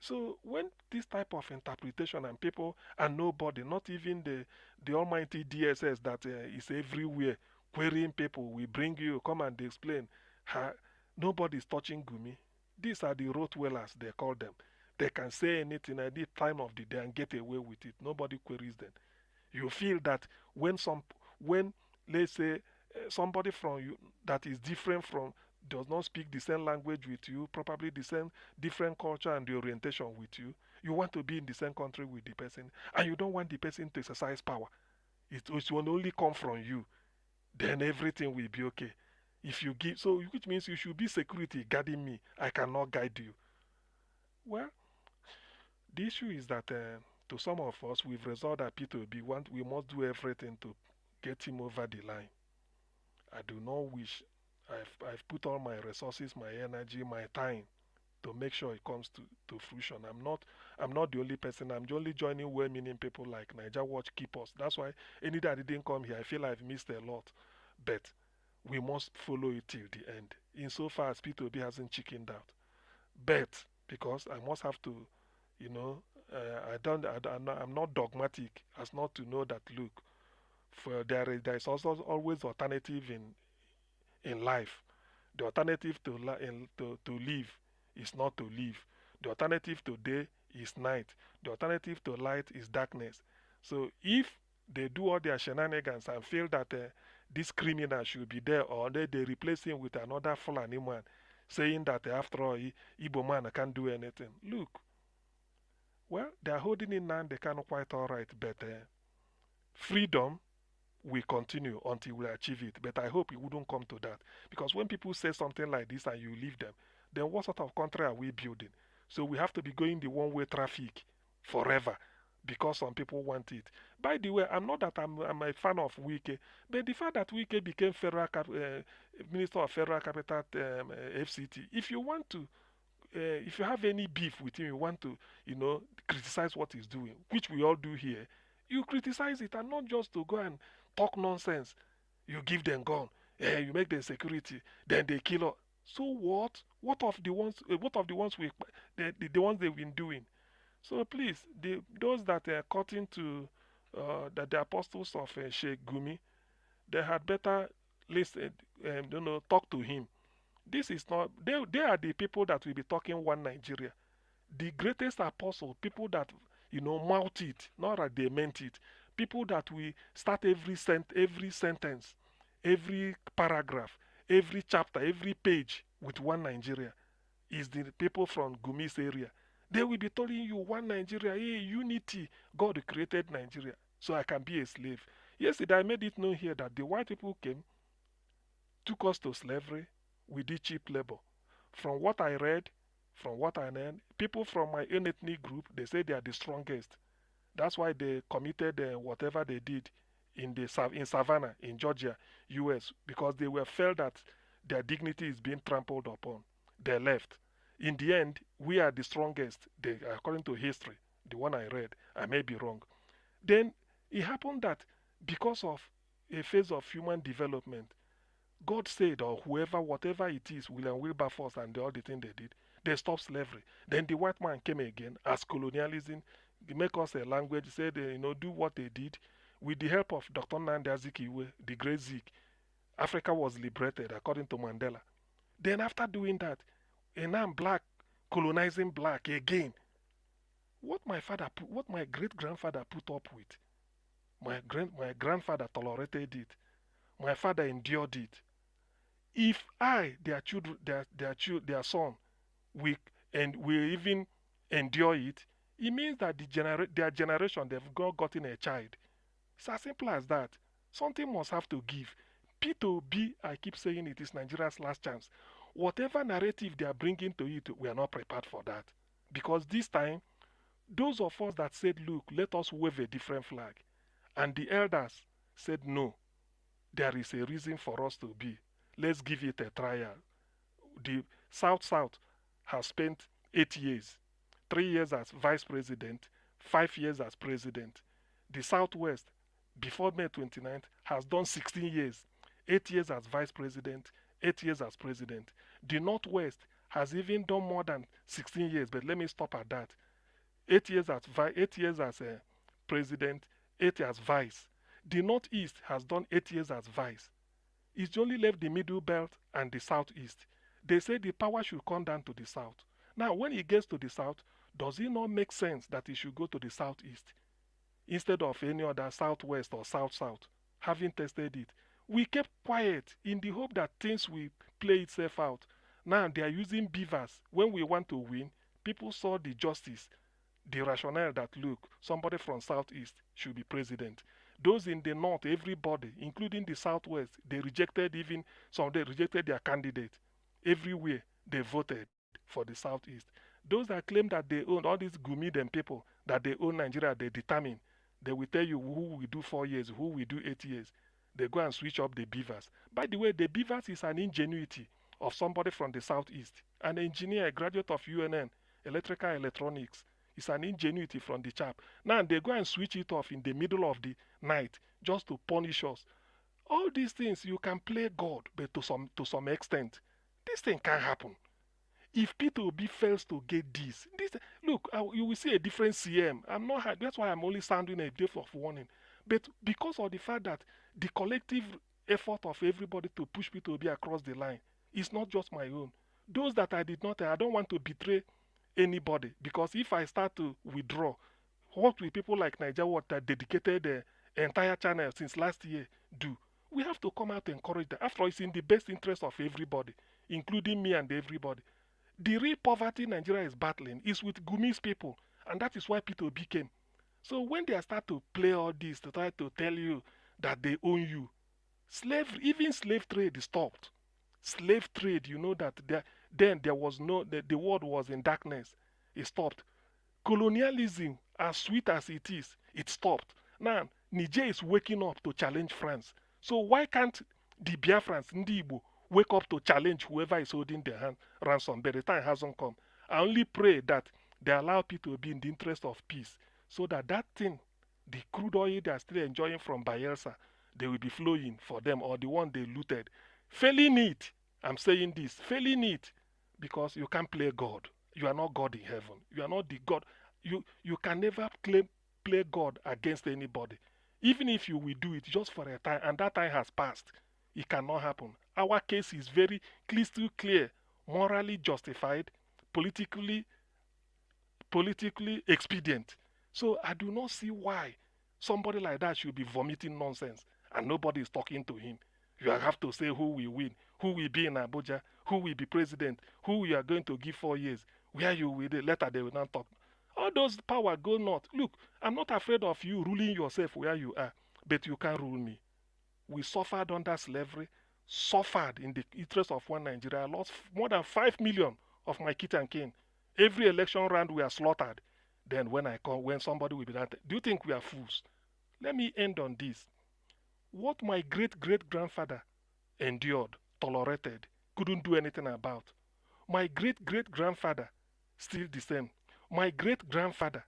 So when this type of interpretation and people and nobody, not even the almighty DSS that is everywhere querying people, we bring you, come and explain. Nobody is touching Gumi. These are the Rottweilers, they call them. They can say anything at the time of the day and get away with it. Nobody queries them. You feel that when let's say somebody from you that is different from does not speak the same language with you, probably the same different culture and the orientation with you. You want to be in the same country with the person, and you don't want the person to exercise power. It will only come from you. Then everything will be okay. If you give, so which means you should be security guarding me. I cannot guide you. Well, the issue is that to some of us, we've resolved that P2B, we must do everything to get him over the line. I do not wish. I've put all my resources, my energy, my time to make sure it comes to fruition. I'm not the only person. I'm only joining well-meaning people like Niger Watch Keepers. That's why any that didn't come here, I feel I've missed a lot. But we must follow it till the end. Insofar as P2B hasn't chickened out. But because I must have to, you know, I'm not dogmatic as not to know that look, there is also always alternative in life. The alternative to live is not to live. The alternative to day is night. The alternative to light is darkness. So if they do all their shenanigans and feel that this criminal should be there, or they replace him with another Fulani man, saying that after all, Igbo man can't do anything. Look, well, they are holding it now, they can quite all right, but freedom we continue until we achieve it. But I hope it wouldn't come to that. Because when people say something like this and you leave them, then what sort of country are we building? So we have to be going the one-way traffic forever because some people want it. By the way, I'm not that I'm a fan of Wike, but the fact that Wike became Minister of Federal Capital FCT, if you want to if you have any beef with him, you want to, criticize what he's doing, which we all do here, you criticize it and not just to go and talk nonsense. You give them gun, you make them security, then they kill us. So what? What of the ones? What of the ones the ones they've been doing? So please, those that are cutting to that the apostles of Sheikh Gumi, they had better listen, talk to him. This is not, they are the people that will be talking one Nigeria. The greatest apostle, people that, mouth it, not that they meant it. People that we start every sentence, every paragraph, every chapter, every page with one Nigeria is the people from Gumi's area. They will be telling you one Nigeria, hey, unity. God created Nigeria, so I can be a slave. Yesterday I made it known here that the white people came, took us to slavery, we did cheap labor. From what I read, from what I learned, people from my own ethnic group, they say they are the strongest. That's why they committed whatever they did in Savannah, in Georgia, US, because they were felt that their dignity is being trampled upon. They left. In the end, we are the strongest, according to history, the one I read. I may be wrong. Then it happened that because of a phase of human development, God said, or whoever, whatever it is, William Wilberforce and all the thing they did, they stopped slavery. Then the white man came again as colonialism, make us a language, said, do what they did. With the help of Dr. Nnamdi Azikiwe, the great Zeke, Africa was liberated according to Mandela. Then after doing that, and now black colonizing black again. What my great grandfather put up with, my grandfather tolerated it. My father endured it. If their children, their son, we even endure it, it means that their generation they've gotten a child. It's as simple as that. Something must have to give. P2B, I keep saying it is Nigeria's last chance. Whatever narrative they are bringing to it, we are not prepared for that. Because this time, those of us that said, look, let us wave a different flag, and the elders said, no, there is a reason for us to be. Let's give it a trial. The South has spent 8 years, 3 years as vice president, 5 years as president. The Southwest, before May 29th, has done 16 years, 8 years as vice president, 8 years as president. The Northwest has even done more than 16 years, but let me stop at that. 8 years as 8 years as president, 8 as vice. The Northeast has done 8 years as vice. It's only left the middle belt and the southeast. They say the power should come down to the south. Now, when it gets to the south, does it not make sense that it should go to the southeast instead of any other southwest or south-south? Having tested it, We kept quiet in the hope that things will play itself out. Now they are using beavers. When we want to win, people saw the justice, the rationale that look, somebody from southeast should be president. Those in the north, everybody, including the southwest, they rejected even some. They rejected their candidate. Everywhere they voted for the southeast. Those that claim that they own all these Gumiden people that they own Nigeria, they determine. They will tell you who will do 4 years, who will do 8 years. They go and switch up the beavers. By the way, the beavers is an ingenuity of somebody from the southeast, an engineer, a graduate of UNN, electrical electronics. It's an ingenuity from the chap. Now they go and switch it off in the middle of the night just to punish us. All these things you can play God, but to some extent, this thing can happen. If Peter Obi fails to get this, look, you will see a different CM. That's why I'm only sounding a day of warning. But because of the fact that the collective effort of everybody to push Peter Obi across the line is not just my own. Those that I did not, I don't want to betray anybody, because if I start to withdraw, what will people like Nigeria What that dedicated the entire channel since last year do? We have to come out and encourage them. After all, it's in the best interest of everybody, including me and everybody. The real poverty Nigeria is battling is with Gumi's people, and that is why Peter Obi came. So when they start to play all this to try to tell you that they own you, even slave trade is stopped. Slave trade, you know that then there was the world was in darkness. It stopped. Colonialism, as sweet as it is, it stopped. Now, Niger is waking up to challenge France. So why can't the Biafrans, Ndi Igbo, wake up to challenge whoever is holding their hand ransom? But the time hasn't come. I only pray that they allow people to be in the interest of peace, so that thing, the crude oil they are still enjoying from Bayelsa, they will be flowing for them, or the one they looted. Failing it, I'm saying this, failing it, because you can't play God. You are not God in heaven. You are not the God. You can never play God against anybody. Even if you will do it just for a time, and that time has passed, it cannot happen. Our case is very crystal clear, morally justified, politically expedient. So I do not see why somebody like that should be vomiting nonsense and nobody is talking to him. You have to say who will win, who will be in Abuja, who will be president, who you are going to give 4 years, where you will later they will not talk. All those power go not. Look, I'm not afraid of you ruling yourself where you are, but you can't rule me. We suffered under slavery, suffered in the interest of one Nigeria. I lost more than 5 million of my kit and kin. Every election round we are slaughtered. Then when somebody will be that, do you think we are fools? Let me end on this. What my great-great-grandfather endured, tolerated, couldn't do anything about. My great-great-grandfather, still the same. My great-grandfather,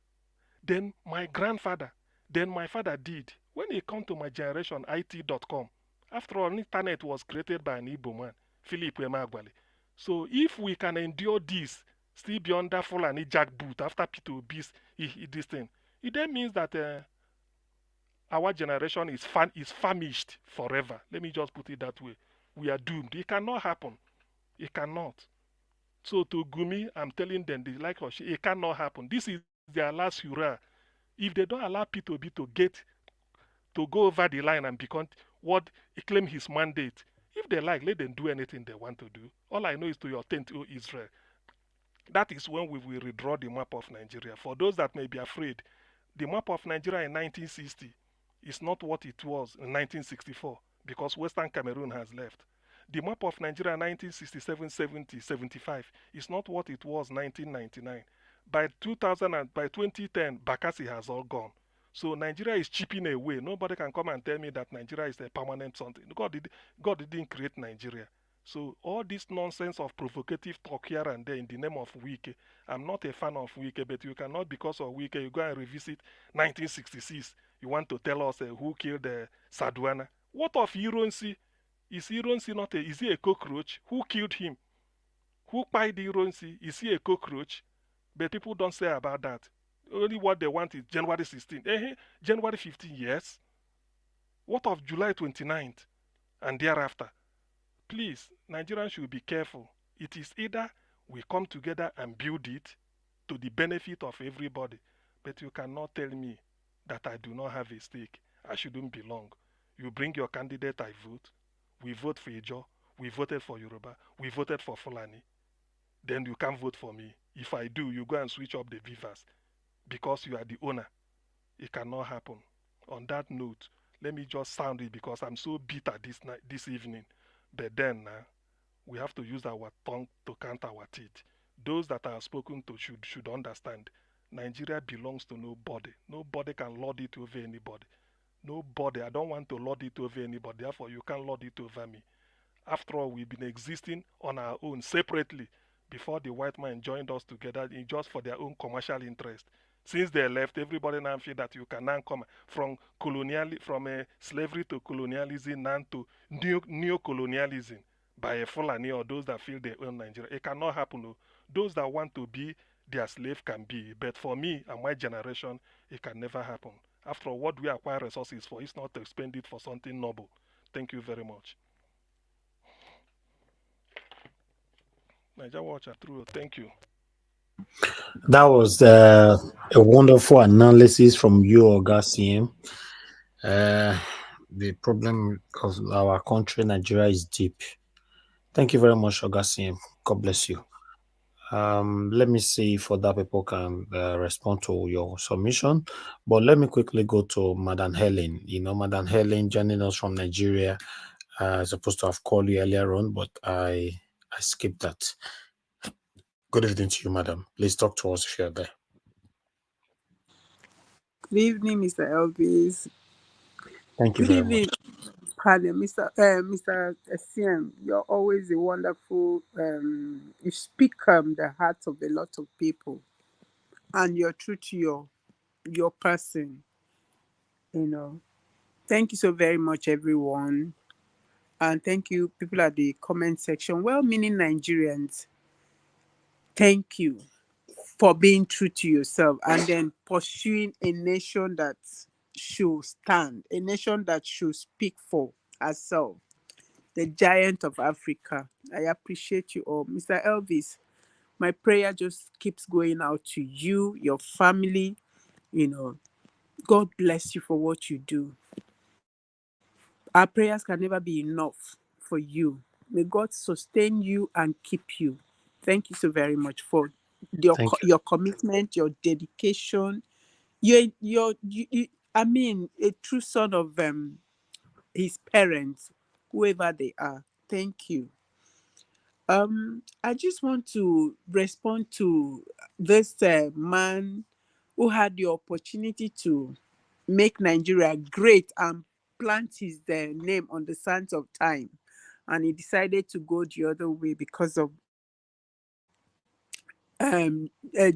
then my grandfather, then my father did. When it come to my generation, IT.com, after all, internet was created by an Igbo man, Philip Emeagwali. So if we can endure this, still be under Fulani jackboot after Peter Obi's this thing, it then means that our generation is famished forever. Let me just put it that way. We are doomed. It cannot happen. It cannot. So to Gumi, I'm telling them, they like or it cannot happen. This is their last hurrah. If they don't allow P2B to go over the line and become what he claim his mandate, if they like, let them do anything they want to do. All I know is to attend to Israel. That is when we will redraw the map of Nigeria. For those that may be afraid, the map of Nigeria in 1960 is not what it was in 1964 because Western Cameroon has left. The map of Nigeria in 1967, 70, 75 is not what it was 1999. By 2010, Bakassi has all gone. So Nigeria is chipping away. Nobody can come and tell me that Nigeria is a permanent something. God didn't create Nigeria. So all this nonsense of provocative talk here and there in the name of Wike, I'm not a fan of Wike, but you cannot, because of Wike, you go and revisit 1966. You want to tell us who killed Saduana. What of Ironsi? Is Ironsi not is he a cockroach? Who killed him? Who pied Ironsi? Is he a cockroach? But people don't say about that. Only what they want is January 16th. January 15th, yes. What of July 29th and thereafter? Please, Nigerians should be careful. It is either we come together and build it to the benefit of everybody, but you cannot tell me that I do not have a stake. I shouldn't belong. You bring your candidate, I vote. We vote for Ijo. We voted for Yoruba. We voted for Fulani. Then you can't vote for me. If I do, you go and switch up the beavers because you are the owner. It cannot happen. On that note, let me just sound it because I'm so bitter this evening. But then we have to use our tongue to count our teeth. Those that are spoken to should understand. Nigeria belongs to nobody. Nobody can lord it over anybody. Nobody. I don't want to lord it over anybody. Therefore, you can't lord it over me. After all, we've been existing on our own separately before the white man joined us together just for their own commercial interest. Since they left, everybody now feel that you can now come from slavery to colonialism now to neo-colonialism by a Fulani or those that feel they own Nigeria. It cannot happen. No. Those that want to be their slave can be. But for me and my generation, it can never happen. After all, what we acquire resources for is not to spend it for something noble. Thank you very much. Niger Watcher, true. Thank you. That was a wonderful analysis from you, Oga CM. The problem of our country, Nigeria, is deep. Thank you very much, Oga CM. God bless you. Let me see if other people can respond to your submission. But let me quickly go to Madam Helen. You know, Madam Helen joining us from Nigeria. I was supposed to have called you earlier on, but I skipped that. Good evening to you, madam. Please talk to us if you're there. Good evening, Mr. Elvis. Thank you Good very evening, much. pardon, Mr. SCM. You're always a wonderful. You speak the hearts of a lot of people, and you're true to your person. You know. Thank you so very much, everyone, and thank you, people at the comment section. Well-meaning Nigerians, thank you for being true to yourself and then pursuing a nation that should stand, a nation that should speak for herself, the giant of Africa. I appreciate you all. Mr. Elvis, my prayer just keeps going out to you, your family. You know, God bless you for what you do. Our prayers can never be enough for you. May God sustain you and keep you. Thank you so very much for your commitment, your dedication. I mean, a true son of his parents, whoever they are. Thank you. I just want to respond to this man who had the opportunity to make Nigeria great and plant his name on the sands of time, and he decided to go the other way because of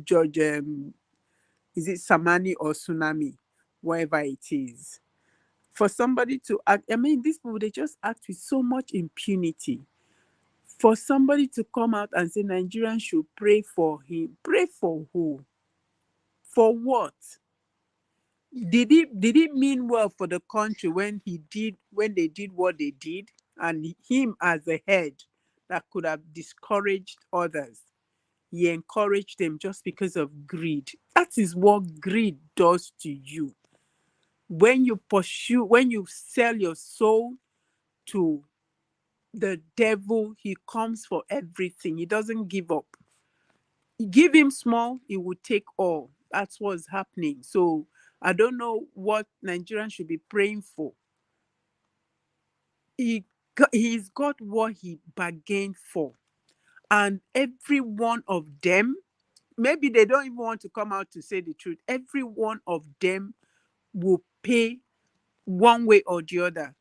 George. Is it Samani or Tsunami, whatever it is? For somebody to act, I mean, these people, they just act with so much impunity. For somebody to come out and say Nigerians should pray for him, pray for who? For what? Did it mean well for the country when they did what they did, and him as a head that could have discouraged others? He encouraged them just because of greed. That is what greed does to you. When you sell your soul to the devil, he comes for everything. He doesn't give up. You give him small, he will take all. That's what's happening. So I don't know what Nigerians should be praying for. He's got what he bargained for. And every one of them, maybe they don't even want to come out to say the truth. Every one of them will pay one way or the other.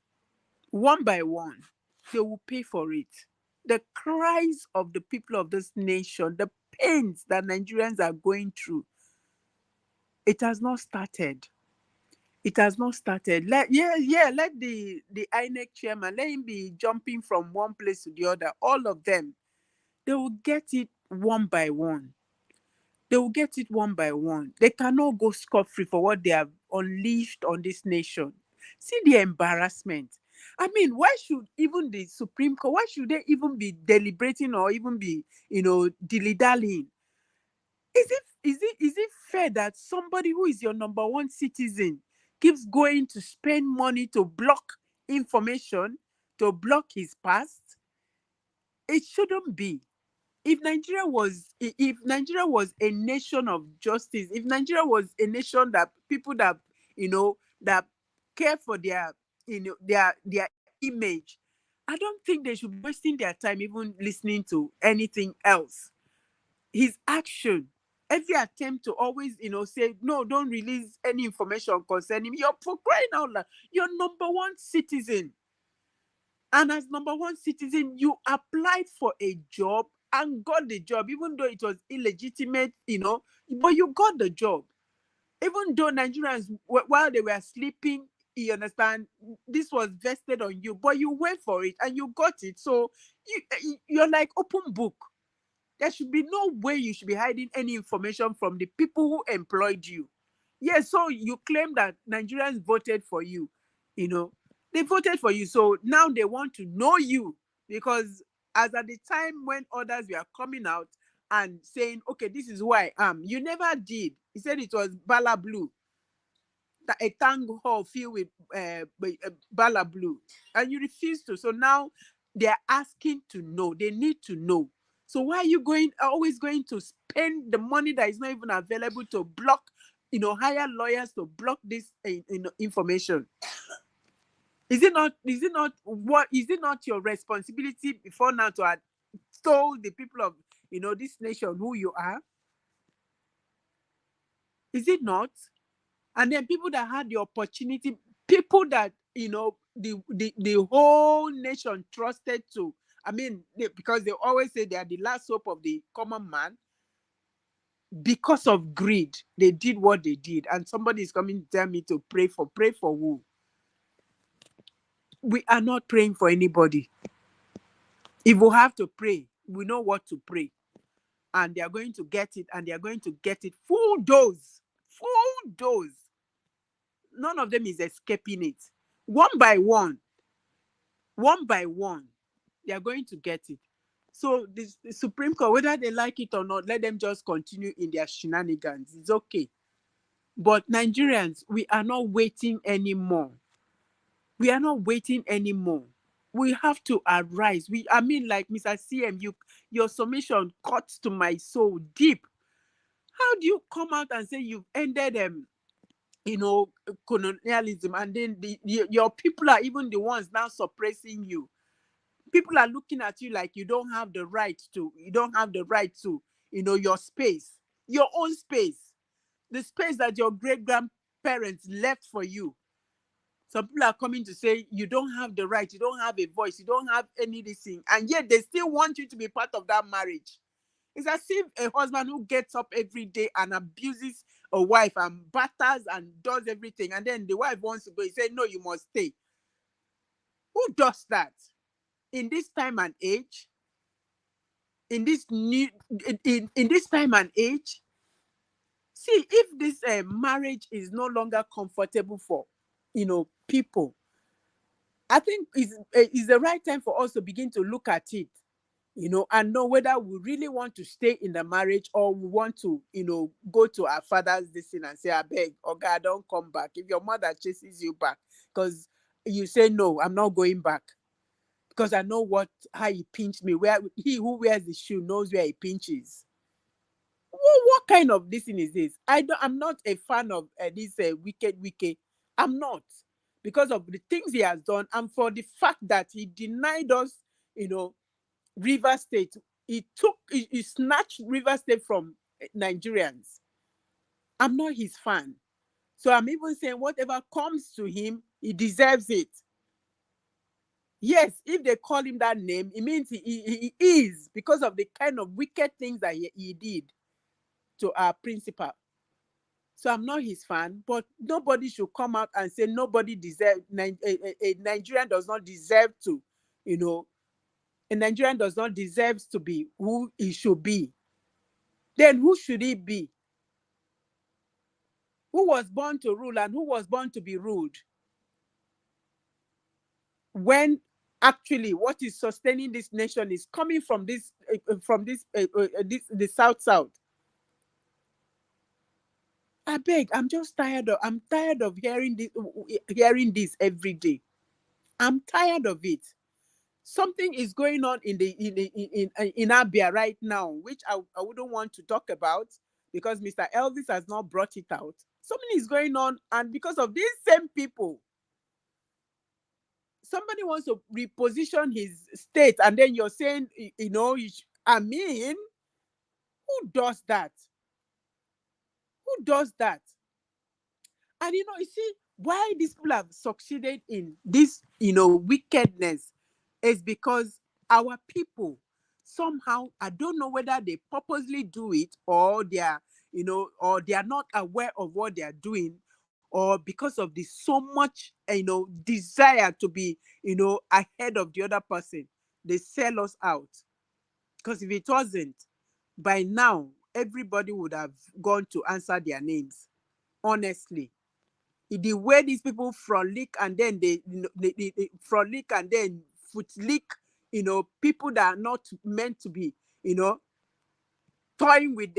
One by one, they will pay for it. The cries of the people of this nation, the pains that Nigerians are going through, it has not started. It has not started. Let the INEC chairman, let him be jumping from one place to the other. All of them, they will get it one by one. They will get it one by one. They cannot go scot-free for what they have unleashed on this nation. See the embarrassment. I mean, why should even the Supreme Court, why should they even be deliberating or even be, dilly-dallying? Is it fair that somebody who is your number one citizen keeps going to spend money to block information to block his past. It shouldn't be. If Nigeria was a nation of justice, if Nigeria was a nation that people that that care for their their image, I don't think they should be wasting their time even listening to anything else. His action, every attempt to always say no, don't release any information concerning him. You're, for crying out loud, you're number one citizen. And as number one citizen, you applied for a job and got the job, even though it was illegitimate, but you got the job. Even though Nigerians, while they were sleeping, you understand, this was vested on you, but you went for it and you got it. So you're like open book. There should be no way you should be hiding any information from the people who employed you. Yes, so you claim that Nigerians voted for you, they voted for you. So now they want to know you, because as at the time when others were coming out and saying, okay, this is who I am, you never did. He said it was Bala Blue, a town hall filled with Bala Blue, and you refused to. So now they're asking to know. They need to know. So why are you always going to spend the money that is not even available to block, hire lawyers to block this information? Is it not your responsibility before now to have told the people of this nation who you are? Is it not? And then people that had the opportunity, people that the whole nation trusted to, because they always say they are the last hope of the common man. Because of greed, they did what they did. And somebody is coming to tell me to pray for who? We are not praying for anybody. If we have to pray, we know what to pray. And they are going to get it, and they are going to get it full dose. Full dose. None of them is escaping it. One by one, they are going to get it. So the Supreme Court, whether they like it or not, let them just continue in their shenanigans. It's okay. But Nigerians, we are not waiting anymore. We are not waiting anymore. We have to arise. Like Mr. CM, your summation cuts to my soul deep. How do you come out and say you've ended colonialism, and then your people are even the ones now suppressing you? People are looking at you like you don't have the right to, your space, your own space, the space that your great grandparents left for you. Some people are coming to say you don't have the right, you don't have a voice, you don't have anything, and yet they still want you to be part of that marriage. It's as if a husband who gets up every day and abuses a wife and batters and does everything, and then the wife wants to go, he said, no, you must stay. Who does that? In this time and age? In this time and age? See, if this marriage is no longer comfortable for, people, I think it's the right time for us to begin to look at it, and know whether we really want to stay in the marriage, or we want to, go to our father's destiny and say, I beg, oh God, don't come back. If your mother chases you back, because you say, no, I'm not going back, because I know how he pinched me. Where he who wears the shoe knows where he pinches. What kind of this thing is this? I'm not a fan of this wicked. I'm not, because of the things he has done, and for the fact that he denied us, River State. He snatched River State from Nigerians. I'm not his fan. So I'm even saying whatever comes to him, he deserves it. Yes, if they call him that name, it means he is, because of the kind of wicked things that he did to our principal. So I'm not his fan, but nobody should come out and say nobody deserves, a Nigerian does not deserve to, a Nigerian does not deserve to be who he should be. Then who should he be? Who was born to rule and who was born to be ruled? When actually what is sustaining this nation is coming from the South. I beg, I'm tired of hearing this every day. I'm tired of it. Something is going on in Abia right now, which I wouldn't want to talk about because Mr. Elvis has not brought it out. Something is going on, and because of these same people, somebody wants to reposition his state, and then you're saying, I mean, who does that? Who does that? And you see, why these people have succeeded in this, wickedness is because our people somehow, I don't know whether they purposely do it or they are, or they are not aware of what they are doing, or because of the so much, desire to be, ahead of the other person, they sell us out. Because if it wasn't, by now, everybody would have gone to answer their names, honestly. The way these people frolic and then they frolic and then footlick, people that are not meant to be, toying with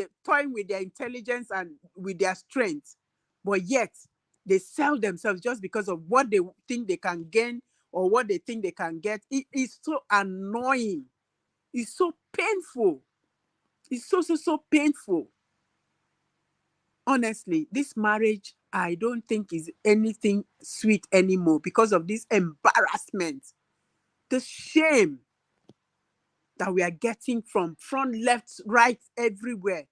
their intelligence and with their strength, but yet they sell themselves just because of what they think they can gain or what they think they can get. It is so annoying. It's so painful. It's so painful. Honestly, this marriage, I don't think is anything sweet anymore because of this embarrassment, the shame that we are getting from front, left, right, everywhere,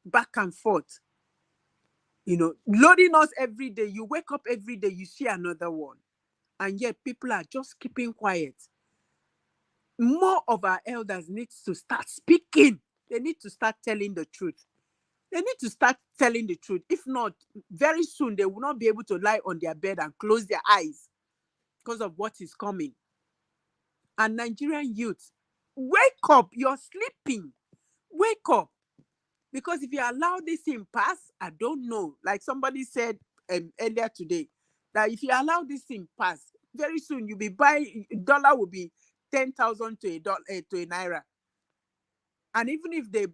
back and forth. Loading us every day. You wake up every day, you see another one. And yet people are just keeping quiet. More of our elders need to start speaking. They need to start telling the truth. They need to start telling the truth. If not, very soon they will not be able to lie on their bed and close their eyes because of what is coming. And Nigerian youth, wake up. You're sleeping. Wake up. Because if you allow this thing pass, I don't know. Like somebody said earlier today, that if you allow this thing pass, very soon you'll be buying, dollar will be 10,000 to a naira. And even if they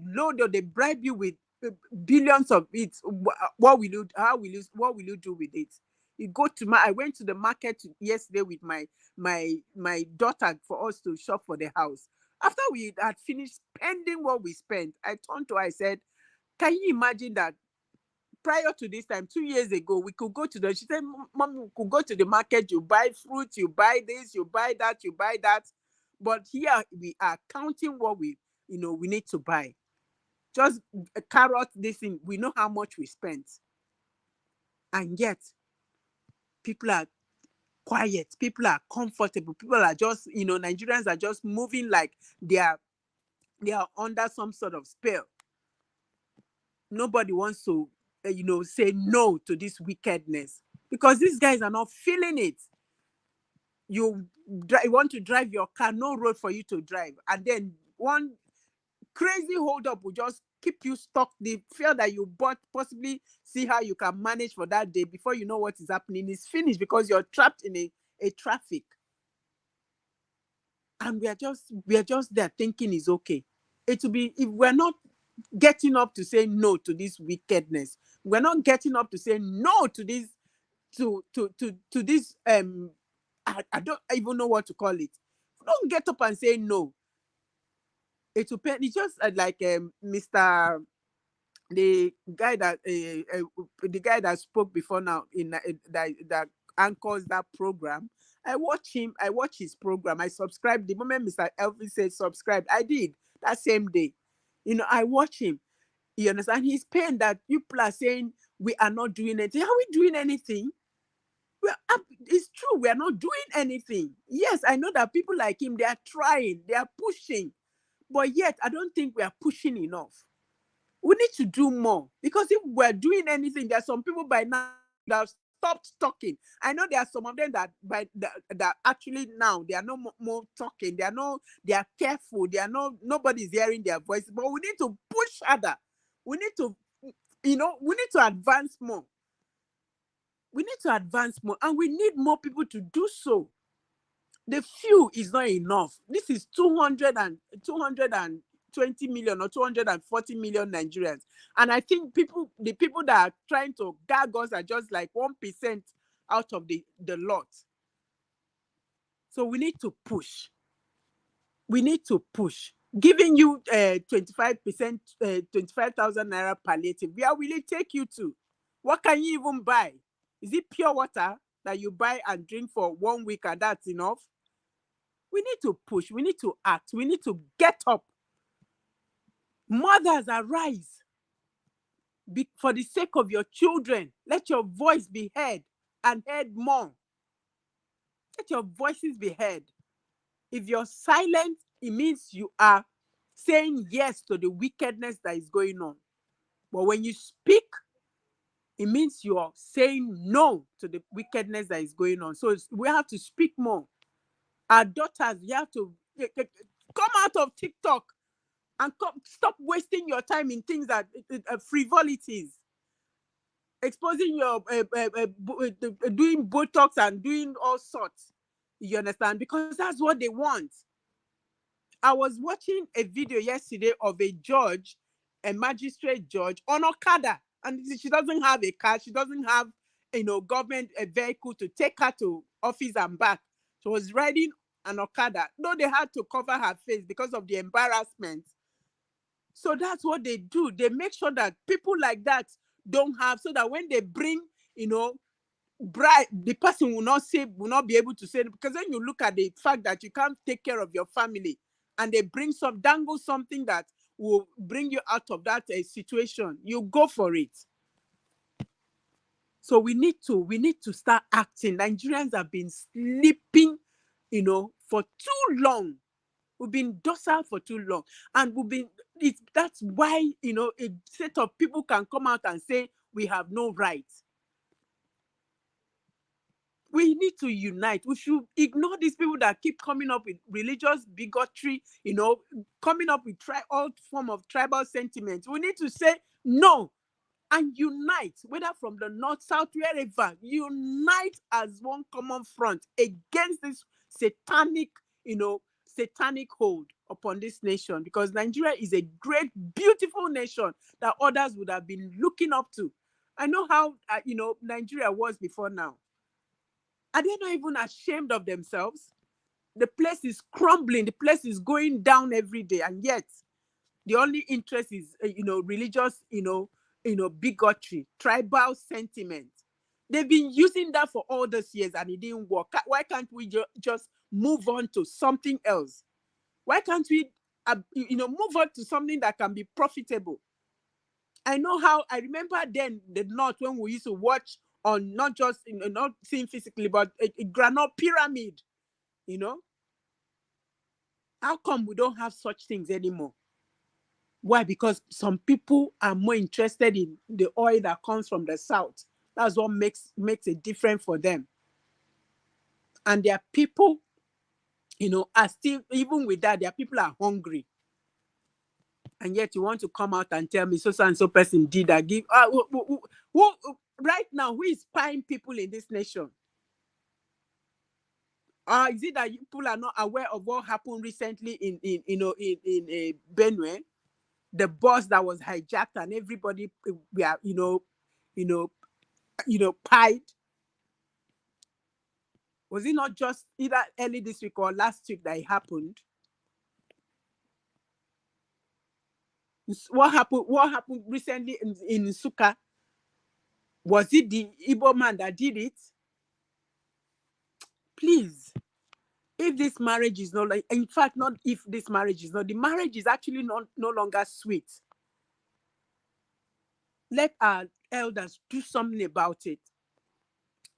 load or they bribe you with billions of it, what will you do with it? You go to I went to the market yesterday with my daughter for us to shop for the house. After we had finished spending what we spent, I turned to her, I said, can you imagine that prior to this time, 2 years ago, we could go to she said, Mom, we could go to the market, you buy fruit, you buy this, you buy that, you buy that. But here we are counting what we need to buy. Just a carrot, this thing, we know how much we spent. And yet, people are quiet, people are comfortable, people are just, Nigerians are just moving like they are under some sort of spell. Nobody wants to, say no to this wickedness because these guys are not feeling it. You want to drive your car, no road for you to drive, and then one crazy hold up will just keep you stuck. The fear that you bought, possibly see how you can manage for that day, before you know what is happening, is finished because you're trapped in a traffic. And we are just there thinking is okay. It will be, if we're not getting up to say no to this wickedness, we're not getting up to say no to this, to this I don't even know what to call it. Don't get up and say no. It will pay. It's just like Mr. the guy that spoke before now that anchors that program. I watch his program. I subscribed the moment Mr. Elvis said subscribe. I did that same day. I watch him. You understand? He's pain that people are saying we are not doing anything. Are we doing anything? It's true, we are not doing anything. Yes, I know that people like him, they are trying, they are pushing, but yet I don't think we are pushing enough. We need to do more, because if we're doing anything, there are some people by now that have stopped talking. I know there are some of them that that actually now they are no more talking. They are careful. Nobody's hearing their voice. But we need to push harder. We need to, we need to advance more. We need to advance more, and we need more people to do so. The few is not enough. This is 220 million or 240 million Nigerians. And I think the people that are trying to gag us are just like 1% out of the lot. So we need to push. We need to push. Giving you 25%, 25,000 naira palliative, where will it take you to? What can you even buy? Is it pure water that you buy and drink for 1 week and that's enough? We need to push. We need to act. We need to get up. Mothers, arise. For the sake of your children, let your voice be heard and heard more. Let your voices be heard. If you're silent, it means you are saying yes to the wickedness that is going on. But when you speak, it means you are saying no to the wickedness that is going on. So we have to speak more. Our daughters, you have to come out of TikTok and stop wasting your time in things that frivolities. Exposing your doing Botox and doing all sorts. You understand? Because that's what they want. I was watching a video yesterday of a judge, a magistrate judge on Okada, and she doesn't have a car. She doesn't have, government vehicle to take her to office and back. She was riding an Okada. No, they had to cover her face because of the embarrassment. So that's what they do. They make sure that people like that don't have, so that when they bring, bribe, the person will not be able to say, because then you look at the fact that you can't take care of your family, and they bring dangle something that will bring you out of that situation, you go for it. So we need to start acting. Nigerians have been sleeping, for too long. We've been docile for too long, and that's why a set of people can come out and say we have no rights. We need to unite. We should ignore these people that keep coming up with religious bigotry, coming up with all form of tribal sentiments. We need to say no and unite, whether from the north, south, wherever. Unite as one common front against this satanic hold upon this nation, because Nigeria is a great, beautiful nation that others would have been looking up to. I know how Nigeria was before now. Are they not even ashamed of themselves? The place is crumbling. The place is going down every day, and yet the only interest is religious bigotry, tribal sentiment. They've been using that for all those years and it didn't work. Why can't we just move on to something else? Why can't we move on to something that can be profitable? I remember then the North, when we used to watch on, not just not seeing physically, but a granite pyramid. How come we don't have such things anymore? Why? Because some people are more interested in the oil that comes from the south. That's what makes a difference for them. And their people, are still, even with that, their people are hungry. And yet you want to come out and tell me so and so person did that. Who right now, who is spying people in this nation? Is it that people are not aware of what happened recently in Benue? The bus that was hijacked and everybody were pied. Was it not just either early this week or last week that it happened? What happened recently in Suka? Was it the Igbo man that did it? Please, if this marriage is not, in fact, not if this marriage is not, the marriage is actually no longer sweet. Let our elders do something about it.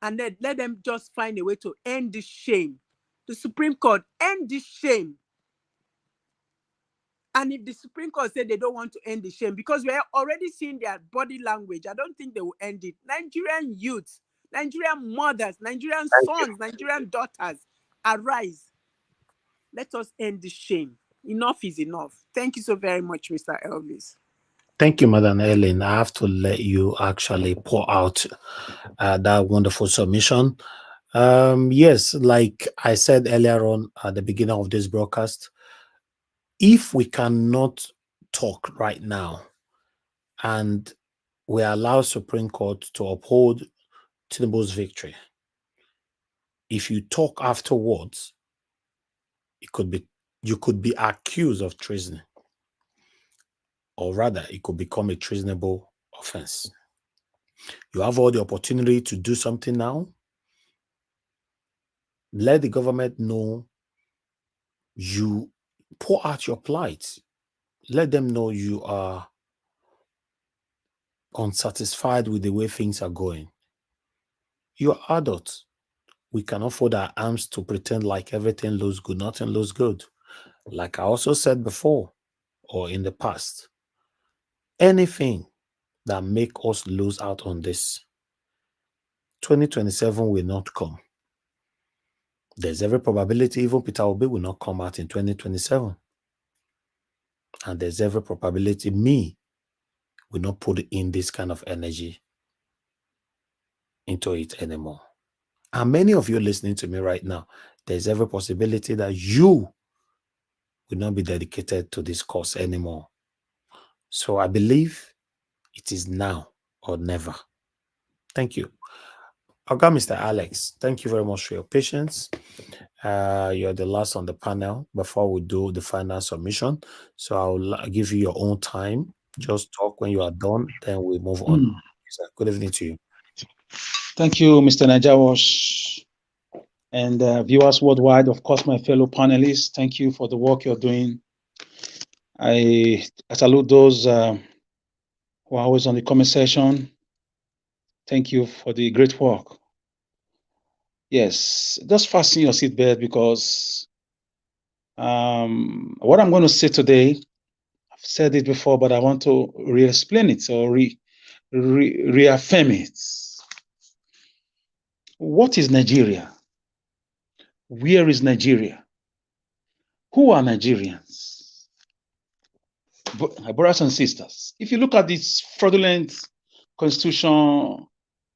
And then let them just find a way to end this shame. The Supreme Court, end this shame. And if the Supreme Court said they don't want to end the shame, because we're already seeing their body language, I don't think they will end it. Nigerian youths, Nigerian mothers, Nigerian sons, Nigerian daughters, arise. Let us end this shame. Enough is enough. Thank you so very much, Mr. Elvis. Thank you, Madam Ellen. I have to let you actually pour out that wonderful submission. Yes, like I said earlier on at the beginning of this broadcast, if we cannot talk right now and we allow Supreme Court to uphold Tinubu's victory, if you talk afterwards, you could be accused of treason, or rather, it could become a treasonable offense. You have all the opportunity to do something now. Let the government know you pour out your plight. Let them know you are unsatisfied with the way things are going. You are adults. We cannot fold our arms to pretend like everything looks good. Nothing looks good. Like I also said before or in the past, anything that make us lose out on this, 2027 will not come. There's every probability even Peter Obi will not come out in 2027. And there's every probability me will not put in this kind of energy into it anymore. And many of you listening to me right now, there's every possibility that you will not be dedicated to this cause anymore. So I believe it is now or never. Thank you. Oga Mr. Alex, thank you very much for your patience. You're the last on the panel before we do the final submission. So I'll give you your own time. Just talk when you are done, then we move on. Good evening to you. Thank you, Mr. Najawash, and viewers worldwide, of course, my fellow panelists. Thank you for the work you're doing. I salute those who are always on the comment section. Thank you for the great work. Yes, just fasten your seatbelt because what I'm going to say today, I've said it before, but I want to re-explain it or reaffirm it. What is Nigeria? Where is Nigeria? Who are Nigerians? Brothers and sisters, if you look at this fraudulent constitution,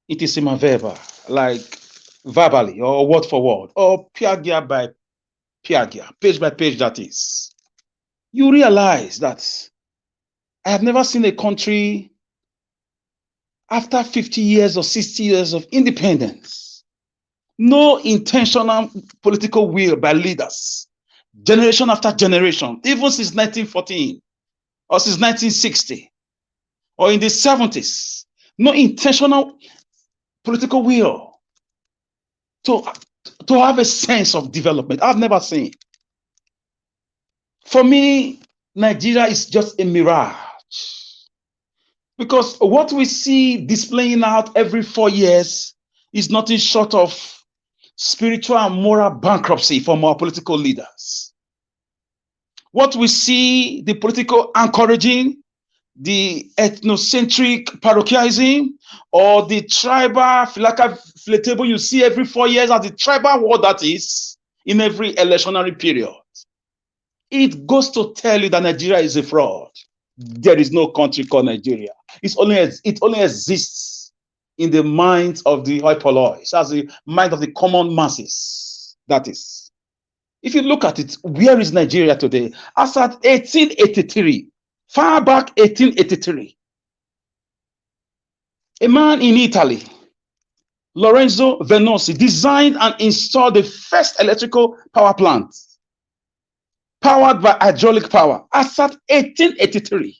it is in verba, like verbally or word for word, or piagia by piagia, page by page, that is. You realize that I have never seen a country after 50 years or 60 years of independence, no intentional political will by leaders, generation after generation, even since 1914 or since 1960 or in the 70s, no intentional political will to have a sense of development. I've never seen. For me, Nigeria is just a mirage. Because what we see displaying out every 4 years is nothing short of spiritual and moral bankruptcy from our political leaders. What we see, the political anchoraging, the ethnocentric parochialism, or the tribal filatable you see every 4 years as the tribal war that is in every electionary period. It goes to tell you that Nigeria is a fraud. There is no country called Nigeria. It only exists in the minds of the hoi pollois, as the mind of the common masses. That is. If you look at it, where is Nigeria today? As at 1883, far back 1883, a man in Italy, Lorenzo Venosi, designed and installed the first electrical power plant powered by hydraulic power as at 1883.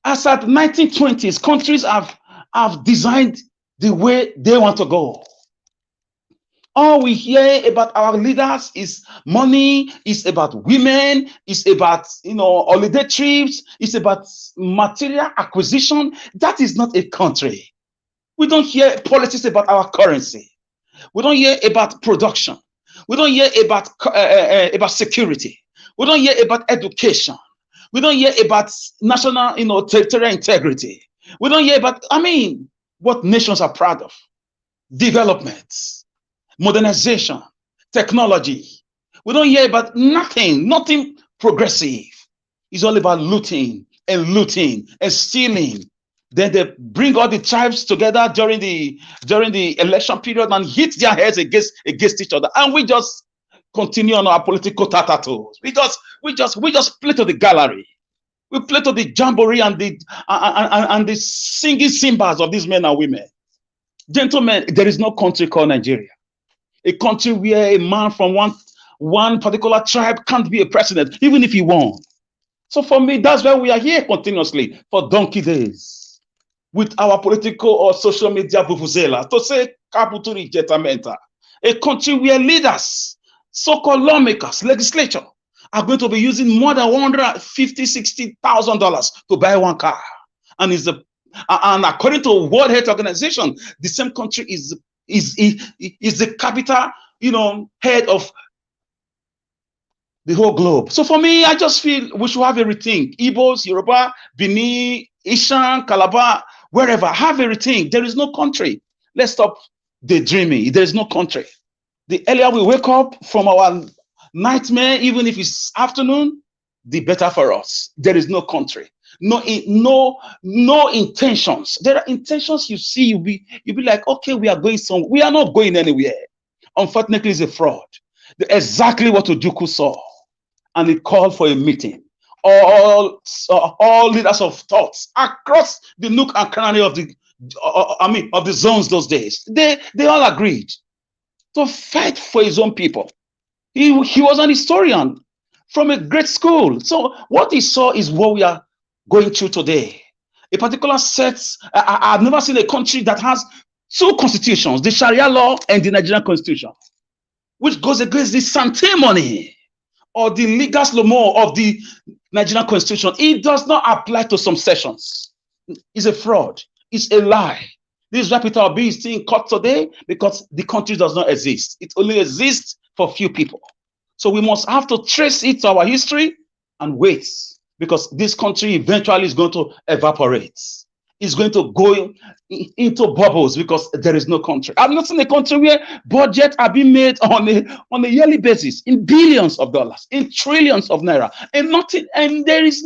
As at 1920s, countries have designed the way they want to go. All we hear about our leaders is money, is about women, is about holiday trips, it's about material acquisition. That is not a country. We don't hear politics about our currency. We don't hear about production. We don't hear about security. We don't hear about education. We don't hear about national, territorial integrity. We don't hear about, what nations are proud of. Development, modernization, technology. We don't hear about nothing progressive. It's all about looting and stealing. Then they bring all the tribes together during the election period and hit their heads against each other, and we just continue on our political tatatos. We just play to the gallery. We play to the jamboree and the singing cymbals of these men and women. Gentlemen, there is no country called Nigeria. A country where a man from one particular tribe can't be a president, even if he won. So for me, that's why we are here continuously for donkey days with our political or social media vuvuzela to say capital rejectamenta. A country where leaders, so-called lawmakers, legislature are going to be using more than $150,000-$60,000 to buy one car. And and according to World Health Organization, the same country is the capital, head of the whole globe. So for me, I just feel we should have a rethink. Igbos, Yoruba, Benin, Ishan, Calabar, wherever, have a rethink. There is no country. Let's stop daydreaming. There is no country. The earlier we wake up from our nightmare, even if it's afternoon, the better for us. There is no country. No intentions. There are intentions you see, you'll be like, okay, we are going somewhere. We are not going anywhere. Unfortunately, it's a fraud. Exactly what Ojukwu saw. And he called for a meeting. All leaders of thoughts across the nook and cranny of the zones those days. They all agreed to fight for his own people. He was an historian from a great school. So what he saw is what we are going through today. A particular set. I've never seen a country that has two constitutions, the Sharia law and the Nigerian constitution, which goes against the sanctimony or the legal slomo of the Nigerian constitution. It does not apply to some sessions. It's a fraud. It's a lie. This Rapid B is still in court today because the country does not exist. It only exists for few people. So we must have to trace it to our history and wait, because this country eventually is going to evaporate. It's going to go into bubbles because there is no country. I've not seen a country where budgets are being made on a yearly basis in billions of dollars, in trillions of naira, and nothing, and there is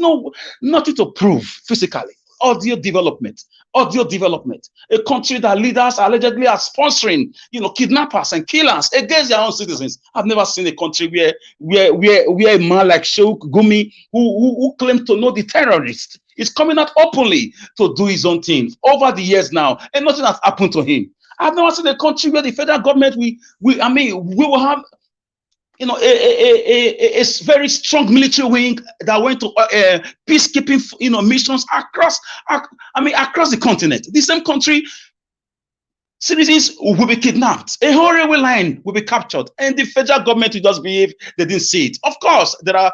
nothing to prove physically. Audio development. A country that leaders allegedly are sponsoring, kidnappers and killers against their own citizens. I've never seen a country where a man like Sheikh Gumi, who claims to know the terrorists, is coming out openly to do his own thing over the years now, and nothing has happened to him. I've never seen a country where the federal government we will have a very strong military wing that went to peacekeeping missions across the continent. The same country, citizens will be kidnapped, a whole railway line will be captured, and the federal government will just behave they didn't see it. Of course, there are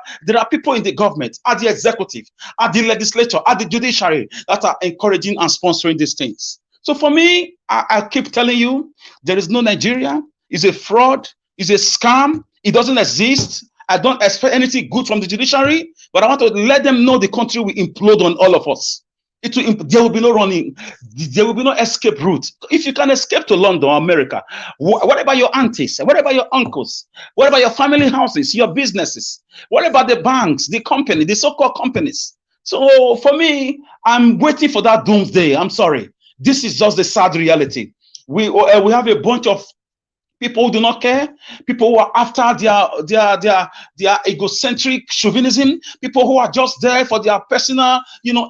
people in the government, at the executive, at the legislature, at the judiciary that are encouraging and sponsoring these things. So for me, I keep telling you, there is no Nigeria. It's a fraud. It's a scam. It doesn't exist. I don't expect anything good from the judiciary, but I want to let them know the country will implode on all of us. There will be no running. There will be no escape route. If you can escape to London or America, what about your aunties? What about your uncles? What about your family houses, your businesses? What about the banks, the company, the so-called companies? So for me, I'm waiting for that doomsday. I'm sorry. This is just the sad reality. We have a bunch of people who do not care, people who are after their egocentric chauvinism, people who are just there for their personal,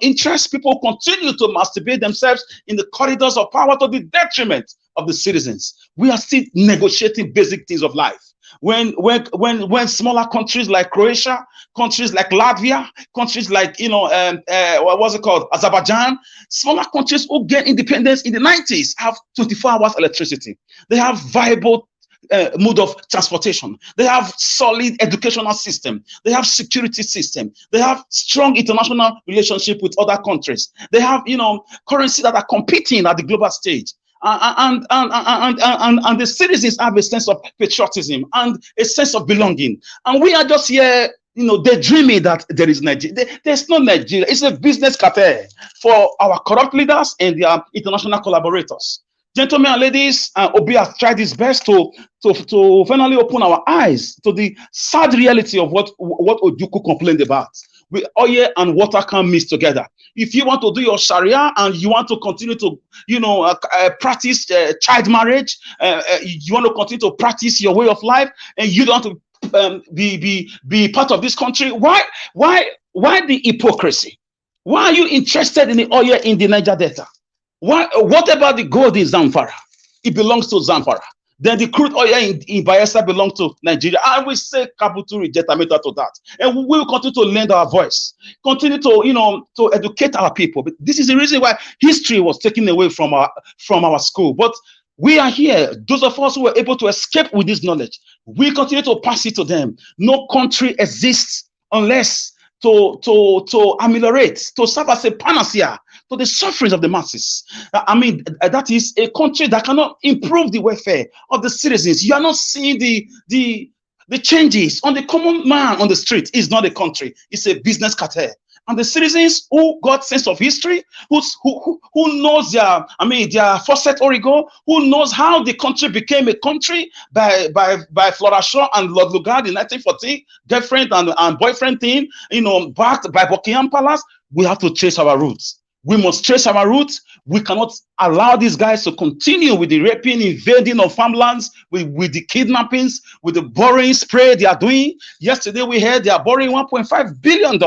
interests, people who continue to masturbate themselves in the corridors of power to the detriment of the citizens. We are still negotiating basic things of life. When smaller countries like Croatia, countries like Latvia, countries like Azerbaijan, smaller countries who get independence in the 90s have 24 hours electricity. They have viable mode of transportation. They have solid educational system. They have security system. They have strong international relationship with other countries. They have currency that are competing at the global stage. And the citizens have a sense of patriotism and a sense of belonging. And we are just here, daydreaming that there is Nigeria. There's no Nigeria. It's a business cartel for our corrupt leaders and their international collaborators. Gentlemen and ladies, Obi has tried his best to finally open our eyes to the sad reality of what Ojukwu complained about. Oil and water can't mix together. If you want to do your Sharia and you want to continue to, practice child marriage, you want to continue to practice your way of life, and you don't want to be part of this country, why the hypocrisy? Why are you interested in the oil in the Niger Delta? What about the gold in Zamfara? It belongs to Zamfara. Then the crude oil in Bayelsa belongs to Nigeria. I will say Kabutu reject Ameta to that. And we will continue to lend our voice, continue to, to educate our people. But this is the reason why history was taken away from our school. But we are here. Those of us who were able to escape with this knowledge, we continue to pass it to them. No country exists unless to ameliorate, to serve as a panacea to the sufferings of the masses. I mean, that is a country that cannot improve the welfare of the citizens. You are not seeing the changes on the common man on the street. Is not a country, it's a business cartel. And the citizens who got sense of history, who knows their faucet origo, who knows how the country became a country by Flora Shaw and Lord Lugard in 1914, girlfriend and boyfriend thing, backed by Buckingham Palace. We have to trace our roots. We must trace our roots. We cannot allow these guys to continue with the raping, invading of farmlands, with the kidnappings, with the borrowing spray they are doing. Yesterday we heard they are borrowing $1.5 billion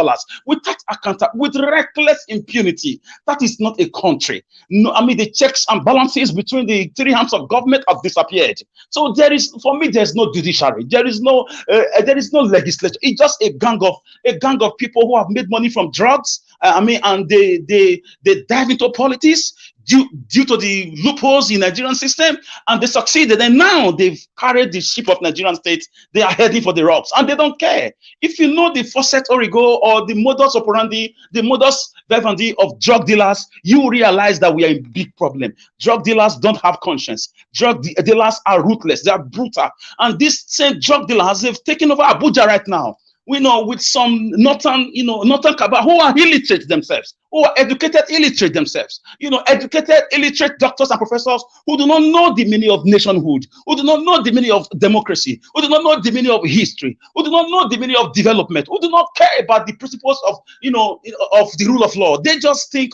with reckless impunity. That is not a country. No, I mean, the checks and balances between the three arms of government have disappeared. So for me, there's no judiciary. There is no legislature. It's just a gang of people who have made money from drugs. And they dive into politics due to the loopholes in Nigerian system, and they succeeded. And now they've carried the ship of Nigerian state. They are heading for the rocks, and they don't care. If you know the faucet origo or the modus operandi, the modus vivendi of drug dealers, you realize that we are in big problem. Drug dealers don't have conscience. Drug dealers are ruthless. They are brutal. And these same drug dealers, they've taken over Abuja right now. We know with some northern cabal who are illiterate themselves, who are educated illiterate themselves, educated illiterate doctors and professors who do not know the meaning of nationhood, who do not know the meaning of democracy, who do not know the meaning of history, who do not know the meaning of development, who do not care about the principles of the rule of law. They just think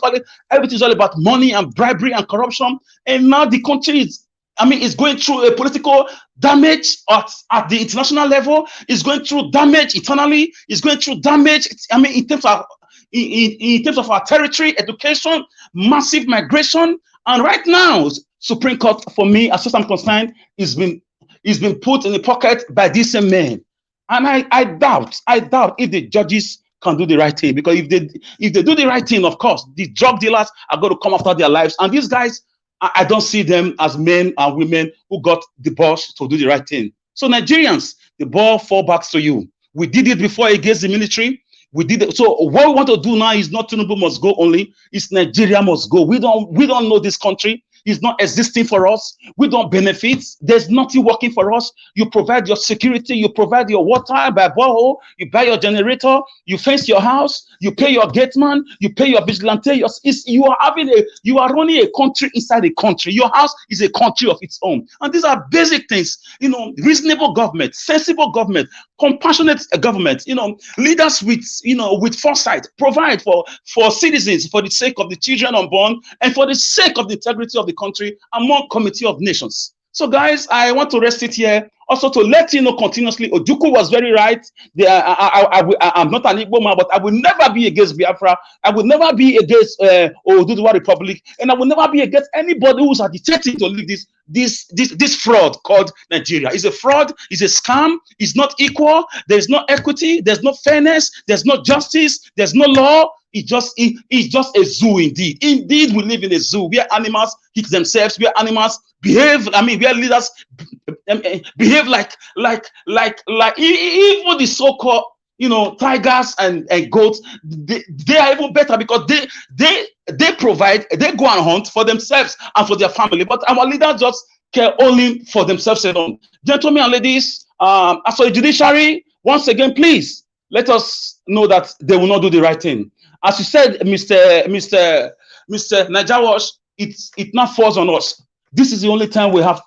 everything is all about money and bribery and corruption. And now the country is going through a political damage at the international level. It's going through damage internally. It's going through damage. In terms of our territory, education, massive migration, and right now, Supreme Court, for me, as far as I'm concerned, is been put in the pocket by these same men. And I doubt if the judges can do the right thing, because if they do the right thing, of course, the drug dealers are going to come after their lives, and these guys, I don't see them as men and women who got the balls to do the right thing. So Nigerians, the ball falls back to you. We did it before against the military. We did it. So what we want to do now is not Tinubu must go only. It's Nigeria must go. We don't know this country. It's not existing for us. We don't benefit. There's nothing working for us. You provide your security. You provide your water by borehole. You buy your generator. You fence your house. You pay your gateman. You pay your vigilante. You are running a country inside a country. Your house is a country of its own. And these are basic things. Reasonable government, sensible government, compassionate government. Leaders with foresight provide for citizens, for the sake of the children unborn and for the sake of the integrity of the country among committee of nations. So guys, I want to rest it here. Also to let you know continuously, Ojukwu was very right. I'm not an Igbo man, but I will never be against Biafra. I will never be against Oduduwa Republic, and I will never be against anybody who's agitating to leave this fraud called Nigeria. It's a fraud. It's a scam. It's not equal. There's no equity. There's no fairness. There's no justice. There's no law. It's just a zoo indeed. Indeed, we live in a zoo where animals hit themselves, where animals behave. Where leaders behave like even the so-called tigers and goats. They are even better because they provide. They go and hunt for themselves and for their family. But our leaders just care only for themselves alone. Gentlemen and ladies, as for the judiciary, once again, please let us know that they will not do the right thing. As you said, Mr. Najawash, it now falls on us. This is the only time we have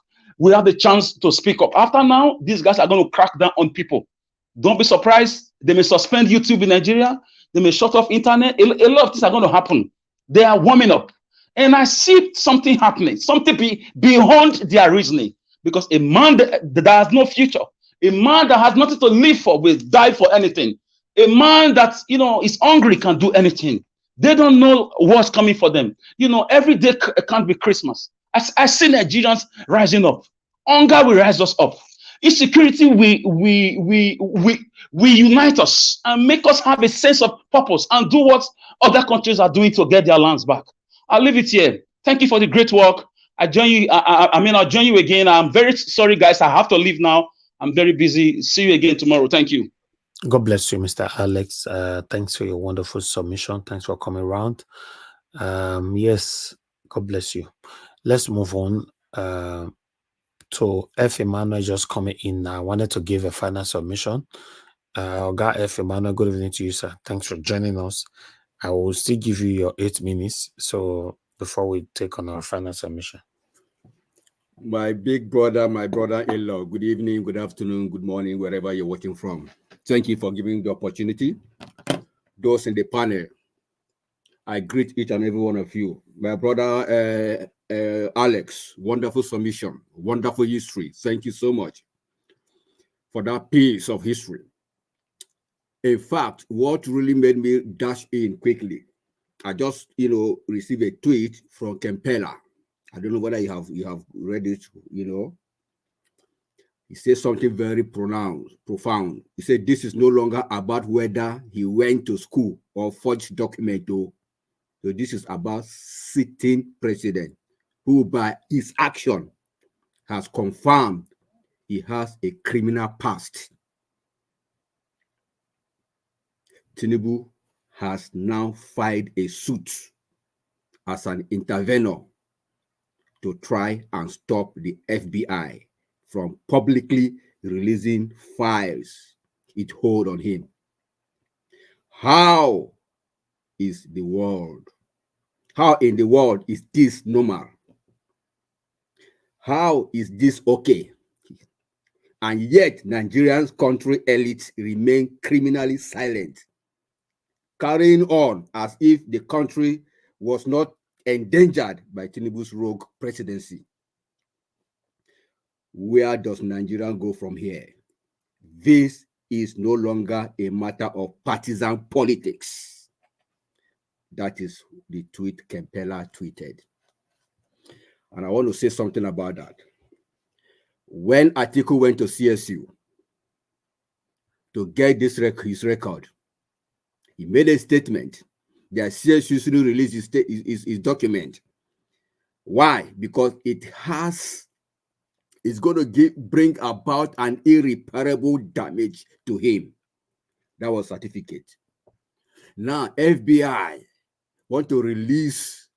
the chance to speak up. After now, these guys are going to crack down on people. Don't be surprised. They may suspend YouTube in Nigeria. They may shut off internet. A lot of things are going to happen. They are warming up. And I see something happening, something beyond their reasoning. Because a man that has no future, a man that has nothing to live for will die for anything. A man that is hungry can do anything. They don't know what's coming for them. Every day can't be Christmas. I see Nigerians rising up. Hunger will rise us up. Insecurity will unite us and make us have a sense of purpose and do what other countries are doing to get their lands back. I'll leave it here. Thank you for the great work. I join you. I'll join you again. I'm very sorry, guys. I have to leave now. I'm very busy. See you again tomorrow. Thank you. God bless you, Mr. Alex. Thanks for your wonderful submission. Thanks for coming around. Yes, God bless you. Let's move on to F. Emmanuel just coming in. I wanted to give a final submission. Oga F. Emmanuel, good evening to you, sir. Thanks for joining us. I will still give you your 8 minutes. So before we take on our final submission. My big brother, my brother-in-law, good evening, good afternoon, good morning, wherever you're watching from. Thank you for giving the opportunity. Those in the panel, I greet each and every one of you. My brother Alex, wonderful submission, wonderful history. Thank you so much for that piece of history. In fact, what really made me dash in quickly, I just received a tweet from Kempela. I don't know whether you have read it, He said something very profound. He said this is no longer about whether he went to school or forged document. So this is about sitting president who by his action has confirmed he has a criminal past. Tinubu has now filed a suit as an intervener to try and stop the FBI from publicly releasing files it hold on him. How is the world? How in the world is this normal? How is this okay? And yet Nigeria's country elites remain criminally silent, carrying on as if the country was not endangered by Tinubu's rogue presidency. Where does Nigeria go from here? This is no longer a matter of partisan politics. That is the tweet Kempela tweeted. And I want to say something about that. When Atiku went to CSU to get his record, he made a statement that CSU should release his document. Why? Because it's going to bring about an irreparable damage to him. That was certificate. Now, FBI want to release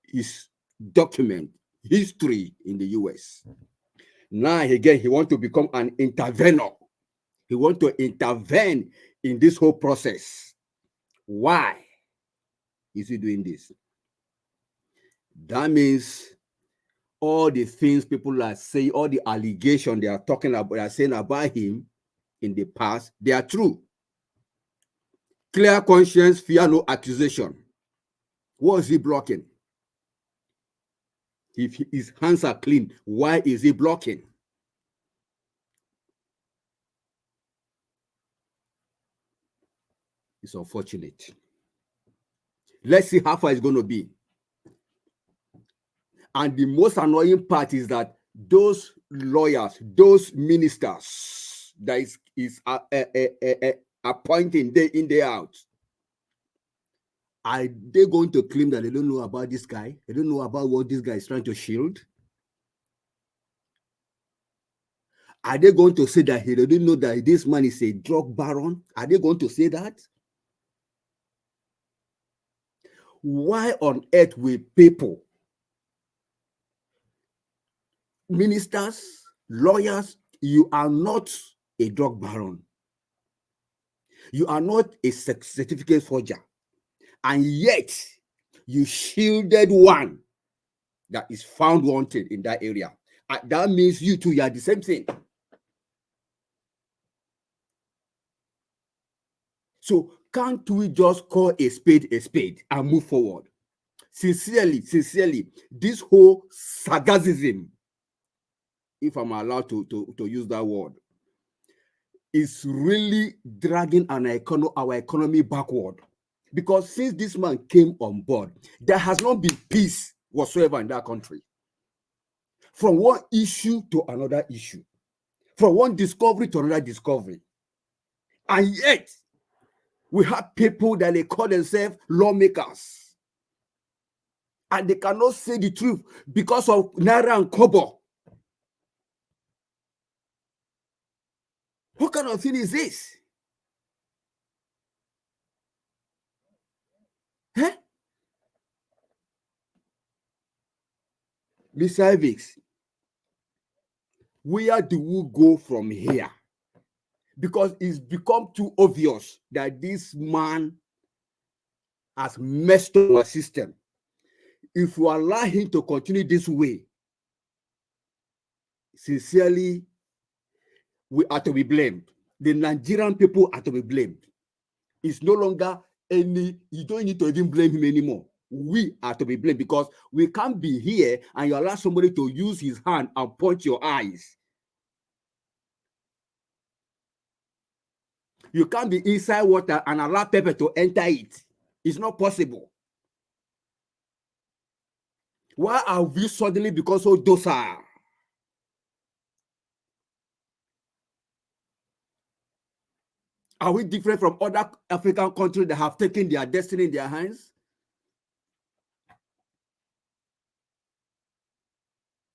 his document, history in the US. Now, again, he want to become an intervener. He want to intervene in this whole process. Why is he doing this? That means all the things people are saying, all the allegations they are talking about, they are saying about him in the past, they are true. Clear conscience, fear no accusation. What is he blocking? If his hands are clean, why is he blocking? It's unfortunate. Let's see how far it's going to be. And the most annoying part is that those lawyers, those ministers that is appointing day in, day out, are they going to claim that they don't know about this guy? They don't know about what this guy is trying to shield? Are they going to say that they didn't know that this man is a drug baron? Are they going to say that? Why on earth will people, ministers, lawyers, you are not a drug baron. You are not a certificate forger. And yet, you shielded one that is found wanted in that area. And that means you two, you are the same thing. So can't we just call a spade and move forward? Sincerely, this whole sarcasm, if I'm allowed to use that word, is really dragging our economy backward. Because since this man came on board, there has not been peace whatsoever in that country. from one issue to another issue, from one discovery to another discovery. And yet, we have people that they call themselves lawmakers. And they cannot say the truth because of Naira and Kobo. What kind of thing is this? Huh? Mr. Evix, where do we go from here? Because it's become too obvious that this man has messed up our system. If we allow him to continue this way, sincerely, we are to be blamed. The Nigerian people are to be blamed. It's no longer you don't need to even blame him anymore. We are to be blamed because we can't be here and you allow somebody to use his hand and punch your eyes. You can't be inside water and allow pepper to enter it. It's not possible. Why are we suddenly become so docile? Are we different from other African countries that have taken their destiny in their hands?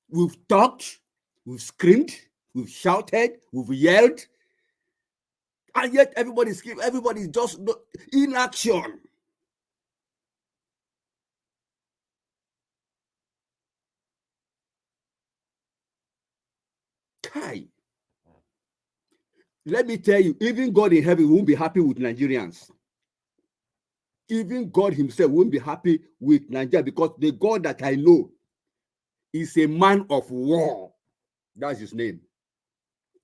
We've talked, we've screamed, we've shouted, we've yelled, and yet everybody's just inaction. Kai. Let me tell you, even God in heaven won't be happy with Nigerians. Even God himself won't be happy with Nigeria because the God that I know is a man of war. That's his name.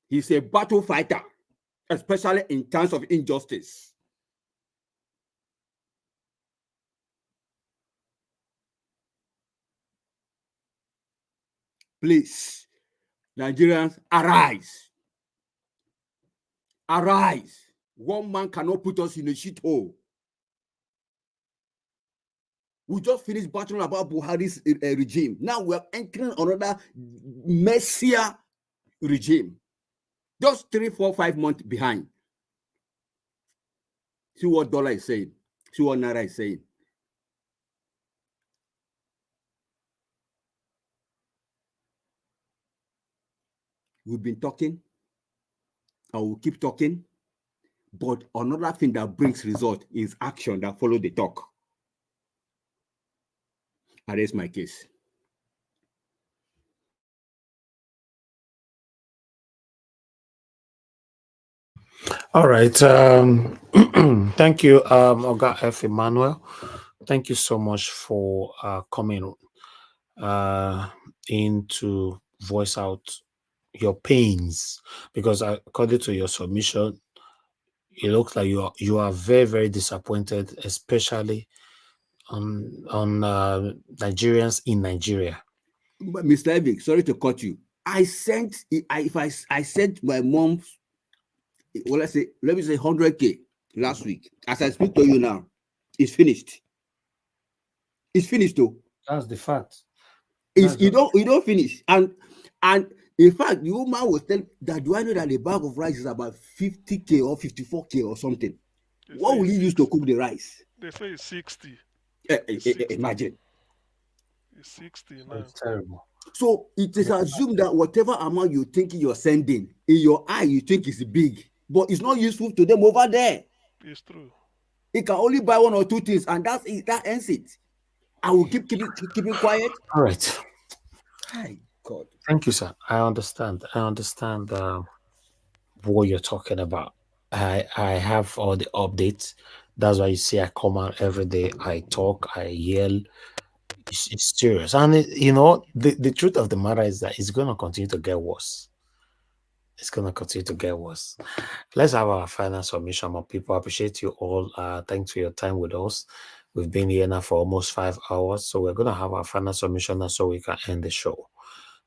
He's a battle fighter, especially in times of injustice. Please, Nigerians, arise. Arise. One man cannot put us in a shithole. We just finished battling about Buhari's regime. Now we're entering another messier regime. Just 3, 4, 5 months behind. See what dollar is saying. See what Naira is saying. We've been talking. I will keep talking. But another thing that brings result is action that follow the talk. And that's my case. All right. Thank you, Oga F. Emmanuel. Thank you so much for coming in to voice out your pains, because according to your submission, it looks like you are very, very disappointed, especially on Nigerians in Nigeria. But Mr. Evik, sorry to cut you. I sent my mom's, well, let me say 100K last week. As I speak to you now, it's finished. It's finished though. That's the fact. You don't finish. And in fact, the woman was telling that, do I know that the bag of rice is about 50K or 54K or something? What will you use to cook the rice? They say it's 60. Imagine. It's 60 now. It's terrible. So it is assumed that whatever amount you think you're sending, in your eye, you think it's big, but it's not useful to them over there. It's true. It can only buy 1 or 2 things, and that's it. That ends it. I will keep it quiet. All right. Hi, God. Thank you, sir. I understand. What you're talking about. I have all the updates. That's why you see I come out every day. I talk. I yell. It's serious, and the truth of the matter is that it's going to continue to get worse. It's going to continue to get worse. Let's have our final submission. My people, appreciate you all. Thanks for your time with us. We've been here now for almost 5 hours, so we're going to have our final submission now so we can end the show.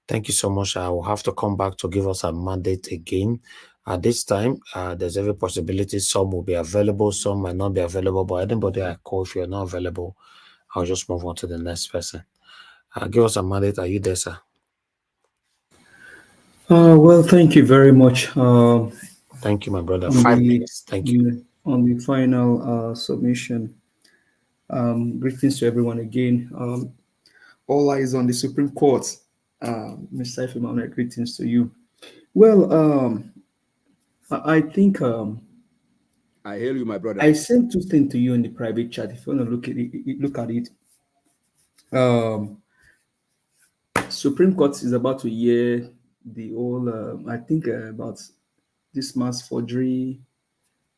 Thank you so much. I will have to come back to give us a mandate again. At this time, there's every possibility some will be available, some might not be available, but anybody I call, if you're not available, I'll just move on to the next person. Give us a mandate. Are you there, sir? Well, thank you very much. Thank you, my brother. On 5 minutes. Thank you. on the final submission. Greetings to everyone again. All eyes on the Supreme Court. Mr. Ifemana, greetings to you. Well, I think I hail you, my brother. I sent two things to you in the private chat. If you want to look at it. Supreme Court is about to hear the whole. I think about this mass forgery,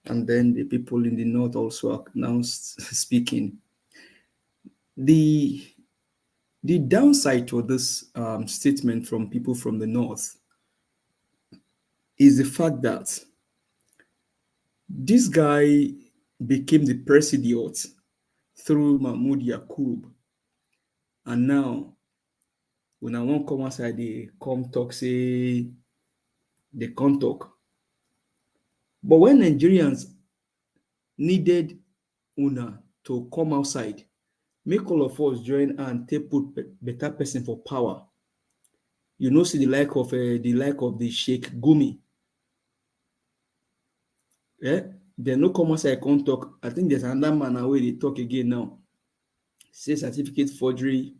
and then the people in the north also announced speaking. The downside to this statement from people from the north is the fact that this guy became the president through Mahmoud Yakub, and now when I want come outside, they come talk say they can't talk. But when Nigerians needed Una to come outside, make all of us join and take put better person for power. You know, see the like of the Sheikh Gumi. Yeah, they no come outside can't talk. I think there's another man away they talk again now. Say certificate forgery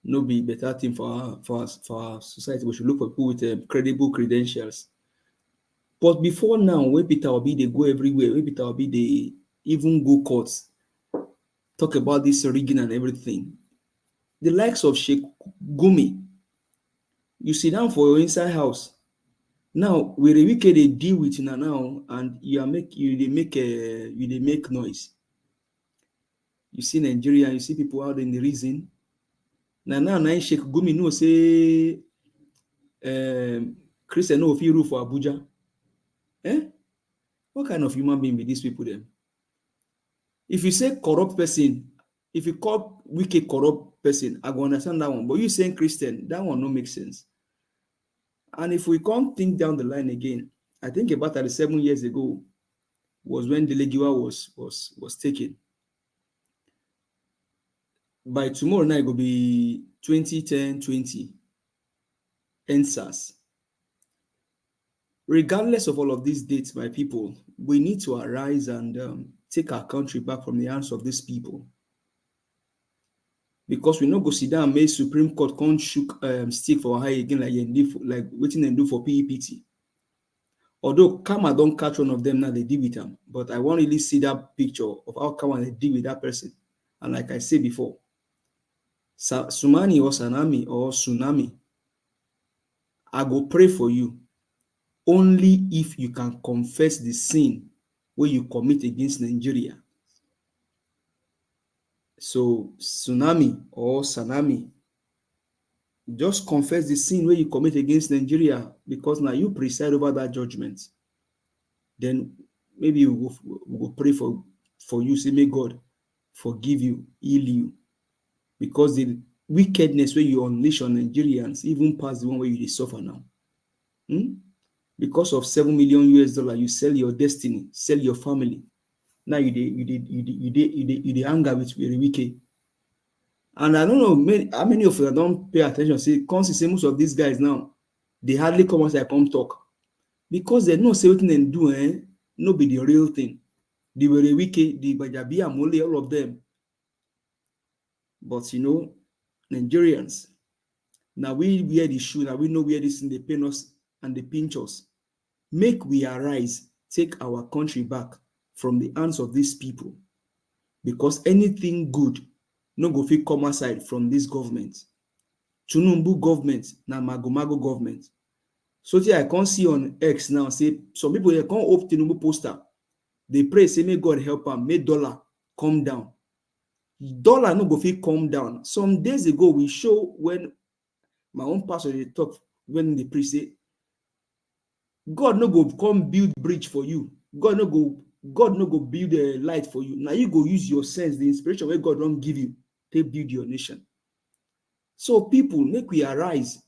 no be better thing for our society. We should look for people with credible credentials. But before now, when Peter Obi they go everywhere, when Peter Obi they even go courts, talk about this rigging and everything. The likes of Sheikh Gumi, you sit down for your inside house. Now, with the wicked they deal with you now, and they make noise. You see Nigeria, you see people out in the reason. Now Sheikh Gumi no say Christian no fit rule for Abuja. What kind of human being be these people then? If you say corrupt person, if you call wicked corrupt person, I go understand that one. But you saying Christian, that one no make sense. And if we can't think down the line again, I think about 37 years ago was when the Legiwa was taken. By tomorrow night, it will be 2010-20 NSAS. Regardless of all of these dates, my people, we need to arise and take our country back from the hands of these people. Because we no go sit down and make Supreme Court can't shook stick for high again like waiting and do for PEPT. Although Kama don't catch one of them now, they deal with them. But I want to really see that picture of how Kama they deal with that person. And like I said before, Sumani or Tsunami, I go pray for you only if you can confess the sin where you commit against Nigeria. So Tsunami or Sanami, just confess the sin where you commit against Nigeria, because now you preside over that judgment. Then maybe we will pray for you. Say, may God forgive you, heal you, because the wickedness where you unleash on Nigerians even past the one where you suffer now. Because of $7 million, you sell your destiny, sell your family. Now you did anger with the wicked. And I don't know how many of you don't pay attention. See, most of these guys now, they hardly come out and come talk. Because they know say what they do, no be the real thing. The very wicked, the Bajabi, Amole, all of them. But Nigerians, now we wear the shoe, now we know where this in the pain us and the pinch us. Make we arise, take our country back from the hands of these people. Because anything good no go fit come aside from this government. Tinubu government, na Magomago government. So I can't see on X now, say some people they can't open Tinubu poster. They pray, say may God help them, may dollar come down. Dollar no go fit come down. Some days ago, we show when my own pastor they talk when they pray, say God no go come build bridge for you. God no go build a light for you. Now you go use your sense, the inspiration where God don't give you to build your nation. So people, make we arise.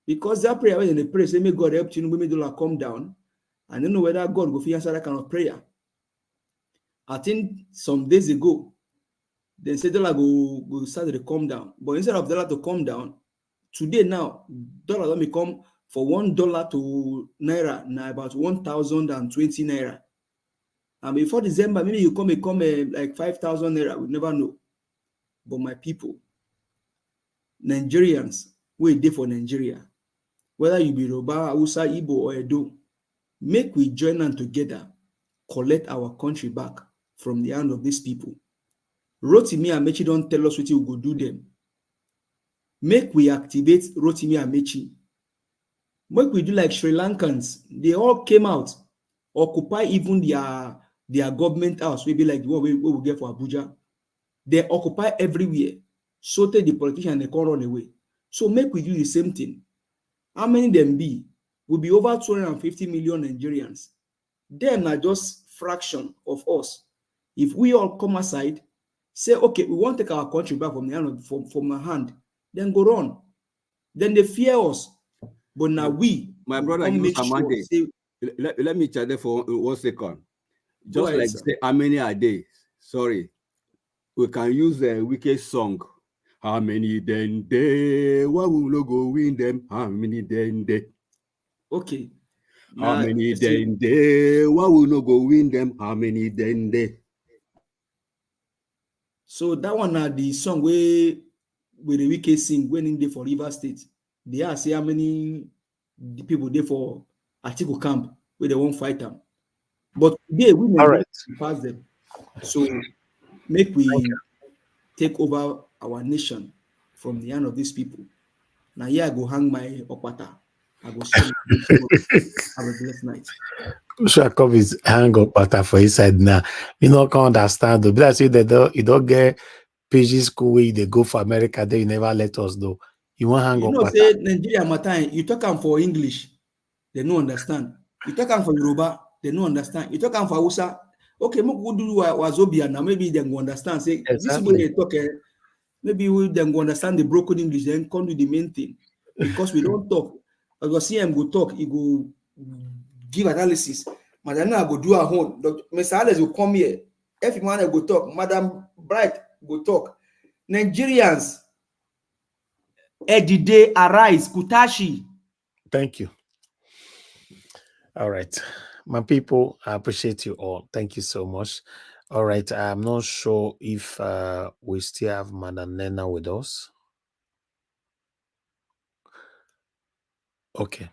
Because that prayer when they pray, say may God help you, may dollar come down. I don't know whether God go answer that kind of prayer. I think some days ago, they said dollar go start to come down. But instead of dollar to come down, today now, dollar don't become for $1 to naira now about 1,020 naira. And before December, maybe you come like 5,000 naira. We never know. But my people, Nigerians, we dey for Nigeria. Whether you be Yoruba, Hausa, Igbo, or Edo, make we join them together, collect our country back from the hand of these people. Rotimi Amechi don't tell us what we go do them. Make we activate Rotimi Amechi. Make we do like Sri Lankans. They all came out, occupy even their government house. We be like what we get for Abuja. They occupy everywhere. So take the politician, they can't run away. So make we do the same thing. How many them be? Will be over 250 million Nigerians. Them are just fraction of us. If we all come aside, say, okay, we want to take our country back from the hand from our hand, then go on. Then they fear us. But now my brother, you make sure, let me chat there for 1 second. Just ahead, like say, how many are they? Sorry. We can use a wicked song. How many then they? Why will we go win them? How many then they? Okay. How many then they? Why will we go win them? How many then they? So that one are the song where the wicked sing when in there for River State. They are say how many the people there for Atiku camp where they won't fight them. But today we may pass them. So make we take over our nation from the hand of these people. Now here I go hang my opata. I go share have a blessed night. Jacob is hang up butter for his side now. You know, can't understand. But that's it. You don't get PG school where they go for America. Then you never let us know. You want hang up butter. Say Nigeria Matai. You talk them for English, they don't understand. You talk them for Yoruba, they don't understand. You talk them for Hausa. Okay, mo do Wazobia now. Maybe they go understand. Say this way they talk. Maybe we then go understand the broken English. Then come do the main thing because we don't talk. I go see him go talk. He go give analysis. Madam go do her own. Mr. Alex will come here. If you want to go talk, Madam Bright go talk. Nigerians, Edide, arise, Kutashi. Thank you. All right. My people, I appreciate you all. Thank you so much. All right. I'm not sure if we still have Madam Nena with us. Okay.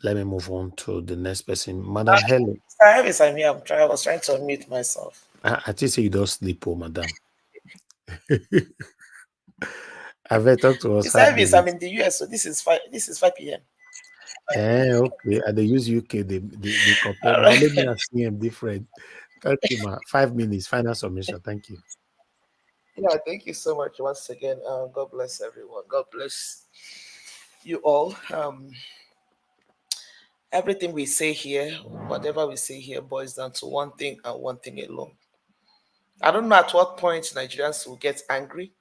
Let me move on to the next person. Madam Helen. I was trying to unmute myself. I just say you don't sleep, oh, madam. I've talked to us. I'm in the US, so this is 5 p.m. Okay. And they use UK, they compare. Right. Let me see them different. Thank you, ma. 5 minutes, final submission. Thank you. Yeah, thank you so much once again. God bless everyone. God bless you all. Everything we say here, whatever we say here, boils down to one thing and one thing alone. I don't know at what point Nigerians will get angry.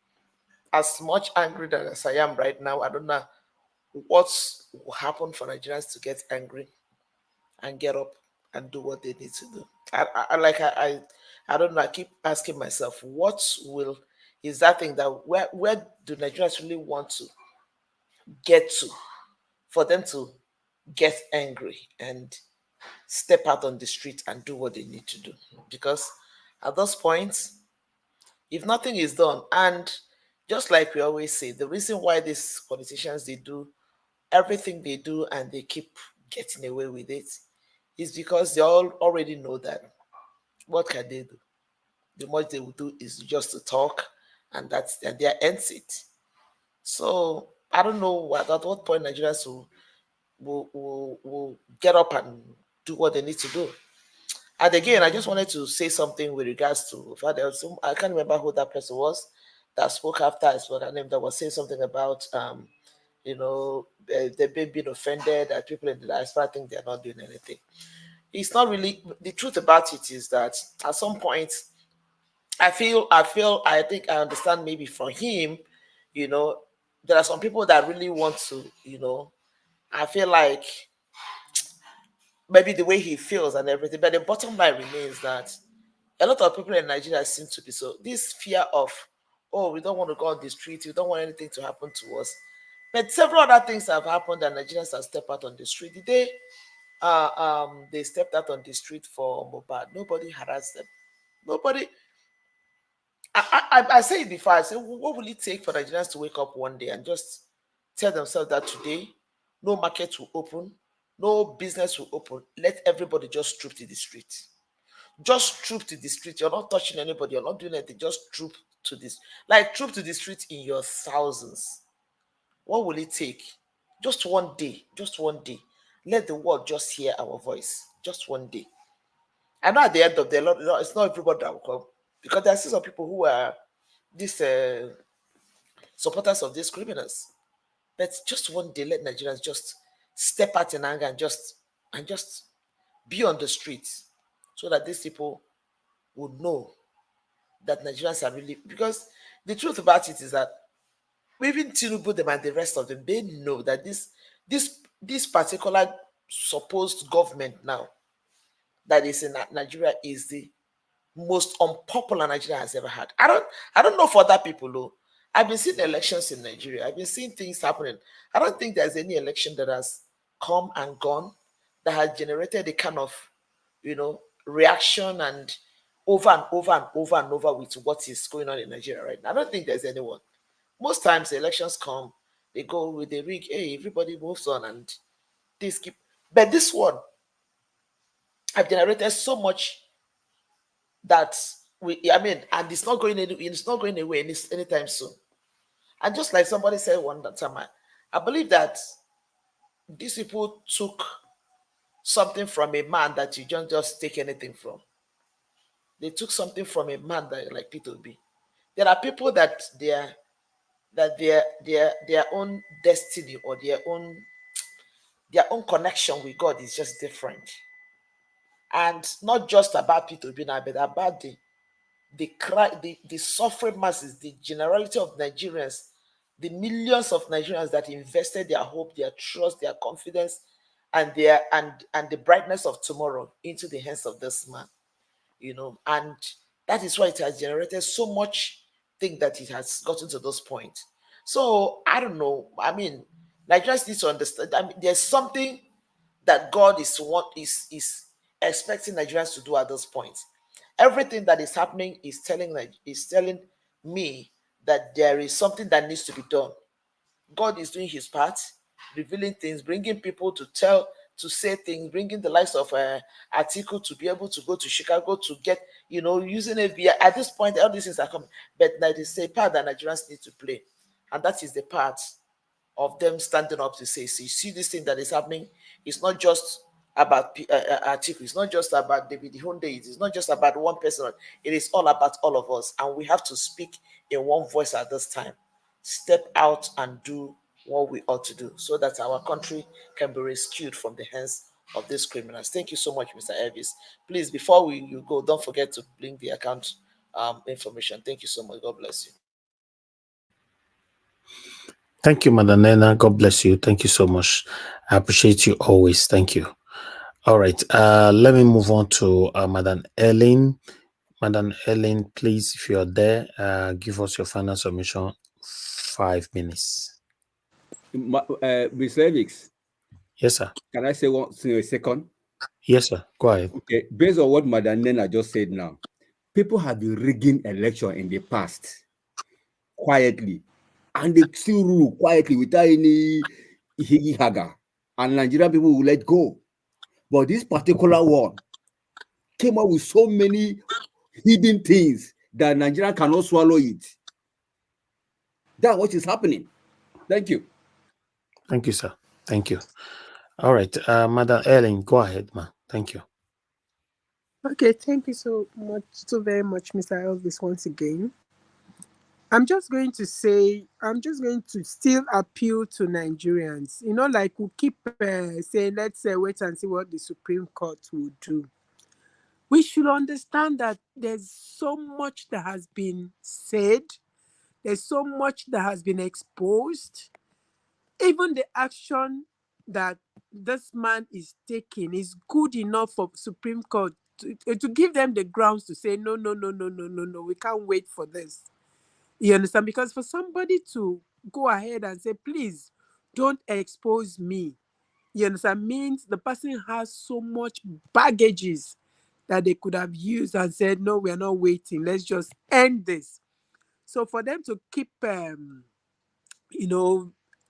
As much angry as I am right now, I don't know what will happen for Nigerians to get angry and get up and do what they need to do. I don't know. I keep asking myself, what is that thing that where do Nigerians really want to get to for them to get angry and step out on the street and do what they need to do? Because at those points, if nothing is done, and just like we always say, the reason why these politicians, they do everything they do and they keep getting away with it is because they all already know that what can they do? The much they will do is just to talk, and their ends it. So I don't know at what point Nigerians will get up and do what they need to do. And again, I just wanted to say something with regards to I can't remember who that person was that spoke after I saw that name, that was saying something about they've been offended, that people in the diaspora think they're not doing anything. It's not really. The truth about it is that at some point, I think I understand maybe from him, there are some people that really want to, I feel like maybe the way he feels and everything, but the bottom line remains that a lot of people in Nigeria seem to be so. This fear of, oh, we don't want to go on the street, we don't want anything to happen to us. But several other things have happened and Nigerians have stepped out on the street. The day they stepped out on the street for Mohbad, nobody harassed them. Nobody. I say it before. I say, what will it take for Nigerians to wake up one day and just tell themselves that today, no market will open, no business will open. Let everybody just troop to the street. Just troop to the street. You're not touching anybody. You're not doing anything. Just troop to this. Like troop to the street in your thousands. What will it take? Just one day. Just one day. Let the world just hear our voice. Just one day. I know at the end of the day, it's not everybody that will come because there are still some people who are these supporters of these criminals. But just one day, let Nigerians just step out in anger and just be on the streets so that these people would know that Nigerians are really, because the truth about it is that even Tinubu them and the rest of them, they know that this particular supposed government now that is in Nigeria is the most unpopular Nigeria has ever had. I don't know for other people though. I've been seeing elections in Nigeria. I've been seeing things happening. I don't think there's any election that has come and gone that has generated a kind of, reaction and over and over and over and over with what is going on in Nigeria right now. I don't think there's anyone. Most times the elections come, they go with the rig, hey, everybody moves on and things keep. But this one have generated so much that and it's not going away anytime soon. And just like somebody said one time, I believe that these people took something from a man that you don't just take anything from. They took something from a man that like Peter B. There are people that their own destiny or their own connection with God is just different. And not just about Peter B now, but about the suffering masses, the generality of Nigerians, the millions of Nigerians that invested their hope, their trust, their confidence, and the brightness of tomorrow into the hands of this man, and that is why it has generated so much thing that it has gotten to this point. So I don't know. Nigerians need to understand. There's something that God is expecting Nigerians to do at this point. Everything that is happening is telling me that there is something that needs to be done. God is doing his part, revealing things, bringing people to say things, bringing the likes of Atiku to be able to go to Chicago to get, using a via. At this point, all these things are coming, but that is a part that Nigerians need to play, and that is the part of them standing up to say, see this thing that is happening. It's not just about Atiku. It's not just about David Hunde. It's not just about one person. It is all about all of us, and we have to speak in one voice at this time. Step out and do what we ought to do so that our country can be rescued from the hands of these criminals. Thank you so much, Mr. Elvis. Please, before you go, don't forget to link the account information. Thank you so much. God bless you. Thank you, Madam Nena. God bless you. Thank you so much. I appreciate you always. Thank you. All right. Let me move on to Madam Ellen. Madam Ellen, please, if you are there, give us your final submission. 5 minutes. Mr. Elix. Yes, sir. Can I say one thing a second? Yes, sir. Go ahead. Okay. Based on what Madam Nena just said now, people have been rigging election in the past quietly, and they still rule quietly without any higi-haga, and Nigerian people will let go. But this particular one came up with so many hidden things that Nigeria cannot swallow it. That's what is happening. Thank you. Thank you, sir. Thank you. All right. Madam Ellen, go ahead, ma. Thank you. Okay, thank you so very much, Mr. Elvis, once again. I'm just going to still appeal to Nigerians. Like we keep saying, let's wait and see what the Supreme Court will do. We should understand that there's so much that has been said. There's so much that has been exposed. Even the action that this man is taking is good enough for Supreme Court to give them the grounds to say, no, we can't wait for this. You understand? Because for somebody to go ahead and say, please, don't expose me. You understand? Means the person has so much baggages that they could have used and said, no, we are not waiting. Let's just end this. So for them to keep,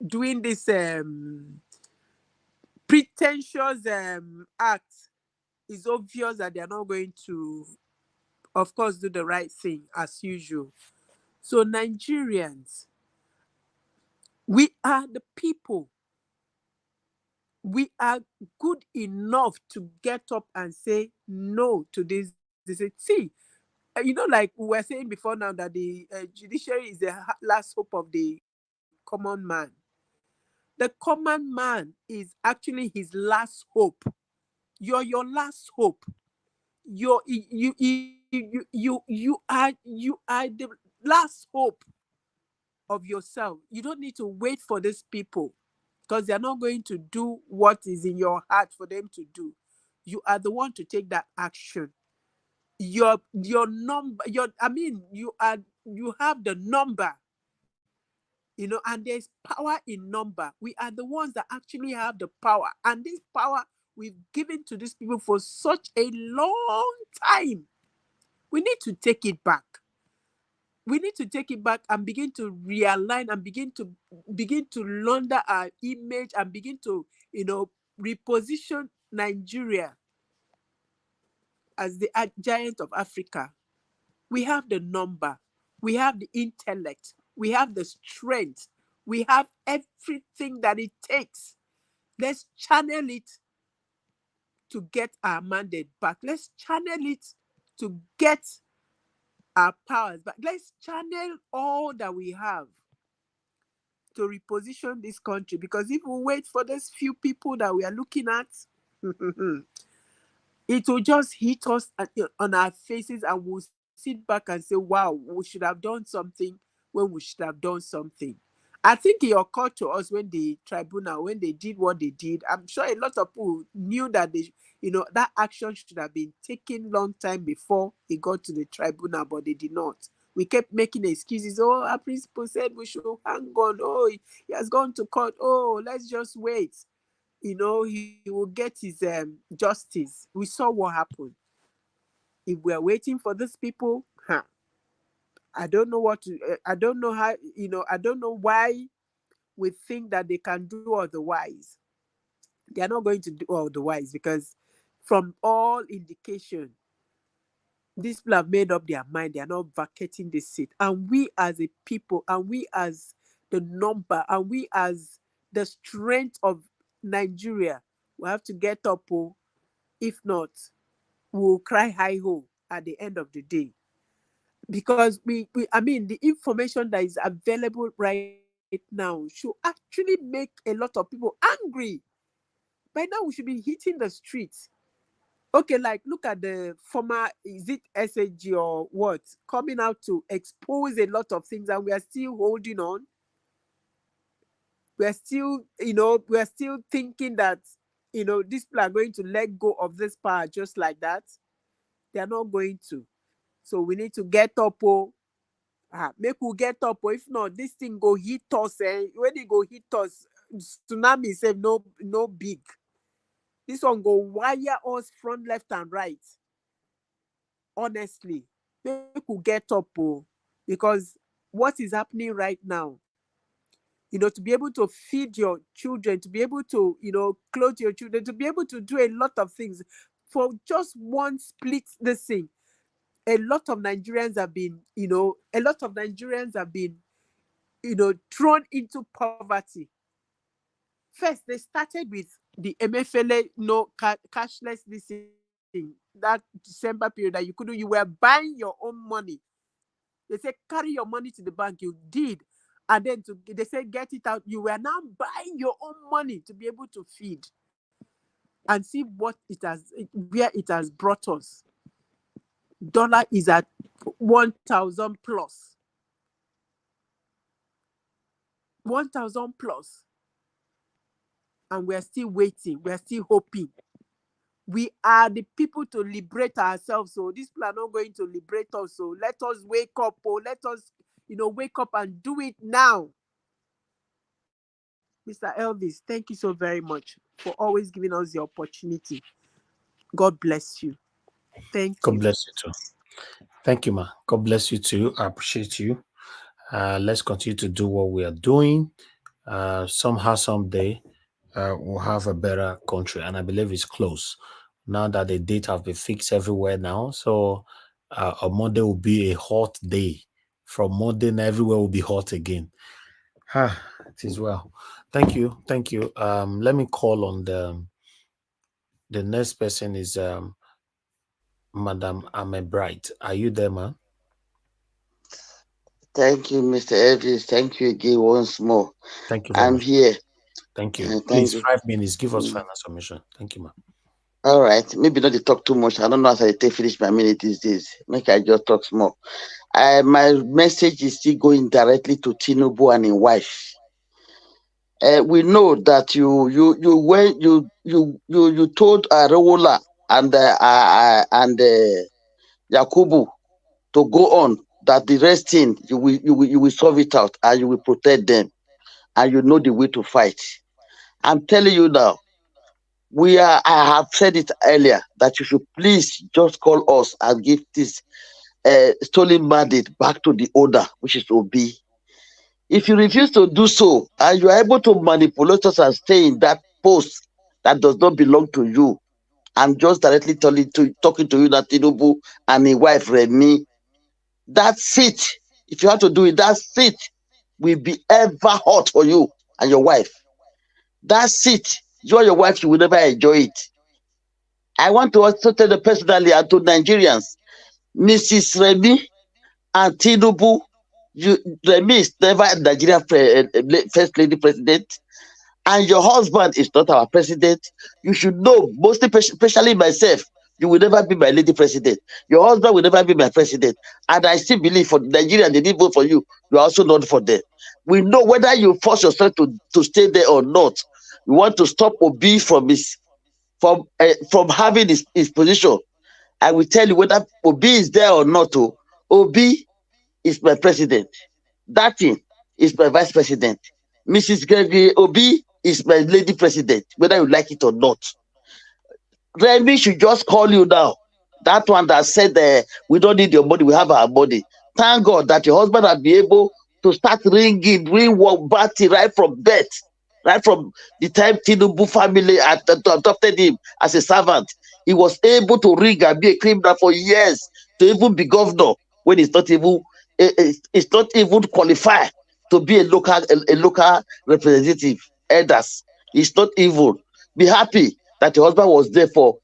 doing this pretentious act, it's obvious that they are not going to, of course, do the right thing as usual. So Nigerians, we are the people. We are good enough to get up and say no to this. They say, see, like we were saying before now that the judiciary is the last hope of the common man. The common man is actually his last hope. You're your last hope. You are the last hope of yourself. You don't need to wait for these people because they're not going to do what is in your heart for them to do. You are the one to take that action. Your number, you have the number, and there's power in number. We are the ones that actually have the power, and this power we've given to these people for such a long time. We need to take it back. We need to take it back and begin to realign and begin to launder our image and begin to, reposition Nigeria as the giant of Africa. We have the number, we have the intellect, we have the strength, we have everything that it takes. Let's channel it to get our mandate back. Let's channel it to get our powers back. Let's channel all that we have to reposition this country, because if we wait for those few people that we are looking at, it will just hit us on our faces, and we'll sit back and say, wow, we should have done something when we should have done something. I think it occurred to us when the tribunal, when they did what they did, I'm sure a lot of people knew that that action should have been taken long time before it got to the tribunal, but they did not. We kept making excuses. Oh, our principal said we should hang on. Oh, he has gone to court. Oh, let's just wait. He will get his justice. We saw what happened. If we're waiting for these people, I don't know what to, I don't know how, I don't know why we think that they can do otherwise. They are not going to do otherwise, because from all indication, these people have made up their mind. They are not vacating the seat. And we as a people, and we as the number, and we as the strength of Nigeria, we have to get up. If not, we'll cry high ho at the end of the day. Because the information that is available right now should actually make a lot of people angry. By now, we should be hitting the streets. Okay, like look at the former, is it SAG or what, coming out to expose a lot of things, and we are still holding on. We're still, we're still thinking that, these people are going to let go of this power just like that. They are not going to. So we need to get up. Make we get up. If not, this thing go hit us. When it go hit us, tsunami say no big. This one go wire us front, left, and right. Honestly, make we get up. Because what is happening right now, to be able to feed your children, to be able to, clothe your children, to be able to do a lot of things for just one split this thing. A lot of Nigerians have been, thrown into poverty. First, they started with the MFLA, cashless this thing, that December period that you couldn't, you were buying your own money. They say carry your money to the bank. You did. And then they say get it out. You were now buying your own money to be able to feed. And see where it has brought us. Dollar is at 1,000 plus. 1,000 plus. And we're still waiting. We're still hoping. We are the people to liberate ourselves. So these people are not going to liberate us. So let us wake up. Let us, wake up and do it now. Mr. Elvis, thank you so very much for always giving us the opportunity. God bless you. Thank God you. bless you too. Thank you, ma. God bless you too. I appreciate you. Let's continue to do what we are doing. Somehow, someday, we'll have a better country, and I believe it's close. Now that the date have been fixed everywhere now, so on Monday will be a hot day. From Monday, everywhere will be hot again. It is well. Thank you, thank you. Let me call on the next person is Madam Amebright. Are you there, man? Thank you, Mr. Elvis. Thank you again once more. Thank you very I'm much. here. Thank you. Thank Please, you. 5 minutes. Give us final submission. Thank you, ma'am. All right. Maybe not to talk too much. I don't know how I take finish my minute these days. Make I just talk small. My message is still going directly to Tinubu and his wife. We know that you told Areola and Yakubu to go on, that the rest thing you will solve it out and you will protect them, and you know the way to fight. I'm telling you now, I have said it earlier that you should please just call us and give this stolen mandate back to the owner, which is Obi. If you refuse to do so and you are able to manipulate us and stay in that post that does not belong to you, I'm just directly talking to you that Tinubu and his wife Remy, that seat, if you have to do it, that seat will be ever hot for you and your wife. That seat, you and your wife, you will never enjoy it. I want to also tell you personally and to Nigerians, Mrs. Remy and Tinubu, Remy is never Nigeria first lady president, and your husband is not our president. You should know, mostly, especially myself, you will never be my lady president. Your husband will never be my president. And I still believe for Nigeria, they didn't vote for you. You are also not for them. We know whether you force yourself to stay there or not. You want to stop Obi from having his position. I will tell you whether Obi is there or not. Obi is my president. That thing is my vice president. Mrs. Gregory Obi is my lady president, whether you like it or not. Remy should just call you now. That one that said we don't need your money, we have our money. Thank God that your husband has been able to start ring work party right from birth, right from the time Tinubu family adopted him as a servant. He was able to ring and be a criminal for years to even be governor when he's not even qualified to be a local representative. Elders, he's not even. Be happy that your husband was there for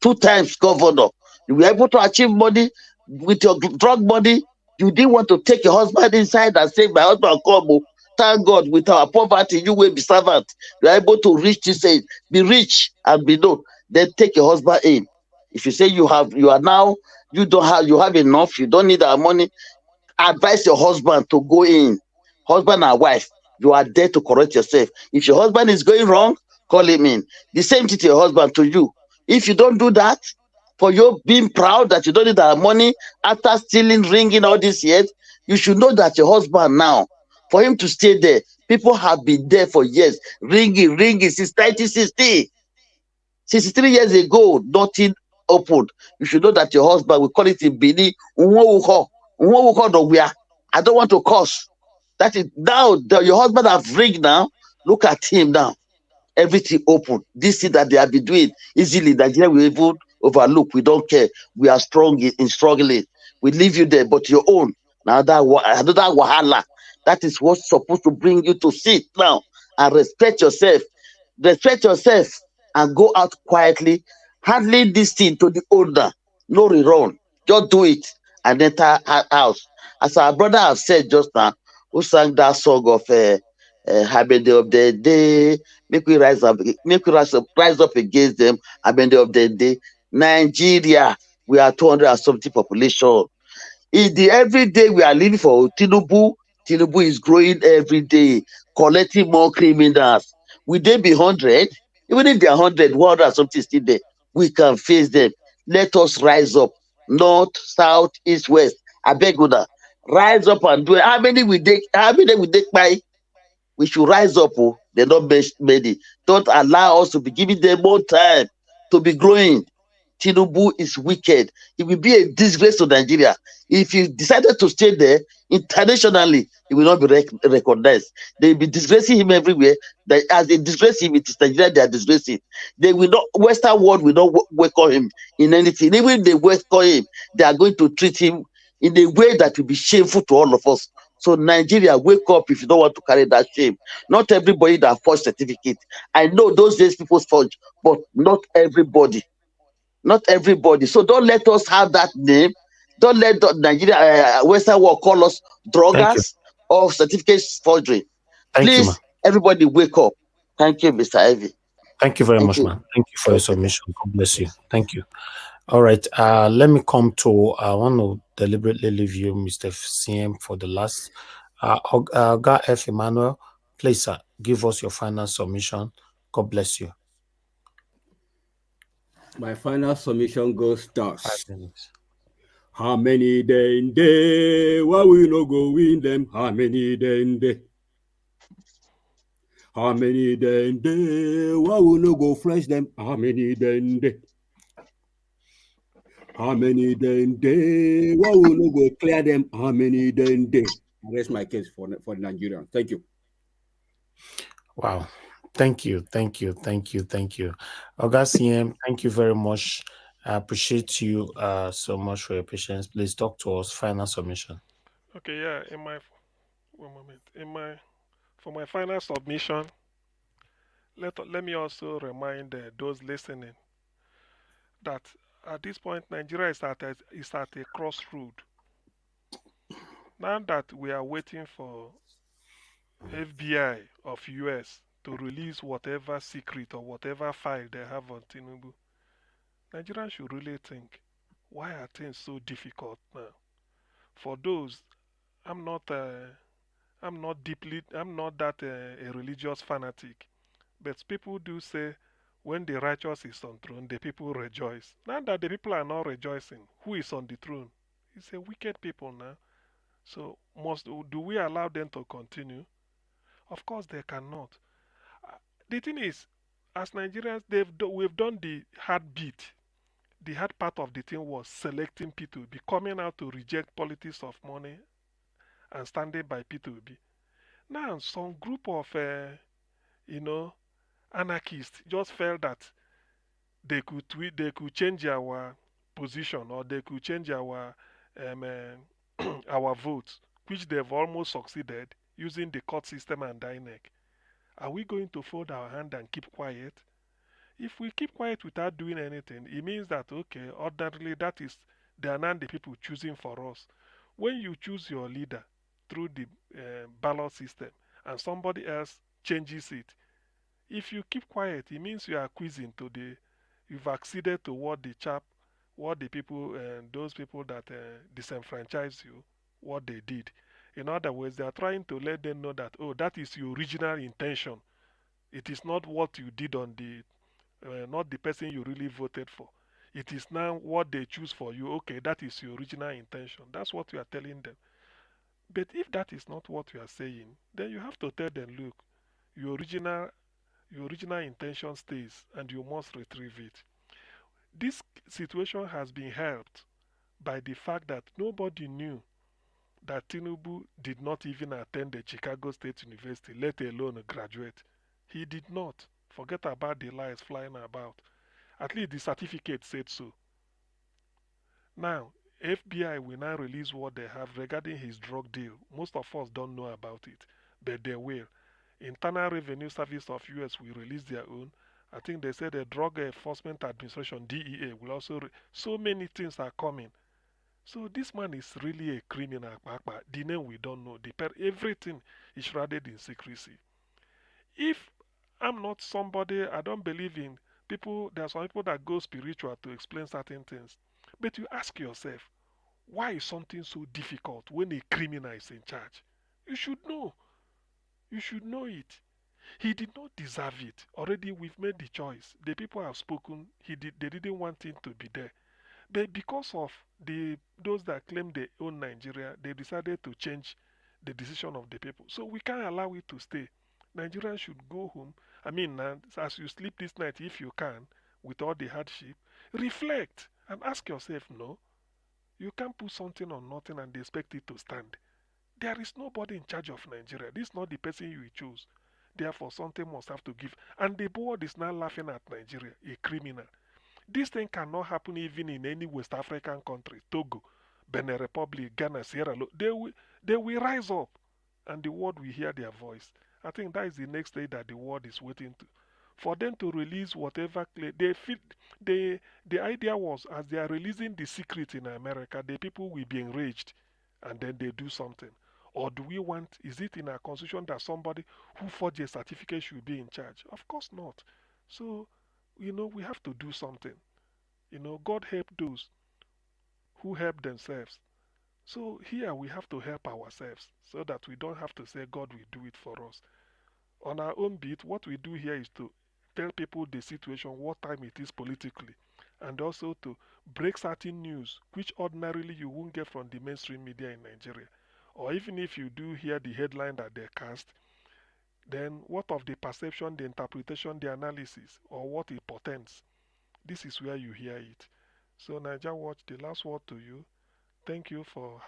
2 times governor. You were able to achieve money with your drug money. You didn't want to take your husband inside and say, my husband come. Thank God, with our poverty, you will be servant. You are able to reach this age, be rich and be known. Then take your husband in. If you say you have enough, you don't need our money, advise your husband to go in. Husband and wife, you are there to correct yourself. If your husband is going wrong, call him in. The same thing to your husband, to you. If you don't do that, for you being proud that you don't need our money after stealing, ringing all these years, you should know that your husband now, for him to stay there, people have been there for years, ringing since 1960. 63 years ago, nothing opened. You should know that your husband, we call it in Bini, I don't want to curse. That is now your husband have ring now. Look at him now. Everything open. This thing that they have been doing easily, Nigeria will even overlook. We don't care. We are strong in struggling. We leave you there, but your own. Now another wahala. That is what's supposed to bring you to sit now and respect yourself. Respect yourself and go out quietly, handling this thing to the owner. No rerun. Just do it and enter her house. As our brother have said just now, who sang that song of Happy Day of the Day, make we rise up against them, Happy Day of the Day. Nigeria, we are 200 and something population. Every day we are living for Tinubu. Tinubu is growing every day, collecting more criminals. Will they be 100? Even if they are 100, 100 and something still there, we can face them. Let us rise up. North, south, east, west. I beg you now. Rise up and do it. How many we take by? We should rise up. They're not made it. Don't allow us to be giving them more time to be growing. Tinubu is wicked. He will be a disgrace to Nigeria. If he decided to stay there internationally, he will not be recognized. They will be disgracing him everywhere. That as they disgrace him, it is Nigeria they are disgracing. They will not. Western world will not welcome him in anything. Even if they welcome him, they are going to treat him in a way that will be shameful to all of us. So Nigeria, wake up if you don't want to carry that shame. Not everybody that forged certificate. I know those days people forge, but not everybody. Not everybody. So don't let us have that name. Don't let Nigeria, Western world call us Thank you. druggers or certificate forgery. Thank you, ma. Please, everybody wake up. Thank you, Mr. Ivy. Thank you very Thank much, you. man. Thank you for your Okay. submission. God bless you. Thank you. All right. Let me come to, I want to deliberately leave you, Mr. CM, for the last. Oga F. Emmanuel, please, sir, give us your final submission. God bless you. My final submission goes 5 thus. minutes. How many day? Why we no go win them? How many day? How many day? Why we no go fresh them? How many day? How many day? Why we no go clear them? How many day? That's my case for the Nigerians. Thank you. Wow. Thank you. Thank you. Thank you. Thank you. Oga CM, thank you very much. I appreciate you so much for your patience. Please talk to us. Final submission. Okay, yeah. One moment. For my final submission, let me also remind those listening that at this point Nigeria is at a crossroad. Now that we are waiting for FBI of US to release whatever secret or whatever file they have on Tinubu, Nigerians should really think, why are things so difficult now? For those, I'm not I'm not that a religious fanatic, but people do say when the righteous is on throne, the people rejoice. Now that the people are not rejoicing, who is on the throne? It's a wicked people now. So do we allow them to continue? Of course they cannot. Uh, The thing is, as Nigerians, we've done the hard bit. The hard part of the thing was selecting P2B, coming out to reject politics of money and standing by P2B. Now, some group of, you know, anarchists just felt that they could change our position or they could change our votes, which they've almost succeeded using the court system and INEC. Are we going to fold our hand and keep quiet? If we keep quiet without doing anything, it means that okay, ordinarily that is they are not the people choosing for us. When you choose your leader through the ballot system and somebody else changes it, if you keep quiet, it means you are quizzing to you've acceded to what the people, those people that disenfranchise you, what they did. In other words, they are trying to let them know that, oh, that is your original intention. It is not what you did not the person you really voted for. It is now what they choose for you. Okay, that is your original intention. That's what you are telling them. But if that is not what you are saying, then you have to tell them, look, your original your original intention stays and you must retrieve it. This situation has been helped by the fact that nobody knew that Tinubu did not even attend the Chicago State University, let alone graduate. He did not. Forget about the lies flying about. At least the certificate said so. Now, FBI will now release what they have regarding his drug deal. Most of us don't know about it, but they will. Internal Revenue Service of US will release their own. I think they said the Drug Enforcement Administration (DEA) will also. So many things are coming. So this man is really a criminal. The name we don't know. Everything is shrouded in secrecy. If I'm not somebody, I don't believe in people. There are some people that go spiritual to explain certain things. But you ask yourself, why is something so difficult when a criminal is in charge? You should know. You should know it. He did not deserve it. Already we've made the choice. The people have spoken. They didn't want him to be there. But because of those that claim they own Nigeria, they decided to change the decision of the people. So we can't allow it to stay. Nigerians should go home. I mean, as you sleep this night, if you can, with all the hardship, reflect and ask yourself, no, you can't put something on nothing and expect it to stand. There is nobody in charge of Nigeria. This is not the person you choose. Therefore, something must have to give. And the board is now laughing at Nigeria, a criminal. This thing cannot happen even in any West African country, Togo, Benin Republic, Ghana, Sierra Leone. They will rise up and the world will hear their voice. I think that is the next day that the world is waiting to. For them to release whatever they feel, the idea was as they are releasing the secret in America, the people will be enraged and then they do something. Or do we want, is it in our constitution that somebody who forged a certificate should be in charge? Of course not. So, we have to do something. God help those who help themselves. So here we have to help ourselves so that we don't have to say God will do it for us. On our own beat, what we do here is to tell people the situation, what time it is politically, and also to break certain news which ordinarily you won't get from the mainstream media in Nigeria. Or even if you do hear the headline that they cast, then what of the perception, the interpretation, the analysis, or what it portends? This is where you hear it. So Niger Watch, the last word to you. Thank you for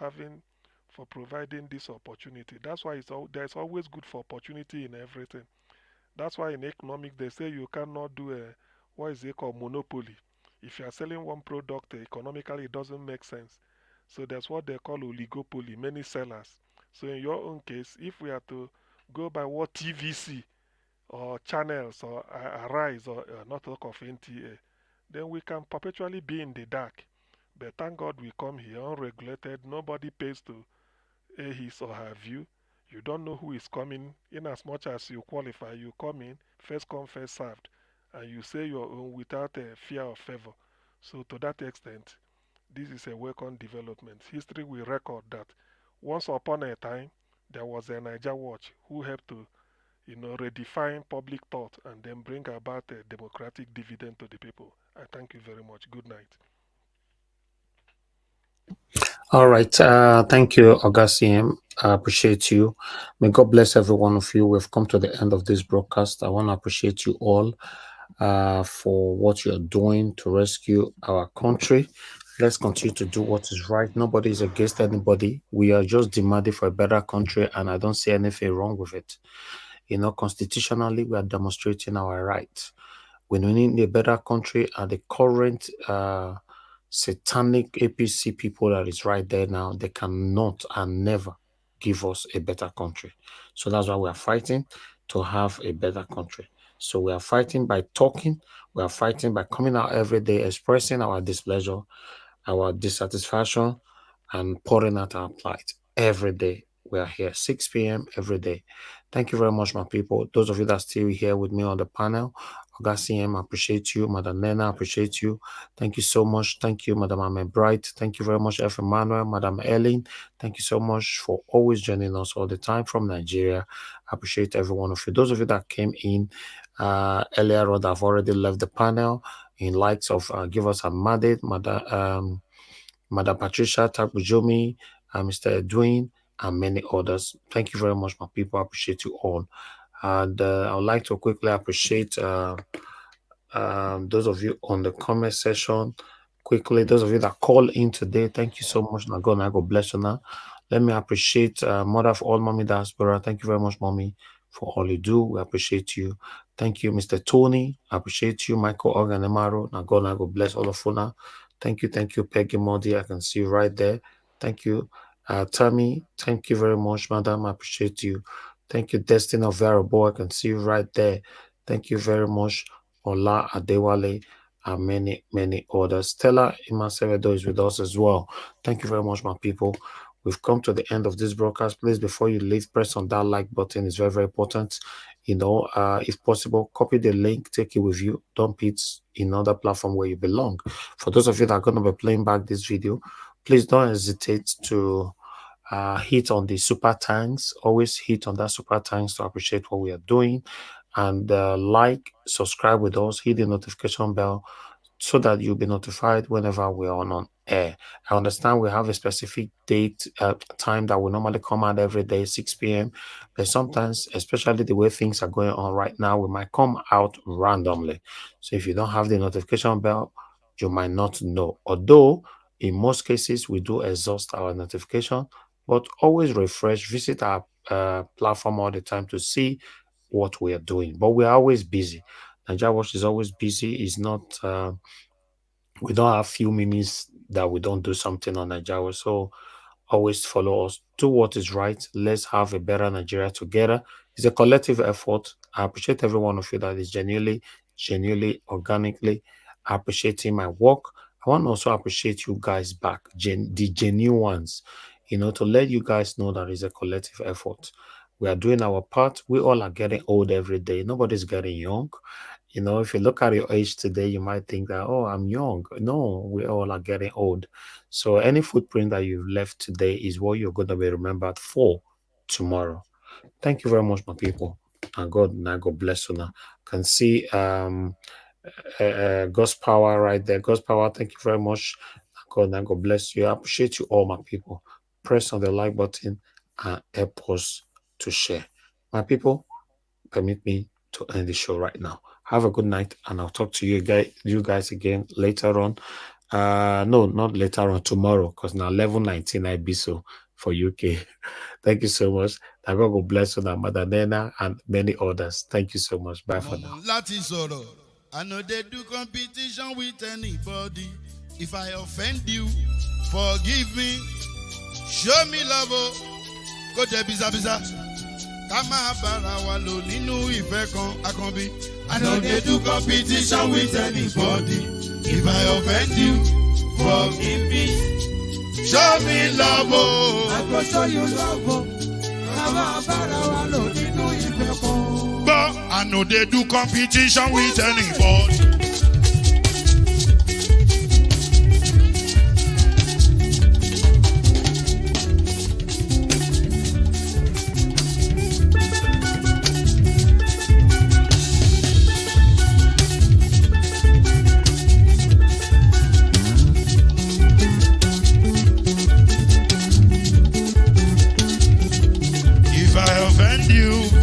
providing this opportunity. That's why there's always good for opportunity in everything. That's why in economics they say you cannot do a what is it called monopoly. If you are selling one product economically, it doesn't make sense. So that's what they call oligopoly, many sellers. So in your own case, if we are to go by what TVC or channels or Arise or not talk of NTA, then we can perpetually be in the dark. But thank God we come here unregulated. Nobody pays to air his or her view. You don't know who is coming. In as much as you qualify, you come in, first come, first served, and you say your own without a fear of favor. So to that extent, this is a welcome development. History will record that once upon a time, there was a Niger Watch who helped to redefine public thought and then bring about a democratic dividend to the people. I thank you very much. Good night. All right. Thank you, Augustine. I appreciate you. May God bless every one of you. We've come to the end of this broadcast. I want to appreciate you all for what you're doing to rescue our country. Let's continue to do what is right. Nobody is against anybody. We are just demanding for a better country, and I don't see anything wrong with it. Constitutionally, we are demonstrating our rights. We need a better country, and the current satanic APC people that is right there now, they cannot and never give us a better country. So that's why we are fighting to have a better country. So we are fighting by talking. We are fighting by coming out every day, expressing our displeasure, our dissatisfaction, and pouring out our plight every day. We are here 6 p.m. every day. Thank you very much, my people. Those of you that are still here with me on the panel, Augustine, I appreciate you. Madam Nena, I appreciate you. Thank you so much. Thank you, Madam Ahmed Bright. Thank you very much, F. Emmanuel, Madam Ellen. Thank you so much for always joining us all the time from Nigeria. I appreciate every one of you. Those of you that came in earlier on, I've already left the panel in likes of Give Us a Mandate, Madam Patricia Tabujomi, Mr. Edwin, and many others. Thank you very much, my people. I appreciate you all. And I would like to quickly appreciate those of you on the comment section. Quickly, those of you that call in today, thank you so much. God bless you now. Let me appreciate Mother of all Mommy Diaspora. Thank you very much, Mommy, for all you do. We appreciate you. Thank you, Mr. Tony. I appreciate you, Michael Organemaro. God bless all of you now. Thank you, Peggy Modi. I can see you right there. Thank you, Tammy. Thank you very much, Madam. I appreciate you. Thank you, Destiny of Variable. I can see you right there. Thank you very much, Ola Adewale, and many, many others. Stella Imasevedo is with us as well. Thank you very much, my people. We've come to the end of this broadcast. Please, before you leave, press on that like button. It's very, very important. If possible, copy the link, take it with you, dump it in another platform where you belong. For those of you that are going to be playing back this video, please don't hesitate to hit on the super thanks. Always hit on that super thanks to appreciate what we are doing. And like, subscribe with us, hit the notification bell so that you'll be notified whenever we are on air. I understand we have a specific date, time that we normally come out every day, 6 p.m. But sometimes, especially the way things are going on right now, we might come out randomly. So if you don't have the notification bell, you might not know. Although, in most cases, we do exhaust our notification, but always refresh, visit our platform all the time to see what we are doing. But we are always busy. Nigeria Watch is always busy. It's not... we don't have few minutes that we don't do something on Nigeria. So always follow us. Do what is right. Let's have a better Nigeria together. It's a collective effort. I appreciate every one of you that is genuinely, organically appreciating my work. I want to also appreciate you guys back, the genuine ones, to let you guys know that it's a collective effort. We are doing our part. We all are getting old every day. Nobody's getting young. If you look at your age today, you might think that, oh, I'm young. No, we all are getting old. So any footprint that you've left today is what you're going to be remembered for tomorrow. Thank you very much, my people. And God bless you now. Can see God's power right there. God's power, thank you very much. God bless you. I appreciate you all, my people. Press on the like button and help us to share. My people, permit me to end the show right now. Have a good night, and I'll talk to you guys again later on. No, not later on, tomorrow, because now 11:19 I be so for UK. Thank you so much. God will bless you, Mother Nena, and many others. Thank you so much. Bye for now. I know they do competition with anybody. If I offend you, forgive me. Show me love. Go there, biza. Kama bara wa lo nínú ìfẹ́ kan akànbí. I know they do competition with anybody. If I offend you, forgive me. Show me love. I go show you love. Kama bara wa lo nínú ìfẹ́ kan. But I know they do competition with anybody.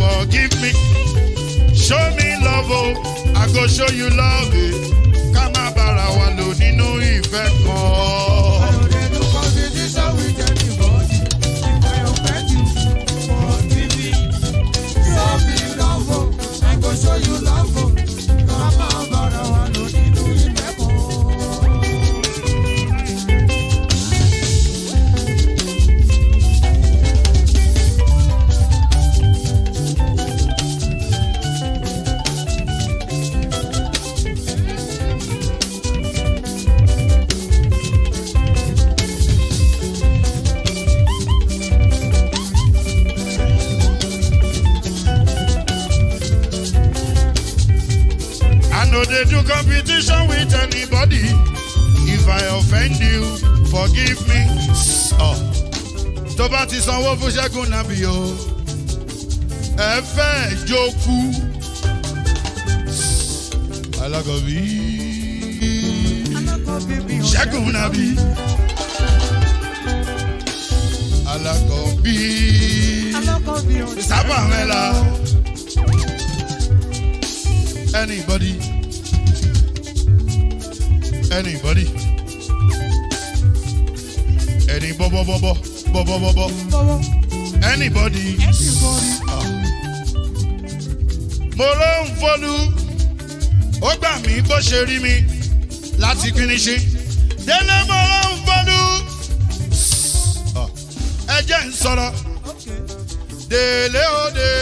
Forgive me, show me love, I go show you love. Kama bara wa lo nínú ìfẹ́ kan. I know they do competition with anybody. If I offend you, forgive me. Show me love, I go show you love. Kama bara wa lo nínú ìfẹ́ kan. No, they do competition with anybody. If I offend you, forgive me. Tó bá ti sanwó fún Ṣẹ́gun nàbí o. Ẹ fẹ́ jókù. Alákọ̀bí. Ṣẹ́gun nàbí. Alákọ̀bí. Sábà mẹ́la. Anybody. Any bobo. Anybody. Mo ló ń folú, ó gbà mí bó ṣe rí mi láti kíníṣí. Délé mo ló ń folú, ẹ jẹ́ ń sọ̀rọ̀. Délé ó dé.